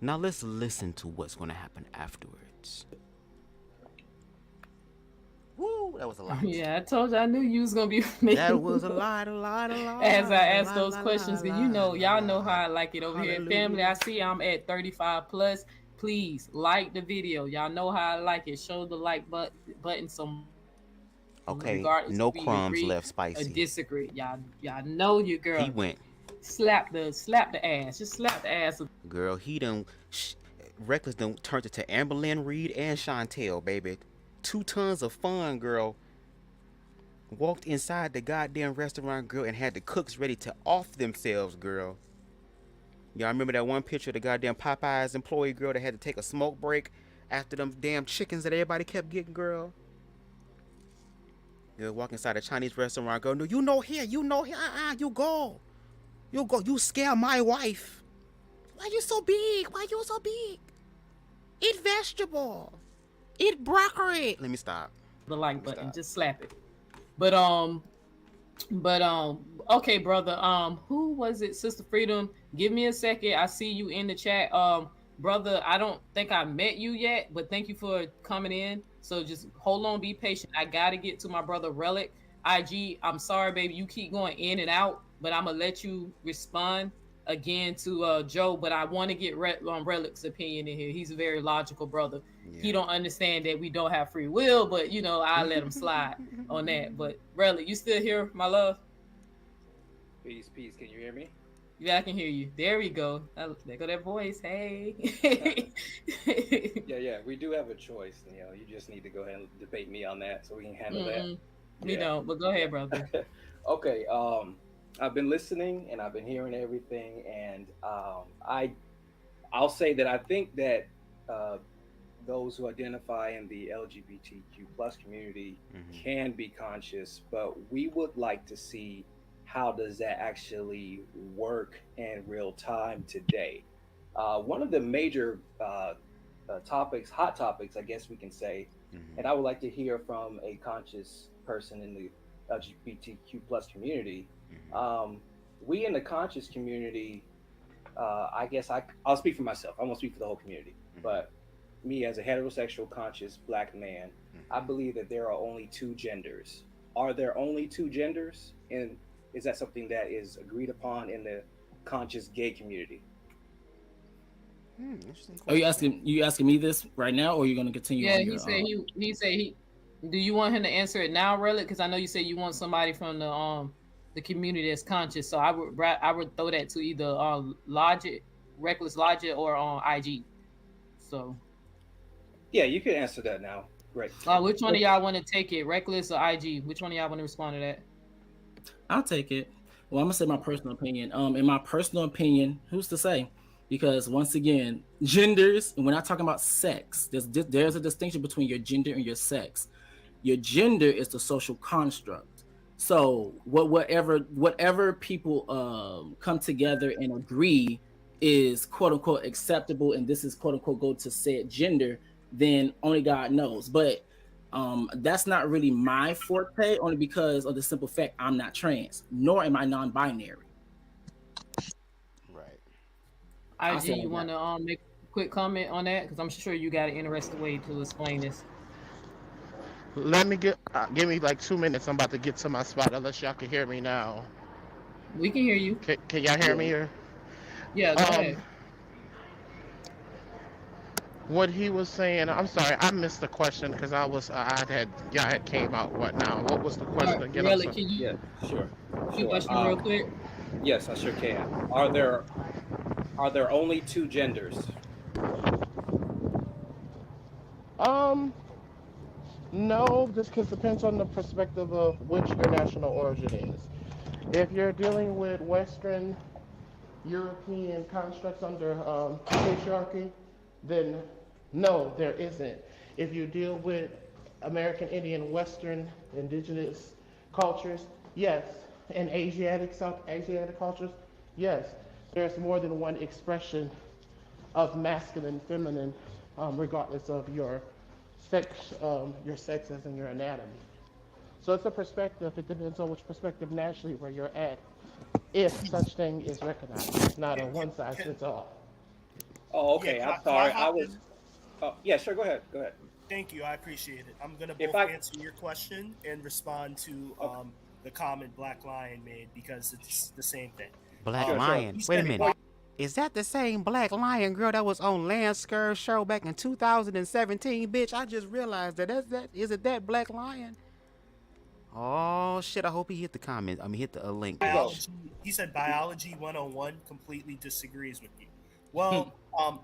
now let's listen to what's gonna happen afterwards. Woo, that was a lot. Yeah, I told you I knew you was gonna be making. That was a lot. As I asked those questions, because y'all know how I like it over here. Family, I see I'm at 35 plus. Please like the video. Y'all know how I like it. Show the like button. Some. Okay, no crumbs left, spicy. Or disagree. Y'all know your girl. He went. Slap the ass. Just slap the ass. Girl, he done. Reckless done turned it to Amber Lynn Reed and Chantel, baby. 2 tons of fun, girl. Walked inside the goddamn restaurant, girl, and had the cooks ready to off themselves, girl. Y'all remember that one picture of the goddamn Popeyes employee, girl, that had to take a smoke break after them damn chickens that everybody kept getting, girl? Girl, walk inside a Chinese restaurant, girl. No, you know here. You go. You scare my wife. Why you so big? Eat vegetable. Eat broccoli. Let me stop. The like button, just slap it. But okay, brother. Who was it? Sister Freedom. Give me a second. I see you in the chat. Brother, I don't think I met you yet, but thank you for coming in. So just hold on, be patient. I gotta get to my brother Relic. IG, I'm sorry, baby. You keep going in and out, but I'm gonna let you respond again to Joe. But I want to get Relic's opinion in here. He's a very logical brother. Yeah. He don't understand that we don't have free will, but I let him slide on that. But Relic, you still here, my love? Peace. Can you hear me? Yeah, I can hear you. There we go. There go that voice. Hey. Yeah. We do have a choice. You just need to go ahead and debate me on that so we can handle that. We don't, but go ahead, brother. Okay. I've been listening and I've been hearing everything, and I'll say that I think that those who identify in the LGBTQ plus community can be conscious, but we would like to see how does that actually work in real time today. One of the major topics, hot topics, I guess we can say, and I would like to hear from a conscious person in the LGBTQ plus community. We in the conscious community, I guess I'll speak for myself. I won't speak for the whole community, but me as a heterosexual conscious Black man, I believe that there are only two genders. Are there only two genders? And is that something that is agreed upon in the conscious gay community? Are you asking me this right now, or are you going to continue? Yeah, on he your, said he said he. Do you want him to answer it now, Relic? Because I know you said you want somebody from the community that's conscious. So I would throw that to either Logic, Reckless Logic, or on IG. So yeah, you can answer that now. Great. Which one of y'all want to take it, Reckless or IG? Which one of y'all want to respond to that? I'll take it. Well, I'm gonna say my personal opinion. In my personal opinion, who's to say? Because once again, genders, and we're not talking about sex. There's a distinction between your gender and your sex. Your gender is the social construct. So whatever people come together and agree is quote unquote acceptable, and this is quote unquote go to said gender, then only God knows. But that's not really my forte, only because of the simple fact I'm not trans, nor am I non-binary. IG, you want to make a quick comment on that? Because I'm sure you got an interesting way to explain this. Let me give me like 2 minutes. I'm about to get to my spot. Unless y'all can hear me now. We can hear you. Can y'all hear me? Or? Yeah, go ahead. What he was saying, I'm sorry, I missed the question because y'all had came out. What now? What was the question again? Really, can you? Yeah, sure. Question real quick. Yes, I sure can. Are there only two genders? No, just because it depends on the perspective of which your national origin is. If you're dealing with Western European constructs under patriarchy, then no, there isn't. If you deal with American Indian, Western, indigenous cultures, yes. And South Asiatic cultures, yes. There's more than one expression of masculine, feminine, regardless of your sexes and your anatomy. So it's a perspective. It depends on which perspective nationally where you're at, if such thing is recognized. It's not a one size fits all. Oh, okay. Yeah, I'm sorry. I was. Yeah, sure. Go ahead. Go ahead. Thank you. I appreciate it. I'm gonna both answer your question and respond to the comment Black Lion made because it's the same thing. Black Lion. Wait a minute. Is that the same Black Lion girl that was on Lance Skur's show back in 2017, bitch? I just realized is it that Black Lion? Oh shit! I hope he hit the comment. Hit the link. He said biology 101 completely disagrees with you. Well, I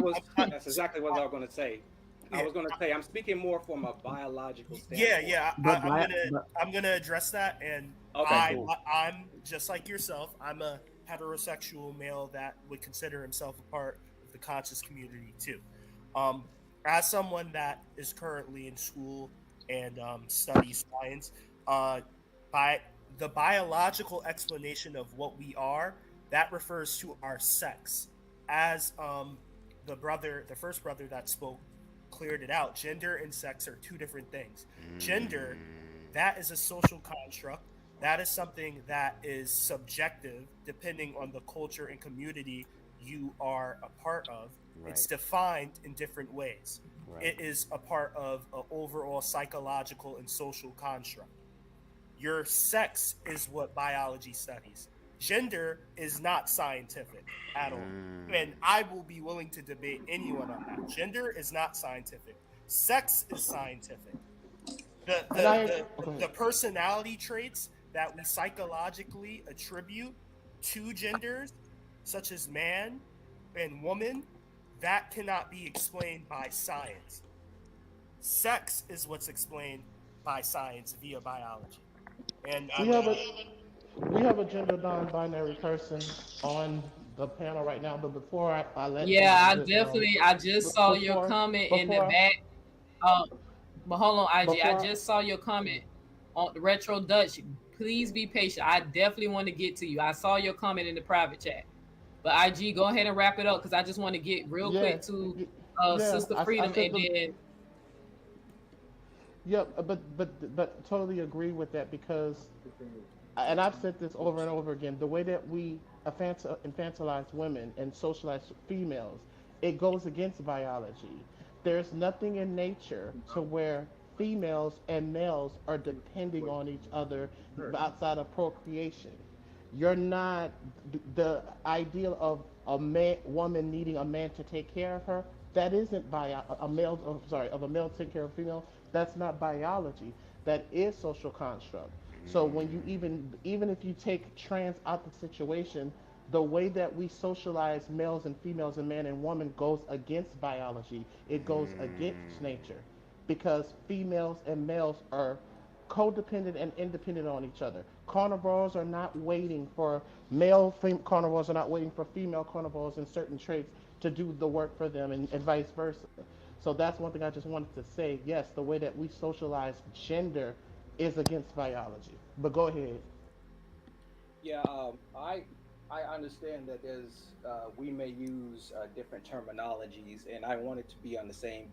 was. That's exactly what I was going to say. I was going to say I'm speaking more from a biological standpoint. I'm gonna address that, and cool. I'm just like yourself. I'm a heterosexual male that would consider himself a part of the conscious community too. As someone that is currently in school and studies science, by the biological explanation of what we are, that refers to our sex. As the first brother that spoke cleared it out, gender and sex are two different things. Gender, that is a social construct. That is something that is subjective depending on the culture and community you are a part of. Right. It's defined in different ways. Right. It is a part of an overall psychological and social construct. Your sex is what biology studies. Gender is not scientific at all. And I will be willing to debate anyone on that. Gender is not scientific. Sex is scientific. The personality traits that we psychologically attribute to genders, such as man and woman, that cannot be explained by science. Sex is what's explained by science via biology. And we have a gender non-binary person on the panel right now, but before I let Yeah, you, I just saw your comment in the back. But hold on, IG. I just saw your comment on the Retro Dutch. Please be patient. I definitely want to get to you. I saw your comment in the private chat. But IG, go ahead and wrap it up because I just want to get real quick to Sister Freedom and then. Yeah, but totally agree with that because, and I've said this over and over again, the way that we infantilize women and socialize females, it goes against biology. There's nothing in nature to where females and males are depending on each other outside of procreation. You're not the ideal of woman needing a man to take care of her. That isn't a male. Of a male taking care of a female. That's not biology. That is social construct. So when you even if you take trans out the situation, the way that we socialize males and females and man and woman goes against biology. It goes against nature, because females and males are codependent and independent on each other. Carnivores are not waiting for carnivores are not waiting for female carnivores in certain traits to do the work for them, and vice versa. So that's one thing I just wanted to say. Yes, the way that we socialize gender is against biology. But go ahead. Yeah, I understand that there's we may use different terminologies, and I want it to be on the same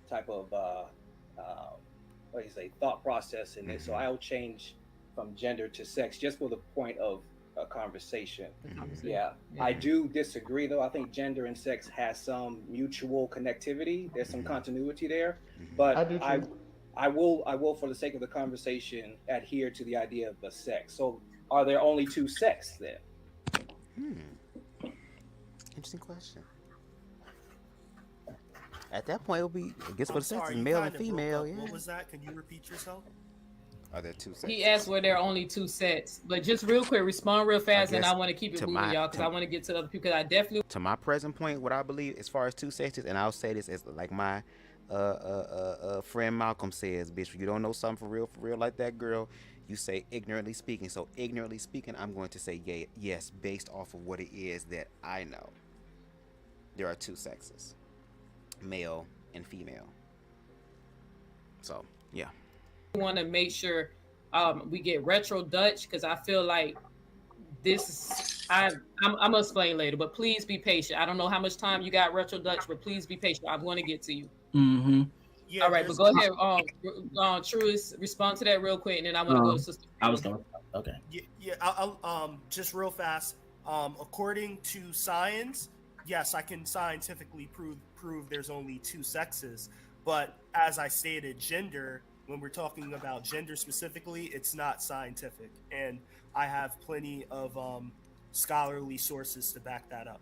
type of what do you say, thought process in this. So I'll change from gender to sex just for the point of a conversation. Yeah, I do disagree though. I think gender and sex has some mutual connectivity. There's some continuity there, but I will for the sake of the conversation adhere to the idea of the sex. So are there only two sex then? Interesting question. At that point, it'll be, I guess, for the sex, sorry, male and female. Yeah. What was that? Can you repeat yourself? Are there two sexes? He asked were there only two sets, but just real quick, respond real fast, and I want to keep it moving, y'all, because I want to get to the other people. Because I definitely, to my present point, what I believe as far as two sexes, and I'll say this as like my friend Malcolm says, bitch, you don't know something for real like that girl, you say ignorantly speaking. So ignorantly speaking, I'm going to say yes, based off of what it is that I know. There are two sexes, male and female. So yeah. want to make sure we get Retro Dutch, because I feel like this I'm gonna explain later, but please be patient. I don't know how much time you got, Retro Dutch, but please be patient. I'm going to get to you. Yeah, all right, but go ahead, Truist, respond to that real quick, and then I want to go to Sister. I was going. Okay. Yeah. I'll just real fast. According to science, yes, I can scientifically prove there's only two sexes. But as I stated, gender, when we're talking about gender specifically, it's not scientific, and I have plenty of scholarly sources to back that up.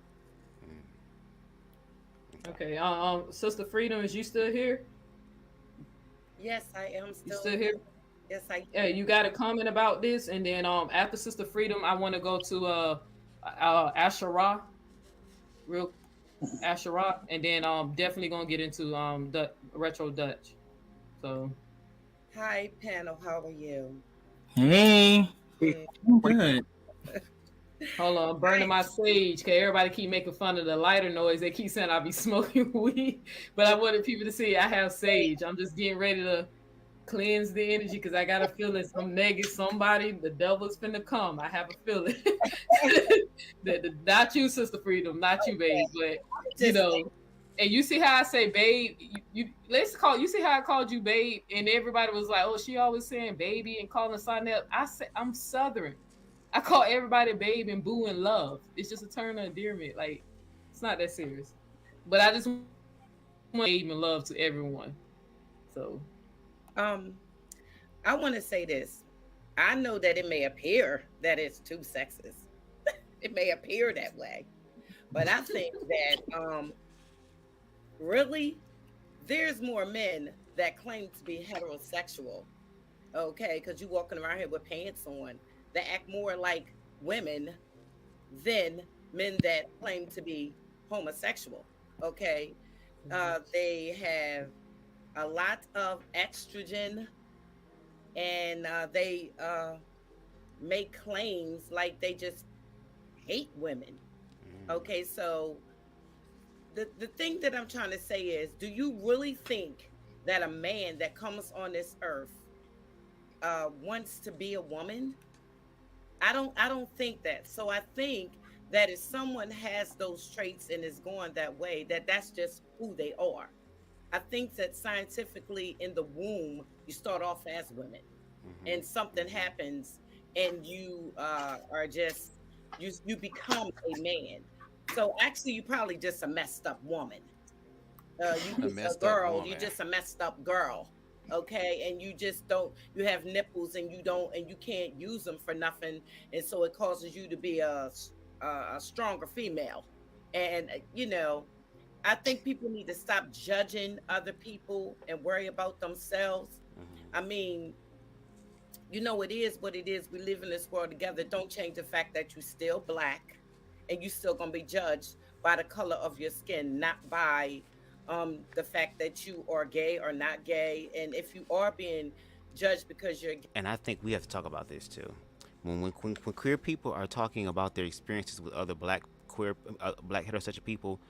Okay. Sister Freedom, is you still here? Yes, I am still. You still here? Yes, I am. Yeah, you got a comment about this, and then after Sister Freedom, I want to go to Asherah, Asherah, and then definitely gonna get into the Retro Dutch. So. Hi, panel. How are you? Hey. Good. Hold on, I'm burning my sage because everybody keep making fun of the lighter noise. They keep saying I be smoking weed, but I wanted people to see I have sage. I'm just getting ready to cleanse the energy because I got a feeling somebody, the devil's finna come. I have a feeling. Not you, Sister Freedom, not you, babe, but you know. And you see how I say babe, you see how I called you babe, and everybody was like, oh, she always saying baby and calling something else. I say I'm Southern. I call everybody babe and boo and love. It's just a term of endearment. Like, it's not that serious. But I just want babe and love to everyone. So I want to say this. I know that it may appear that it's two sexes. It may appear that way. But I think that really, there's more men that claim to be heterosexual, okay? Because you're walking around here with pants on that act more like women than men that claim to be homosexual, okay? They have a lot of estrogen and they make claims like they just hate women. Okay, so the thing that I'm trying to say is, do you really think that a man that comes on this earth wants to be a woman? I don't think that. So I think that if someone has those traits and is going that way, that's just who they are. I think that scientifically in the womb, you start off as women, and something happens and you are just, you become a man. So actually you probably just a messed up woman. You just a girl, you just a messed up girl. Okay, and you just don't, you have nipples and you don't, and you can't use them for nothing, and so it causes you to be a stronger female. And you know, I think people need to stop judging other people and worry about themselves. I mean, you know, it is what it is. We live in this world together. Don't change the fact that you're still black and you still gonna be judged by the color of your skin, not by the fact that you are gay or not gay. And if you are being judged because you're gay, And I think we have to talk about this too. When queer people are talking about their experiences with other black black heterosexual people,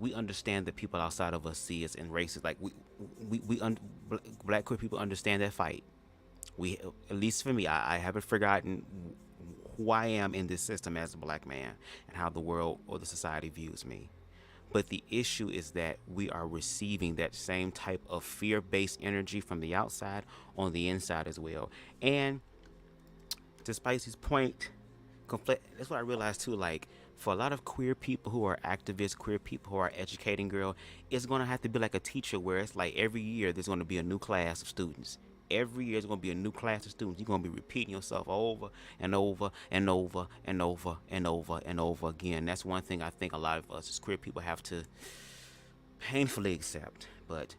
we understand that people outside of us see us in races. Like black queer people understand that fight. We, at least for me, I haven't forgotten who I am in this system as a black man and how the world or the society views me. But the issue is that we are receiving that same type of fear-based energy from the outside on the inside as well. And to Spicy's point, that's what I realized too. Like, for a lot of queer people who are activists, queer people who are educating girl, it's going to have to be like a teacher where it's like every year there's going to be a new class of students. Every year there's going to be a new class of students. You're going to be repeating yourself over and over and over and over and over and over again. That's one thing I think a lot of us as queer people have to painfully accept. But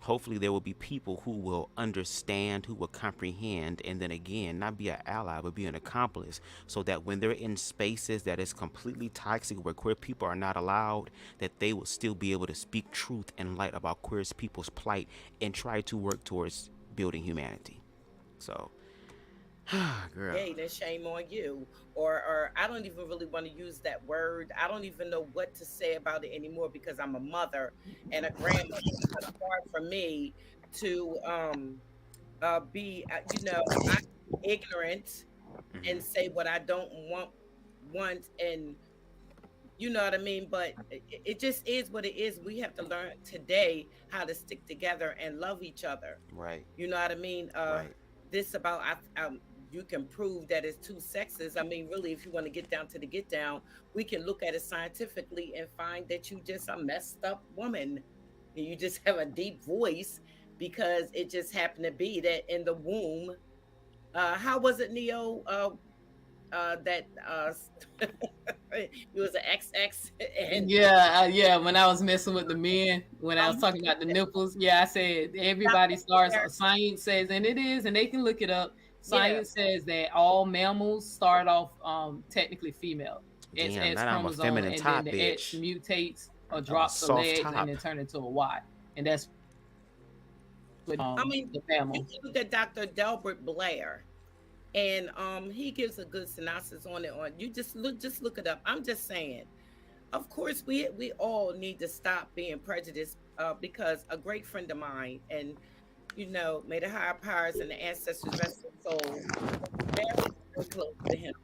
hopefully there will be people who will understand, who will comprehend, and then again, not be an ally, but be an accomplice, so that when they're in spaces that is completely toxic, where queer people are not allowed, that they will still be able to speak truth and light about queer people's plight and try to work towards building humanity. So, girl. Hey, then shame on you. Or I don't even really want to use that word. I don't even know what to say about it anymore because I'm a mother and a grandmother. It's hard for me to be, you know, I'm ignorant and say what I don't want, and you know what I mean? But it just is what it is. We have to learn today how to stick together and love each other. Right. You know what I mean? Right. This about, you can prove that it's two sexes. I mean, really, if you want to get down to the get down, we can look at it scientifically and find that you just a messed up woman. And you just have a deep voice because it just happened to be that in the womb. How was it, Neo? That it was an XX. And yeah. When I was messing with the men, when I was talking about the nipples, I said everybody starts. Science says, and it is, and they can look it up. Science says that all mammals start off technically female. It's X chromosome, and then the X mutates or drops the legs and then turn into a Y, and that's. I mean, the mammal. You look at Dr. Delbert Blair. And he gives a good synopsis on it. You just look it up. I'm just saying, of course, we all need to stop being prejudiced because a great friend of mine, and you know, may the higher powers and the ancestors rest his soul, very close to him.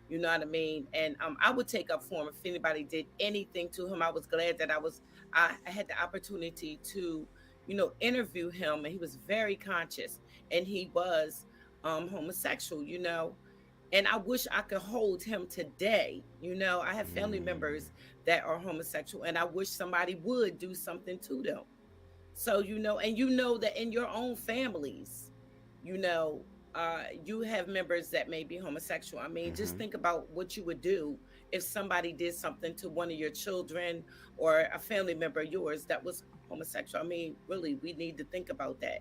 You know what I mean? And I would take up for him if anybody did anything to him. I was glad that I had the opportunity to, you know, interview him, and he was very conscious, and he was homosexual, you know, and I wish I could hold him today. You know, I have family members that are homosexual, and I wish somebody would do something to them. So, you know, and you know that in your own families, you know, you have members that may be homosexual. I mean, just think about what you would do if somebody did something to one of your children or a family member of yours that was homosexual. I mean, really, we need to think about that.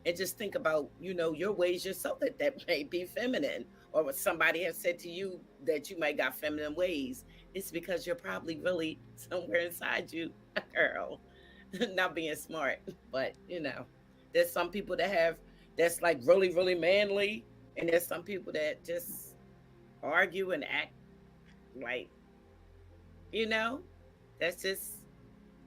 And just think about, you know, your ways yourself that may be feminine, or what somebody has said to you that you might got feminine ways. It's because you're probably really somewhere inside you a girl, not being smart. But, you know, there's some people that that's like really, really manly, and there's some people that just argue and act like, you know, that's just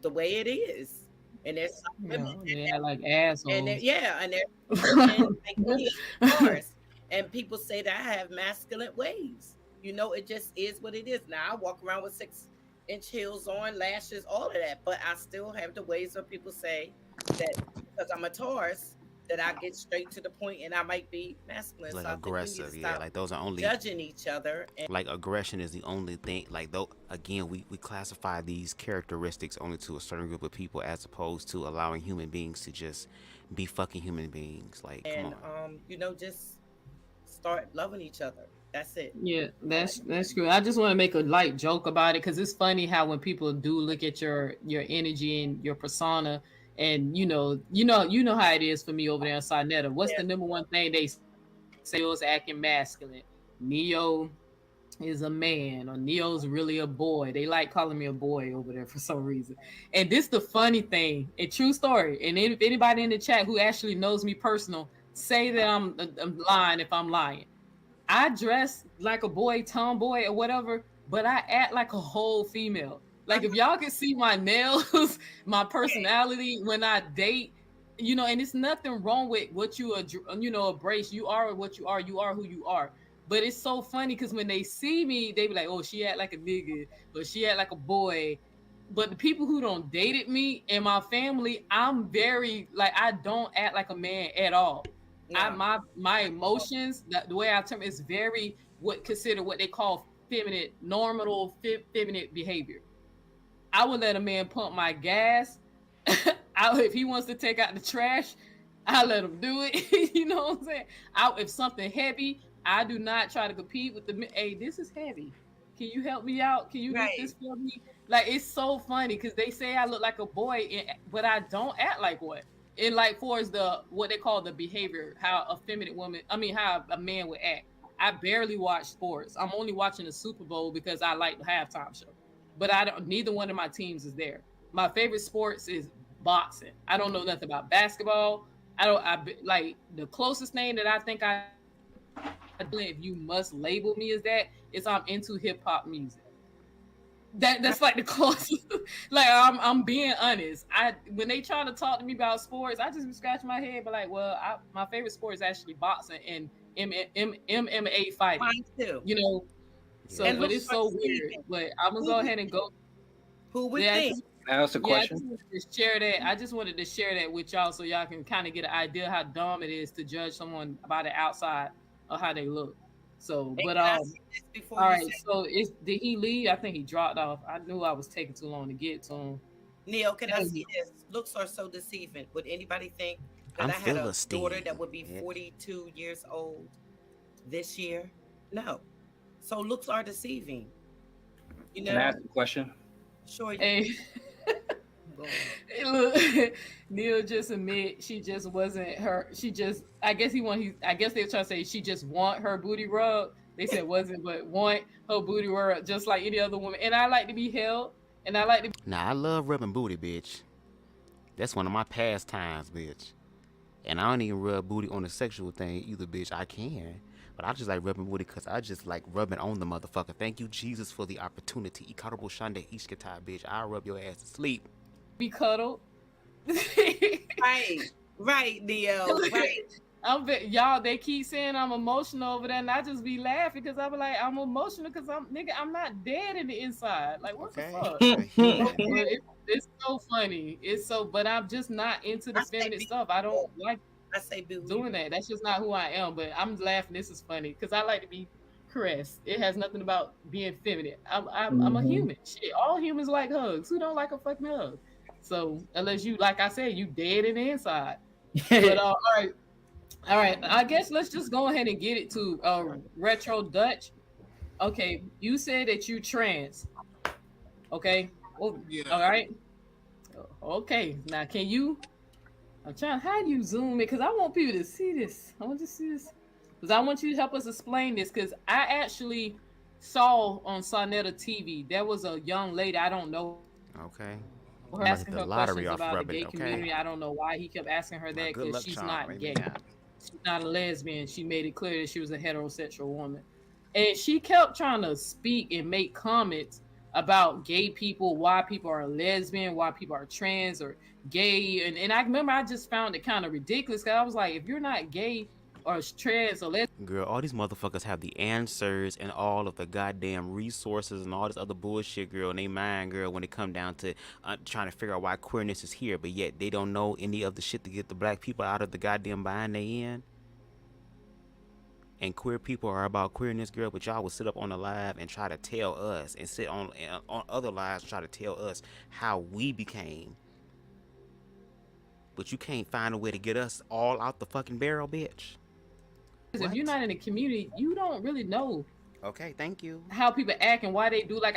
the way it is. And there's some women yeah, like assholes. and and there's women like me, of course. And people say that I have masculine ways. You know, it just is what it is. Now I walk around with 6-inch heels on, lashes, all of that, but I still have the ways where people say that because I'm a Taurus, that I get straight to the point and I might be masculine. Like so aggressive, yeah. Like those are only judging each other. And like aggression is the only thing. Like though, again, we classify these characteristics only to a certain group of people, as opposed to allowing human beings to just be fucking human beings. Like, come on. You know, just start loving each other. That's it. Yeah, that's true. I just want to make a light joke about it because it's funny how when people do look at your energy and your persona. And you know how it is for me over there in Sarnetta. What's the number one thing they say is acting masculine? Neo is a man, or Neo's really a boy. They like calling me a boy over there for some reason. And this the funny thing, a true story. And if anybody in the chat who actually knows me personal, say that I'm lying if I'm lying. I dress like a boy, tomboy or whatever, but I act like a whole female. Like if y'all can see my nails, my personality when I date, you know, and it's nothing wrong with what you embrace. You are what you are. You are who you are. But it's so funny because when they see me, they be like, "Oh, she act like a nigga, or she act like a boy." But the people who don't dated me and my family, I'm very like I don't act like a man at all. Yeah. My emotions, the way I term it, is very consider what they call feminine, normal feminine behavior. I would let a man pump my gas. If he wants to take out the trash, I let him do it. You know what I'm saying? If something heavy, I do not try to compete with the. Hey, this is heavy. Can you help me out? Can you get this for me? Like it's so funny because they say I look like a boy, but I don't act like one. And like for is what they call the behavior, how a feminine woman, how a man would act. I barely watch sports. I'm only watching the Super Bowl because I like the halftime show. But neither one of my teams is there. My favorite sports is boxing. I don't know nothing about basketball. Like the closest thing that I think if you must label me as that, is I'm into hip hop music. That's like the closest. Like I'm being honest. When they try to talk to me about sports, I just scratch my head, but like, well, my favorite sport is actually boxing and MMA fighting. Mine too. You know. So, but it's so weird. But I'm gonna go ahead and go. Who would think? Ask a question. I just wanted to share that with y'all so y'all can kind of get an idea how dumb it is to judge someone by the outside of how they look. So, but all right. So, did he leave? I think he dropped off. I knew I was taking too long to get to him. Neil, can I see this? Looks are so deceiving. Would anybody think that I had a daughter that would be 42 years old this year? No. So looks are deceiving. You know. Can I ask a question? Sure. Hey, look, Neil just admit she just wasn't her. She just, I guess they were trying to say she just want her booty rub. They said wasn't, but want her booty rub just like any other woman. And I like to be held, and I like to. Nah, I love rubbing booty, bitch. That's one of my pastimes, bitch. And I don't even rub booty on a sexual thing either, bitch. I can. But I just like rubbing booty because I just like rubbing on the motherfucker. Thank you, Jesus, for the opportunity. Ikarabo Shande Ishkatai, bitch. I'll rub your ass to sleep. Be cuddled. Right, Neo. Right. Y'all, they keep saying I'm emotional over there, and I just be laughing because I'm like, I'm emotional because I'm not dead in the inside. Like, what the fuck? It's so funny. But I'm just not into the feminine stuff. I don't like. I say doing that. That's just not who I am. But I'm laughing. This is funny because I like to be caressed. It has nothing about being feminine. I'm a human. Shit, all humans like hugs. Who don't like a fucking hug? So unless you, like I said, you dead in the inside. But all right. I guess let's just go ahead and get it to Retro Dutch. Okay, you said that you trans. Okay. Well, yeah. All right. Okay. Now, can you? I'm trying. How do you zoom it? Because I want people to see this. I want to see this. Because I want you to help us explain this. Because I actually saw on Sarnetta TV there was a young lady. I don't know. Okay. Her asking her questions about the gay community. I don't know why he kept asking her that because she's not gay. she's not a lesbian. She made it clear that she was a heterosexual woman. And she kept trying to speak and make comments about gay people, why people are lesbian, why people are trans or gay. And I remember I just found it kind of ridiculous because I was like, if you're not gay or trans or lesbian. Girl, all these motherfuckers have the answers and all of the goddamn resources and all this other bullshit, girl, in their mind, girl, when it come down to trying to figure out why queerness is here, but yet they don't know any of the shit to get the black people out of the goddamn bind they in. And queer people are about queerness, girl, but y'all will sit up on the live and try to tell us and sit on other lives and try to tell us how we became. But you can't find a way to get us all out the fucking barrel, bitch. If you're not in the community, you don't really know. Okay, thank you. How people act and why they do. Like,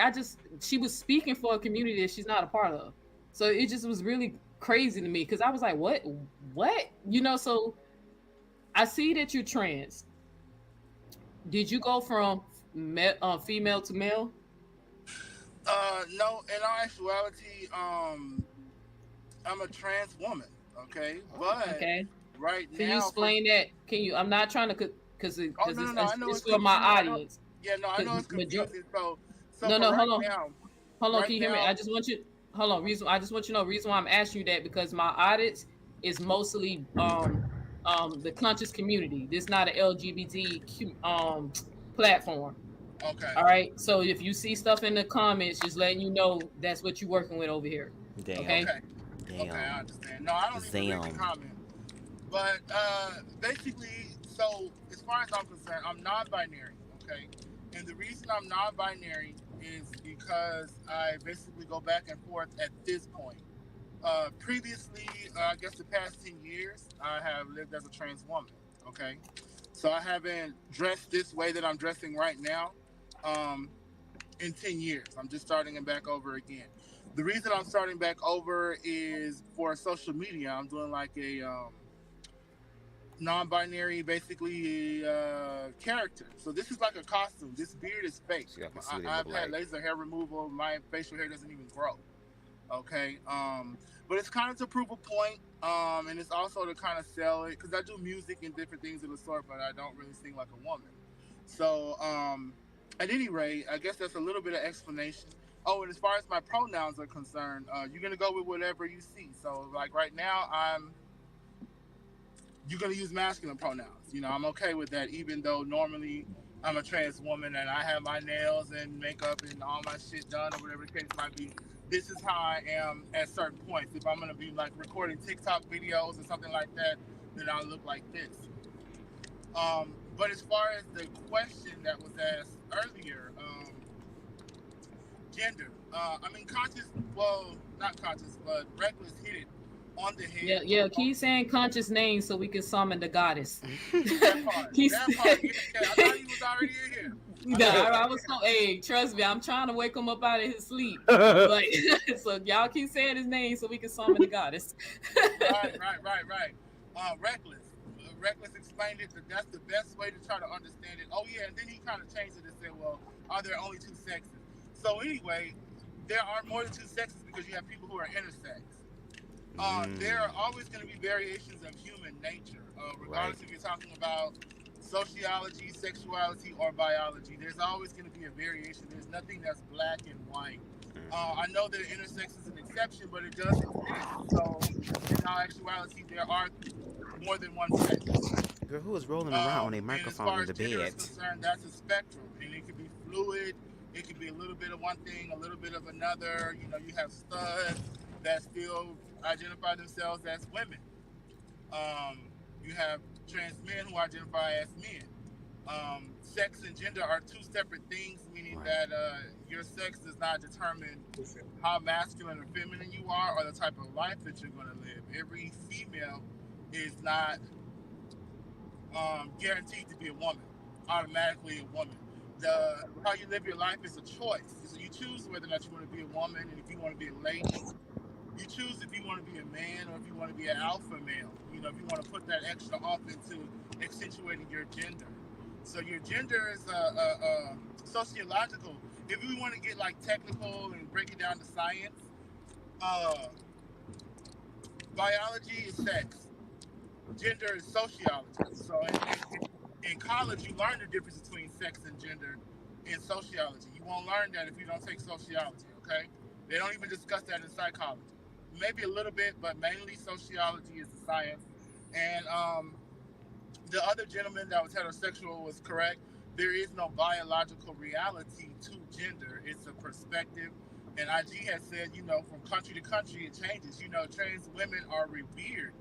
she was speaking for a community that she's not a part of. So it just was really crazy to me because I was like, what? You know, so I see that you're trans. Did you go from female to male? No, in all actuality, I'm a trans woman, okay? But right now... Can you explain that? Can you... I'm not trying to... Because it's for my audience. I know it's confusing. So hold on. Now, hold on, can you hear me? I just want you... Hold on. I just want you to know the reason why I'm asking you that, because my audience is mostly the conscious community. This is not an LGBT platform. Okay. All right. So if you see stuff in the comments, just letting you know that's what you're working with over here. Damn. Okay. Damn. Okay, I understand. No, I don't even read the comment. But basically, so as far as I'm concerned, I'm non-binary. Okay. And the reason I'm non-binary is because I basically go back and forth at this point. Previously, I guess the past 10 years, I have lived as a trans woman, okay? So I haven't dressed this way that I'm dressing right now in 10 years. I'm just starting it back over again. The reason I'm starting back over is for social media. I'm doing like a non-binary, basically, character. So this is like a costume. This beard is fake. I've had laser hair removal. My facial hair doesn't even grow. Okay, but it's kind of to prove a point, and it's also to kind of sell it, because I do music and different things of the sort, but I don't really sing like a woman. So at any rate, I guess that's a little bit of explanation. Oh, and as far as my pronouns are concerned, you're gonna go with whatever you see. So like right now, you're gonna use masculine pronouns. You know, I'm okay with that, even though normally I'm a trans woman and I have my nails and makeup and all my shit done or whatever the case might be. This is how I am at certain points. If I'm gonna be like recording TikTok videos or something like that, then I'll look like this. But as far as the question that was asked earlier, gender. I mean, not conscious, but Reckless hit it on the head. Yeah. Keep saying conscious names so we can summon the goddess. That part. I thought he was already in here. No, I was so, hey, trust me, I'm trying to wake him up out of his sleep. Like, so y'all keep saying his name so we can summon the goddess. Right. Reckless explained it that that's the best way to try to understand it. Oh yeah, and then he kind of changed it and said, well, are there only two sexes? So anyway, there are more than two sexes because you have people who are intersex. There are always going to be variations of human nature, regardless if you're talking about sociology, sexuality, or biology. There's always going to be a variation. There's nothing that's black and white. I know that intersex is an exception, but it does exist. So in all actuality, there are more than one sex. Girl, who is rolling around on a microphone in the bed? As far as gender is concerned, that's a spectrum, and it can be fluid. It can be a little bit of one thing, a little bit of another. You know, you have studs that still identify themselves as women. You have trans men who identify as men. Sex and gender are two separate things, meaning that your sex does not determine how masculine or feminine you are or the type of life that you're going to live. Every female is not guaranteed to be a woman, automatically a woman. How you live your life is a choice. So you choose whether or not you want to be a woman, and if you want to be a lady. You choose if you want to be a man or if you want to be an alpha male. You know, if you want to put that extra off into accentuating your gender. So your gender is sociological. If we want to get like technical and break it down to science, biology is sex. gender is sociology. So in college, you learn the difference between sex and gender in sociology. You won't learn that if you don't take sociology, okay? They don't even discuss that in psychology. Maybe a little bit, but mainly sociology is the science. And the other gentleman that was heterosexual was correct. There is no biological reality to gender. It's a perspective. And IG has said, you know, from country to country, it changes. You know, trans women are revered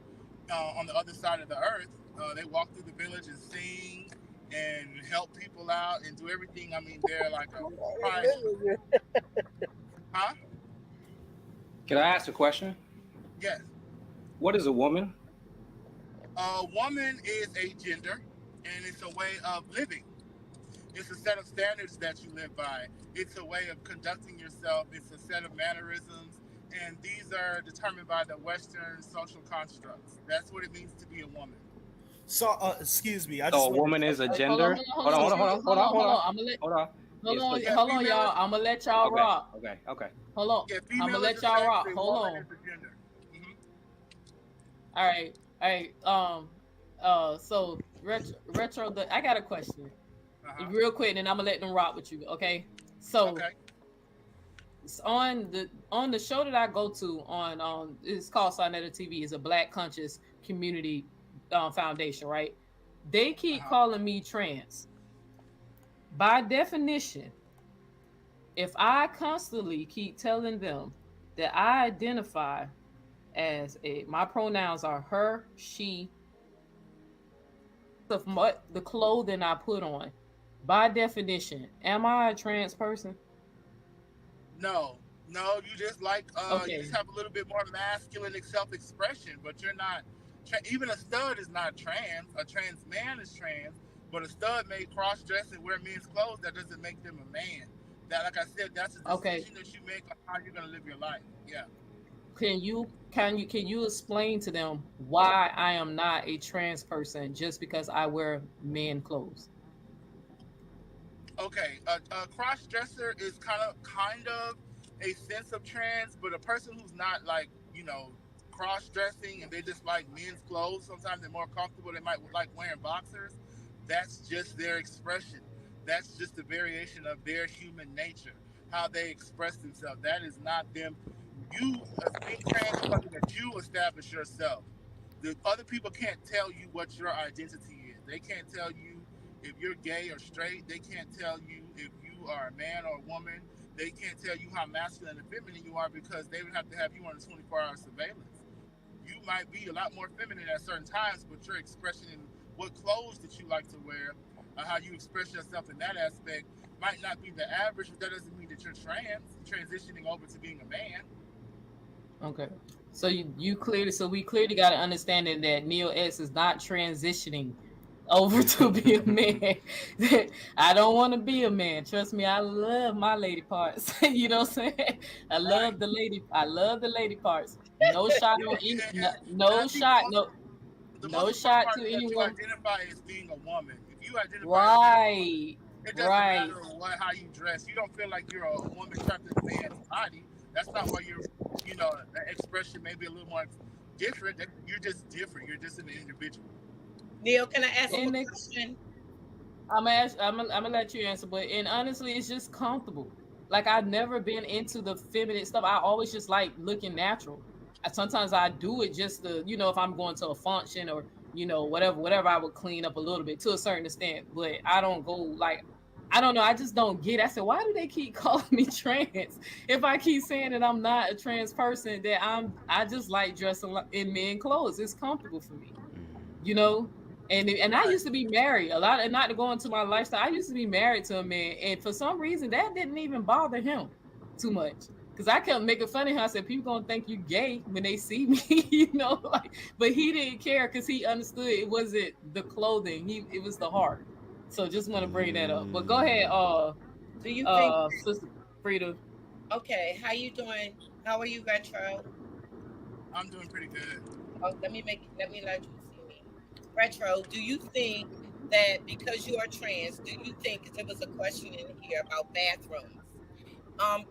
on the other side of the earth. They walk through the village and sing and help people out and do everything. I mean, they're like a prize. Huh? Can I ask a question? Yes. What is a woman? A woman is a gender, and it's a way of living. It's a set of standards that you live by. It's a way of conducting yourself. It's a set of mannerisms, and these are determined by the Western social constructs. That's what it means to be a woman. So, excuse me. So a woman is a gender? Hold on. Hold on, y'all. I'm gonna let y'all rock. Okay. Hold on. Yeah, I'm gonna let y'all rock. Hold on. All right. So retro. I got a question, real quick, and I'm gonna let them rock with you. Okay. So, on the show that I go to on it's called Sonetta TV. It's a Black Conscious Community Foundation, right? They keep calling me trans. By definition, if I constantly keep telling them that I identify as my pronouns are her, she, the clothing I put on, by definition, am I a trans person? No, you just like you just have a little bit more masculine self-expression, but you're not. Even a stud is not trans. A trans man is trans, but a stud may cross-dress and wear men's clothes. That doesn't make them a man. That, like I said, that's a decision that you make on how you're gonna live your life. Yeah. Can you explain to them why I am not a trans person just because I wear men clothes? Okay, a cross-dresser is kind of a sense of trans, but a person who's not like, you know, cross-dressing and they just like men's clothes, sometimes they're more comfortable, they might like wearing boxers, that's just their expression. That's just a variation of their human nature, how they express themselves. That is not them. You being trans is something that you establish yourself. The other people can't tell you what your identity is. They can't tell you if you're gay or straight. They can't tell you if you are a man or a woman. They can't tell you how masculine and feminine you are because they would have to have you on a 24-hour surveillance. You might be a lot more feminine at certain times, but your expression in what clothes that you like to wear, how you express yourself in that aspect might not be the average, but that doesn't mean that you're transitioning over to being a man. Okay. So we clearly got an understanding that Neo-x is not transitioning over to be a man. I don't want to be a man. Trust me, I love my lady parts. You know what I'm saying? I love the lady parts. No shot on any, no shot to anyone. You identify as being a woman. If you identify right, it doesn't matter how you dress. You don't feel like you're a woman trapped in a man's body. That's not why the expression may be a little more different. You're just different. You're just an individual. Neil, can I ask you a question? I'm gonna let you answer, and honestly, it's just comfortable. Like, I've never been into the feminine stuff. I always just like looking natural. Sometimes I do it just to, if I'm going to a function or, whatever, I would clean up a little bit to a certain extent. But I don't go like, I don't know. I just don't get it. I said, why do they keep calling me trans? If I keep saying that I'm not a trans person, that I just like dressing in men clothes. It's comfortable for me, And I used to be married a lot, and not to go into my lifestyle. I used to be married to a man, and for some reason that didn't even bother him too much. Because I kept making fun of him. I said, people gonna think you gay when they see me, but he didn't care because he understood it wasn't the clothing, it was the heart. So just want to bring that up. But go ahead, do you think Sister Frida? Okay, how you doing? How are you, Retro? I'm doing pretty good. Oh, let me let you see me. Retro, do you think that because you are trans, do you think, there was a question in here about bathrooms,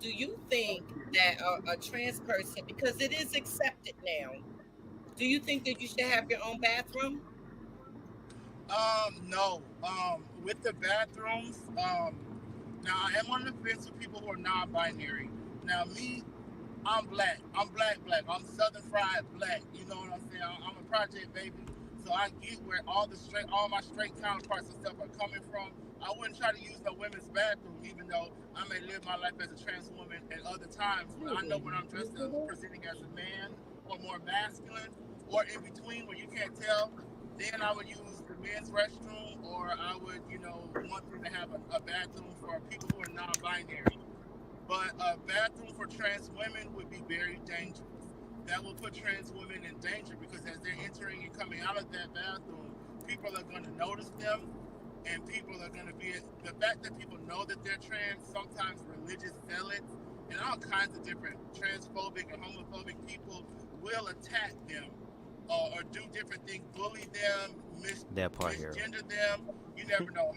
do you think that a trans person, because it is accepted now, Do you think that you should have your own bathroom? No. With the bathrooms, now I am on the fence with people who are non-binary. Now me, I'm black. I'm black. I'm Southern fried black. You know what I'm saying? I'm a project baby, so I get where all my straight counterparts and stuff are coming from. I wouldn't try to use no women's bathroom, even though I may live my life as a trans woman at other times. When I know when I'm dressed as presenting as a man or more masculine, or in between where you can't tell, then I would use the men's restroom, or I would, want them to have a bathroom for people who are non-binary. But a bathroom for trans women would be very dangerous. That will put trans women in danger because as they're entering and coming out of that bathroom, people are going to notice them, and people are going to be, the fact that people know that they're trans, sometimes religious zealots and all kinds of different transphobic and homophobic people will attack them or do different things, bully them, misgender them. You never know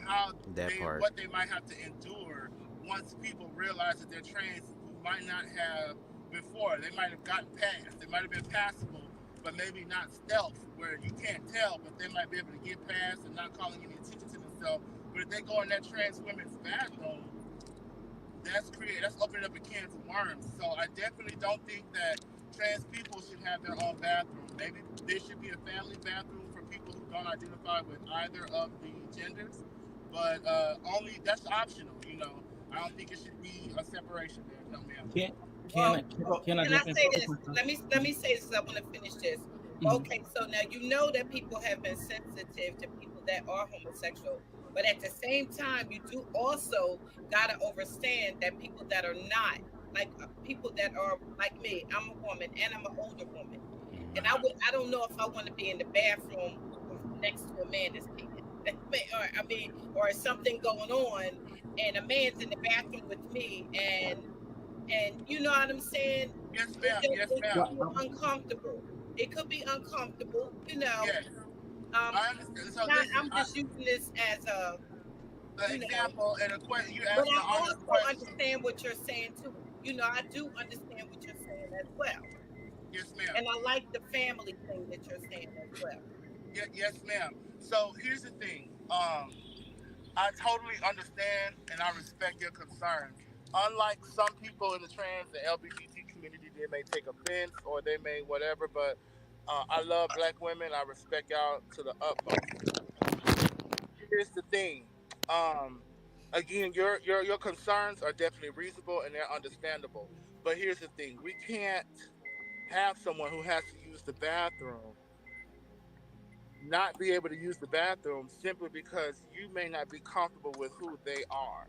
what they might have to endure once people realize that they're trans, who might not have before. They might have gotten past. They might have been passable, but maybe not stealth, where you can't tell, but they might be able to get past and not calling any attention to themselves. But if they go in that trans women's bathroom, that's opening up a can of worms. So I definitely don't think that trans people should have their own bathroom. Maybe there should be a family bathroom for people who don't identify with either of the genders, but that's optional, I don't think it should be a separation there. No, ma'am. Can I say this? Let me say this. I want to finish this. Okay, so now you know that people have been sensitive to people that are homosexual, but at the same time, you do also gotta understand that people that are not, like people that are like me, I'm a woman and I'm an older woman, and I don't know if I want to be in the bathroom next to a man that's peeing. Or something going on, and a man's in the bathroom with me, and you know what I'm saying? Yes, ma'am. Yes, ma'am. It's uncomfortable. It could be uncomfortable, Yes. I understand. So I'm just using this as a example and a question. You but asked I also understand what you're saying too. I do understand what you're saying as well. Yes, ma'am. And I like the family thing that you're saying as well. Yes, ma'am. So here's the thing. I totally understand and I respect your concerns. Unlike some people in the trans and LGBT community, they may take offense or they may whatever, but I love black women. I respect y'all to the utmost. Here's the thing. Again, your concerns are definitely reasonable and they're understandable. But here's the thing. We can't have someone who has to use the bathroom not be able to use the bathroom simply because you may not be comfortable with who they are.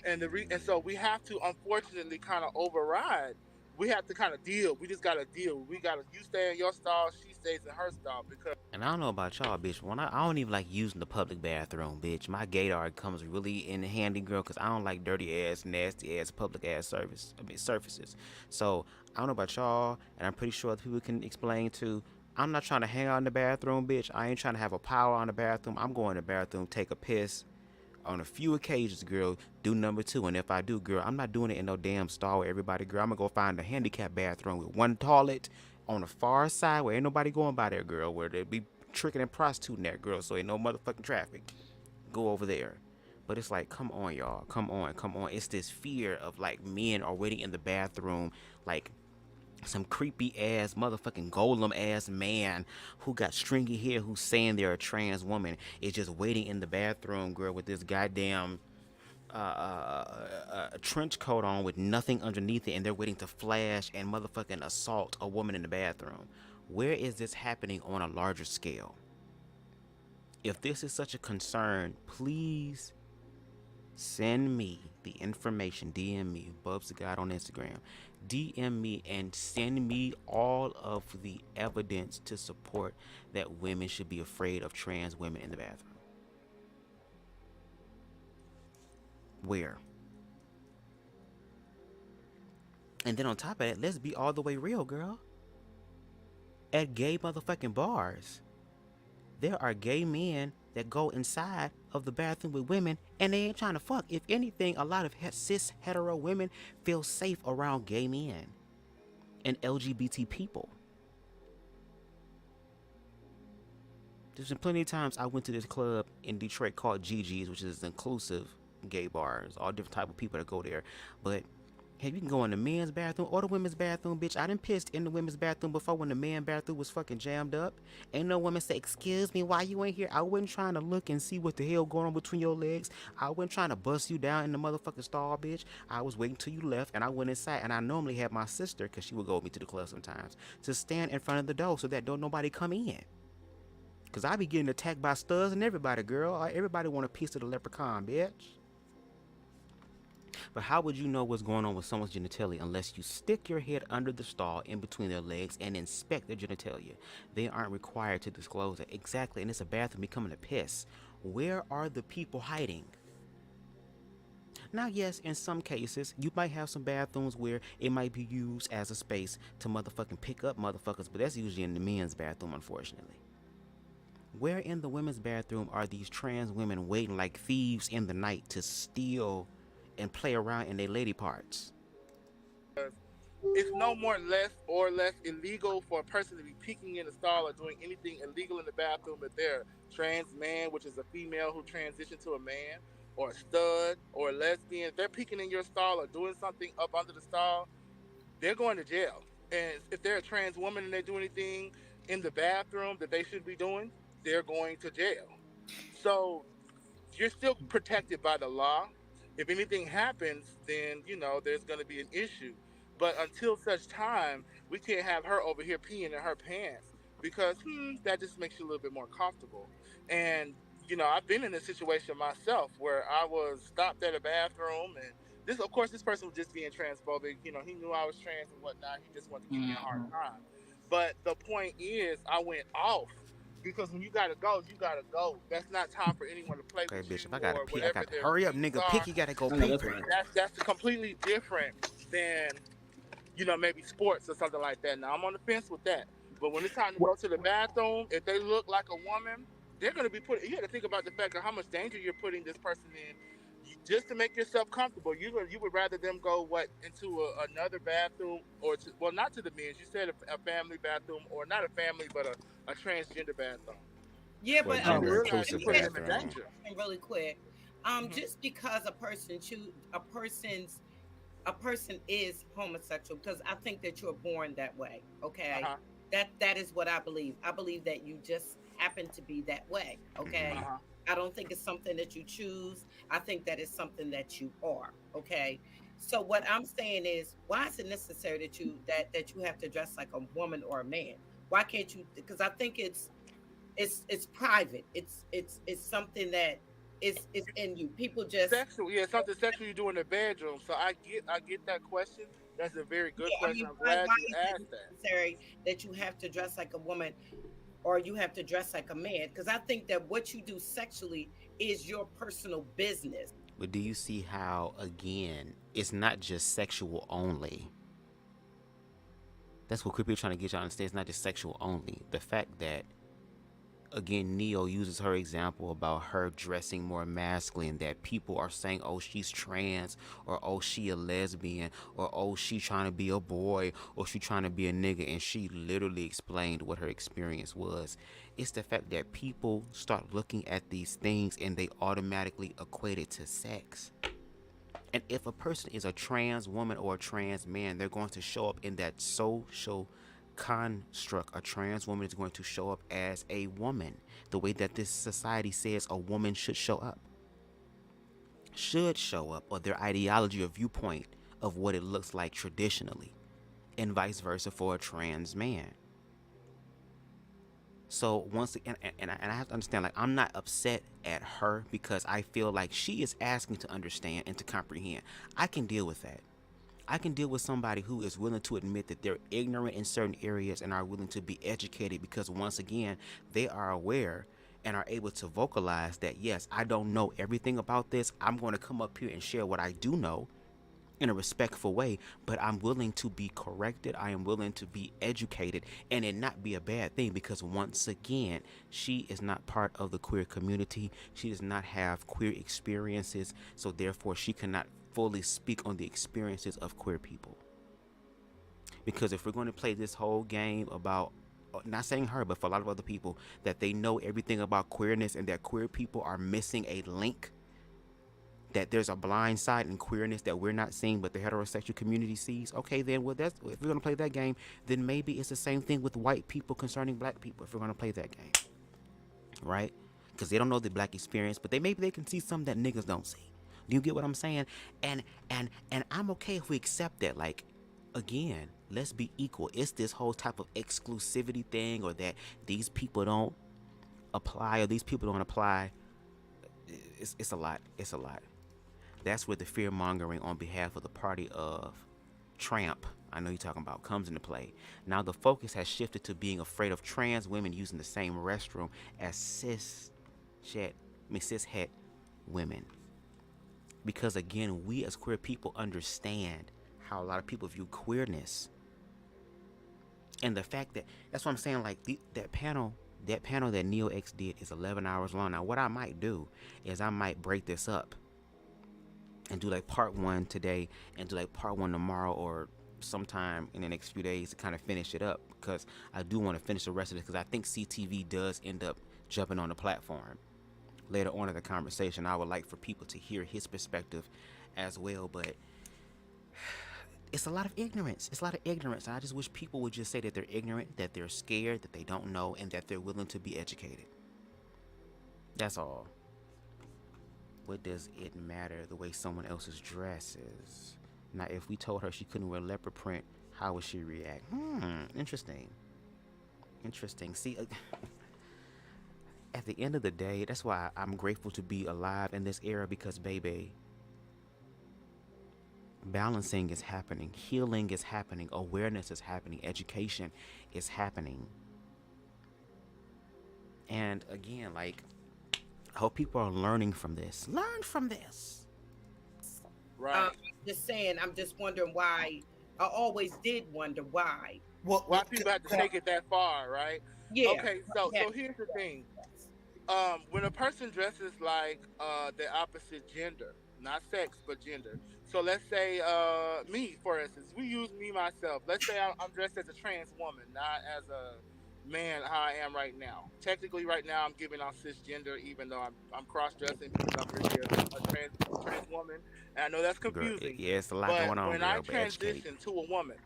And so we have to unfortunately kind of override. We have to kind of deal. We just got to deal. You stay in your style, she stays in her style. And I don't know about y'all, bitch. When I don't even like using the public bathroom, bitch. My gaydar comes really in handy, girl, because I don't like dirty ass, nasty ass, public ass surfaces. So I don't know about y'all, and I'm pretty sure other people can explain too. I'm not trying to hang out in the bathroom, bitch. I ain't trying to have a power on the bathroom. I'm going to the bathroom, take a piss. On a few occasions, girl, do number 2. And if I do, girl, I'm not doing it in no damn stall with everybody, girl. I'm going to go find a handicapped bathroom with one toilet on the far side where ain't nobody going by there, girl, where they be tricking and prostituting that, girl, so ain't no motherfucking traffic. Go over there. But it's like, come on, y'all. Come on. It's this fear of, like, men are waiting in the bathroom, like, some creepy ass motherfucking golem ass man who got stringy hair who's saying they're a trans woman is just waiting in the bathroom, girl, with this goddamn trench coat on with nothing underneath it, and they're waiting to flash and motherfucking assault a woman in the bathroom. Where is this happening on a larger scale? If this is such a concern, please send me the information. DM me, BubzDaGawd on Instagram. DM me and send me all of the evidence to support that women should be afraid of trans women in the bathroom. Where? And then on top of that, let's be all the way real, girl. At gay motherfucking bars, there are gay men that go inside of the bathroom with women and they ain't trying to fuck. If anything, a lot of cis hetero women feel safe around gay men and LGBT people. There's been plenty of times I went to this club in Detroit called Gigi's, which is inclusive gay bars, all different type of people that go there. But hey, you can go in the men's bathroom or the women's bathroom, bitch. I done pissed in the women's bathroom before when the men's bathroom was fucking jammed up. Ain't no woman say, excuse me, why you ain't here? I wasn't trying to look and see what the hell going on between your legs. I wasn't trying to bust you down in the motherfucking stall, bitch. I was waiting till you left and I went inside. And I normally had my sister, because she would go with me to the club sometimes, to stand in front of the door so that don't nobody come in. Because I be getting attacked by studs and everybody, girl. Everybody want a piece of the leprechaun, bitch. But how would you know what's going on with someone's genitalia unless you stick your head under the stall in between their legs and inspect their genitalia? They aren't required to disclose it. Exactly, and it's a bathroom becoming a piss. Where are the people hiding? Now, yes, in some cases, you might have some bathrooms where it might be used as a space to motherfucking pick up motherfuckers, but that's usually in the men's bathroom, unfortunately. Where in the women's bathroom are these trans women waiting like thieves in the night to steal and play around in their lady parts? It's no more less illegal for a person to be peeking in the stall or doing anything illegal in the bathroom if they're a trans man, which is a female who transitioned to a man, or a stud or a lesbian. If they're peeking in your stall or doing something up under the stall, they're going to jail. And if they're a trans woman and they do anything in the bathroom that they should be doing, they're going to jail. So you're still protected by the law. If anything happens, then, you know, there's going to be an issue. But until such time, we can't have her over here peeing in her pants because that just makes you a little bit more comfortable. And, you know, I've been in this situation myself where I was stopped at a bathroom, and this, of course, this person was just being transphobic. You know, he knew I was trans and whatnot. He just wanted to give me a hard time. But the point is, I went off. Because when you gotta go, you gotta go. That's not time for anyone to play with bitch, you. if I gotta or pee, I whatever gotta hurry up, nigga. Pick, you gotta go pee. That's completely different than, you know, maybe sports or something like that. Now I'm on the fence with that. But when it's time to go to the bathroom, if they look like a woman, they're gonna be put. You got to think about the fact of how much danger you're putting this person in, just to make yourself comfortable. You would rather them go into another bathroom, or not to the men's. You said a family bathroom, or not a family, but a transgender bathroom. Yeah, but really quick. Just because a person is homosexual, because I think that you're born that way. Okay, that is what I believe. I believe that you just happen to be that way. Okay. I don't think it's something that you choose. I think that it's something that you are. Okay. So what I'm saying is, why is it necessary that you have to dress like a woman or a man? Why can't you? Because I think it's private. It's something that is in you. People just sexual. Yeah, something sexual you do in the bedroom. So I get that question. That's a very good question. I'm glad you asked that. Necessary that you have to dress like a woman or you have to dress like a man, because I think that what you do sexually is your personal business. But do you see how, again, it's not just sexual only? That's what Queer-phobia trying to get y'all to understand. It's not just sexual only. The fact that, again, Neo uses her example about her dressing more masculine, that people are saying, oh, she's trans, or oh, she a lesbian, or oh, she trying to be a boy, or she trying to be a nigga, and she literally explained what her experience was. It's the fact that people start looking at these things and they automatically equate it to sex. And if a person is a trans woman or a trans man, they're going to show up in that social construct. A trans woman is going to show up as a woman, the way that this society says a woman should show up, or their ideology or viewpoint of what it looks like traditionally, and vice versa for a trans man. So once again, and I have to understand, like, I'm not upset at her because I feel like she is asking to understand and to comprehend. I can deal with that. I can deal with somebody who is willing to admit that they're ignorant in certain areas and are willing to be educated, because once again, they are aware and are able to vocalize that, yes, I don't know everything about this. I'm going to come up here and share what I do know in a respectful way, but I'm willing to be corrected. I am willing to be educated, and it not be a bad thing, because once again, she is not part of the queer community. She does not have queer experiences, so therefore she cannot fully speak on the experiences of queer people. Because if we're going to play this whole game about not saying her, but for a lot of other people, that they know everything about queerness and that queer people are missing a link, that there's a blind side in queerness that we're not seeing but the heterosexual community sees. Okay, then, well, that's, if we're going to play that game, then maybe it's the same thing with white people concerning black people, if we're going to play that game, right? Because they don't know the black experience, but maybe they can see something that niggas don't see. Do you get what I'm saying? And I'm okay if we accept that. Like, again, let's be equal. It's this whole type of exclusivity thing, or that these people don't apply, or these people don't apply. It's a lot. It's a lot. That's where the fear mongering on behalf of the party of Tramp, I know you're talking about, comes into play. Now the focus has shifted to being afraid of trans women using the same restroom as cishet women. Because again, we as queer people understand how a lot of people view queerness. And the fact that, that's what I'm saying, like that panel that Neo-x did is 11 hours long. Now what I might do is I might break this up and do like part 1 today and do like part 1 tomorrow, or sometime in the next few days to kind of finish it up, because I do want to finish the rest of it, because I think CTV does end up jumping on the platform later on in the conversation. I would like for people to hear his perspective as well, but it's a lot of ignorance. It's a lot of ignorance. I just wish people would just say that they're ignorant, that they're scared, that they don't know, and that they're willing to be educated. That's all. What does it matter the way someone else's dress is? Now, if we told her she couldn't wear leopard print, how would she react? Interesting. Interesting. See, at the end of the day, that's why I'm grateful to be alive in this era, because, baby, balancing is happening, healing is happening, awareness is happening, education is happening. And again, like, I hope people are learning from this. Learn from this. Right. Just saying, I'm just wondering why. I always did wonder why. Why people have to take it that far, right? Yeah. Okay, so here's the thing. When a person dresses like the opposite gender, not sex, but gender. So let's say me, for instance, we use me, myself. Let's say I'm dressed as a trans woman, not as a man, how I am right now. Technically, right now, I'm giving out cisgender, even though I'm cross-dressing because I'm really a trans woman. And I know that's confusing. Yeah, it's a lot but going on. When I transition to a woman,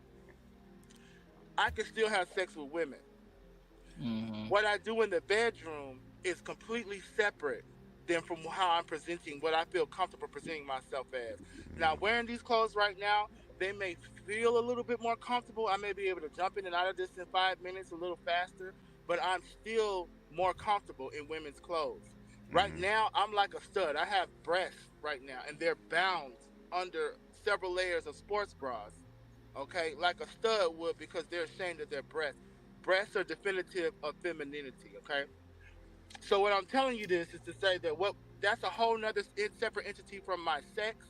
I can still have sex with women. Mm-hmm. What I do in the bedroom is completely separate than from how I'm presenting, what I feel comfortable presenting myself as. Now, wearing these clothes right now, they may feel a little bit more comfortable. I may be able to jump in and out of this in 5 minutes a little faster, but I'm still more comfortable in women's clothes. Right now, I'm like a stud. I have breasts right now, and they're bound under several layers of sports bras, okay, like a stud would, because they're ashamed of their breasts. Breasts are definitive of femininity, okay? So what I'm telling you this is to say that that's a whole nother separate entity from my sex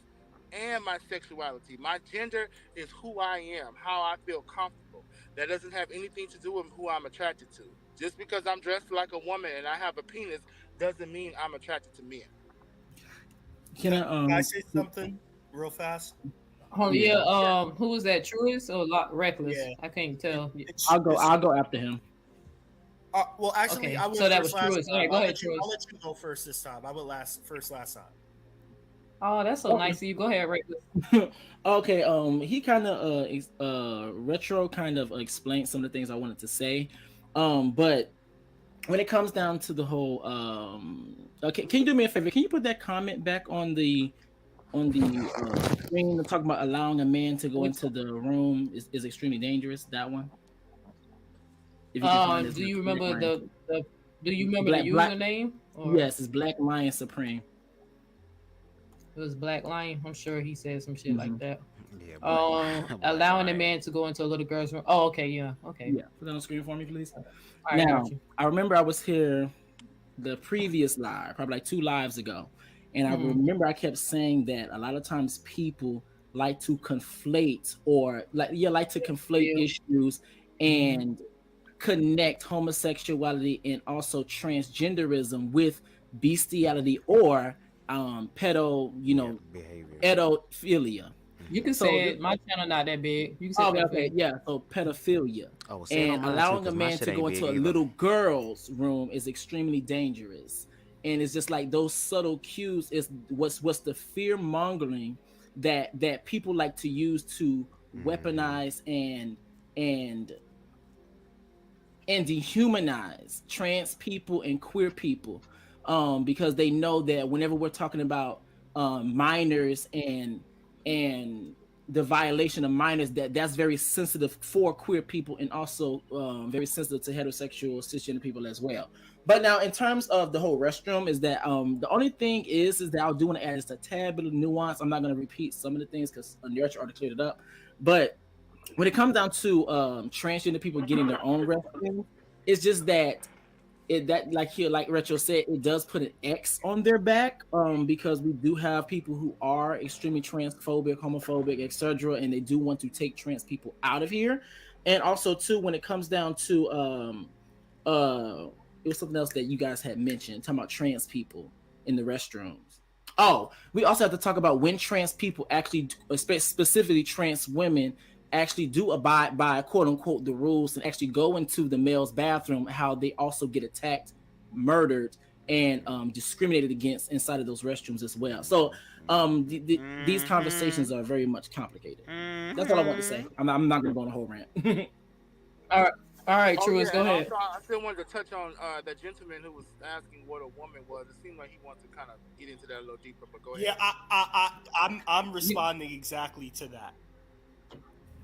and my sexuality. My gender is who I am, how I feel comfortable. That doesn't have anything to do with who I'm attracted to. Just because I'm dressed like a woman and I have a penis doesn't mean I'm attracted to men. Can I say something real fast? Oh yeah. Who was that? Truist or Reckless? Yeah. I can't tell. I'll go after him. Well, actually, okay. I will. So that was Truist. All right, go ahead, Truist. I'll let you go first this time. I will last last time. Oh, that's so nice of you. Go ahead, Reckless. Okay. He kind of retro kind of explained some of the things I wanted to say. But when it comes down to the whole, okay, can you do me a favor? Can you put that comment back on the screen, talking about allowing a man to go into the room is extremely dangerous? That one. Do you remember the username? Yes, it's Black Lion Supreme. It was Black Lion. I'm sure he said some shit like that. Yeah. Allowing a man to go into a little girl's room. Oh, okay, yeah, okay. Yeah, put that on the screen for me, please. Right, now, I remember I was here the previous live, probably like 2 lives ago, and I remember I kept saying that a lot of times people like to conflate issues and connect homosexuality and also transgenderism with bestiality or pedophilia. You can So say it. My channel not that big. You can say okay, pedophilia. okay, yeah. So pedophilia Oh, say it on and mine too, allowing a 'cause my man shit to ain't go big into a either. little girl's room is extremely dangerous. And it's just like those subtle cues is what's the fear mongering that people like to use to weaponize and dehumanize trans people and queer people, because they know that whenever we're talking about minors and the violation of minors, that's very sensitive for queer people and also very sensitive to heterosexual cisgender people as well. But now in terms of the whole restroom is that the only thing is that I do want to add just a tad bit of nuance. I'm not going to repeat some of the things because Nurture already cleared it up, but when it comes down to transgender people getting their own restroom, it's just that like Retro said, it does put an X on their back, because we do have people who are extremely transphobic, homophobic, etc., and they do want to take trans people out of here. And also too, when it comes down to it was something else that you guys had mentioned, talking about trans people in the restrooms. Oh, we also have to talk about when trans people actually, specifically trans women, actually do abide by quote unquote the rules and actually go into the male's bathroom, how they also get attacked, murdered, and discriminated against inside of those restrooms as well. So these conversations are very much complicated. That's all I want to say. I'm not going to go on a whole rant. All right, Truist, go and ahead. Also, I still wanted to touch on that gentleman who was asking what a woman was. It seemed like he wanted to kind of get into that a little deeper, but go ahead. Yeah, I'm responding exactly to that.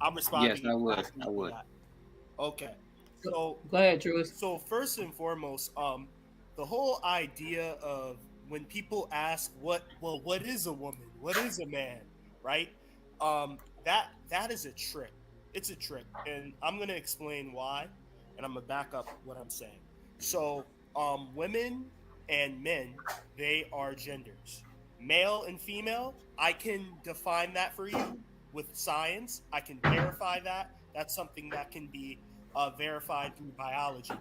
I'm responding. Yes, I would. Exactly I would. To that. Okay. So go ahead, Truist. So first and foremost, the whole idea of when people ask what is a woman, what is a man, right? That is a trick. It's a trick, and I'm gonna explain why, and I'm gonna back up what I'm saying. So, women and men, they are genders. Male and female, I can define that for you with science. I can verify that. That's something that can be verified through biology.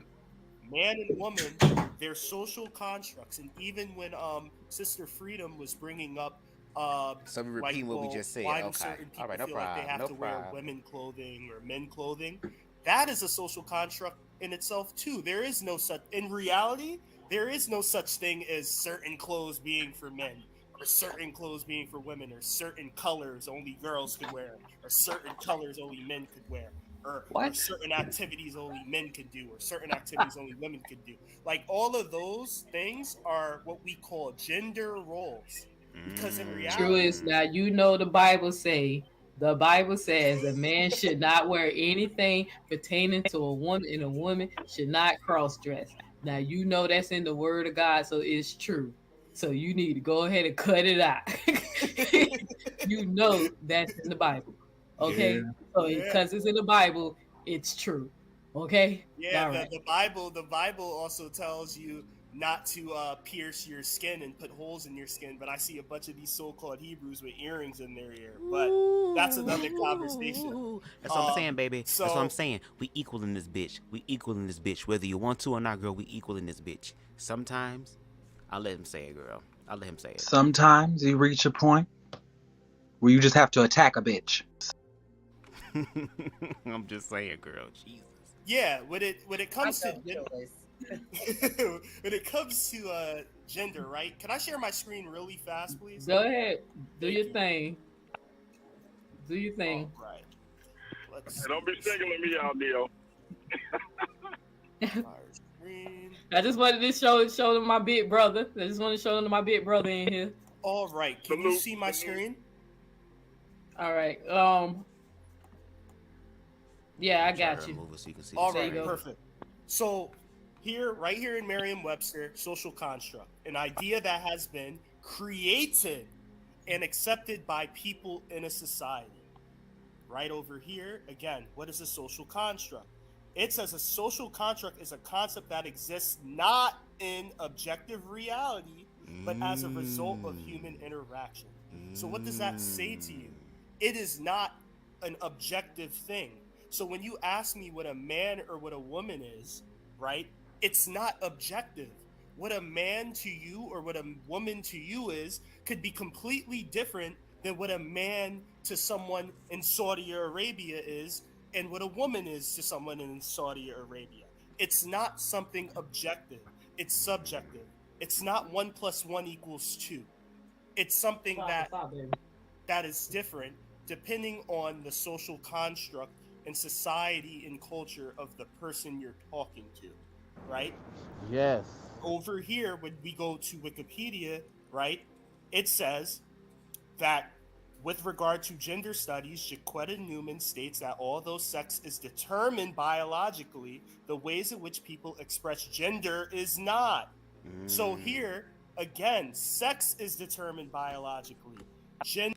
Man and woman, they're social constructs, and even when Sister Freedom was bringing up so we repeat what we just said. why do Okay. certain people All right, no feel like they have problem. to wear women clothing or men clothing, that is a social construct in itself too. There is no such, in reality, there is no such thing as certain clothes being for men or certain clothes being for women, or certain colors only girls could wear, or certain colors only men could wear, or certain activities only men could do, or certain activities only women could do. Like, all of those things are what we call gender roles. Because in reality, True is now, you know, the Bible says a man should not wear anything pertaining to a woman, and a woman should not cross dress. Now you know that's in the Word of God, so it's true. So you need to go ahead and cut it out. You know that's in the Bible, okay? Yeah. So because it's in the Bible, it's true, okay? Yeah, All right. the Bible also tells you not to pierce your skin and put holes in your skin, but I see a bunch of these so-called Hebrews with earrings in their ear. But that's another conversation. That's what I'm saying, baby. So, that's what I'm saying. We equal in this bitch. We equal in this bitch. Whether you want to or not, girl, we equal in this bitch. Sometimes, I'll let him say it, girl. I'll let him say it. Sometimes you reach a point where you just have to attack a bitch. I'm just saying, girl. Jesus. Yeah, when it comes to when it comes to gender, right? Can I share my screen really fast, please? Go ahead. Do your thing. Do your thing. All right. Hey, don't be singling me out, Neo. I just wanted to show them my big brother. I just want to show them my big brother in here. All right. Can you see my screen? All right. Yeah, I got you. So you can see All right, perfect. So right here in Merriam-Webster, social construct, an idea that has been created and accepted by people in a society. Right over here, again, what is a social construct? It says a social construct is a concept that exists not in objective reality, but as a result of human interaction. So what does that say to you? It is not an objective thing. So when you ask me what a man or what a woman is, right, it's not objective. What a man to you or what a woman to you is could be completely different than what a man to someone in Saudi Arabia is and what a woman is to someone in Saudi Arabia. It's not something objective. It's subjective. It's not 1 + 1 = 2. It's something that is different depending on the social construct and society and culture of the person you're talking to, right? Yes. Over here, when we go to Wikipedia, right, it says that with regard to gender studies, Jaquetta Newman states that although sex is determined biologically, the ways in which people express gender is not. So here, again, sex is determined biologically.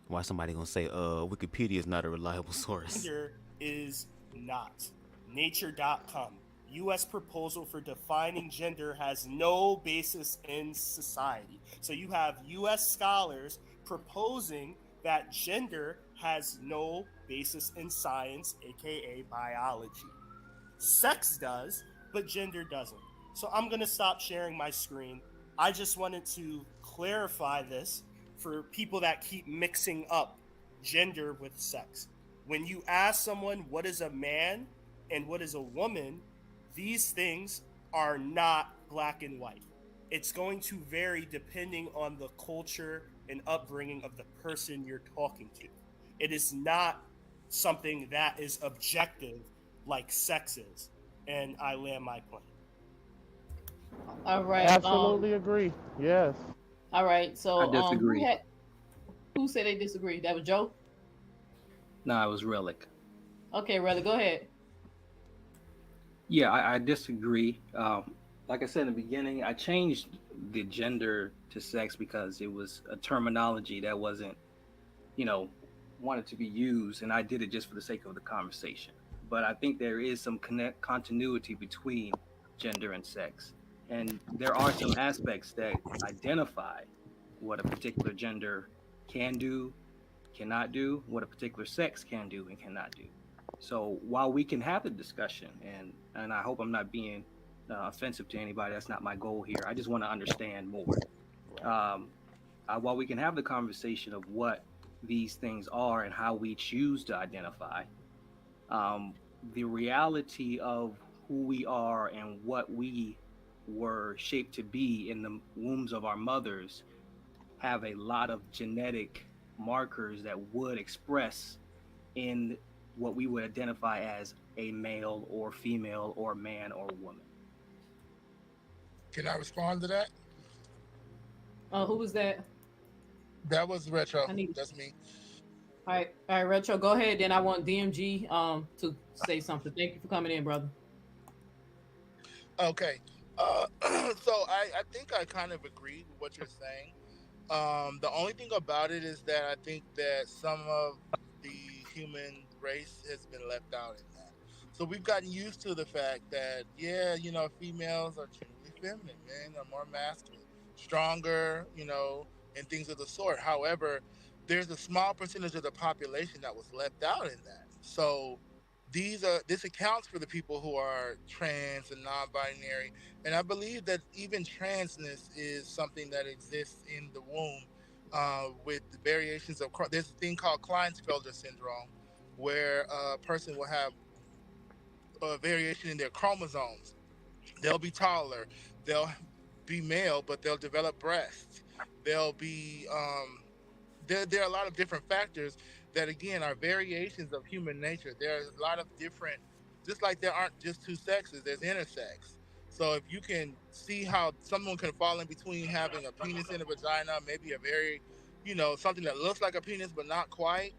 Why somebody gonna say Wikipedia is not a reliable source? Gender is not. Nature.com. U.S. proposal for defining gender has no basis in society. So you have U.S. scholars proposing that gender has no basis in science, aka biology. Sex does, but gender doesn't. So I'm going to stop sharing my screen. I just wanted to clarify this for people that keep mixing up gender with sex. When you ask someone what is a man and what is a woman, these things are not black and white. It's going to vary depending on the culture and upbringing of the person you're talking to. It is not something that is objective like sex is. And I land my plane. All right. Absolutely agree. Yes. All right. So I disagree. Who said they disagree? That was Joe? No, it was Relic. Okay, Relic, go ahead. Yeah, I disagree. Like I said in the beginning, I changed the gender to sex because it was a terminology that wasn't, wanted to be used, and I did it just for the sake of the conversation. But I think there is some continuity between gender and sex. And there are some aspects that identify what a particular gender can do, cannot do, what a particular sex can do and cannot do. So while we can have the discussion, and I hope I'm not being offensive to anybody, that's not my goal here. I just want to understand more. While we can have the conversation of what these things are and how we choose to identify, the reality of who we are and what we were shaped to be in the wombs of our mothers have a lot of genetic markers that would express in what we would identify as a male or female or man or woman. Can I respond to that? Who was that? That was Retro. That's me. All right, Retro, go ahead. Then I want DMG to say something. Thank you for coming in, brother. Okay. So I think I kind of agree with what you're saying. The only thing about it is that I think that some of the human race has been left out in that. So we've gotten used to the fact that, females are generally feminine, men are more masculine, stronger, and things of the sort. However, there's a small percentage of the population that was left out in that. So this accounts for the people who are trans and non-binary, and I believe that even transness is something that exists in the womb with the variations of. There's a thing called Klinefelter syndrome, where a person will have a variation in their chromosomes. They'll be taller, they'll be male, but they'll develop breasts. They'll be there are a lot of different factors that, again, are variations of human nature. There's a lot of different, just like there aren't just two sexes, there's intersex. So if you can see how someone can fall in between having a penis and a vagina, maybe a very, something that looks like a penis but not quite,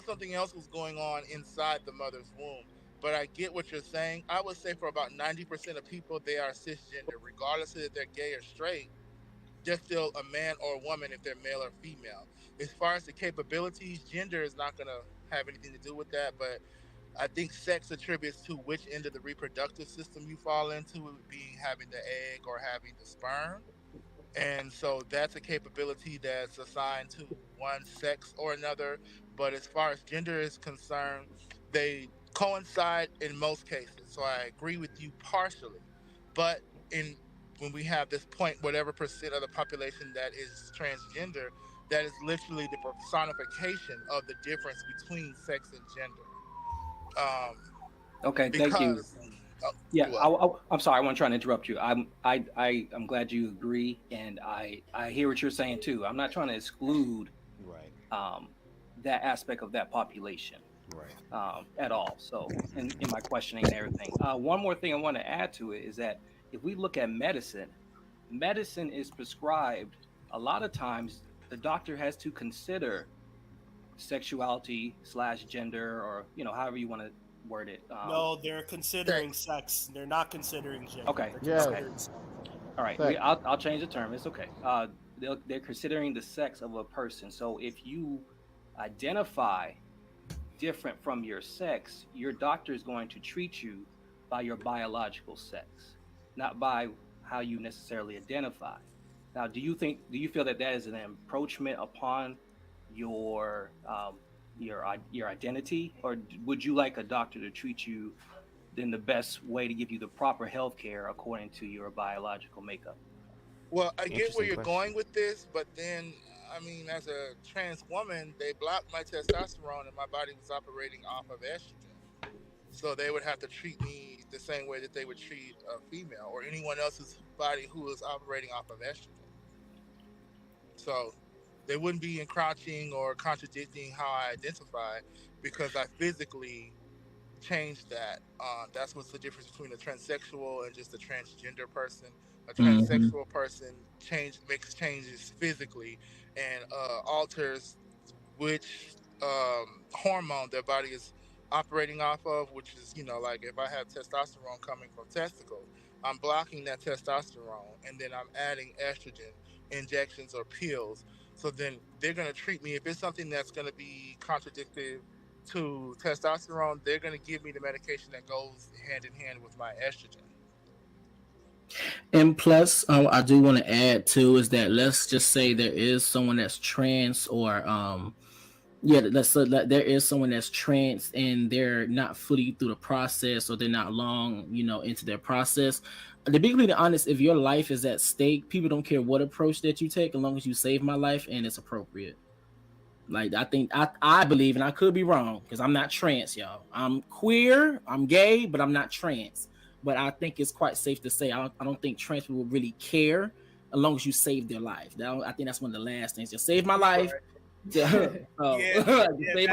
something else was going on inside the mother's womb. But I get what you're saying. I would say for about 90% of people, they are cisgender, regardless of if they're gay or straight. They're still a man or a woman if they're male or female. As far as the capabilities, gender is not going to have anything to do with that, but I think sex attributes to which end of the reproductive system you fall into, being having the egg or having the sperm. And so that's a capability that's assigned to one sex or another. But as far as gender is concerned, they coincide in most cases. So I agree with you partially. But when we have this point, whatever percent of the population that is transgender, that is literally the personification of the difference between sex and gender. Okay, thank you. Because Yeah, I'm sorry. I wasn't trying to interrupt you. I'm glad you agree, and I hear what you're saying too. I'm not trying to exclude that aspect of that population at all. So in my questioning and everything. One more thing I want to add to it is that if we look at medicine is prescribed. A lot of times the doctor has to consider sexuality / gender, or however you want to word it. No, they're considering sex. They're not considering gender. Okay. They're Okay. All right. I'll change the term. It's okay. They're considering the sex of a person. So if you identify different from your sex, your doctor is going to treat you by your biological sex, not by how you necessarily identify. Now, do you feel that is an encroachment upon your identity, or would you like a doctor to treat you in the best way to give you the proper health care according to your biological makeup? Well, I get where you're going with this, but then, I mean, as a trans woman, they blocked my testosterone and my body was operating off of estrogen. So they would have to treat me the same way that they would treat a female or anyone else's body who is operating off of estrogen. So they wouldn't be encroaching or contradicting how I identify because I physically changed that. That's what's the difference between a transsexual and just a transgender person. A transsexual person makes changes physically and alters which hormone their body is operating off of, which is, like if I have testosterone coming from testicles, I'm blocking that testosterone and then I'm adding estrogen injections or pills. So then they're going to treat me. If it's something that's going to be contradictory to testosterone, they're going to give me the medication that goes hand in hand with my estrogen. And plus, I do want to add too is that let's just say there is someone that's trans, or there is someone that's trans and they're not fully through the process, or they're not long, into their process. To be completely honest, if your life is at stake, people don't care what approach that you take, as long as you save my life and it's appropriate. Like I believe, and I could be wrong because I'm not trans, y'all. I'm queer, I'm gay, but I'm not trans. But I think it's quite safe to say I don't think trans people really care as long as you save their life. I think that's one of the last things. Just save my life. Save my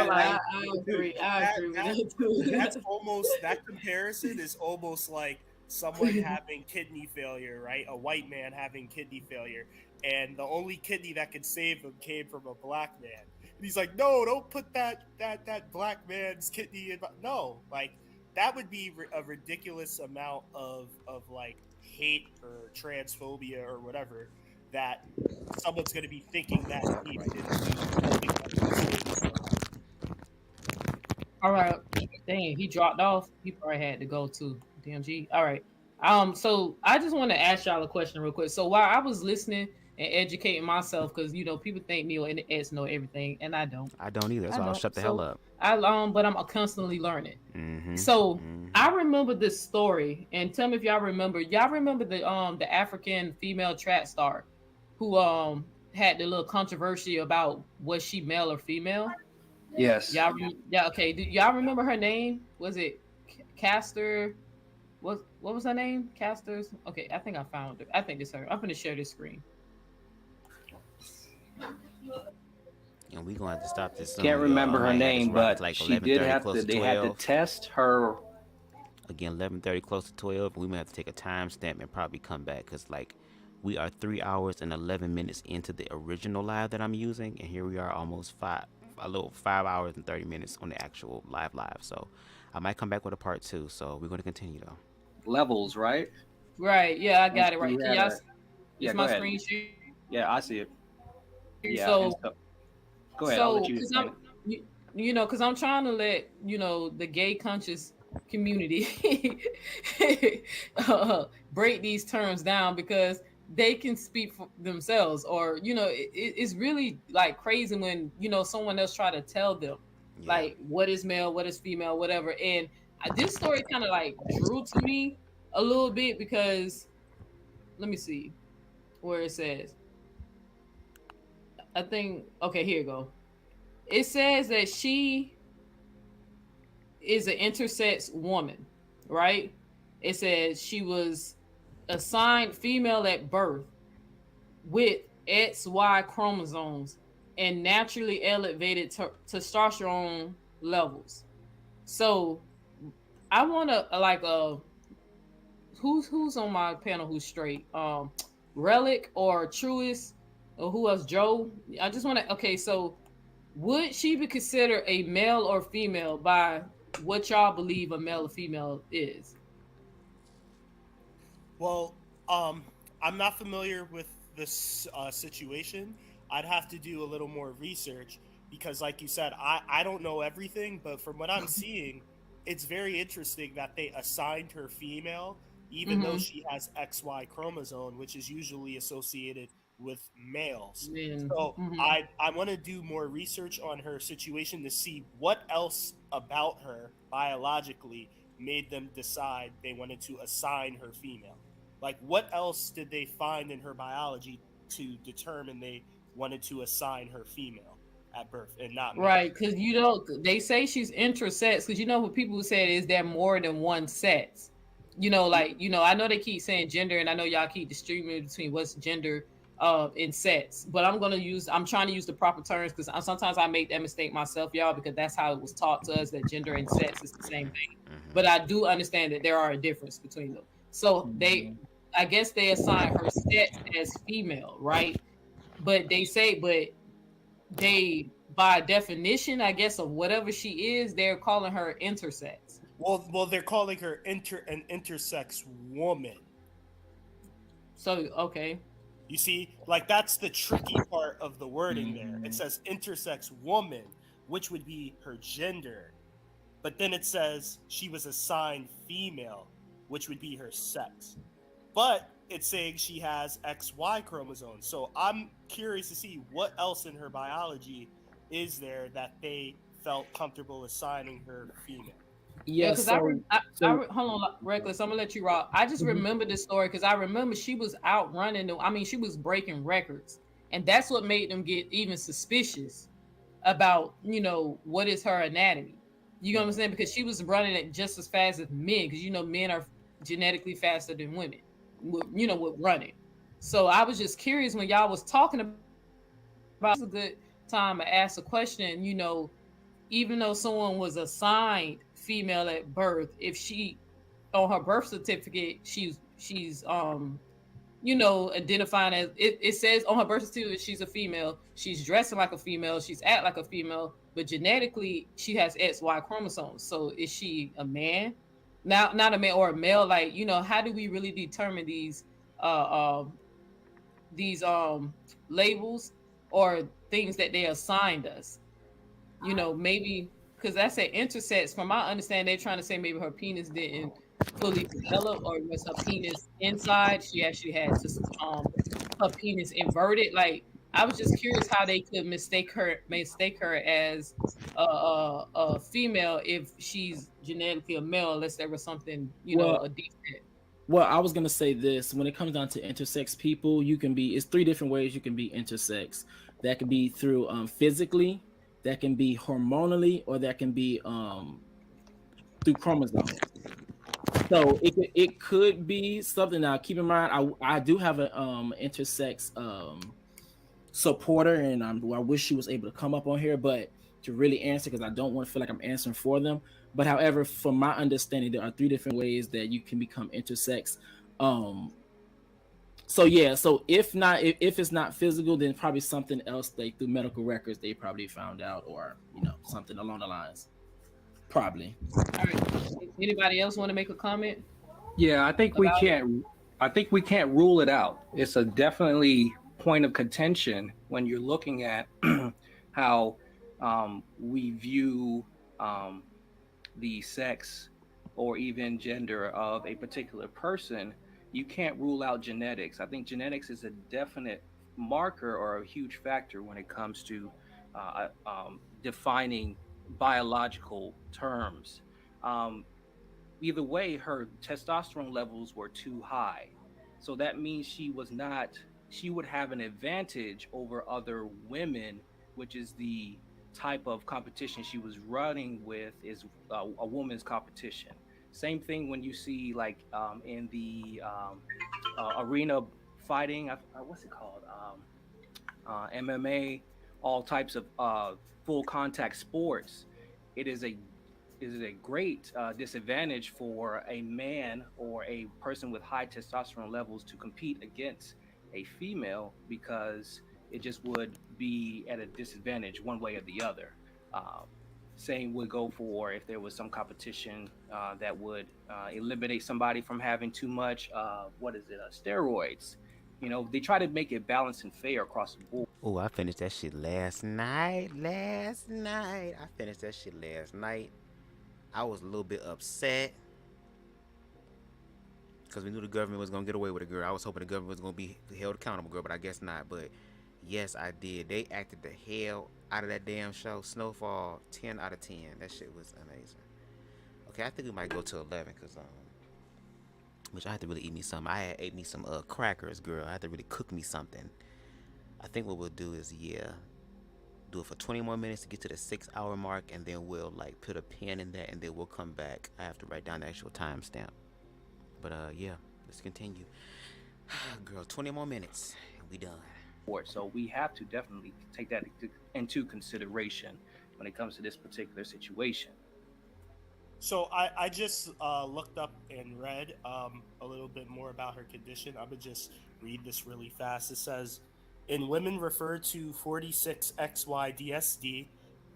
life. I agree. I agree with that too. That's almost, that comparison is almost like someone having kidney failure, right? A white man having kidney failure, and the only kidney that could save him came from a black man. And he's like, no, don't put that black man's kidney in. No, like that would be a ridiculous amount of like hate or transphobia or whatever that someone's going to be thinking that deep into. All right. Dang, he dropped off. He probably had to go to DMG. All right. So I just want to ask y'all a question real quick. So while I was listening and educating myself, because people think Neo and the S know everything, and I don't. I don't either. So I'll shut the hell up. But I'm constantly learning. So I remember this story, and tell me if y'all remember. Y'all remember the African female track star who had the little controversy about was she male or female? Yes. Okay. Do y'all remember her name? Was it Caster? What was her name? Casters? Okay, I think I found it. I think it's her. I'm gonna share this screen. And we're gonna have to stop this soon. Can't remember her name, but like she did have to. They had to test her. Again, 11:30, close to 12. We may have to take a timestamp and probably come back because we are 3 hours and 11 minutes into the original live that I'm using, and here we are almost 5 hours and 30 minutes on the actual live. So I might come back with a part 2. So we're going to continue though. Levels, right? Right. Yeah, I got it right. Can y'all? Yeah, it's my screen share. Yeah, I see it. Yeah. So go ahead. So because I'm trying to let the gay conscious community break these terms down because they can speak for themselves, or it's really like crazy when someone else try to tell them like what is male, what is female, whatever. And this story kind of like drew to me a little bit because let me see where it says I think, okay, here you go. It says that she is an intersex woman, right? It says she was assigned female at birth with XY chromosomes and naturally elevated testosterone levels. So I want to like who's on my panel who's straight? Relic or Truist or who else? Joe. I just want to. Okay, so would she be considered a male or female by what y'all believe a male or female is? Well, I'm not familiar with this situation. I'd have to do a little more research because, like you said, I don't know everything, but from what I'm seeing, it's very interesting that they assigned her female, even though she has XY chromosome, which is usually associated with males. So I want to do more research on her situation to see what else about her biologically made them decide they wanted to assign her female. Like, what else did they find in her biology to determine they wanted to assign her female at birth and not male? Right, because you know they say she's intersex. Because you know what people say is there more than one sex. You know, like I know they keep saying gender, and I know y'all keep distinguishing between what's gender in sex. But I'm trying to use the proper terms because sometimes I make that mistake myself, y'all, because that's how it was taught to us that gender and sex is the same thing. But I do understand that there are a difference between them. So I guess they assign her sex as female, right? But they by definition, I guess, of whatever she is, they're calling her intersex. Well, they're calling her an intersex woman. So okay, you see, like that's the tricky part of the wording there. It says intersex woman, which would be her gender, but then it says she was assigned female, which would be her sex. But it's saying she has XY chromosomes. So I'm curious to see what else in her biology is there that they felt comfortable assigning her female. Yeah, because hold on, Reckless. I'm gonna let you rock. I just remember this story because I remember she was out running. I mean, she was breaking records, and that's what made them get even suspicious about what is her anatomy. You know what I'm saying? Because she was running it just as fast as men. Because men are genetically faster than women. With running. So I was just curious when y'all was talking about. It's a good time to ask a question. Even though someone was assigned female at birth, if she on her birth certificate she's identifying as it says on her birth certificate she's a female, she's dressing like a female, she's act like a female, but genetically she has XY chromosomes. So is she a man? Now, not a man or a male, like how do we really determine these labels or things that they assigned us? Maybe because that's an intersex. From my understanding, they're trying to say maybe her penis didn't fully develop, or was her penis inside? She actually had her penis inverted. Like, I was just curious how they could mistake her as a female if she's genetically a male, unless there was something a defect. Well, I was gonna say this: when it comes down to intersex people, it's 3 different ways you can be intersex. That can be through physically, that can be hormonally, or that can be through chromosomes. So it could be something. Now, keep in mind, I do have an intersex supporter, and I wish she was able to come up on here, but to really answer, because I don't want to feel like I'm answering for them. But however, from my understanding, there are 3 different ways that you can become intersex. So if it's not physical, then probably something else. Through medical records, they probably found out, or something along the lines. Probably. All right. Anybody else want to make a comment? Yeah, I think we can't rule it out. It's a definitely point of contention when you're looking at how we view the sex or even gender of a particular person. You can't rule out genetics. I think genetics is a definite marker or a huge factor when it comes to defining biological terms. Either way, her testosterone levels were too high. So that means she was not she would have an advantage over other women, which is the type of competition she was running with, is a woman's competition. Same thing when you see like in the arena fighting, what's it called? MMA, all types of full contact sports. It is a great disadvantage for a man or a person with high testosterone levels to compete against a female, because it just would be at a disadvantage one way or the other. Same would go for if there was some competition that would eliminate somebody from having too much, steroids. You know, they try to make it balanced and fair across the board. Oh, I finished that shit last night. I finished that shit last night. I was a little bit upset because we knew the government was gonna get away with it, girl. I was hoping the government was gonna be held accountable, girl, but I guess not. But yes, I did. They acted the hell out of that damn show. Snowfall, 10 out of 10. That shit was amazing. Okay, I think we might go to 11 because which I had to really eat me something. I had ate me some crackers, girl. I had to really cook me something. I think what we'll do is, do it for 20 more minutes to get to the 6-hour mark, and then we'll like put a pin in that, and then we'll come back. I have to write down the actual timestamp. But yeah, let's continue. Girl, 20 more minutes and we done. So we have to definitely take that into consideration when it comes to this particular situation. So I just looked up and read a little bit more about her condition. I would just read this really fast. It says, in women referred to 46XYDSD,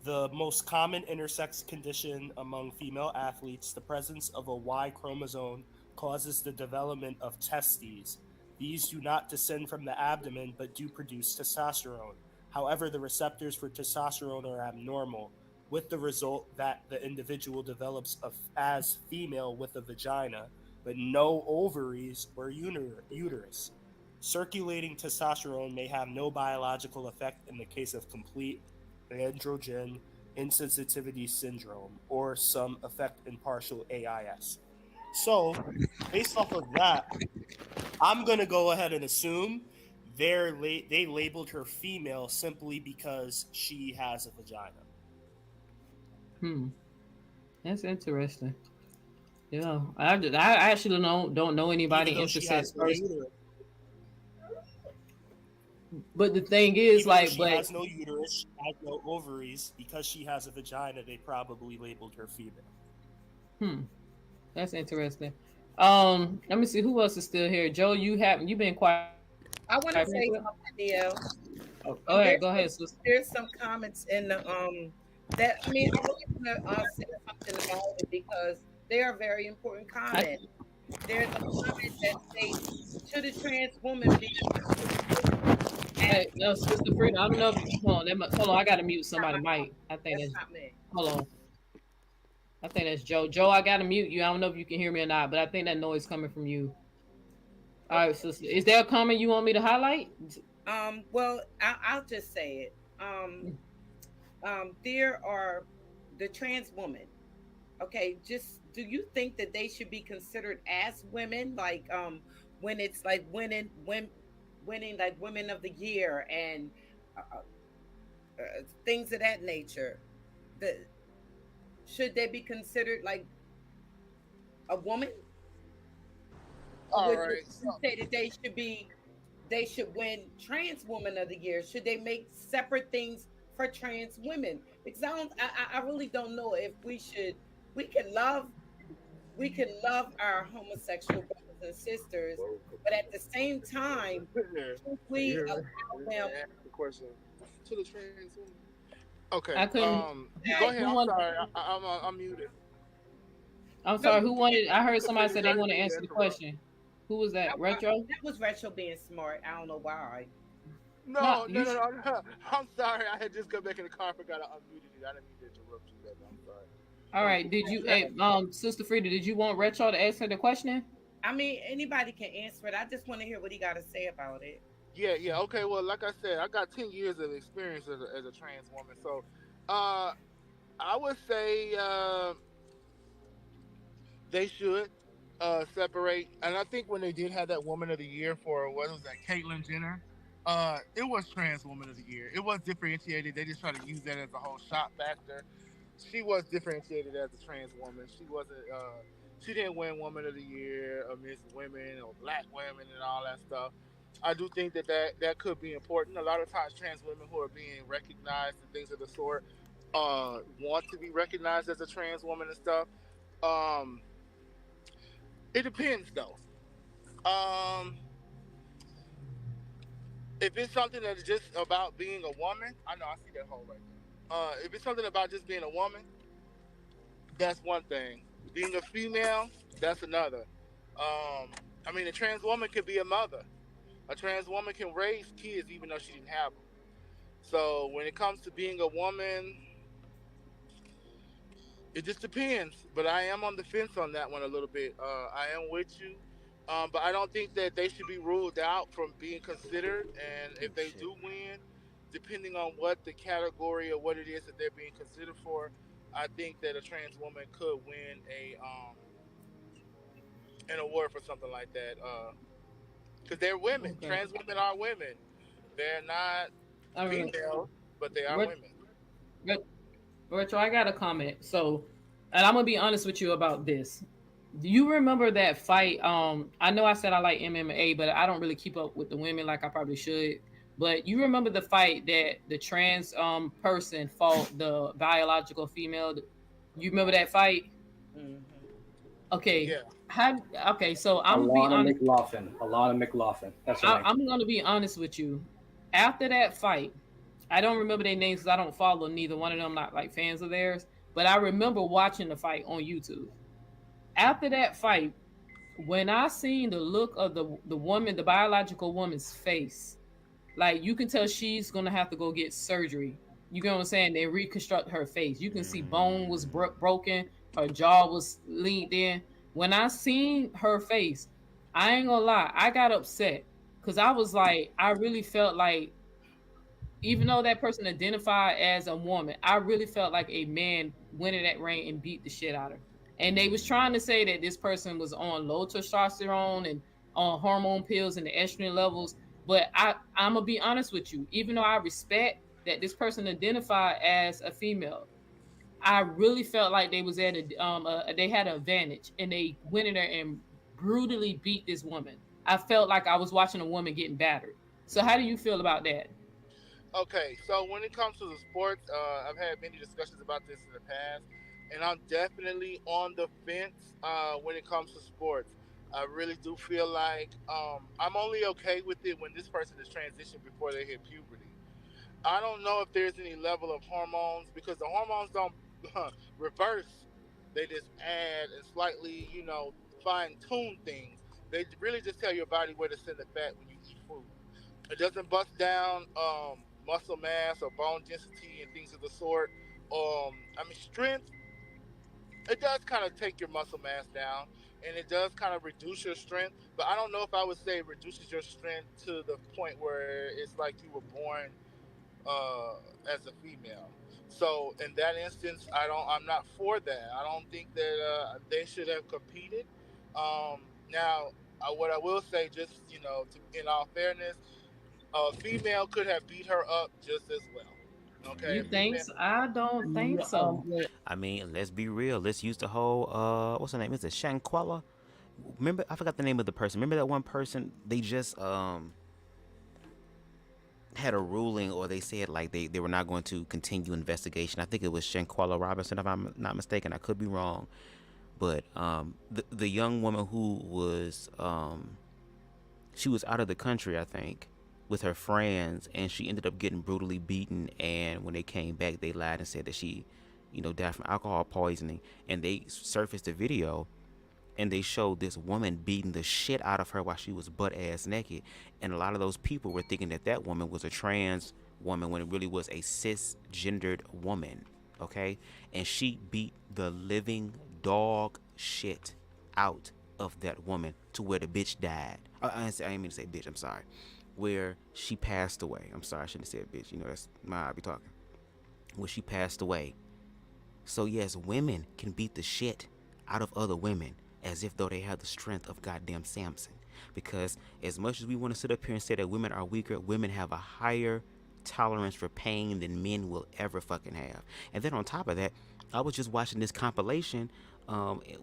the most common intersex condition among female athletes, the presence of a Y chromosome causes the development of testes. These do not descend from the abdomen, but do produce testosterone. However, the receptors for testosterone are abnormal, with the result that the individual develops as female with a vagina, but no ovaries or uterus. Circulating testosterone may have no biological effect in the case of complete androgen insensitivity syndrome or some effect in partial AIS. So, based off of that, I'm going to go ahead and assume they labeled her female simply because she has a vagina. That's interesting. Yeah, I actually don't know anybody intersex person. But the thing is, she has no uterus, she has no ovaries. Because she has a vagina, they probably labeled her female. That's interesting. Let me see who else is still here. Joe, you've been quiet. I want to say something, Neil. Go ahead, sister. There's some comments in the that I really want to say something about it because they are very important comments. There's a comment that says, should a trans woman be? Hey, no, Sister Frida, I don't know if hold on, I gotta mute somebody. Mic. I think that's not me. Hold on. I think that's Joe. Joe, I gotta mute you. I don't know if you can hear me or not, but I think that noise coming from you. All right, sister. Is there a comment you want me to highlight? Well, I'll just say it. There are the trans women. Okay, just do you think that they should be considered as women? Like when it's like winning like Women of the Year and things of that nature. Should they be considered like a woman? All Would right. you say that they should win Trans Woman of the Year? Should they make separate things for trans women? Because I really don't know if we can love our homosexual brothers and sisters, but at the same time, we allow them the question to the trans woman. Okay. I couldn't. Go ahead. I'm sorry. I'm muted. I'm sorry. Who wanted? I heard somebody say they want to answer the question. Who was that? Retro? That was Retro being smart. I don't know why. No. I'm sorry. I had just got back in the car and forgot I unmuted you. I didn't mean to interrupt you, baby. I'm sorry. All right. Did you, Sister Frida? Did you want Retro to answer the question? I mean, anybody can answer it. I just want to hear what he got to say about it. Yeah. Okay. Well, like I said, I got 10 years of experience as a trans woman. So, I would say they should. separate. And I think when they did have that Woman of the Year for what was that, Caitlyn Jenner, it was Trans Woman of the Year. It was differentiated. They just tried to use that as a whole shot factor. She was differentiated as a trans woman. She wasn't. She didn't win Woman of the Year or Miss Women or Black Women and all that stuff. I do think that could be important. A lot of times, trans women who are being recognized and things of the sort want to be recognized as a trans woman and stuff. Um, it depends though. Um, if it's something that is just about being a woman, I know I see that hole right there. If it's something about just being a woman, that's one thing. Being a female, that's another. I mean, a trans woman could be a mother. A trans woman can raise kids even though she didn't have them. So when it comes to being a woman, it just depends. But I am on the fence on that one a little bit. I am with you. But I don't think that they should be ruled out from being considered. And if they do win, depending on what the category or what it is that they're being considered for, I think that a trans woman could win an award for something like that. Because they're women. Okay. Trans women are women. They're not female, but they are women. Retro, I got a comment. So, and I'm gonna be honest with you about this. Do you remember that fight? I know I said I like MMA, but I don't really keep up with the women like I probably should. But you remember the fight that the trans person fought the biological female? You remember that fight? Mm-hmm. Okay. Yeah. Okay, so I'm gonna be honest. Alana McLaughlin. That's right. I'm gonna be honest with you. After that fight, I don't remember their names because I don't follow neither one of them. Not like fans of theirs, but I remember watching the fight on YouTube. After that fight, when I seen the look of the woman, the biological woman's face, like you can tell she's gonna have to go get surgery. You get what I'm saying? They reconstruct her face. You can see bone was broken, her jaw was leaned in. When I seen her face, I ain't gonna lie, I got upset because I was like, I really felt like, even though that person identified as a woman, I really felt like a man went in that ring and beat the shit out of her. And they was trying to say that this person was on low testosterone and on hormone pills and the estrogen levels. But I'm gonna be honest with you, even though I respect that this person identified as a female, I really felt like they was at they had an advantage and they went in there and brutally beat this woman. I felt like I was watching a woman getting battered. So how do you feel about that? Okay, so when it comes to the sports, I've had many discussions about this in the past, and I'm definitely on the fence when it comes to sports. I really do feel like I'm only okay with it when this person is transitioned before they hit puberty. I don't know if there's any level of hormones because the hormones don't reverse. They just add and slightly, fine tune things. They really just tell your body where to send the fat when you eat food. It doesn't bust down muscle mass or bone density and things of the sort. Strength, it does kind of take your muscle mass down and it does kind of reduce your strength, but I don't know if I would say it reduces your strength to the point where it's like you were born as a female. So in that instance, I'm not for that. I don't think that they should have competed. Now, what I will say, just in all fairness, a female could have beat her up just as well. Okay. You think so? I don't think so. I mean, let's be real. Let's use the whole what's her name? Is it Shankwala? Remember, I forgot the name of the person. Remember that one person? They just had a ruling, or they said like they were not going to continue investigation. I think it was Shankwala Robinson, if I'm not mistaken. I could be wrong, but the young woman who was she was out of the country, I think, with her friends, and she ended up getting brutally beaten. And when they came back, they lied and said that she, died from alcohol poisoning. And they surfaced a video, and they showed this woman beating the shit out of her while she was butt ass naked. And a lot of those people were thinking that that woman was a trans woman when it really was a cisgendered woman. Okay, and she beat the living dog shit out of that woman to where the bitch died. I didn't mean to say bitch. I'm sorry. Where she passed away. I'm sorry, I shouldn't have said bitch. That's my I be talking. Where she passed away. So yes, women can beat the shit out of other women. as if though they have the strength of goddamn Samson. Because as much as we want to sit up here and say that women are weaker, women have a higher tolerance for pain than men will ever fucking have. And then on top of that, I was just watching this compilation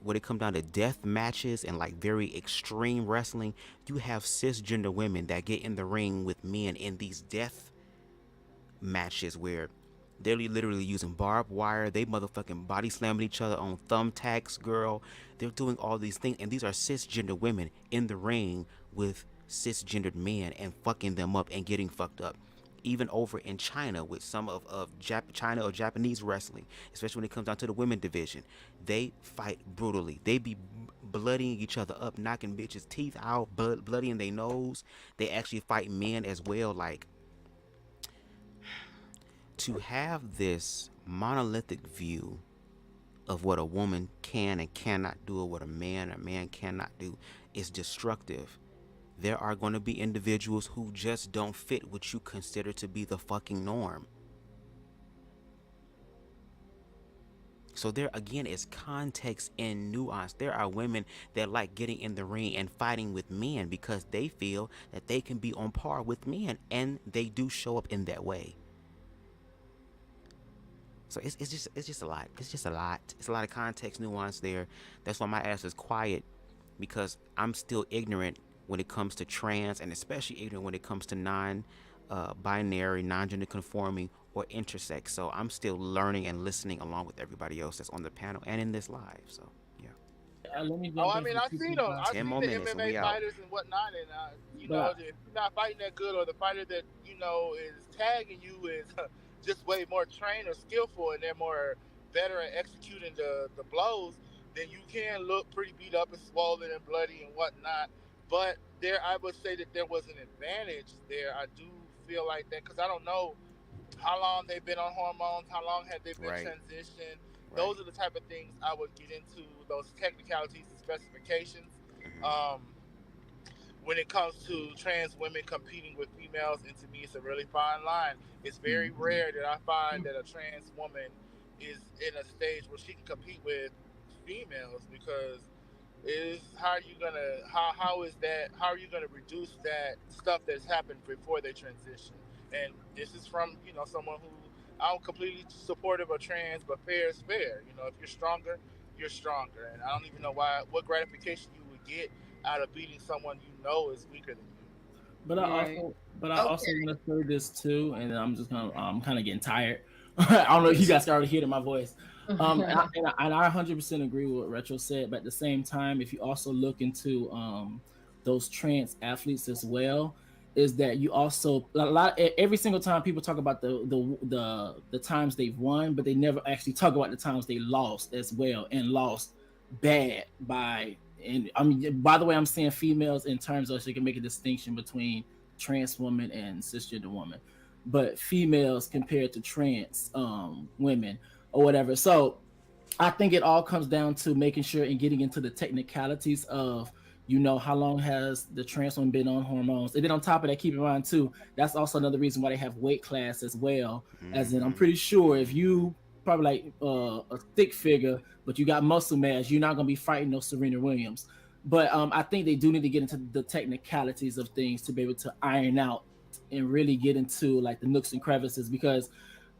when it comes down to death matches and like very extreme wrestling. You have cisgender women that get in the ring with men in these death matches where they're literally using barbed wire. They motherfucking body slamming each other on thumbtacks, girl. They're doing all these things, and these are cisgender women in the ring with cisgendered men and fucking them up and getting fucked up. Even over in China with some of China or Japanese wrestling, especially when it comes down to the women division, they fight brutally. They be bloodying each other up, knocking bitches' teeth out, bloodying their nose. They actually fight men as well. Like, to have this monolithic view of what a woman can and cannot do, or what a man cannot do, is destructive. There are going to be individuals who just don't fit what you consider to be the fucking norm. So there again is context and nuance. There are women that like getting in the ring and fighting with men because they feel that they can be on par with men, and they do show up in that way. So it's just a lot. It's just a lot. It's a lot of context, nuance there. That's why my ass is quiet, because I'm still ignorant when it comes to trans, and especially ignorant when it comes to non-binary, non-gender conforming, or intersex. So I'm still learning and listening along with everybody else that's on the panel and in this live. So yeah. I mean, I've seen them. I've seen the MMA fighters and whatnot, and you know, if you're not fighting that good, or the fighter that you know is tagging you is just way more trained or skillful, and they're more better at executing the blows, then you can look pretty beat up and swollen and bloody and whatnot. But there, I would say that there was an advantage there. I do feel like that, because I don't know how long they've been on hormones, how long have they been transitioned. Those are the type of things I would get into, those technicalities and specifications. When it comes to trans women competing with females, and to me, it's a really fine line. It's very rare that I find that a trans woman is in a stage where she can compete with females, because how are you gonna reduce that stuff that's happened before they transition? And this is from, you know, someone who, I'm completely supportive of trans, but fair is fair. You know, if you're stronger, you're stronger, and I don't even know what gratification you would get out of beating someone you know is weaker than you. But I also want to say this too, and I'm just I'm kind of getting tired. I don't know if you guys started hearing my voice. And I 100% agree with what Retro said, but at the same time, if you also look into those trans athletes as well, is that you also every single time people talk about the times they've won, but they never actually talk about the times they lost as well, and lost bad by. And I mean, by the way, I'm saying females in terms of, so you can make a distinction between trans woman and cisgender woman, but females compared to trans women or whatever. So I think it all comes down to making sure and getting into the technicalities of, you know, how long has the trans woman been on hormones, and then on top of that, keep in mind too, that's also another reason why they have weight class as well. As in, I'm pretty sure if you probably like a thick figure, but you got muscle mass, you're not gonna be fighting no Serena Williams. But I think they do need to get into the technicalities of things to be able to iron out and really get into like the nooks and crevices, because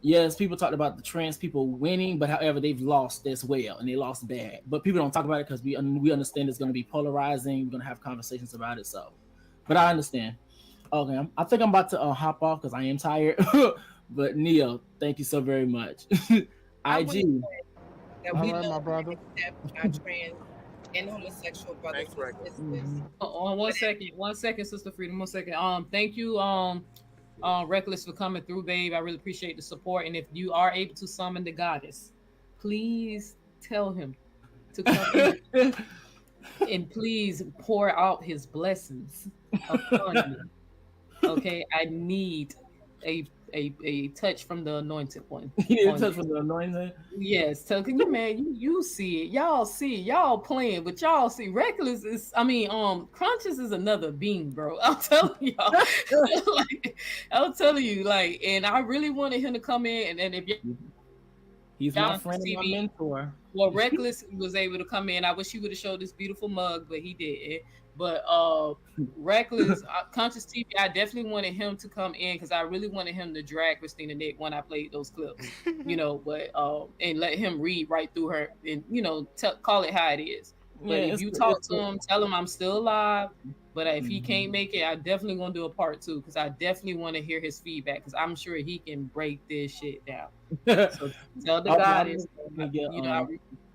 yes, people talked about the trans people winning, but however, they've lost as well, and they lost bad. But people don't talk about it because we understand it's going to be polarizing. We're going to have conversations about it. So, but I understand. Okay, I think I'm about to hop off because I am tired. But Neo, thank you so very much. IG. That we know my brother. Our trans and homosexual brothers and sisters. One second, Sister Freedom. 1 second. Thank you, Reckless, for coming through, babe. I really appreciate the support. And if you are able to summon the goddess, please tell him to come in and please pour out his blessings upon me. Okay, I need a touch from the anointed one. You need a touch from the anointed? Yes. So can you, man, you see it. Y'all see it. Y'all playing, but y'all see Reckless is, Conscious is another being, bro. I'm telling y'all. I'm telling you, like, and I really wanted him to come in, and if you He's my friend and my TV. mentor. Well, Reckless was able to come in. I wish he would have showed this beautiful mug, but he didn't. But Reckless, ConsciouzTv, I definitely wanted him to come in because I really wanted him to drag Christina Nick when I played those clips, you know. But and let him read right through her and call it how it is. But Yeah, if you talk to him, tell him I'm still alive. But if he can't make it, I definitely gonna do a part 2 because I definitely want to hear his feedback because I'm sure he can break this shit down. So tell the goddess,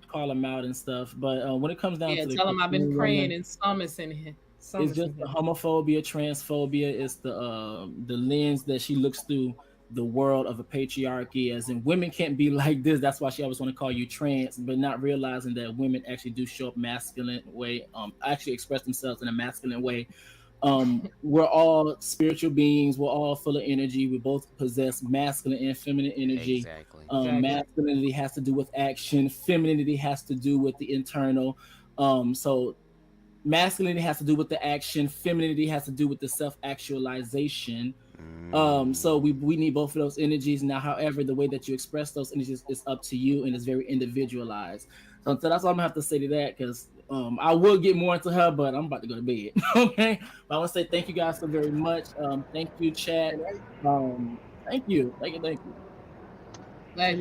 call him out and stuff. But when it comes down to tell him I've been praying and summoning him. It's just the homophobia, transphobia. It's the lens that she looks through the world of a patriarchy, as in women can't be like this. That's why she always want to call you trans, but not realizing that women actually do show up masculine way, actually express themselves in a masculine way. We're all spiritual beings. We're all full of energy. We both possess masculine and feminine energy. Exactly. Masculinity has to do with action. Femininity has to do with the internal. So masculinity has to do with the action. Femininity has to do with the self-actualization. So we need both of those energies. Now, however, the way that you express those energies is up to you, and it's very individualized. So that's all I'm gonna have to say to that, because I will get more into her, but I'm about to go to bed. Okay, but I want to say thank you guys so very much. Thank you, chat. Thank you. Thank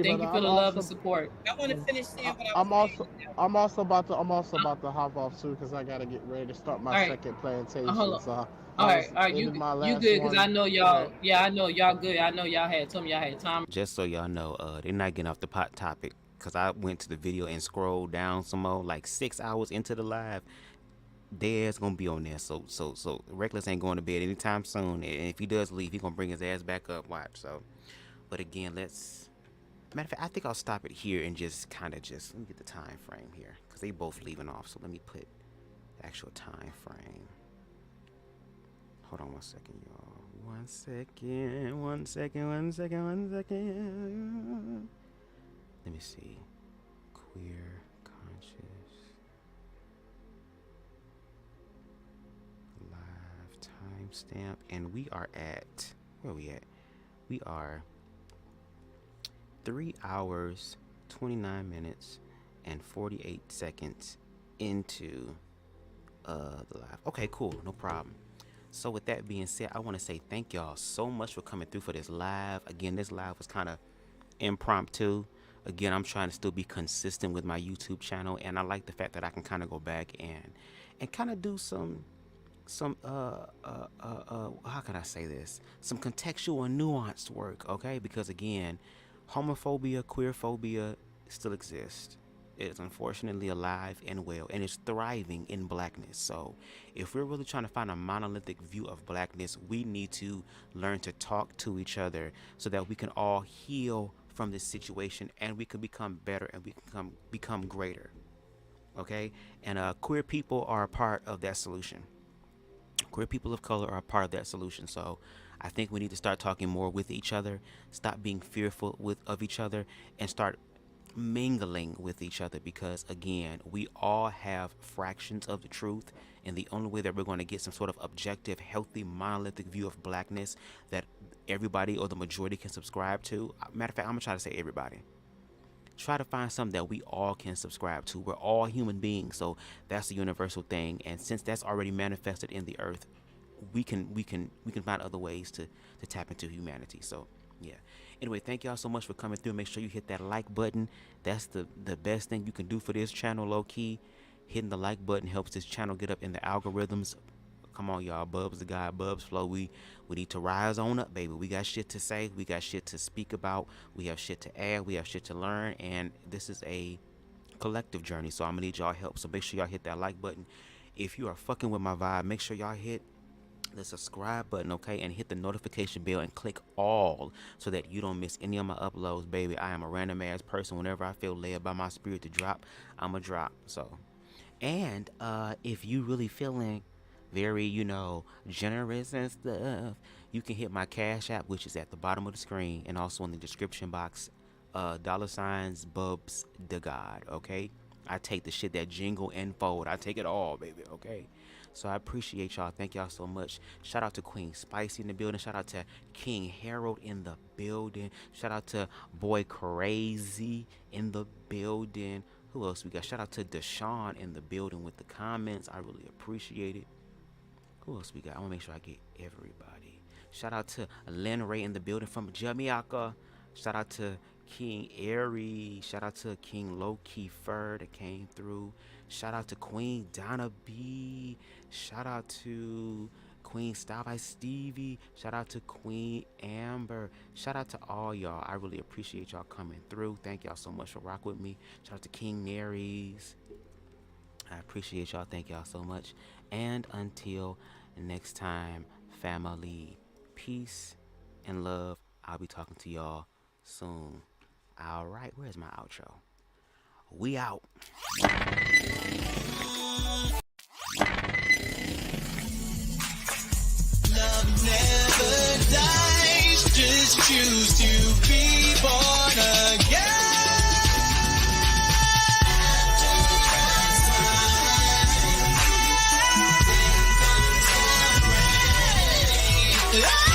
you for the love and support. I want to finish saying what I'm also about to hop off too because I gotta get ready to start my second plantation. So all right, you good? Because I know y'all. Yeah, I know y'all good. I know y'all had told me y'all had time. Just so y'all know, they're not getting off the pot topic because I went to the video and scrolled down some more, like 6 hours into the live. There's gonna be on there, so Reckless ain't going to bed anytime soon. And if he does leave, he gonna bring his ass back up. Watch. So, but again, matter of fact, I think I'll stop it here and just let me get the time frame here because they both leaving off. So let me put the actual time frame. Hold on 1 second, y'all. 1 second. 1 second. 1 second. 1 second. Let me see. Queer conscious live timestamp, and we are at where are we at? We are 3 hours, 29 minutes, and 48 seconds into the live. Okay, cool, no problem. So with that being said, I want to say thank y'all so much for coming through for this live. Again, this live was kind of impromptu. Again, I'm trying to still be consistent with my YouTube channel, and I like the fact that I can kind of go back and kind of do some how can I say this? Some contextual and nuanced work, okay? Because again, homophobia, queer-phobia still exists. It is unfortunately alive and well, and it's thriving in blackness. So if we're really trying to find a monolithic view of blackness, we need to learn to talk to each other so that we can all heal from this situation, and we can become better, and we can become greater. Okay? And queer people are a part of that solution. Queer people of color are a part of that solution. So I think we need to start talking more with each other, stop being fearful of each other, and start mingling with each other, because again, we all have fractions of the truth, and the only way that we're going to get some sort of objective, healthy, monolithic view of blackness that everybody or the majority can subscribe to. Matter of fact, I'm gonna try to say everybody. Try to find something that we all can subscribe to. We're all human beings, so that's the universal thing. And since that's already manifested in the earth, we can find other ways to tap into humanity. So yeah. Anyway, thank y'all so much for coming through. Make sure you hit that like button. That's the best thing you can do for this channel, low key. Hitting the like button helps this channel get up in the algorithms. Come on, y'all. BubzDaGawd, Bubs Flow. We need to rise on up, baby. We got shit to say. We got shit to speak about. We have shit to add. We have shit to learn. And this is a collective journey. So I'm going to need y'all help. So make sure y'all hit that like button. If you are fucking with my vibe, make sure y'all hit the subscribe button, okay? And hit the notification bell and click all so that you don't miss any of my uploads, baby. I am a random ass person. Whenever I feel led by my spirit to drop, I'ma drop. So, and if you really feeling very, generous and stuff, you can hit my Cash App, which is at the bottom of the screen, and also in the description box, $ BubzDaGawd, okay? I take the shit that jingle and fold. I take it all, baby, okay? So I appreciate y'all. Thank y'all so much. Shout out to Queen Spicy in the building. Shout out to King Harold in the building. Shout out to Boy Crazy in the building. Who else we got? Shout out to Deshaun in the building with the comments. I really appreciate it. Who else we got? I want to make sure I get everybody. Shout out to Len Ray in the building from Jamaica. Shout out to King Airy. Shout out to King Low Key Fur that came through. Shout out to Queen Donna B. Shout out to Queen Style by Stevie. Shout out to Queen Amber. Shout out to all y'all. I really appreciate y'all coming through. Thank y'all so much for rocking with me. Shout out to King Naries. I appreciate y'all. Thank y'all so much. And until next time, family, peace and love. I'll be talking to y'all soon. All right, where's my outro? We out. Love never dies, just choose to be born again. Yeah.